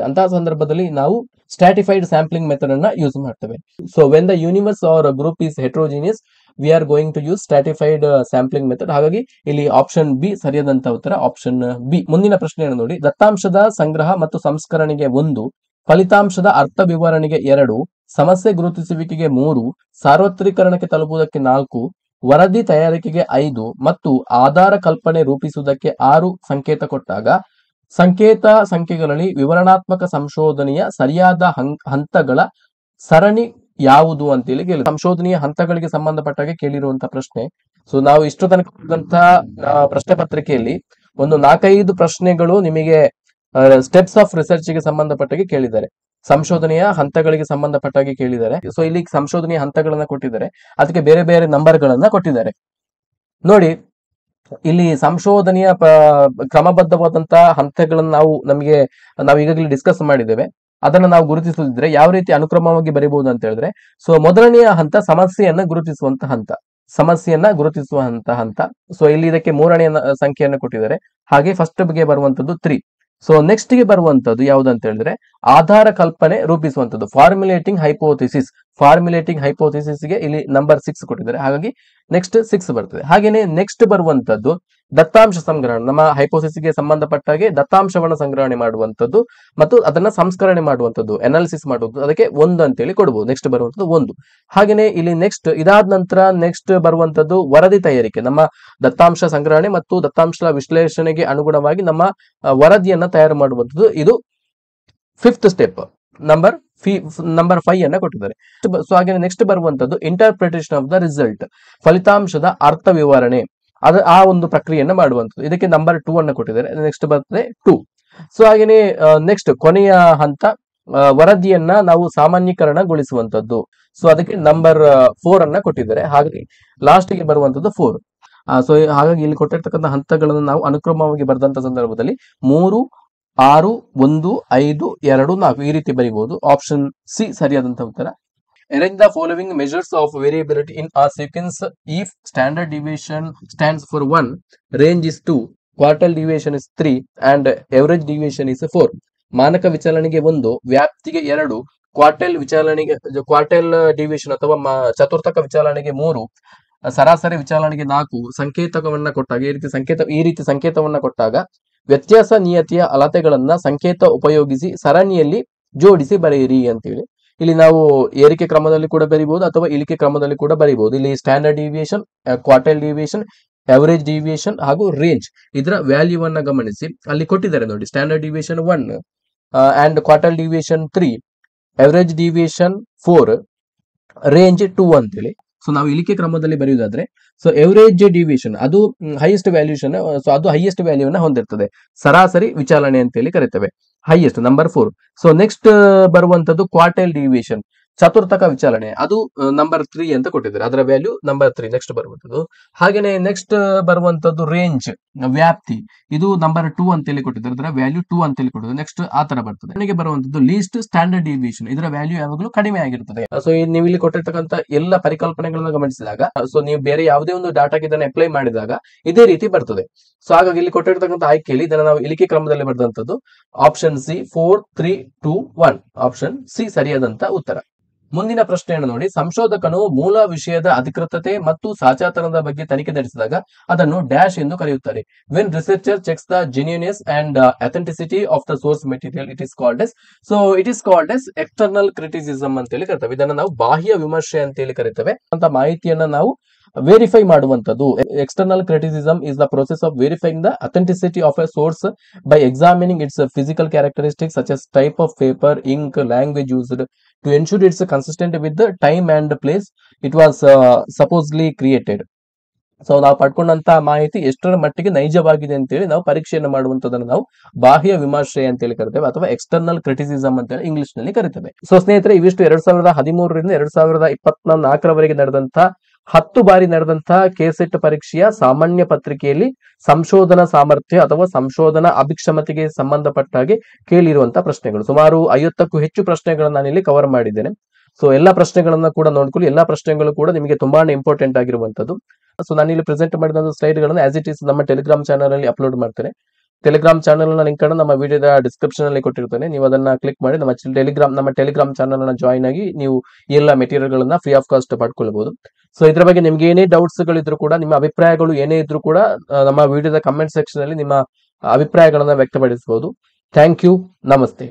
ಅಂತಹ ಸಂದರ್ಭದಲ್ಲಿ ನಾವು ಸ್ಟ್ರಾಟಿಫೈಡ್ ಸ್ಯಾಂಪ್ಲಿಂಗ್ ಮೆಥಡ್ ಅನ್ನ ಯೂಸ್ ಮಾಡ್ತೇವೆ. So when the universe or group is heterogeneous, we are going to use stratified sampling method. ಹಾಗಾಗಿ ಇಲ್ಲಿ ಆಪ್ಷನ್ ಬಿ ಸರಿಯಾದಂತ ಉತ್ತರ, ಆಪ್ಷನ್ ಬಿ. ಮುಂದಿನ ಪ್ರಶ್ನೆಯನ್ನು ನೋಡಿ. ದತ್ತಾಂಶದ ಸಂಗ್ರಹ ಮತ್ತು ಸಂಸ್ಕರಣೆಗೆ 1, ಫಲಿತಾಂಶದ ಅರ್ಥ ವಿವರಣೆಗೆ 2, ಸಮಸ್ಯೆ ಗುರುತಿಸುವಿಕೆಗೆ 3, ಸಾರ್ವತ್ರೀಕರಣಕ್ಕೆ ತಲುಪುವುದಕ್ಕೆ 4, ವರದಿ ತಯಾರಿಕೆಗೆ 5 ಮತ್ತು ಆಧಾರ ಕಲ್ಪನೆ ರೂಪಿಸುವುದಕ್ಕೆ 6 ಸಂಕೇತ ಕೊಟ್ಟಾಗ ಸಂಕೇತ ಸಂಖ್ಯೆಗಳಲ್ಲಿ ವಿವರಣಾತ್ಮಕ ಸಂಶೋಧನೆಯ ಸರಿಯಾದ ಹಂತಗಳ ಸರಣಿ ಯಾವುದು ಅಂತೇಳಿ ಕೇಳಿ. ಸಂಶೋಧನೆಯ ಹಂತಗಳಿಗೆ ಸಂಬಂಧಪಟ್ಟಾಗೆ ಕೇಳಿರುವಂತಹ ಪ್ರಶ್ನೆ. ಸೊ ನಾವು ಇಷ್ಟು ತನಕ ಪ್ರಶ್ನೆ ಪತ್ರಿಕೆಯಲ್ಲಿ ಒಂದು 4-5 ಪ್ರಶ್ನೆಗಳು ನಿಮಗೆ ಸ್ಟೆಪ್ಸ್ ಆಫ್ ರಿಸರ್ಚ್ ಗೆ ಸಂಬಂಧಪಟ್ಟಾಗೆ ಕೇಳಿದ್ದಾರೆ, ಸಂಶೋಧನೆಯ ಹಂತಗಳಿಗೆ ಸಂಬಂಧಪಟ್ಟಾಗೆ ಕೇಳಿದ್ದಾರೆ. ಸೊ ಇಲ್ಲಿ ಸಂಶೋಧನೆಯ ಹಂತಗಳನ್ನ ಕೊಟ್ಟಿದ್ದಾರೆ, ಅದಕ್ಕೆ ಬೇರೆ ಬೇರೆ ನಂಬರ್ ಗಳನ್ನ ಕೊಟ್ಟಿದ್ದಾರೆ. ನೋಡಿ, ಇಲ್ಲಿ ಸಂಶೋಧನೆಯ ಕ್ರಮಬದ್ಧವಾದಂತಹ ಹಂತಗಳನ್ನ ನಾವು ಈಗಾಗಲೇ ಡಿಸ್ಕಸ್ ಮಾಡಿದ್ದೇವೆ. ಅದನ್ನ ನಾವು ಗುರುತಿಸುತ್ತಿದ್ರೆ ಯಾವ ರೀತಿ ಅನುಕ್ರಮವಾಗಿ ಬರೀಬಹುದು ಅಂತ ಹೇಳಿದ್ರೆ, ಸೊ ಮೊದಲನೆಯ ಹಂತ ಸಮಸ್ಯೆಯನ್ನ ಗುರುತಿಸುವಂತ ಹಂತ. ಸಮಸ್ಯೆಯನ್ನ ಗುರುತಿಸುವಂತಹ ಹಂತ. ಸೊ ಇಲ್ಲಿ ಇದಕ್ಕೆ ಮೂರನೇ ಸಂಖ್ಯೆಯನ್ನು ಕೊಟ್ಟಿದ್ದಾರೆ. ಹಾಗೆ ಫಸ್ಟ್ ಗೆ ಬರುವಂತದ್ದು 3. ಸೊ ನೆಕ್ಸ್ಟ್ ಗೆ ಬರುವಂತದ್ದು ಯಾವ್ದಂತ ಹೇಳಿದ್ರೆ ಆಧಾರ ಕಲ್ಪನೆ ರೂಪಿಸುವಂತದ್ದು, ಫಾರ್ಮುಲೇಟಿಂಗ್ ಹೈಪೋಥಿಸಿಸ್ ಗೆ ಇಲ್ಲಿ ನಂಬರ್ 6 ಕೊಟ್ಟಿದ್ದಾರೆ. ಹಾಗಾಗಿ ನೆಕ್ಸ್ಟ್ 6 ಬರ್ತದೆ. ಹಾಗೇನೆ ನೆಕ್ಸ್ಟ್ ಬರುವಂತದ್ದು ದತ್ತಾಂಶ ಸಂಗ್ರಹಣೆ, ನಮ್ಮ ಹೈಪೋಥಿಸಿಸ್ ಗೆ ಸಂಬಂಧಪಟ್ಟ ಹಾಗೆ ದತ್ತಾಂಶವನ್ನು ಸಂಗ್ರಹಣೆ ಮಾಡುವಂತದ್ದು ಮತ್ತು ಅದನ್ನ ಸಂಸ್ಕರಣೆ ಮಾಡುವಂತದ್ದು, ಅನಾಲಿಸಿಸ್ ಮಾಡುವಂಥದ್ದು, ಅದಕ್ಕೆ 1 ಅಂತೇಳಿ ಕೊಡಬಹುದು. ನೆಕ್ಸ್ಟ್ ಬರುವಂತದ್ದು 1. ಹಾಗೇನೆ ಇಲ್ಲಿ ನೆಕ್ಸ್ಟ್ ಇದಾದ ನಂತರ ನೆಕ್ಸ್ಟ್ ಬರುವಂತದ್ದು ವರದಿ ತಯಾರಿಕೆ, ನಮ್ಮ ದತ್ತಾಂಶ ಸಂಗ್ರಹಣೆ ಮತ್ತು ದತ್ತಾಂಶ ವಿಶ್ಲೇಷಣೆಗೆ ಅನುಗುಣವಾಗಿ ನಮ್ಮ ವರದಿಯನ್ನ ತಯಾರು ಮಾಡುವಂಥದ್ದು. ಇದು 5th ಸ್ಟೆಪ್. ನಂಬರ್ 5 ಅನ್ನ ಕೊಟ್ಟಿದ್ದಾರೆ. ಸೊ ಹಾಗೆ ನೆಕ್ಸ್ಟ್ ಬರುವಂತದ್ದು ಇಂಟರ್ಪ್ರಿಟೇಷನ್ ಆಫ್ ದ ರಿಸಲ್ಟ್, ಫಲಿತಾಂಶದ ಅರ್ಥ ವಿವರಣೆ, ಆ ಒಂದು ಪ್ರಕ್ರಿಯೆಯನ್ನ ಮಾಡುವಂಥದ್ದು. ಇದಕ್ಕೆ ನಂಬರ್ 2 ಅನ್ನ ಕೊಟ್ಟಿದ್ದಾರೆ. ನೆಕ್ಸ್ಟ್ ಬರ್ತದೆ 2. ಸೊ ಹಾಗೇನೆ ನೆಕ್ಸ್ಟ್ ಕೊನೆಯ ಹಂತ ವರದಿಯನ್ನ ನಾವು ಸಾಮಾನ್ಯೀಕರಣಗೊಳಿಸುವಂತದ್ದು. ಸೊ ಅದಕ್ಕೆ ನಂಬರ್ 4 ಅನ್ನ ಕೊಟ್ಟಿದ್ದಾರೆ. ಹಾಗಾಗಿ ಲಾಸ್ಟ್ ಗೆ ಬರುವಂತದ್ದು 4. ಸೊ ಹಾಗಾಗಿ ಇಲ್ಲಿ ಕೊಟ್ಟಿರ್ತಕ್ಕಂಥ ಹಂತಗಳನ್ನು ನಾವು ಅನುಕ್ರಮವಾಗಿ ಬರೆದಂತ ಸಂದರ್ಭದಲ್ಲಿ 3, 6, 1, 5, 2, 4 ಈ ರೀತಿ ಬರೀಬಹುದು. ಆಪ್ಷನ್ ಸಿ ಸರಿಯಾದಂತಹ ಉತ್ತರ. Arrange the following measures of variability in a sequence if standard deviation stands for 1, range is 2, quartile deviation is 3 and average deviation is 4. ಮಾನಕ ವಿಚಲನೆಗೆ 1, ವ್ಯಾಪ್ತಿಗೆ 2, ಕ್ವಾರ್ಟೈಲ್ ಡಿವಿಯೇಷನ್ ಅಥವಾ ಚತುರ್ಥಕ ವಿಚಲನೆಗೆ 3, ಸರಾಸರಿ ವಿಚಲನೆಗೆ 4 ಸಂಕೇತವನ್ನ ಕೊಟ್ಟಾಗ ಈ ರೀತಿ ಸಂಕೇತವನ್ನ ಕೊಟ್ಟಾಗ ವ್ಯತ್ಯಾಸ ನಿಯತಿಯ ಅಳತೆಗಳನ್ನ ಸಂಕೇತ ಉಪಯೋಗಿಸಿ ಸರಣಿಯಲ್ಲಿ ಜೋಡಿಸಿ ಬರೆಯಿರಿ ಅಂತೇಳಿ. ಇಲ್ಲಿ ನಾವು ಏರಿಕೆ ಕ್ರಮದಲ್ಲಿ ಕೂಡ ಬರೀಬಹುದು ಅಥವಾ ಇಳಿಕೆ ಕ್ರಮದಲ್ಲಿ ಕೂಡ ಬರೀಬಹುದು. ಇಲ್ಲಿ standard deviation, quartile deviation, average deviation ಹಾಗೂ ರೇಂಜ್ ಇದರ ವ್ಯಾಲ್ಯೂವನ್ನ ಗಮನಿಸಿ. ಅಲ್ಲಿ ಕೊಟ್ಟಿದ್ದಾರೆ ನೋಡಿ, standard deviation 1 and quartile deviation 3, average deviation 4, range 2 ಅಂತೇಳಿ. ಸೊ ನಾವು ಇಳಿಕೆ ಕ್ರಮದಲ್ಲಿ ಬರೆಯುವುದಾದ್ರೆ ಸೊ ಎವರೇಜ್ ಡಿವಿಯೇಷನ್ ಅದು ಹೈಯೆಸ್ಟ್ ವ್ಯಾಲ್ಯೂಷನ್, ಸೊ ಅದು ಹೈಯೆಸ್ಟ್ ವ್ಯಾಲ್ಯೂವನ್ನ ಹೊಂದಿರ್ತದೆ, ಸರಾಸರಿ ವಿಚಲನೆ ಅಂತೇಳಿ ಕರಿತೇವೆ, ಹೈಯೆಸ್ಟ್ ನಂಬರ್ 4. ಸೊ ನೆಕ್ಸ್ಟ್ ಬರುವಂತದ್ದು ಕ್ವಾರ್ಟೈಲ್ ಡಿವಿಯೇಷನ್, ಚತುರ್ಥಕ ವಿಚಲನೆ, ಅದು ನಂಬರ್ 3 ಅಂತ ಕೊಟ್ಟಿದ್ದಾರೆ, ಅದರ ವ್ಯಾಲ್ಯೂ ನಂಬರ್ 3 ನೆಕ್ಸ್ಟ್ ಬರುವಂತದ್ದು. ಹಾಗೇನೆ ನೆಕ್ಸ್ಟ್ ಬರುವಂತದ್ದು ರೇಂಜ್, ವ್ಯಾಪ್ತಿ, ಇದು ನಂಬರ್ 2 ಅಂತೇಳಿ ಕೊಟ್ಟಿದ್ದಾರೆ, ಅದರ ವ್ಯಾಲ್ಯೂ 2 ಅಂತೇಳಿ ಕೊಟ್ಟಿದ್ದಾರೆ. ನೆಕ್ಸ್ಟ್ ಆ ತರ ಬರ್ತದೆ. ನನಗೆ ಬರುವಂತದ್ದು ಲೀಸ್ಟ್ ಸ್ಟ್ಯಾಂಡರ್ಡ್ ಡಿವಿಯೇಷನ್, ಇದರ ವ್ಯಾಲ್ಯೂ ಯಾವಾಗಲೂ ಕಡಿಮೆ ಆಗಿರ್ತದೆ. ಸೊ ನೀವು ಇಲ್ಲಿ ಕೊಟ್ಟಿರ್ತಕ್ಕಂಥ ಎಲ್ಲ ಪರಿಕಲ್ಪನೆಗಳನ್ನ ಗಮನಿಸಿದಾಗ, ಸೊ ನೀವು ಬೇರೆ ಯಾವುದೇ ಒಂದು ಡಾಟಾಗೆ ಇದನ್ನ ಅಪ್ಲೈ ಮಾಡಿದಾಗ ಇದೇ ರೀತಿ ಬರ್ತದೆ. ಸೊ ಹಾಗಾಗಿ ಇಲ್ಲಿ ಕೊಟ್ಟಿರ್ತಕ್ಕಂಥ ಆಯ್ಕೆಯಲ್ಲಿ ಇದನ್ನ ನಾವು ಇಳಿಕೆ ಕ್ರಮದಲ್ಲಿ ಬರೆದಂತದ್ದು ಆಪ್ಷನ್ ಸಿ 4, 3, 2, 1. ಆಪ್ಷನ್ ಸಿ ಸರಿಯಾದಂತ ಉತ್ತರ. ಮುಂದಿನ ಪ್ರಶ್ನೆಯನ್ನು ನೋಡಿ, ಸಂಶೋಧಕನು ಮೂಲ ವಿಷಯದ ಅಧಿಕೃತತೆ ಮತ್ತು ಸಾಚಾತನದ ಬಗ್ಗೆ ತನಿಖೆ ನಡೆಸಿದಾಗ ಅದನ್ನು ಡ್ಯಾಶ್ ಎಂದು ಕರೆಯುತ್ತಾರೆ. When researcher checks the genuineness and authenticity of the source material it is called as external criticism ಅಂತೇಳಿ ಕರಿತೇವೆ. ಇದನ್ನು ನಾವು ಬಾಹ್ಯ ವಿಮರ್ಶೆ ಅಂತೇಳಿ ಕರಿತೇವೆ. ಅಂತ ಮಾಹಿತಿಯನ್ನ ನಾವು ವೆರಿಫೈ ಮಾಡುವಂತದ್ದು. External criticism is the process of verifying the authenticity of a source by examining its physical characteristics such as type of paper, ink, language used to ensure it's consistent with the time and place it was supposedly created. So ನಾವು ಪಡ್ಕೊಂಡಂತ ಮಾಹಿತಿ ಎಷ್ಟರ ಮಟ್ಟಿಗೆ ನೈಜವಾಗಿದೆ ಅಂತೇಳಿ ನಾವು ಪರೀಕ್ಷೆಯನ್ನು ಮಾಡುವಂತದನ್ನು ನಾವು ಬಾಹ್ಯ ವಿಮರ್ಶೆ ಅಂತೇಳಿ ಕರಿತೇವೆ ಅಥವಾ ಎಕ್ಸ್ಟರ್ನಲ್ ಕ್ರಿಟಿಸಿಸಮ್ ಅಂತೇಳಿ ಇಂಗ್ಲಿಷ್ ನಲ್ಲಿ ಕರಿತೇವೆ. ಸೊ ಸ್ನೇಹಿತರೆ, ಇವಿಷ್ಟು 2013ರಿಂದ 2024ರವರೆಗೆ ನಡೆದಂತ 10 ಬಾರಿ ನಡೆದಂತಹ ಕೆಸೆಟ್ ಪರೀಕ್ಷೆಯ ಸಾಮಾನ್ಯ ಪತ್ರಿಕೆಯಲ್ಲಿ ಸಂಶೋಧನಾ ಸಾಮರ್ಥ್ಯ ಅಥವಾ ಸಂಶೋಧನಾ ಅಭಿಕ್ಷಮತೆಗೆ ಸಂಬಂಧಪಟ್ಟ ಹಾಗೆ ಕೇಳಿರುವಂತಹ ಪ್ರಶ್ನೆಗಳು. ಸುಮಾರು 50ಕ್ಕೂ ಹೆಚ್ಚು ಪ್ರಶ್ನೆಗಳನ್ನ ನಾನಿಲ್ಲಿ ಕವರ್ ಮಾಡಿದ್ದೇನೆ. ಸೊ ಎಲ್ಲಾ ಪ್ರಶ್ನೆಗಳನ್ನ ಕೂಡ ನೋಡ್ಕೊಳ್ಳಿ. ಎಲ್ಲಾ ಪ್ರಶ್ನೆಗಳು ಕೂಡ ನಿಮಗೆ ತುಂಬಾನೇ ಇಂಪಾರ್ಟೆಂಟ್ ಆಗಿರುವಂತದ್ದು. ಸೊ ನಾನು ಇಲ್ಲಿ ಪ್ರೆಸೆಂಟ್ ಮಾಡಿದಂತ ಸ್ಲೈಡ್ ಗಳನ್ನ ಆಸ್ ಇಟ್ ಈಸ್ ನಮ್ಮ ಟೆಲಿಗ್ರಾಮ್ ಚಾನಲ್ ಅಲ್ಲಿ ಅಪ್ಲೋಡ್ ಮಾಡ್ತೇನೆ. ಟೆಲಿಗ್ರಾಮ್ ಚಾನಲ್ ನ ಲಿಂಕ್ ಅನ್ನು ನಮ್ಮ ವಿಡಿಯೋದ ಡಿಸ್ಕ್ರಿಪ್ಷನ್ ಅಲ್ಲಿ ಕೊಟ್ಟಿರ್ತೇನೆ. ನೀವು ಅದನ್ನ ಕ್ಲಿಕ್ ಮಾಡಿ ನಮ್ಮ ಟೆಲಿಗ್ರಾಮ್ ಚಾನಲ್ ನ ಜಾಯಿನ್ ಆಗಿ ನೀವು ಎಲ್ಲ ಮೆಟೀರಿಯಲ್ ಗಳನ್ನ ಫ್ರೀ ಆಫ್ ಕಾಸ್ಟ್ ಪಡ್ಕೊಳ್ಬಹುದು. ಸೊ ಇದ್ರ ಬಗ್ಗೆ ನಿಮ್ಗೆ ಏನೇ ಡೌಟ್ಸ್ ಗಳಿದ್ರು ಕೂಡ, ನಿಮ್ಮ ಅಭಿಪ್ರಾಯಗಳು ಏನೇ ಇದ್ರು ಕೂಡ ನಮ್ಮ ವಿಡಿಯೋದ ಕಮೆಂಟ್ ಸೆಕ್ಷನ್ ಅಲ್ಲಿ ನಿಮ್ಮ ಅಭಿಪ್ರಾಯಗಳನ್ನ ವ್ಯಕ್ತಪಡಿಸಬಹುದು. Thank you. ನಮಸ್ತೆ.